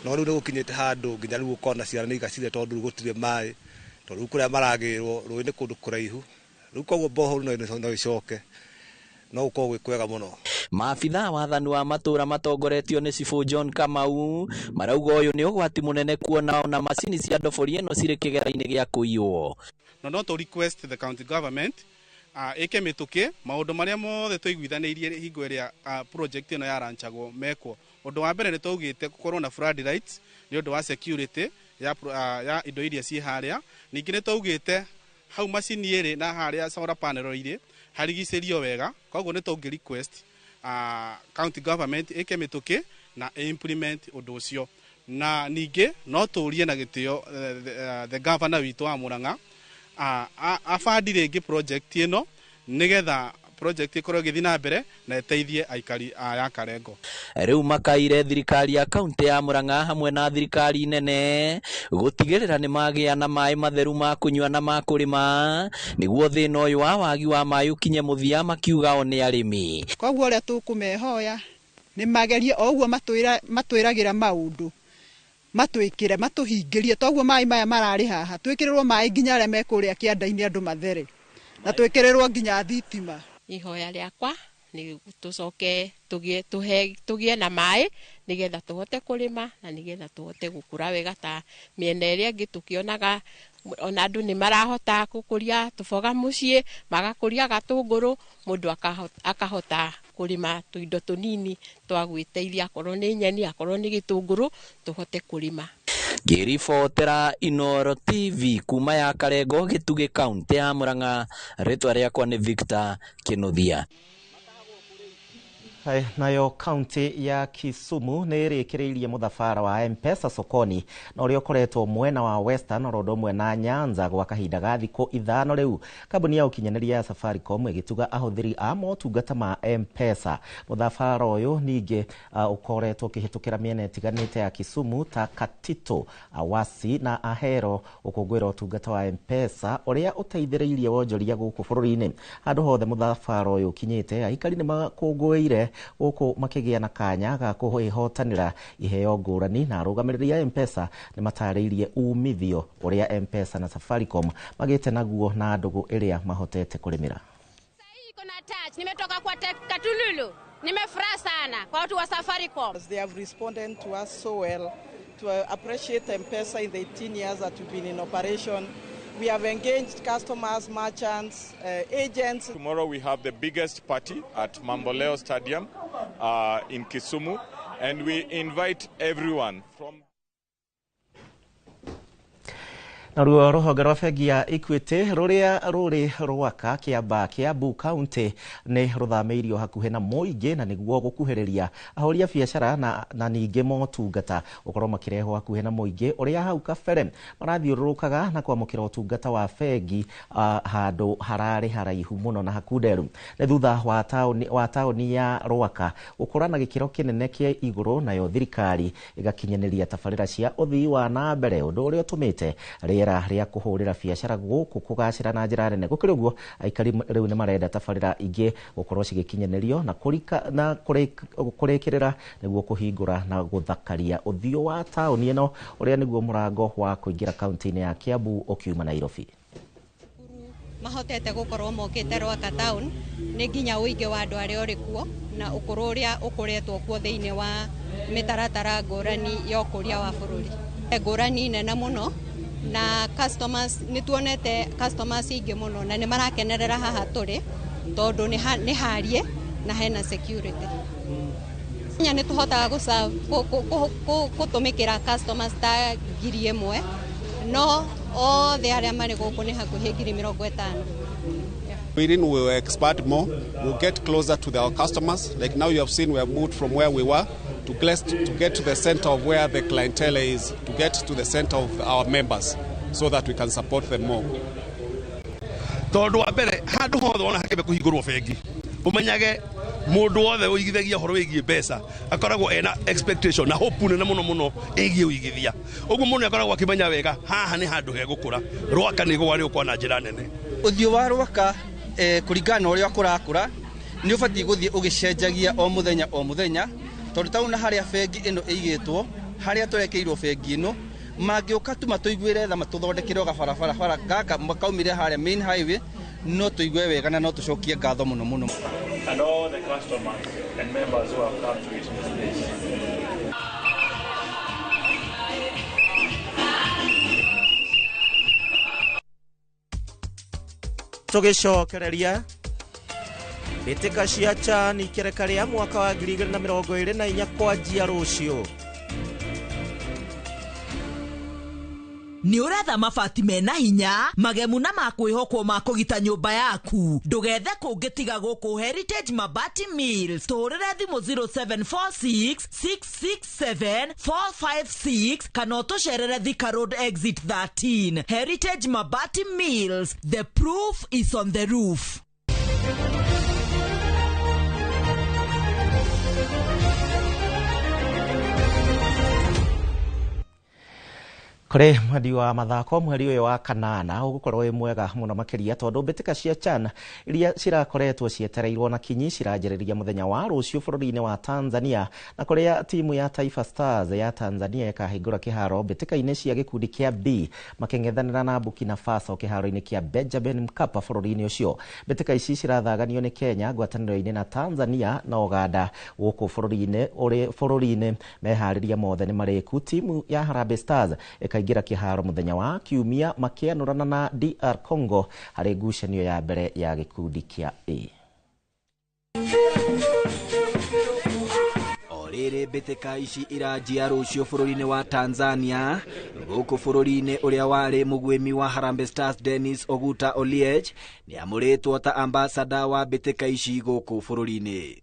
no riu nigukinyite handu nginya riu ukona ciana ni igacire tondu gutire mai tondu kuria maragirwo rui ni kundu kuraihu riu koguo boho no icoke no uko gwikwega muno. Maabitha wathani wa matura matongoretio ni Cibu John Kamau marauga uyu ni ugwati munene kuona ona macini cia ndobori ino ciri kigera-ini gia kuiywo. No to request the county government ike mituke maundu maria mothe tuiguithanirie hingo iria project ino yaranchagwo mekwo. Undu wa mbere ni tugite gukorwo na flood lights ni undu wa security ya indo iria ci haria. Ningi ni tugite hau macini iri na haria solar panel iri harigicerio wega koguo ni tungi request county government ike mituke na implement undu ucio na ningi no turie na gitio the governor witu wa Murang'a afandi ringi project ino nigetha project ikorwo githi na mbere na eteithie aikari ya Karego. Riu makaire thirikari ya kaunti ya Murang'a hamwe na thirikari nene gutigirira ni magia na mai matheru ma kunyua na ma kurima niguo thina uyu wa wagi wa mai ukinye muthia makiuga o ni arimi. Koguo ria tukumehoya ni magerie o uguo matwiragira maundu matwikire matuhingirie toguo mai maya marari haha twikirirwo mai nginya aria mekuria kianda-ini andu mathere na twikirirwo nginya thitima. Ihoya riakwa ni tucoke tugie na mai nigetha tuhote kurima na nigetha tuhote gukura wega ta miena iria ngi tukionaga ona andu ni marahota gukuria tuboga mucii magakuria gatunguru mundu akahota kurima tuindo tunini twagwiteithia akorwo ni nyeni akorwo ni gitunguru tuhote kurima. Ngiribotera Inoro TV kuma ya Karego Gituge kaunti ya Murang'a ritwa riakwa ni Victor Kinothia. Nayo kaunti ya Kisumu ni irikireirie muthafara wa M-Pesa sokoni na uria ukoretwo mwena wa Western orodo mwena Nyanza gwa kahinda ga thikũ 5 riu. Kambuni ya ukinyanĩria ya Safaricom igituga ahuthiri a motungata ma M-Pesa. Muthafara uyu ningi ukoretwo kihitukira miena itiganite ya Kisumu ta Katito, Awasi na Ahero ukungwira utungata wa M-Pesa uria uteithĩrĩirie wonjoria guku bũrũri-inĩ. Handũ hothe muthafara uyu ukinyite aikari ni makũngũĩire guku makigia na kanya ga kuhihotanira iheo ngurani na arugamiriri ya M-Pesa ni matariirie umithio uria M-Pesa na Safaricom magite naguo na ndugu iria mahotete kurimira. Iko na touch nimetoka kwa Katululu nimefurahi sana kwa watu wa Safaricom. They have responded to us so well to appreciate M-Pesa in the 18 years that we've been in operation. We have engaged customers, merchants, agents. Tomorrow we have the biggest party at Mamboleo Stadium in Kisumu, and we invite everyone from Na ruo rũhonge rwa bengi ya Equity rũrĩa rũrĩ rwaka Kiambaa Kiambu County nĩ rũthamĩirio hakuhĩ na mũingĩ na nĩguo gũkuhĩrĩria ahũri a biacara na ningĩ motungata gũkorwo makĩrehwo hakuhĩ na mũingĩ ũrĩa hau kabere marathiũrũrũkaga na kwamũkĩra ũtungata wa bengi handũ hararĩ haraihu mũno na hakunderu. Nĩ thutha wa taũni ya Rwaka gũkũra na gĩkĩro kĩnene kĩa igũrũ nayo thirikari ĩgakinyanĩria tabarĩra cia ũthii wa na mbere, ũndũ ũrĩa ũtũmĩte rĩa kuhurira biacara gũkũ kũgacĩra na njĩra nene. Gũkĩrĩ ũguo aikari rĩu nĩ marenda tabarĩra ingĩ gũkorwo cigĩkinyanĩrio na kũrĩkĩrĩra nĩguo kũhingũra na gũthakaria ũthiũ wa taũni ĩno ũrĩa nĩguo mũrango wa kũingĩra kaunti-inĩ ya Kiambu ũkiuma Nairobi. Mahotete gũkorwo mokĩte Rwaka town nĩ nginya ũingĩ wa andũ arĩa ũrĩ kuo na ũkũrũ ũrĩa ũkoretwo kuo thĩinĩ wa mĩtaratara ngũrani ya ũkũria wa bũrũri. Ngũrani nene mũno na customers nĩ tuonete customers ingĩ mũno na nĩ marakenerera haha tũrĩ tondũ nĩ harie na hena security. Nĩ tũhotaga gũtũmĩkĩra customers ta 1,000 no othe arĩa marĩ gũkũ nĩ hakuhĩ 50,000. We will expand more, we'll get closer to our customers. Like now you have seen we have moved from where we were to get to the center of where the clientele is, to get to the center of our members so that we can support them more. Tondu wa mbere handu hothe wona hakebe kuhingurwo bengi umenyage mundu wothe uigithagia horo wigie mbeca akoragwo ena expectation na hope nene muno igie uigithia uguo mundu akoragwo akimenya wega haha ni handu he gukura Rwaka ni gwari ukwa na njira nene uthio wa Rwaka kuringana uria kurakura ni ubati guthie ugicenjagia o muthenya tondu tauna haria bengi ino igitwo haria turekeirwo bengi ino mangĩũka tu matuiguire tha matuthondekere gabarabara gaka makaumire haria main highway no tuigue wega na no tucokie ngatho muno. And all the customers and members who have come to witness this. Tugicokereria mbĩtĩka cia CHAN ikereka rĩa mwaka wa 2024 kwanjia rũciũ. Ni uretha mabati mena hinya magemu na makwĩhokwo ma kũgita nyũmba yaku ndũgethe kũngĩtiga gũkũ Heritage Mabati Mills tũrĩre thimũ 0746667456 kana ũtũcerere Thika Road Exit 13. Heritage Mabati Mills, the proof is on the roof. Kore mweri wa mathako mweri uyu wa kanana ugukorwo wi mwega muno makiria tondu mbĩtĩka cia CHAN iria cirakoretwo cietereirwo na kinyi ciranjĩrĩria muthenya wa rũciũ bũrũri-inĩ wa Tanzania na kuria timu ya Taifa Stars ya Tanzania ikahingũra kiharo mbĩtĩka-inĩ cia gĩkundi kĩa B makeng'ethanĩra na Burkina Faso kiharo-inĩ kĩa Benjamin Mkapa bũrũri-inĩ ũcio. Mbĩtĩka ici cirathaganio nĩ Kenya ngwatanĩro-inĩ na Tanzania na Uganda gũkũ bũrũri-inĩ meharĩria mothe nĩ marĩku. Timu ya Harambee Stars ikaingira kiharo muthenya wa kiumia makianũrana na DR Congo harĩ ngucanio ya mbere ya gĩkundi kĩa A. Orĩrĩ mbĩtĩka ici iranjia rũciũ bũrũri-inĩ wa Tanzania gũkũ bũrũri-inĩ ũrĩa warĩ mũgwĩmi wa Harambee Stars Dennis Oguta Oliech nĩ amũrĩtwo ta ambassador wa mbĩtĩka ici gũkũ bũrũri-inĩ.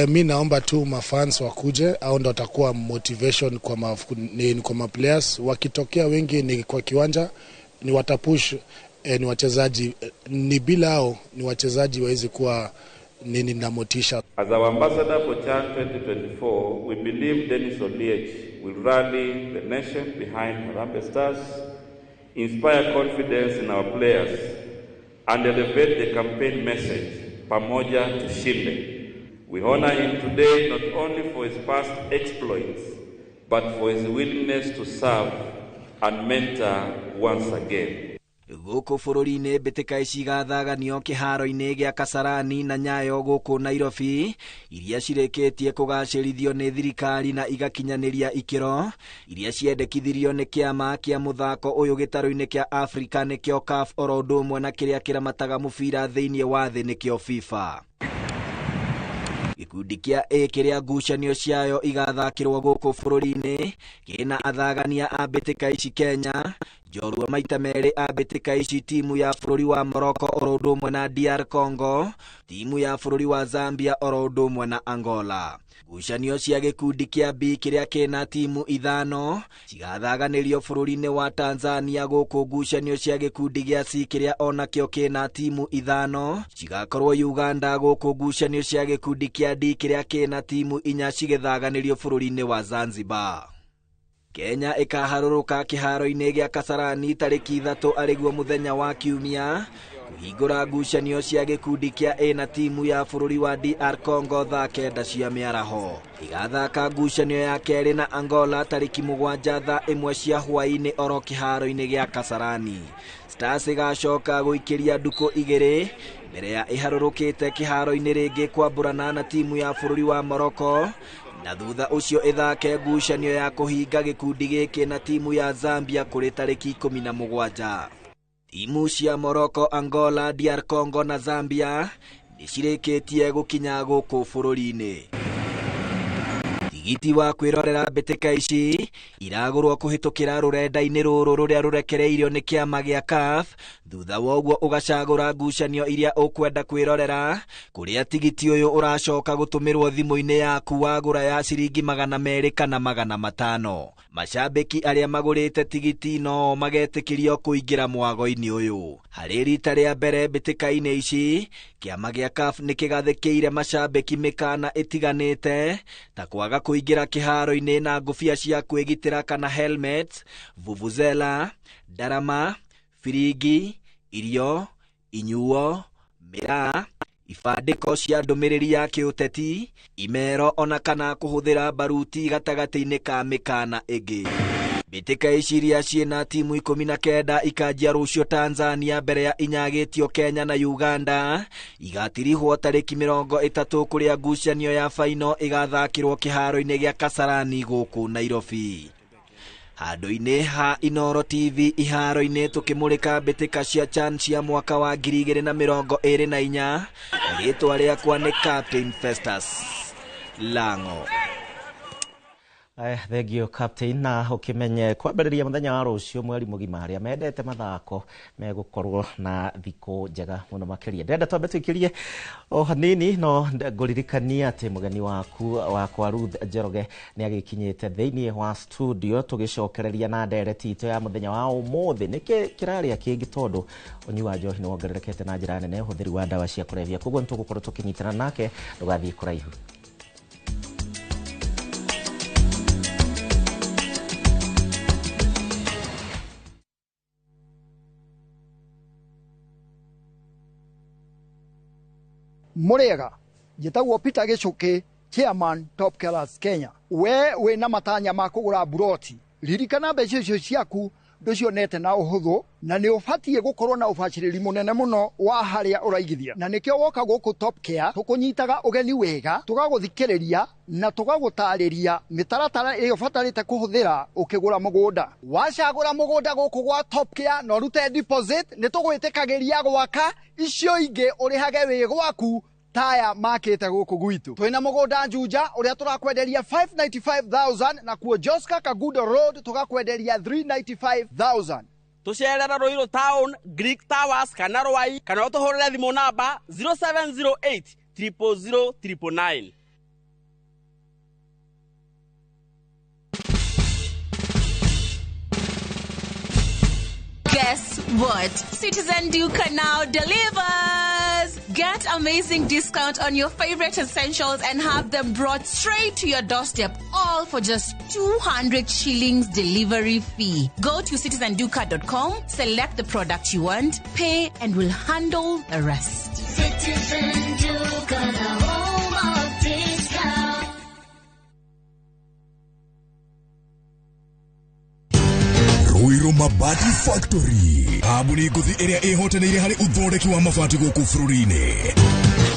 Mi naomba tu mafans wakuje au ndo watakuwa motivation kwa maplayers. Wakitokea wengi ni kwa kiwanja ni watapush ni wachezaji ni bila hao ni wachezaji waweze kuwa nini na motisha. As our ambassador for CHAN 2024, we believe Dennis Oliech will rally the nation behind Harambee Stars, inspire confidence in our players and elevate the campaign message pamoja tushinde. We honor him today not only for his past exploits, but for his willingness to serve and mentor once again. Gũkũ bũrũri-inĩ mbĩtĩka ici igathaganio kĩharo-inĩ gĩa Kasarani na Nyayo gũkũ Nairobi iria cirĩkĩtie kũgacĩrithio nĩ thirikari na igakinyanĩria ikĩro iria ciendekithirio nĩ kĩama kĩa mũthako ũyũ gĩtarũ-inĩ kĩa Africa nĩkĩo CAF oro ũndũ ũmwe na kĩrĩa kĩramataga mũbira thĩinĩ wa thĩ nĩkĩo FIFA. Gĩkundi kĩa A kĩrĩa ngucanio ciayo igathakĩrwo gũkũ bũrũri-inĩ kĩna athagania a mbĩtĩka ici Kenya, njorua maita merĩ ambĩtĩka ici timu ya bũrũri wa Morocco oro ũndũ ũmwe na DR Congo, timu ya bũrũri wa Zambia oro ũndũ ũmwe na Angola. Ngucanio cia gĩkundi kĩa B kĩrĩa kĩna timu ithano cigathaganĩrio bũrũri-inĩ wa Tanzania, gũkũ ngucanio cia gĩkundi gĩa C kĩrĩa onakĩo kĩna timu ithano cigakorwo Uganda, gũkũ ngucanio cia gĩkundi kĩa D kĩrĩa kĩna timu inya cigĩthaganĩrio bũrũri-inĩ wa Zanzibar. Kenya ikaharũrũka kĩharo-inĩ gĩa Kasarani tarĩki 3 arĩguo mũthenya wa Kiumia kũhingũra ngucanio cia gĩkundi kĩa A na timu ya bũrũri wa DR Congo thaa 9 cia mĩaraho. Igathaka ngucanio ya kerĩ na Angola tarĩki 7 thaa 1 cia hwaĩ-inĩ oro kĩharo-inĩ gĩa Kasarani. Stars igacoka gũikĩria ndukũ igĩrĩ mbere ya iharũrũkĩte kĩharo-inĩ rĩngĩ kwambũrana na timu ya bũrũri wa Morocco, na thutha ũcio ithake ngucanio ya kũhinga gĩkundi gĩkĩ na timu ya Zambia kũrĩ tarĩki 17. Timu cia Morocco, Angola, DR Congo na Zambia nĩcirĩkĩtie gũkinya gũkũ bũrũri-inĩ. Tigiti wa kwĩrorera mbĩtĩka ici iragũrwo kũhĩtũkĩra rũrenda-inĩ rũrũ rũrĩa rũrekereirio nĩ kĩama gĩa CAF. Thutha wa ũguo ũgacagũra ngucanio iria ũkwenda kwĩrorera, kũrĩa tigiti ũyũ ũracoka gũtũmĩrwo thimũ-inĩ yaku wagũra ya ciringi 200 kana 500. Macambĩki arĩa magũrĩte tigiti no magetĩkĩrio kũingĩra mwago-inĩ ũyũ. Harĩ rita rĩa mbere mbĩtĩka-inĩ ici, kĩama gĩa CAF nĩkĩgathĩkĩire macambĩki mĩkana ĩtiganĩte ta kwaga kũingĩra kĩharo-inĩ na ngũbia cia kwĩgitĩra kana helmet, vuvuzela, ndarama, biringi, irio, inyuo, mĩraa, ibandĩko cia ndũmĩrĩri ya kĩũteti, imero ona kana kũhũthĩra baruti gatagatĩ-inĩ ka mĩkana ĩngĩ. Mbĩtĩka ici iria ciĩna timu 19 ikanjia rũcio Tanzania mbere ya inyagĩtio Kenya na Uganda igatirihwo tarĩki 30 kũrĩa ngucanio ya final igathakĩrwo kĩharo-inĩ gĩa Kasarani gũkũ Nairobi. Handũ-inĩ ha Inoro TV iharo-inĩ tũkĩmũrĩka mbĩtĩka cia CHAN cia mwaka wa 2024, rĩtwa rĩakwa nĩ Captain Festus Lango. Thank you Captain, na ũkĩmenye kwambĩrĩria mũthenya wa rũciũ mweri mũgima harĩa mendete mathako megũkorwo na thikũ njega mũno makĩria. Ndenda twambe twĩkĩrie o hanini, no ngũririkania atĩ mũgeni wakwa Ruth Njoroge nĩ agĩkinyĩte thĩinĩ wa studio tũgĩcokereria na ndereti itũ ya mũthenya wa ũmũthĩ. Nĩkĩ kĩrarĩa kĩngĩ tondũ ũnyui wa njohi nĩ wongererekete na njĩra nene, ũhũthĩri wa ndawa cia kũrebia, koguo nĩtũgũkorwo tũkĩnyitana nake ndũgathiĩ kũraihu. Murega njĩtagwo Peter Gĩcũkĩ, Chairman Top Killers Kenya. We wĩna matanya ma kũgũra buroti, ririkana mbeca icio ciaku ndũcionete na ũhũthũ, na nĩ ũbatiĩ gũkorwo na ũbacĩrĩri mũnene mũno wa harĩa ũraigithia. Na nĩkĩo woka gũkũ Top Care tũkũnyitaga ũgeni wega, tũgagũthikĩrĩria na tũgagũtarĩria mĩtaratara ĩrĩa ũbatarĩte kũhũthĩra ũkĩgũra mũgũnda. Wacagũra mũgũnda gũkũ gwa Top Care na ũrute deposit, nĩ tũgwĩtĩkagĩria gwaka, icio ingĩ ũrĩhage wĩ gwaku taya makĩte gũkũ gwitũ. Twĩna mũgũnda Juja ũrĩa tũrakwenderia 595,000 na kuo Joska Kagudo Road tũgakwenderia 395,000. Tucerera Ruiru Town, Greek Towers kana Rwai, kana ũtũhũrĩre thimũ namba 0708 000 999. Guess what? Citizen Duca now delivers! Get amazing discount on your favorite essentials and have them brought straight to your doorstep, all for just 200 shillings delivery fee. Go to citizenduca.com, select the product you want, pay, and we'll handle the rest. Citizen Duca, the home of discount. Ruiru Mabati Factory, kambuni ngũthi ĩrĩa ĩhotanĩire harĩ ũthondeki wa mabati gũkũ bũrũri-inĩ.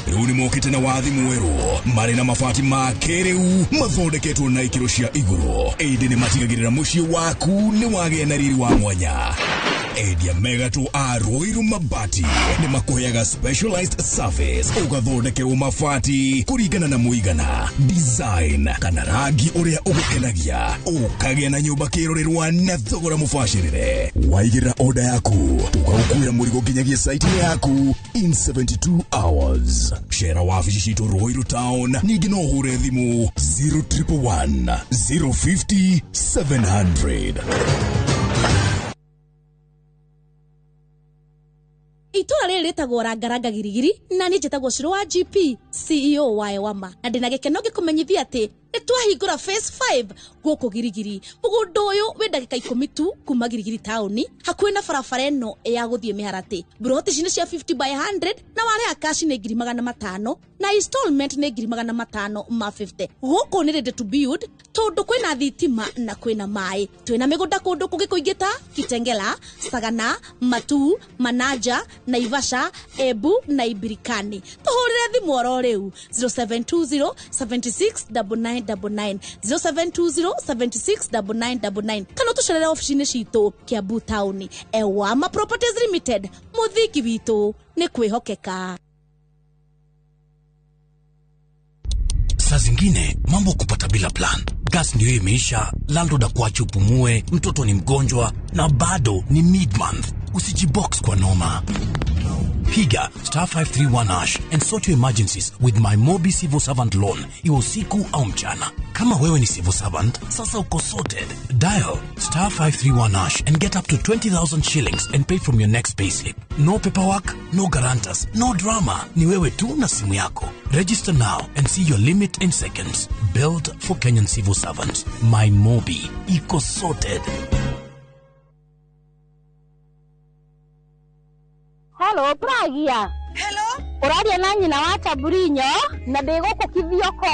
Rĩu nĩ mokĩte na wathi mwerũ, marĩ na mabati ma kĩrĩu mathondeketwo na ikĩro cia igũrũ. Ĩndĩ nĩ matigagĩrĩra mũciĩ waku nĩ wagĩa na riri wa mwanya. Edia Megato a Ruiru Mabati ni makuheaga specialized service ugathondekerwo mabati kurigana na muigana design kana rangi uria ugukenagia ukagĩa na nyũmba kĩrorerwa na thogora mubashĩrĩre. Waigĩra order yaku tũgagũkuĩra mũrigo nginyagia site yaku in 72 hours. Share wabici citũ Ruiru Town, ningĩ no ũhũre thimũ 0111 050 700. Itura rĩrĩ rĩtagwo Rangaranga Girigiri na niĩ njĩtagwo Shiro wa GP CEO wa Ewama na ndĩna gĩkeno gĩkũmenyithia atĩ nĩtwahingũra phase 5 gũkũ Girigiri. Mũgũnda ũyũ wĩ ndagĩka 10 tu kuma Girigiri taũni hakuhĩ na barabara ĩno ya gũthiĩ Mĩharatĩ. Buroti ici nĩ cia 50 by 100 na warĩha cash nĩ 500 na installment nĩ 550. Gũkũ nĩ ready to build tondũ kwĩna thitima na kwĩna maĩ. Twĩna mĩgũnda kũndũ kũngĩ kũingĩ ta Kitengela, Sagana, Matu, Manaja, Naivasha, Ebu na Ibirikani. Tũhũrĩre thimũ oro rĩu 0720 769999 0720 769999 kana tũcerere ofici-inĩ citũ Kiambu Town. Ewama Properties Limited, mũthiki witũ nĩ kwĩhokeka. Saa zingine mambo kupata bila plan. Gas ndio imeisha, landlord akuache upumue, mtoto ni mgonjwa na bado ni mid-month. Usijibox kwa noma. Piga *531# and sort your emergencies with my Mobi Civil Servant Loan, iwe usiku au mchana. Kama wewe ni civil servant, sasa uko sorted. Dial *531# and get up to 20,000 shillings and pay from your next payslip. No paperwork, no guarantors, no drama. Ni wewe tu na simu yako. Register now and see your limit in seconds. Built for Kenyan civil servants. My Mobi, iko sorted. Hello, Pragia. Hello? Uradia na nyina wa Taburinyo na ndĩgũkũ Kithioko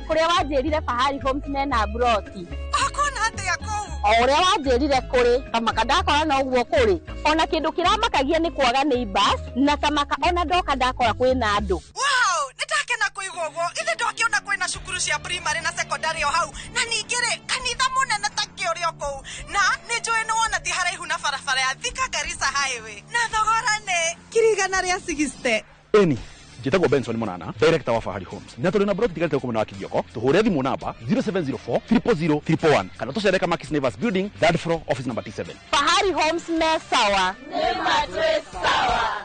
kũrĩa wanjĩrire Fahari Homes mena broti. Akona atĩa kũu? O ũrĩa wanjĩrire kũrĩ kamaka ndakora na ũguo kũrĩ. Ona kĩndũ kĩramakagia nĩ kwaga neighbors na kamaka ona ndoka ndakora kwĩna andũ. Wow, nĩndakena kũigua ũguo. Ithe ndokĩona kwĩna cukuru cia primary na secondary o hau. Na ningĩ-rĩ, kanitha mũnene ta kĩũrĩa kũu. Na nĩnjũĩ nĩ wona ti haraihu na barabara ya Thika Garissa Highway. Na thogora nĩ kirigana rĩa 60. Eni, njĩtagwo Benson Monana, director wa Fahari Homes. Na tũrĩ na broti tigarĩte gũkũ mwena wa Kithioko. Tũhũre thimũ namba 0704 000 111 kana tũcerere Kamakis Neighbors Building, 3rd floor, office number T7. Fahari Homes me sawa. Nĩma twĩ sawa.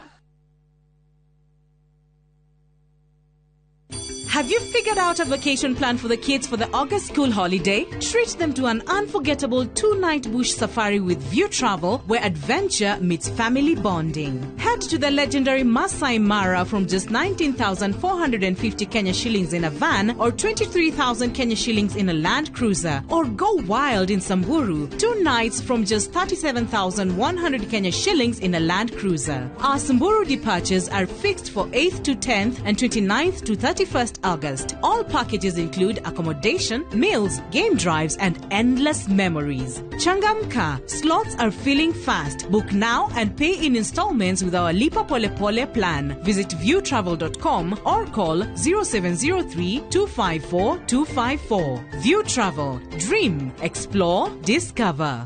Have you figured out a vacation plan for the kids for the August school holiday? Treat them to an unforgettable 2-night bush safari with View Travel, where adventure meets family bonding. Head to the legendary Masai Mara from just 19,450 Kenya shillings in a van or 23,000 Kenya shillings in a Land Cruiser. Or go wild in Samburu, 2 nights from just 37,100 Kenya shillings in a Land Cruiser. Our Samburu departures are fixed for 8th to 10th and 29th to 31st August. All packages include accommodation, meals, game drives, and endless memories. Changamka, slots are filling fast. Book now and pay in installments with our Lipa Pole Pole plan. Visit viewtravel.com or call 0703 254 254. View Travel. Dream, explore, discover.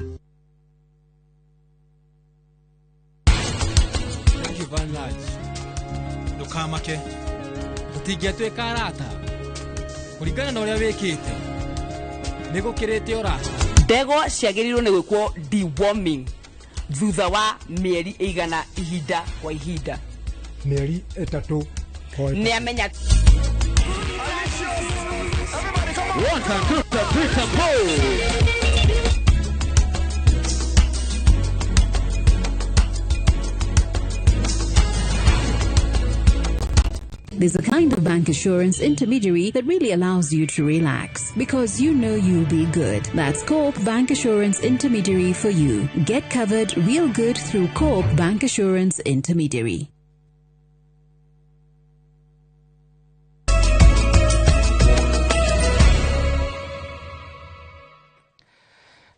Thank you very much. Ndukamake. Tũtingĩtuĩka arata kũringana na ũrĩa wĩkĩte nĩ gũkĩrĩte ũrata. Ndegwa ciagĩrĩirwo nĩ gwĩkwo deworming thutha wa mĩeri ĩigana ihinda kwa ihinda. Mĩeri 3 nĩ amenya. There's a kind of bank assurance intermediary that really allows you to relax because you know you'll be good. That's Coop Bank Assurance Intermediary for you. Get covered real good through Coop Bank Assurance Intermediary.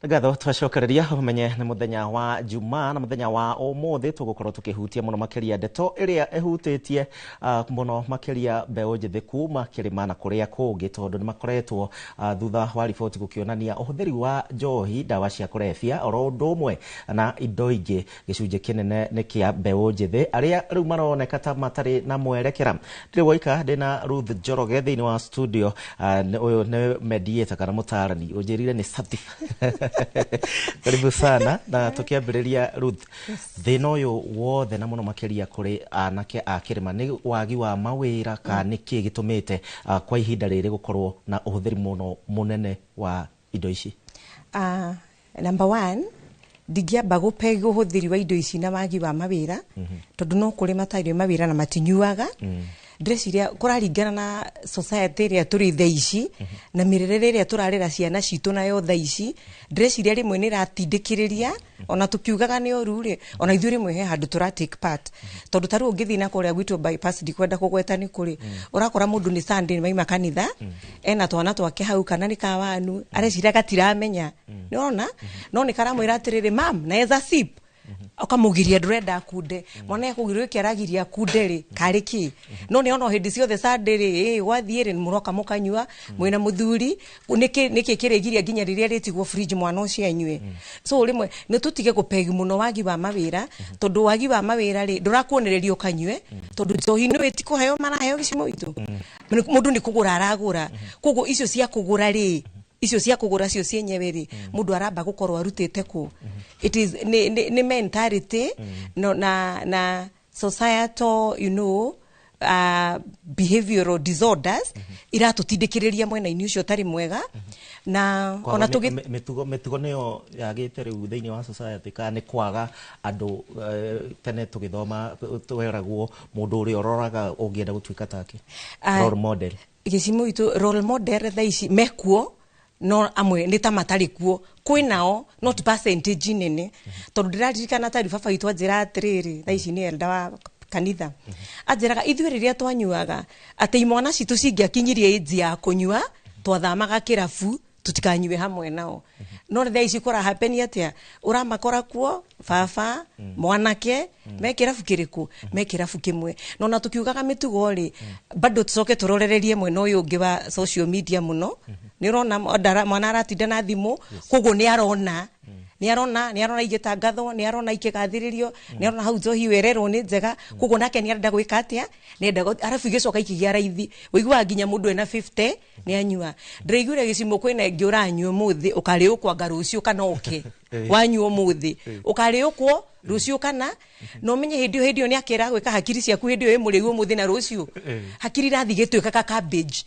Gatho twacokereria umenye na muthenya wa Jumaa na muthenya wa umuthi tugukorwo tukihutia muno makiria ndeto iria ehutitie muno makiria mbeu njithi kuma kirima na kuria kungi tondu ni makoretwo thutha wa riboti gukionania uhuthiri wa njohi dawa cia kurefia oro ndumwe na indo ingi gicunje kinene ni kia mbeu njithi aria riu maroneka ta matari na mwerekera ndiri woika ndina Ruth Njoroge thiini wa studio uyu ni mediator kana mutarani unjirire ni certified karibu sana na tukiambiriria Ruth thina uyu wothe na muno makiria kuri anake akirima ni wagi wa mawira ka niki gitumite kwa ihinda riri gukorwo na uhuthiri muno munene wa indo ici number 1 ndigiamba gupega uhuthiri wa indo ici na wagi wa mawira tondu no kuri matairio mawira na matinyuaga ndreciria kuraringana na society iria turi thaici na mirerere iria turarera ciana citu nayo thaici ndreciria rimwe ni ratindikiriria ona tukiugaga ni orure ona ithuĩ rimwe he handu tura take part tondu taru ngithina kuria gwitu bypass ndikwenda kugweta ni kuri urakora mundu ni Sunday maima kanitha ena twana twake hau kana ni kawanu areciria gatiramenya ni ona no ni karamwira atiriri mam naeza sip akamugiria ndurenda kunde mwana yakugirwe kiaragiria kunde ri kariki no ni ona hindi ciothe Sunday ri wathie ri muroka mukanyua mwina muthuri niki kirigiria ginya riria ritigwo fridge mwana ucio anyue so rimwe ni tutige gupegi muno wagi wa mawira tondu wagi wa mawira ri ndurakuonererio kanyue tondu njohi ni weti kuheo maraheyo gicimo itu mundu ni kugura aragura kugo icio cia kugura ri icio cia kugura cio cienyewe ri mundu aramba gukorwo arutite ku it is ni mentality no na societal behavioral disorders iratutindikiriria mwena-ini ucio tari mwega na ona tugi mitugo niyo yagite riu thiini wa society ka ni kwaga andu tene tugithoma tweragwo mundu uri ororaga ungienda gutuika take role model gicimo itu role model thaici mekuo no amwe ni ta matari kuo kwinao not percentage nene tondu ndiraririkana tari baba itu anjira atiriri thaici ni elda wa kanitha anjiraga ithuĩ riria twanyuaga ati imwana citu cingiakinyirie age ya kunyua twathamaga kirabu tutikanyue hamwe nao no thaici kora happen atia uramakora kuo baba mwanake me kirabu kiriku me kirabu kimwe no na tukiugaga mitugo ri bado tucoke turorererie mwena uyu ungi wa social media muno ni rona mwana aratinda na thimu kugo ni arona ni arona igitangatho ni arona ikigathiririo ni arona hau njohi wererwo ni njega kugo nake ni arenda gwika atia ni enda arafu igicoka ikigia raithi wiguwa nginya mundu ena 50 ni anyua ndiraigure gicimo kwina ngiuranyua muthi ukari ukwa rucio kana oke wanyua muthi ukari ukwo rucio kana no menye hindi ni akira gwika hakiri ciaku hindi yo muriu muthi na rucio hakiri rathi gitwika ka cabbage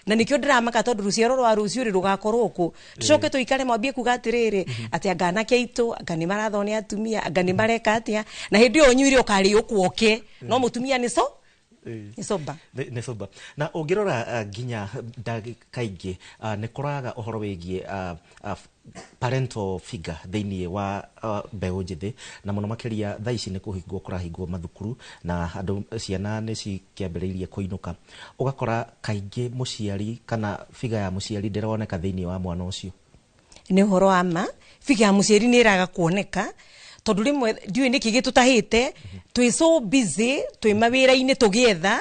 na nikio ndiramaka tondu ruciaro rwa rucio ri rugakorwo ku tucoke tuikare mwambie kuga atiriri ati angana keitu angani marathoni atumia angani mareka atia na hindi yo nyuire ukari ukwoke no mutumia ni so ni soba na ungirora ginya kaingi ni kuraga uhoro wigie parental figure thiini wa mbeu njithi na muno makiria thaici ni kuhingwo kurahingwo mathukuru na andu ciana ni cikiambiriirie kuinuka ugakora kaingi muciari kana figure ya muciari ndironeka thiini wa mwana ucio ni horo ama figure ya muciari ni iraga kuoneka tondu rimwe ndiwe niki gitutahite twi so busy twi mawira-ini tugietha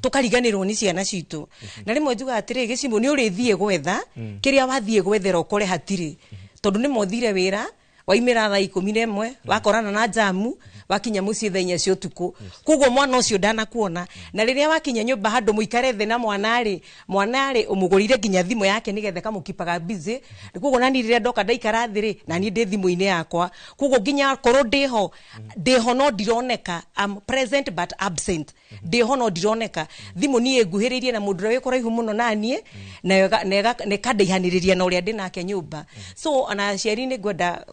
tukariganirwo ni ciana citu na rimwe njuga atiri gicimo ni urithie gwetha kiria wathie gwethera ukore hatiri tondu ni mothire wira waimira thaa 11 wakorana na jamu wakinya mucii thaa 4 cia utuku kugo mwana ucio ndana kuona na riria wakinya nyumba handu muikare the na mwanari umugurire ginya thimu yake nigethe kamukipaga busy kugo nani riria ndoka ndaikara thiri na ni ndi thimu-ini yakwa kugo ginya korwo ndiho no ndironeka am present but absent ndiho no ndironeka thimu ni enguhiririe na mundu wi kuraihu muno nanie na nekandaihaniriria na uria ndi nake nyumba so ana ciari ni gwenda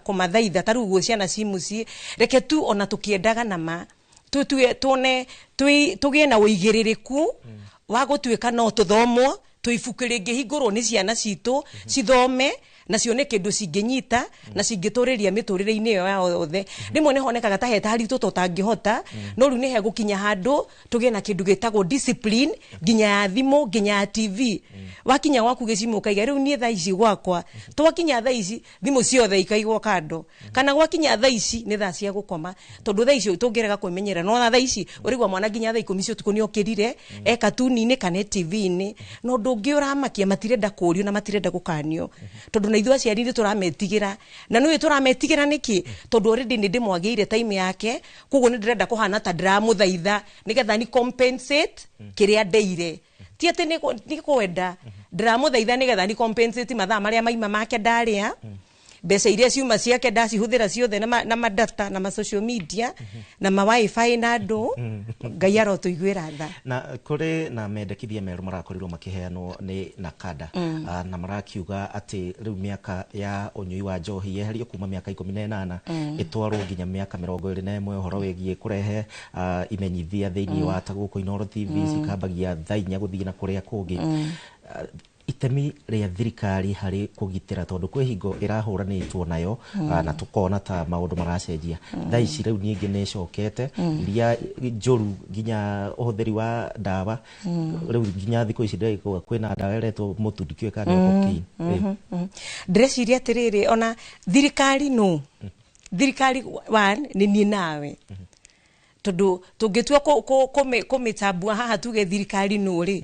kumathaitha taru guo ciana cimuci reke tu ona tukiendaga nama tugie na uigiririku wa gutuika no tuthomwo tuibuku ringi hingurwo ni ciana citu cithome na cione kindu cinginyita na cingituriria miturire-ini yo yothe rimwe ne honekaga ta heta haritu tutangihota no riu ni he gukinya handu tugie na kindu gitagwo discipline ginya ya thimu ginya ya TV wakinya gwaku gicimu kaiga riu nie thaa ici gwakwa twakinya thaa ici thimu ciothe ikaigwo kando kana gwakinya thaa ici ni thaa cia gukoma tondu thaa ici tungirega kwimenyera no thaa ici urigwa mwana ginya thaa 10 cio tuku ni okirire katuni-ini kana TV-ini no ndungi uramakia matirenda kurio na matirenda gukanio tondu na ithu aciari ni turametigira na no turametigira niki tondu already ni ndimwagiire time yake koguo ni ndirenda kuhana ta ndiramuthaitha nigetha ni compensate kiria ndeire ti ati ni kwenda ndiramuthaitha nigetha ni compensate mathaa maria maima make ndaria mbeca iria ciuma ciake ndacihuthira ciothe na madata na social media na ma wifi na andu ngai arotuiguira tha na kuri na mendekithia meru marakorirwo makiheanwo ni nakada na marakiuga ati riu miaka ya unyui wa njohi yeherio kuma miaka 18 itwarwo nginya miaka 21 uhoro wigie kurehe imenyithia thiini wa taguko Inoro TV cikambagia thainya guthii na kuria kungi itemi ria thirikari hari kugitira tondu kwi hingo irahuranitwo nayo na tukona ta maundu maracenjia thaa ici riu ningi ni cokete iria njuru ginya uhuthiri wa ndawa riu ginya thiko ici ndego kwina ndawa iretwo mutundikio kana koki ndreciria atiriri ona thirikari no thirikari one ni nie nawe tondu tungitua kumitambua haha tuge thirikari no ri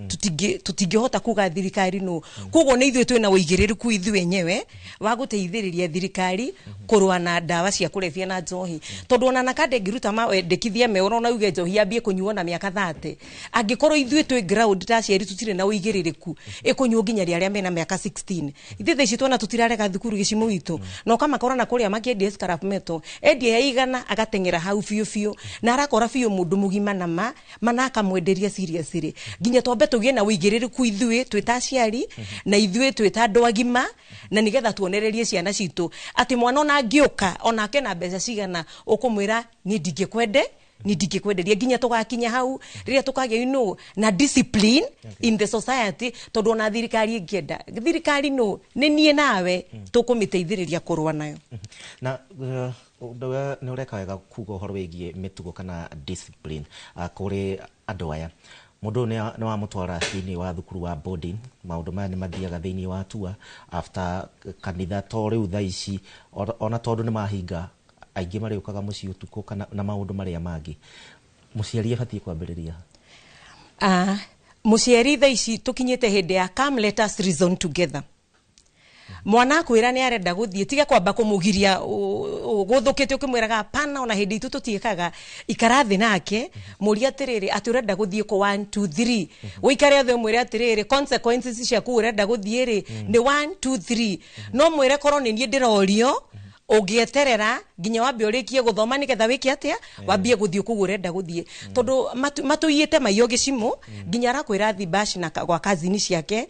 tutingihota kuga thirikari no koguo ni ithuĩ twina uigĩrĩrĩku ithuĩ enyewe wa guteithĩrĩria thirikari kurua na ndawa cia kurebia na njohi tondu ona nakande ngiruta mawendekithia meoro na uge njohi yambie kunyuo na miaka 30 angikorwo ithuĩ twi ground ta ciari tutire na uigĩrĩrĩku ikunyuo nginya aria mena miaka 16 ithuĩ ici twona tutirarega thukuru gicimu itu no kama korana kuria makiendi scrap metal endi yaigana agatengera hau fiu na akora fiyo mundu mugima nama manaka mwenderia seriously ginya tombe tugie na uigĩrĩrĩku ithuĩ twita aciari na ithuĩ twita andu agima na nigetha tuonererie ciana citu ati mwana ona ngioka ona kena mbeca cigana ukumwira ni ndingikwenderia ginya tugakinya hau riria tukagĩa na discipline in the society tondu ona thirikari ingienda thirikari no ni nie nawe tukumiteithĩrĩria kurua nayo na ndoga ni ureka wega kuga uhoro wigie mitugo kana discipline kuri andu aya mundu ni wa mutwara thiini wa thukuru wa boarding maundu maya ni mathiaga thiini wa tua after kanitha to riu thaa ici ona tondu ni mahinga aingi mari ukaga muci utuko kana na maundu maria mangi muciari abatie kwambiriria muciari thaa ici tukinyite hindi ya come let us reason together mwana kwira ni arenda guthie tiga kwamba kumugiria guthukite ukimwiraga pana ona hindi itu tutiekaga ikarathi nake muria atiriri ati urenda guthie ko 1 2 3 wikare athe mwire atiriri consequences cia ku urenda guthie ri ni 1 2 3 no mwire korwo ni nie ndirorio ugieterera ginya wambe urikie guthoma nigetha wiki atia wambie guthie kugu urenda guthie tondu matuyite mayo gicimu ginya arakwira thi bash na gwa kazini ciake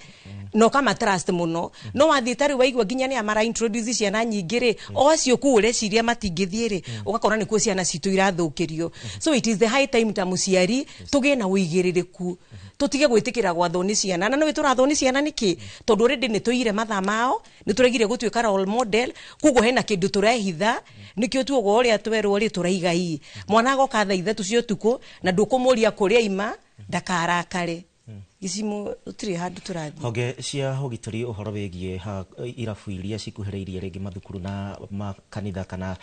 no kama trust muno no wathie tari waigwa ginya ni amara introduce ciana nyingiri o cio ku ureciria matingithie ri ugakora ni ku ciana citu irathukirio so it is the high time ta muciari tugie na uigĩrĩrĩku tutige gwitikira gwathwo ni ciana na no turathwo ni ciana niki tondu already ni tuire mathaa mao ni turegire gutuika role model kugo hena kindu turehitha nikio tuogo uria twerwo ri turaiga ii mwana goka thaa 3 cio tuko na ndukumuria kuria ima ndakarakare gicimu utiri handu turathi honge cia hogitari uhoro wigie irabu iria cikuhĩrĩirie rĩngĩ mathukuru na makanitha kana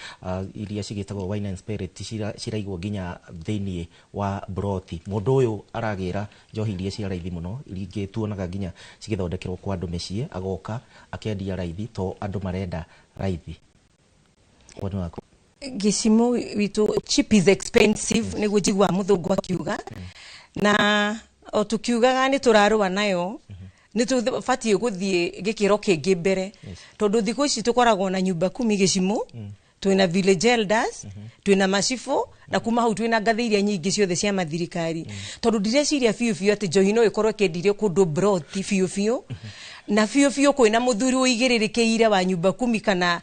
iria cigĩtagwo wine and spirit ciraigwo nginya thĩinĩ wa broti mũndũ ũyũ aragĩra njohi iria cia raithi mũno iria tuonaga nginya cigĩthondekerwo kwa andũ mĩciĩ agoka akendia raithi to andũ marenda raithi wanu wako gicimu witu cheap is expensive niguo njigua mũthũngũ akiuga na o tukiugaga ni turarua nayo ni tubatie guthie gikiro kingi mbere tondu thiko ici tukoragwo na nyumba 10 gicimu twina village elders twina macifo na kuma hau twina ngathiria nyingi ciothe cia mathirikari tondu ndireciria fiu ati njohi no ikorwo kendirio kundu broti fiu na fiu kwina muthuri uigĩrĩrĩkĩire wa nyumba 10 kana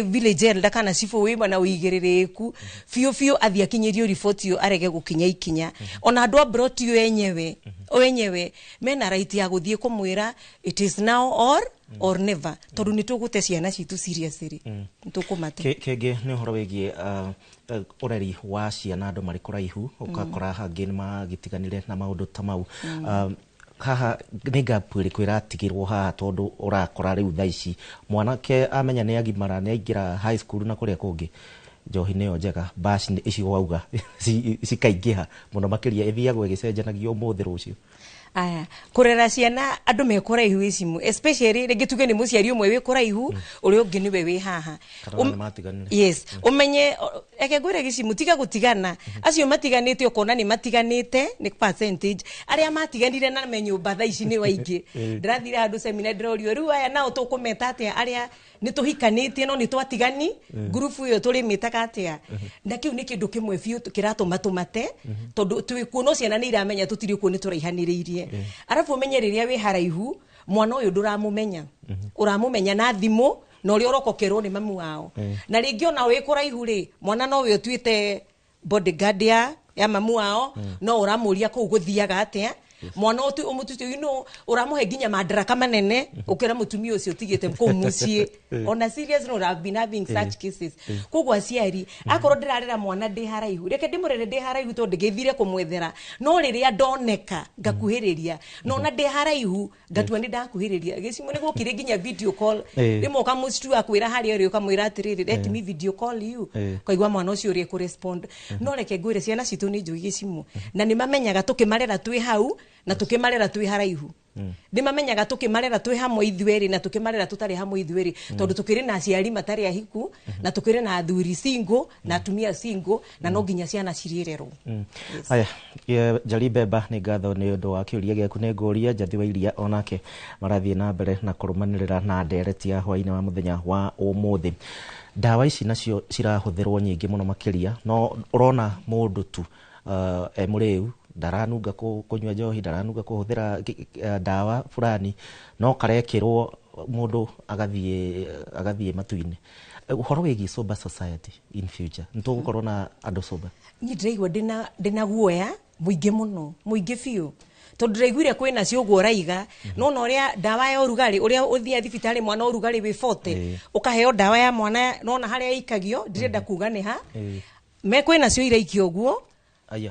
village elder kana cifo wima na uigĩrĩrĩku fiu athia kinyirio report yo arege gukinya ikinya ona andu broti yo enyewe mena right ya guthie kumwira it is now or or never tondu ni tugute ciana citu seriously nitukumate kenge ni horo wigie ureri wa ciana andu mari kuraihu ukakora hangi ni magitiganire na maundu ta mau haha nega pwiri kwira tigirwo haha tondu urakora riu thaici mwanake amenya ni agimara ni aingira high school na kuria kungi njohi neyo njega bash ni icigo auga cikaingiha muno makiria ithiagwo igicenjanagio umuthi rucio aya kurera ciana andu mekora ihu icimu especially regituge ni muciari umwe wi kora ihu uri ungi niwe wi haha yes umenye eke gwire gicimu tiga gutigana acio matiganite ukona ni matiganite ni percentage aria matiganire na menyumba tha ici ni waingi ndirathire handu seminar ndirorio riu aya nao tukumeta atia aria ni tuhikanitie no ni twatigani group yo turi mitaka atia na kiu ni kindu kimwe biu kiratuma tumate tondu twikuona ciana ni iramenya tutiri kuo ni turaihaniriirie arafu umenye riria wi haraihu mwana uyu nduramumenya uramumenya na thimu no ri urokokerwo ni mamu wao na ringi ona wi kuraihu ri mwana no we utuite bodyguard ya mamu wao no uramuria ku guthiaga atia mwana utu umututu uramuhe ginya madaraka manene ukira mutumia ucio tigite ku mucie ona serious no have been having such cases kugwa aciari akoro ndirarera mwana ndi haraihu reke ndimurere ndi haraihu to ndigithire kumwethera no riria ndoneka ngakuhiriria no na ndi haraihu ngatua ndi ndakuhiriria gicimu ni gukire ginya video call rimo kamustu akwira hari ori ukamwira atiriri let me video call you kwaigwa mwana ucio uri ku respond no reke ngwire ciana citu ni njui gicimu na ni mamenyaga tukimarera twi hau na tukimarera twi haraihu ndimamenyaga tukimarera twi hamwe ithueri na tukimarera tutari hamwe ithueri tondu tukiri na aciari matari ahiku na tukiri na athuri single na atumia single na no nginya ciana ciriererwo aya Jali Beba ni ngatho ni undu wa kiuria giaku ni nguria Njathi wa Iria onake marathie na mbere na kurumanirira na ndereti ya hwaini wa muthenya wa umuthi dawa ici nacio cirahuthirwo nyingi muno makiria no urona mundu tu muriu ndaranunga kunywa njohi ndaranunga kuhuthira dawa fulani no karekirwo mundu agathie matuine uhoro wigi sober society in future ntugukorwo na andu sober ni ndiraigua ndina guoya muingi muno muingi biu tondu ndiraiguire kwina cio uraiga no no ria dawa ya urugari uria uthia thibitari mwana urugari wi 40 ukaheo dawa ya mwana no na haria ikagio ndirenda kuga ni ha me kwina cio iraikio guo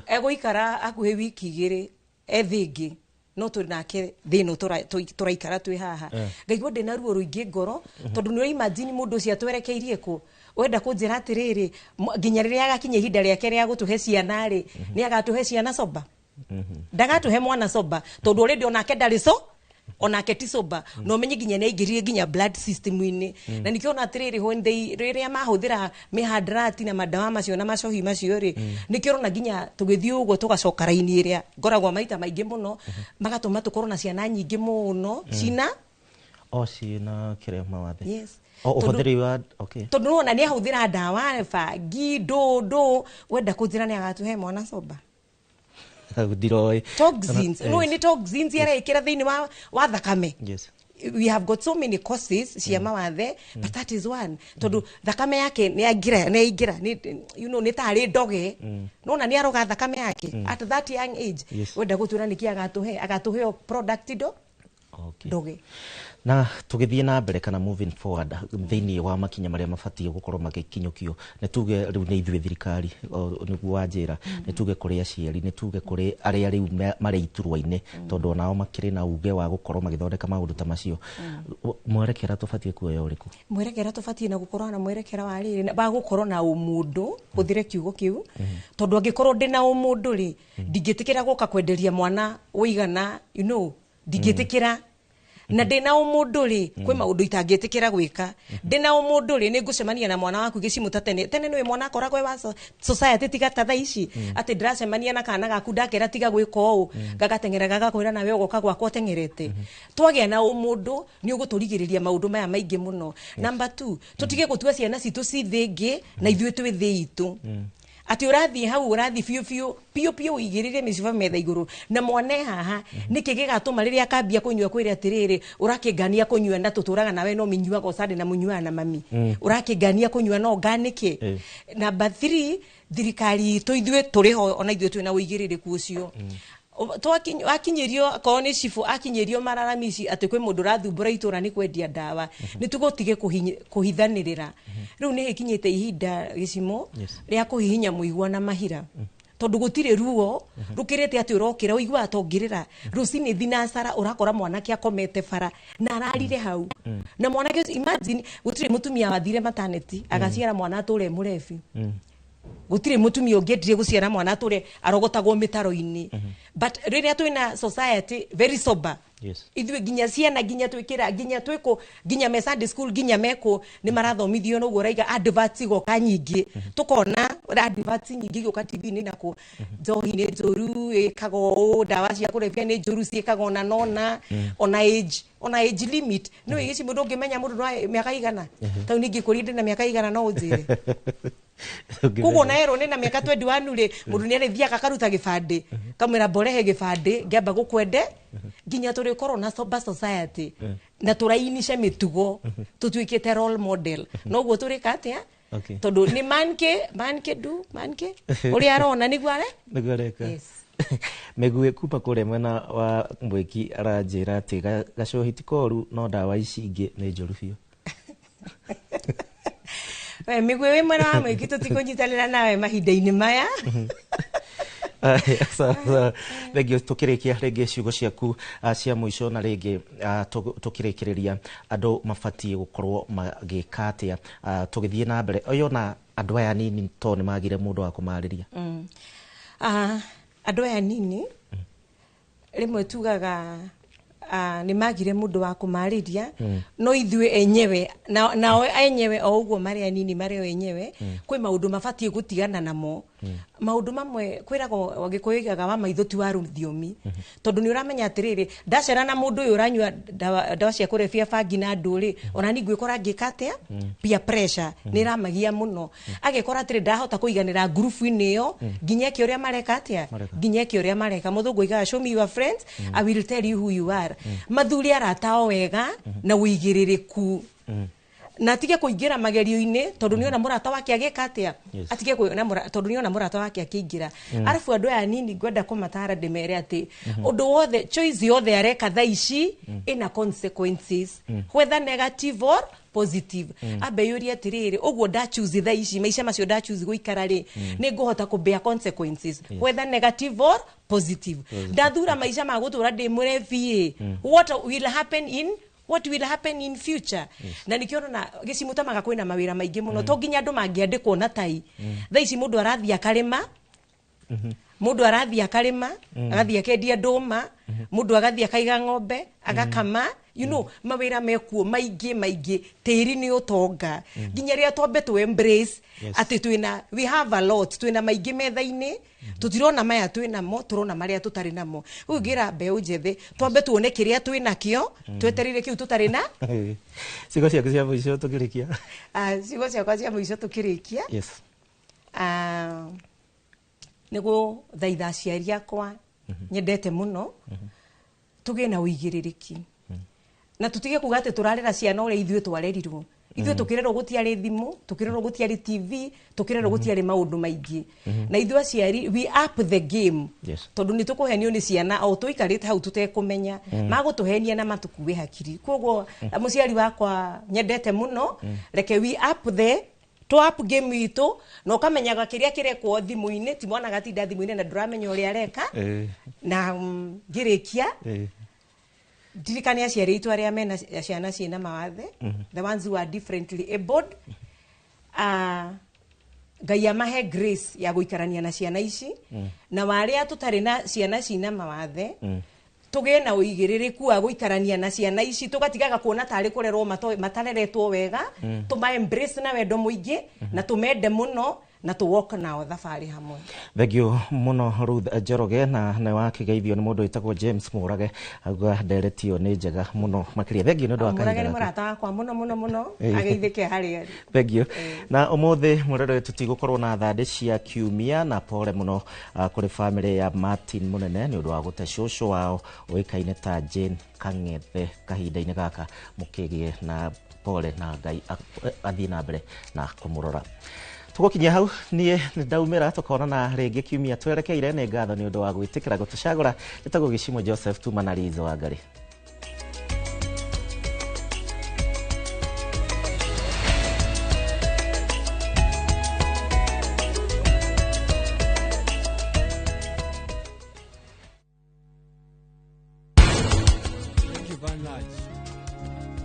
ego ikara akuhe wiki igiri ethingi no turi nake thino turaikara twi haha ngaigua ndina ruo ruingi ngoro tondu ni imagine mundu ucio atwerekeirie ku wenda kunjira atiriri nginya riria agakinya ihinda riake ria gutuhe ciana ri ni agatuhe ciana soba ndagatuhe mwana soba tondu already onake ndariso onake ti soba no menye ginya na igirie ginya blood system ini na nikiona atiriri honde riria mahuthira mihadrati na madawa macio na macohi macio ri nikiona ginya tugithii ugo tugacoka raini iria ngoragwa maita maingi muno magatuma tukorwo na ciana nyingi muno cina cina kire mawathe yes uhuthiri wa okay tondu ona ni ahuthira dawa fangi do wenda kunjira ni agatuhe mwana soba diroi toxins no ni toxins yare ikira thini wa thakame yes we have got so many causes cia mawathe but that is one tondu thakame yake ni agira you know ni tari doge no na ni aroga thakame yake at that young age wenda gutura niki agatuhe product doge na tugithie na mbere kana moving forward thini wa makinya maria mabatie gukorwo magikinyukio ne tuge riu ni ithuĩ thirikari niguo wanjira ne tuge kuri aciari ne tuge kuri aria riu mari iturwa-ini tondu nao makiri na uge wa gukorwo magithondeka maundu ta macio mwerekera tubatie kuoya uriku mwerekera tubatie na gukorwo na mwerekera wa riri ba gukorwo na umundu kuthire kiugo kiu tondu angikorwo ndina umundu ri ndingitikira guka kwenderia mwana uigana you know ndingitikira na ndina umundu ri kwi maundu itangitikira gwika ndina umundu ri ni ngucemania na mwana waku gicimu tene ni mwana akoragwo wa society tigata tha ici ati ndiracemania na kana gaku ndakera tiga gwika uu gagatengera gagakwira nawe ugoka gwakwa tengerete twagia na umundu ni uguturigiriria maundu maya maingi muno number 2 tutige gutua ciana citu cithingi na ithuĩ twi thi itu ati urathi hau urathi piu igirire miciba metha iguru na mwane haha niki gigatuma riria akambia kunywa kwire atiriri urakingania kunywa na tuturaga nawe no minyua gocade na munyua na mami urakingania kunywa no ganiki number 3 thirikari to ithuĩ turi ho ona ithuĩ twina uigiririku ucio akinyirio ko ni cifu akinyirio mararamisi ati kwi mundu rathumbura itura ni kwendia ndawa ni tugotige kuhithanirira riu ni ikinyite ihinda gicimo ria kuhihinya muigwa na mahira tondu gutire ruo rukirete ati urokira uigwa atongirira rucini thinasara urakora mwanake akomete bara na ararire hau na mwanake imagine gutire mutumia wathire maternity agaciara mwana ature murefi gutire mutumia ungedire guciara mwana ature arogotagwo mitaro-ini but riria twina society very sober ithuĩ nginya ciana nginya twikira nginya twiko nginya me Sunday school nginya meko ni marathomithio no uraiga adverts igoka nyingi tukona adverts nyingi goka TV ni nako njohi ni njoru ikago dawa cia kurebia ni njoru ciikago na nona on age limit no ici mundu ngimenya mundu no miaka igana tau ningi kurinde na miaka igana no unjire kugo na ero ni na miaka 21 ri mundu ni arithiaga karuta gibande kamwira borehe gibande ngamba gukwende nginya turi corona sober society na turainisha mitugo tutwikite role model no guo turi katia tondu ni manke uri arona ni gware yes megue kupa kure mwena wa mweki aranjira ati gacohi tikoru no ndawa ici ingi ni njoru biu megue we mwena wa mweki tutikunyitanira nawe mahinda-ini maya Thengio tukirikia rĩngĩ ciugo ciaku cia mũico na rĩngĩ tukirĩkĩrĩria andũ mabatie gũkorwo magĩka atĩa tũgĩthiĩ na mbere oyo na andũ aya nini to nĩ magire mũndũ wa kũmarĩria andũ aya nini rĩmwe tugaga ni magire mundu wa kumariria no ithuĩ enyewe nao enyewe o uguo mari anini mari enyewe kwi maundu mabatie gutigana namo maundu mamwe kwirago wagikuigaga wa maithuti wa rũthiomi tondu ni uramenya atiriri ndacera na mundu uyu uranyua dawa cia kurebia bangi na nduri ona ni ngwikora ngikatia peer pressure ni ramagia muno agikora atiri ndahota kuiganira group-ini iyo nginyeke uria mareka atia nginyeke uria mareka muthungu iga show me your friends I will tell you who you are mathuri aratao wega na uigiririku na atige kuingira magerio-ini tondu ni ona murata wake agika atia atige kuona tondu ni ona murata wake akiingira arafu andu aya nini ngwenda kumatara ndimere ati undu wothe choice yothe areka thaici ina consequences whether negative or positive abe yuri atiriri uguo nda choose thaici maisha macio nda choose guikara ri ni nguhota ku bear consequences whether negative or positive ndathura maisha ma gutura ndi murevi what will happen in future na nikiona na gicimutamaga kwina mawira maingi muno to nginya andu mangiandikwo na tai thaici mundu arathia karima mundu arathia karima agathia kendia nduma mundu agathia kaiga ng'ombe agakama you know mawira mekuo maingi tiri ni utonga nginya ria twambe to embrace ati twina we have a lot twina maingi metha-ini tutirona maya twina mo turona maria tutari namo ugira mbeu njethe twambe tuone kiria twina kio tweterire kiu tutari na ciugo ciaku cia mũico tukirikia ciugo ciakwa cia mũico tukirikia yes nigu thaitha aciari akwa nyendete muno tugie na uigiririki na tutige kuga ati turarera ciana uria ithuĩ twarerirwo ithuĩ tukirerwo gutiari thimu tukirerwo gutiari TV tukirerwo gutiari maundu maingi na ithuĩ aciari we up the game tondu ni tukuhenio ni ciana o tuikarite hau tutekumenya magutuhenia na matukuwe hakiri koguo muciari wakwa nyendete muno reke we up the up game itu no kamenyaga kiria kirekwo thimu-ini ti mwana gatinda thimu-ini na nduramenya uria areka na ngirikia dirikania aciari itu aria mena ciana ciina mawathe the ones who are differently abled Ngai amahe grace ya guikarania na ciana ici na waria tutari na ciana ciina mawathe tugie na uigiririku wa guikarania na ciana ici tugatigaga kuona tari kurerwo matareretwo wega tuma embrace na wendo muingi na tumende muno na tu walk nao thabari hamwe thegio muno Ruth Njoroge na ne wakigeithio ni mundu witagwo James Murage agwa directio ni njega muno makiria thegio ni ndu wa Murage ni murata wakwa muno ageithike hari thegio na umuthi murero tutigukorwo na thande cia kiumia na pole muno kuri family ya Martin Munene ni undu wa gute shosho wao oikaine ta Jane Kangethe kahinda-ini gaka mukigie na pole na Ngai athii na mbere na kumurora tugokinya hau nie ndaumira tukonana ringi kiumia twerekeire ne ngatho ni undu wa gwitikira gutucagura gitagwo Gicimo Joseph Tuma na Lizo Wangari.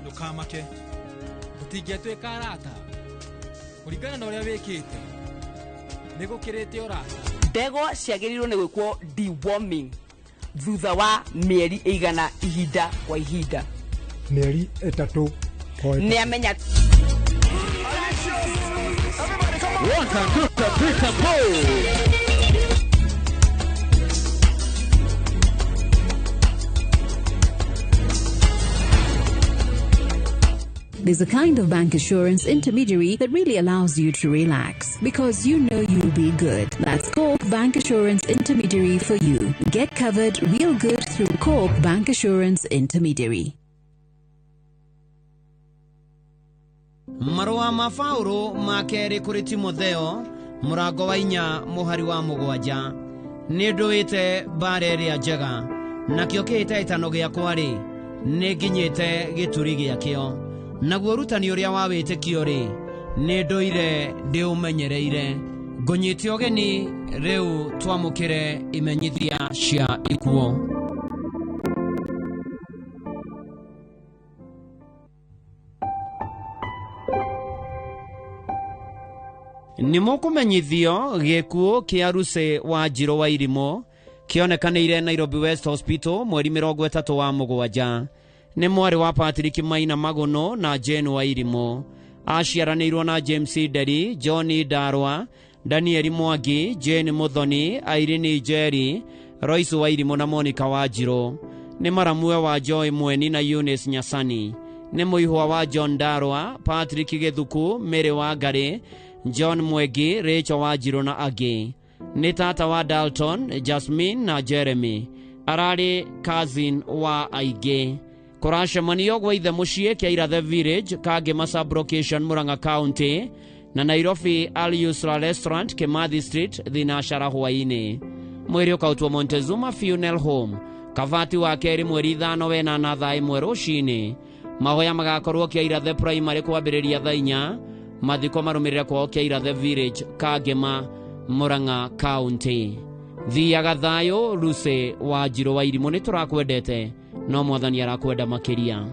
Ndukamake utingetwika arata kurigana na uria wikite nigukirite urata. Ndego ciagĩrĩirwo nĩ gwĩkwo deworming thutha wa mĩeri ĩigana ihinda kwa ihinda. Mĩeri 3 nĩ amenya. There's a kind of bank assurance intermediary that really allows you to relax because you know you'll be good. That's Coop Bank Assurance Intermediary for you. Get covered real good through Coop Bank Assurance Intermediary. Marua ma Paulo makeri kuri Timotheo murango wa 4 muhari wa 7 ni nduite bare ria njega nakio kihite itano giakwa ri ni nginyite gituri giakio naguo rutani uria wa witikio ri ni nduire ndi umenyereire ngunyite ogeni riu twamukire imenyithia cia ikuo. Nimukumenyithio gikuo kia Ruse wa Njiro wa Irimo kionekanire Nairobi West Hospital mweri 30 wa 7. Ni mwari wa Patrick Maina Magono na Jane wa Irimo. Aciaranirwo na James Deri, Johnny Darwa, Daniel Mwangi, Jane Muthoni, Irene Jerry, Royce wa Irimo na Monica wa Njiro. Ni maramue wa Joy Mweni na Eunice Nyasani. Ni muihwa wa John Darwa, Patrick Gethuku, Mary wa Ngari, John Mwegi, Rachel wa Njiro na agi. Ni tata wa Dalton, Jasmine na Jeremy. Arari cousin wa aige. Kurashamanio gwa ithe mucie kia Irathe Village, Kagema Sub-Location, Murang'a County, na Nairobi Al-Yusra Restaurant, Kimathi Street, thinashara hwaini. Mweri ukautwo Montezuma Funeral Home, Kavati wa keri mweri 5 wenana thaa 1 rucini. Mahoya magakorwo kia Irathe Primary kwambĩrĩria thaa 4, mathiko marumirire kwao kia Irathe Village, Kagema, Murang'a County. Thiaga thayo Ruse wa Njiro wa Irimo, ni turakwendete no mwathani arakwenda makiria.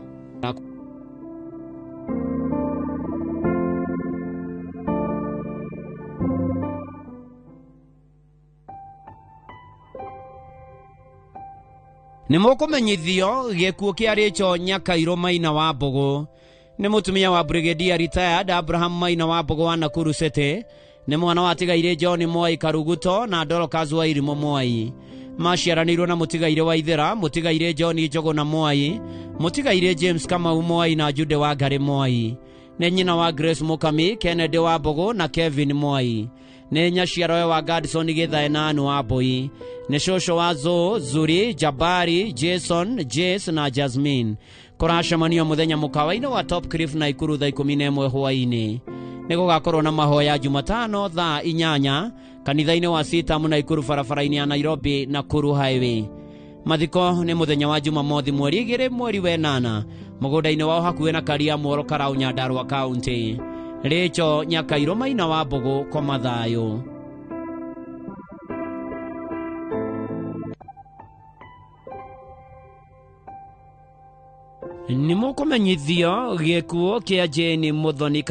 Nimukumenyithio gikuo kia Rachel Nyakairo Maina wa Mbogo. Ni mutumia wa Brigadier retired Abraham Maina wa Mbogo wa Nakuru City. Ni mwana wa tigaire John Mwai Karuguto na Dorcas wa Irimo Mwai. Maciaranirwo na mutigaire wa Ithera, mutigaire John Njogo na Mwai, mutigaire James Kamau Mwai na Jude wa Ngari Mwai. Ni nyina wa Grace Mukami, Kennedy wa Mbogo na Kevin Mwai. Ni nyaciarowe wa Gadson Githae na Anu wa Mbui. Ni shosho wa Zo, Zuri, Jabari, Jason, Jace na Jasmine. Kurashamanio muthenya mukawaine wa Top Cliff na Ikuru thaa 11 hwaini. Ni gugakorwo na mahoya Jumatano thaa 8 kanitha-ini wa Sitam na Ikuru barabara-ini ya Nairobi Nakuru Highway. Mathiko ni muthenya wa Jumamothi mweri 2 mweri wa 8 mugunda-ini wao hakuhe na Karia Mworo Karau Nyandarua County. Rachel Nyakairo Maina wa Mbogo kwa mathayo. Nimukumenyithio gikuo kia Jane Muthoni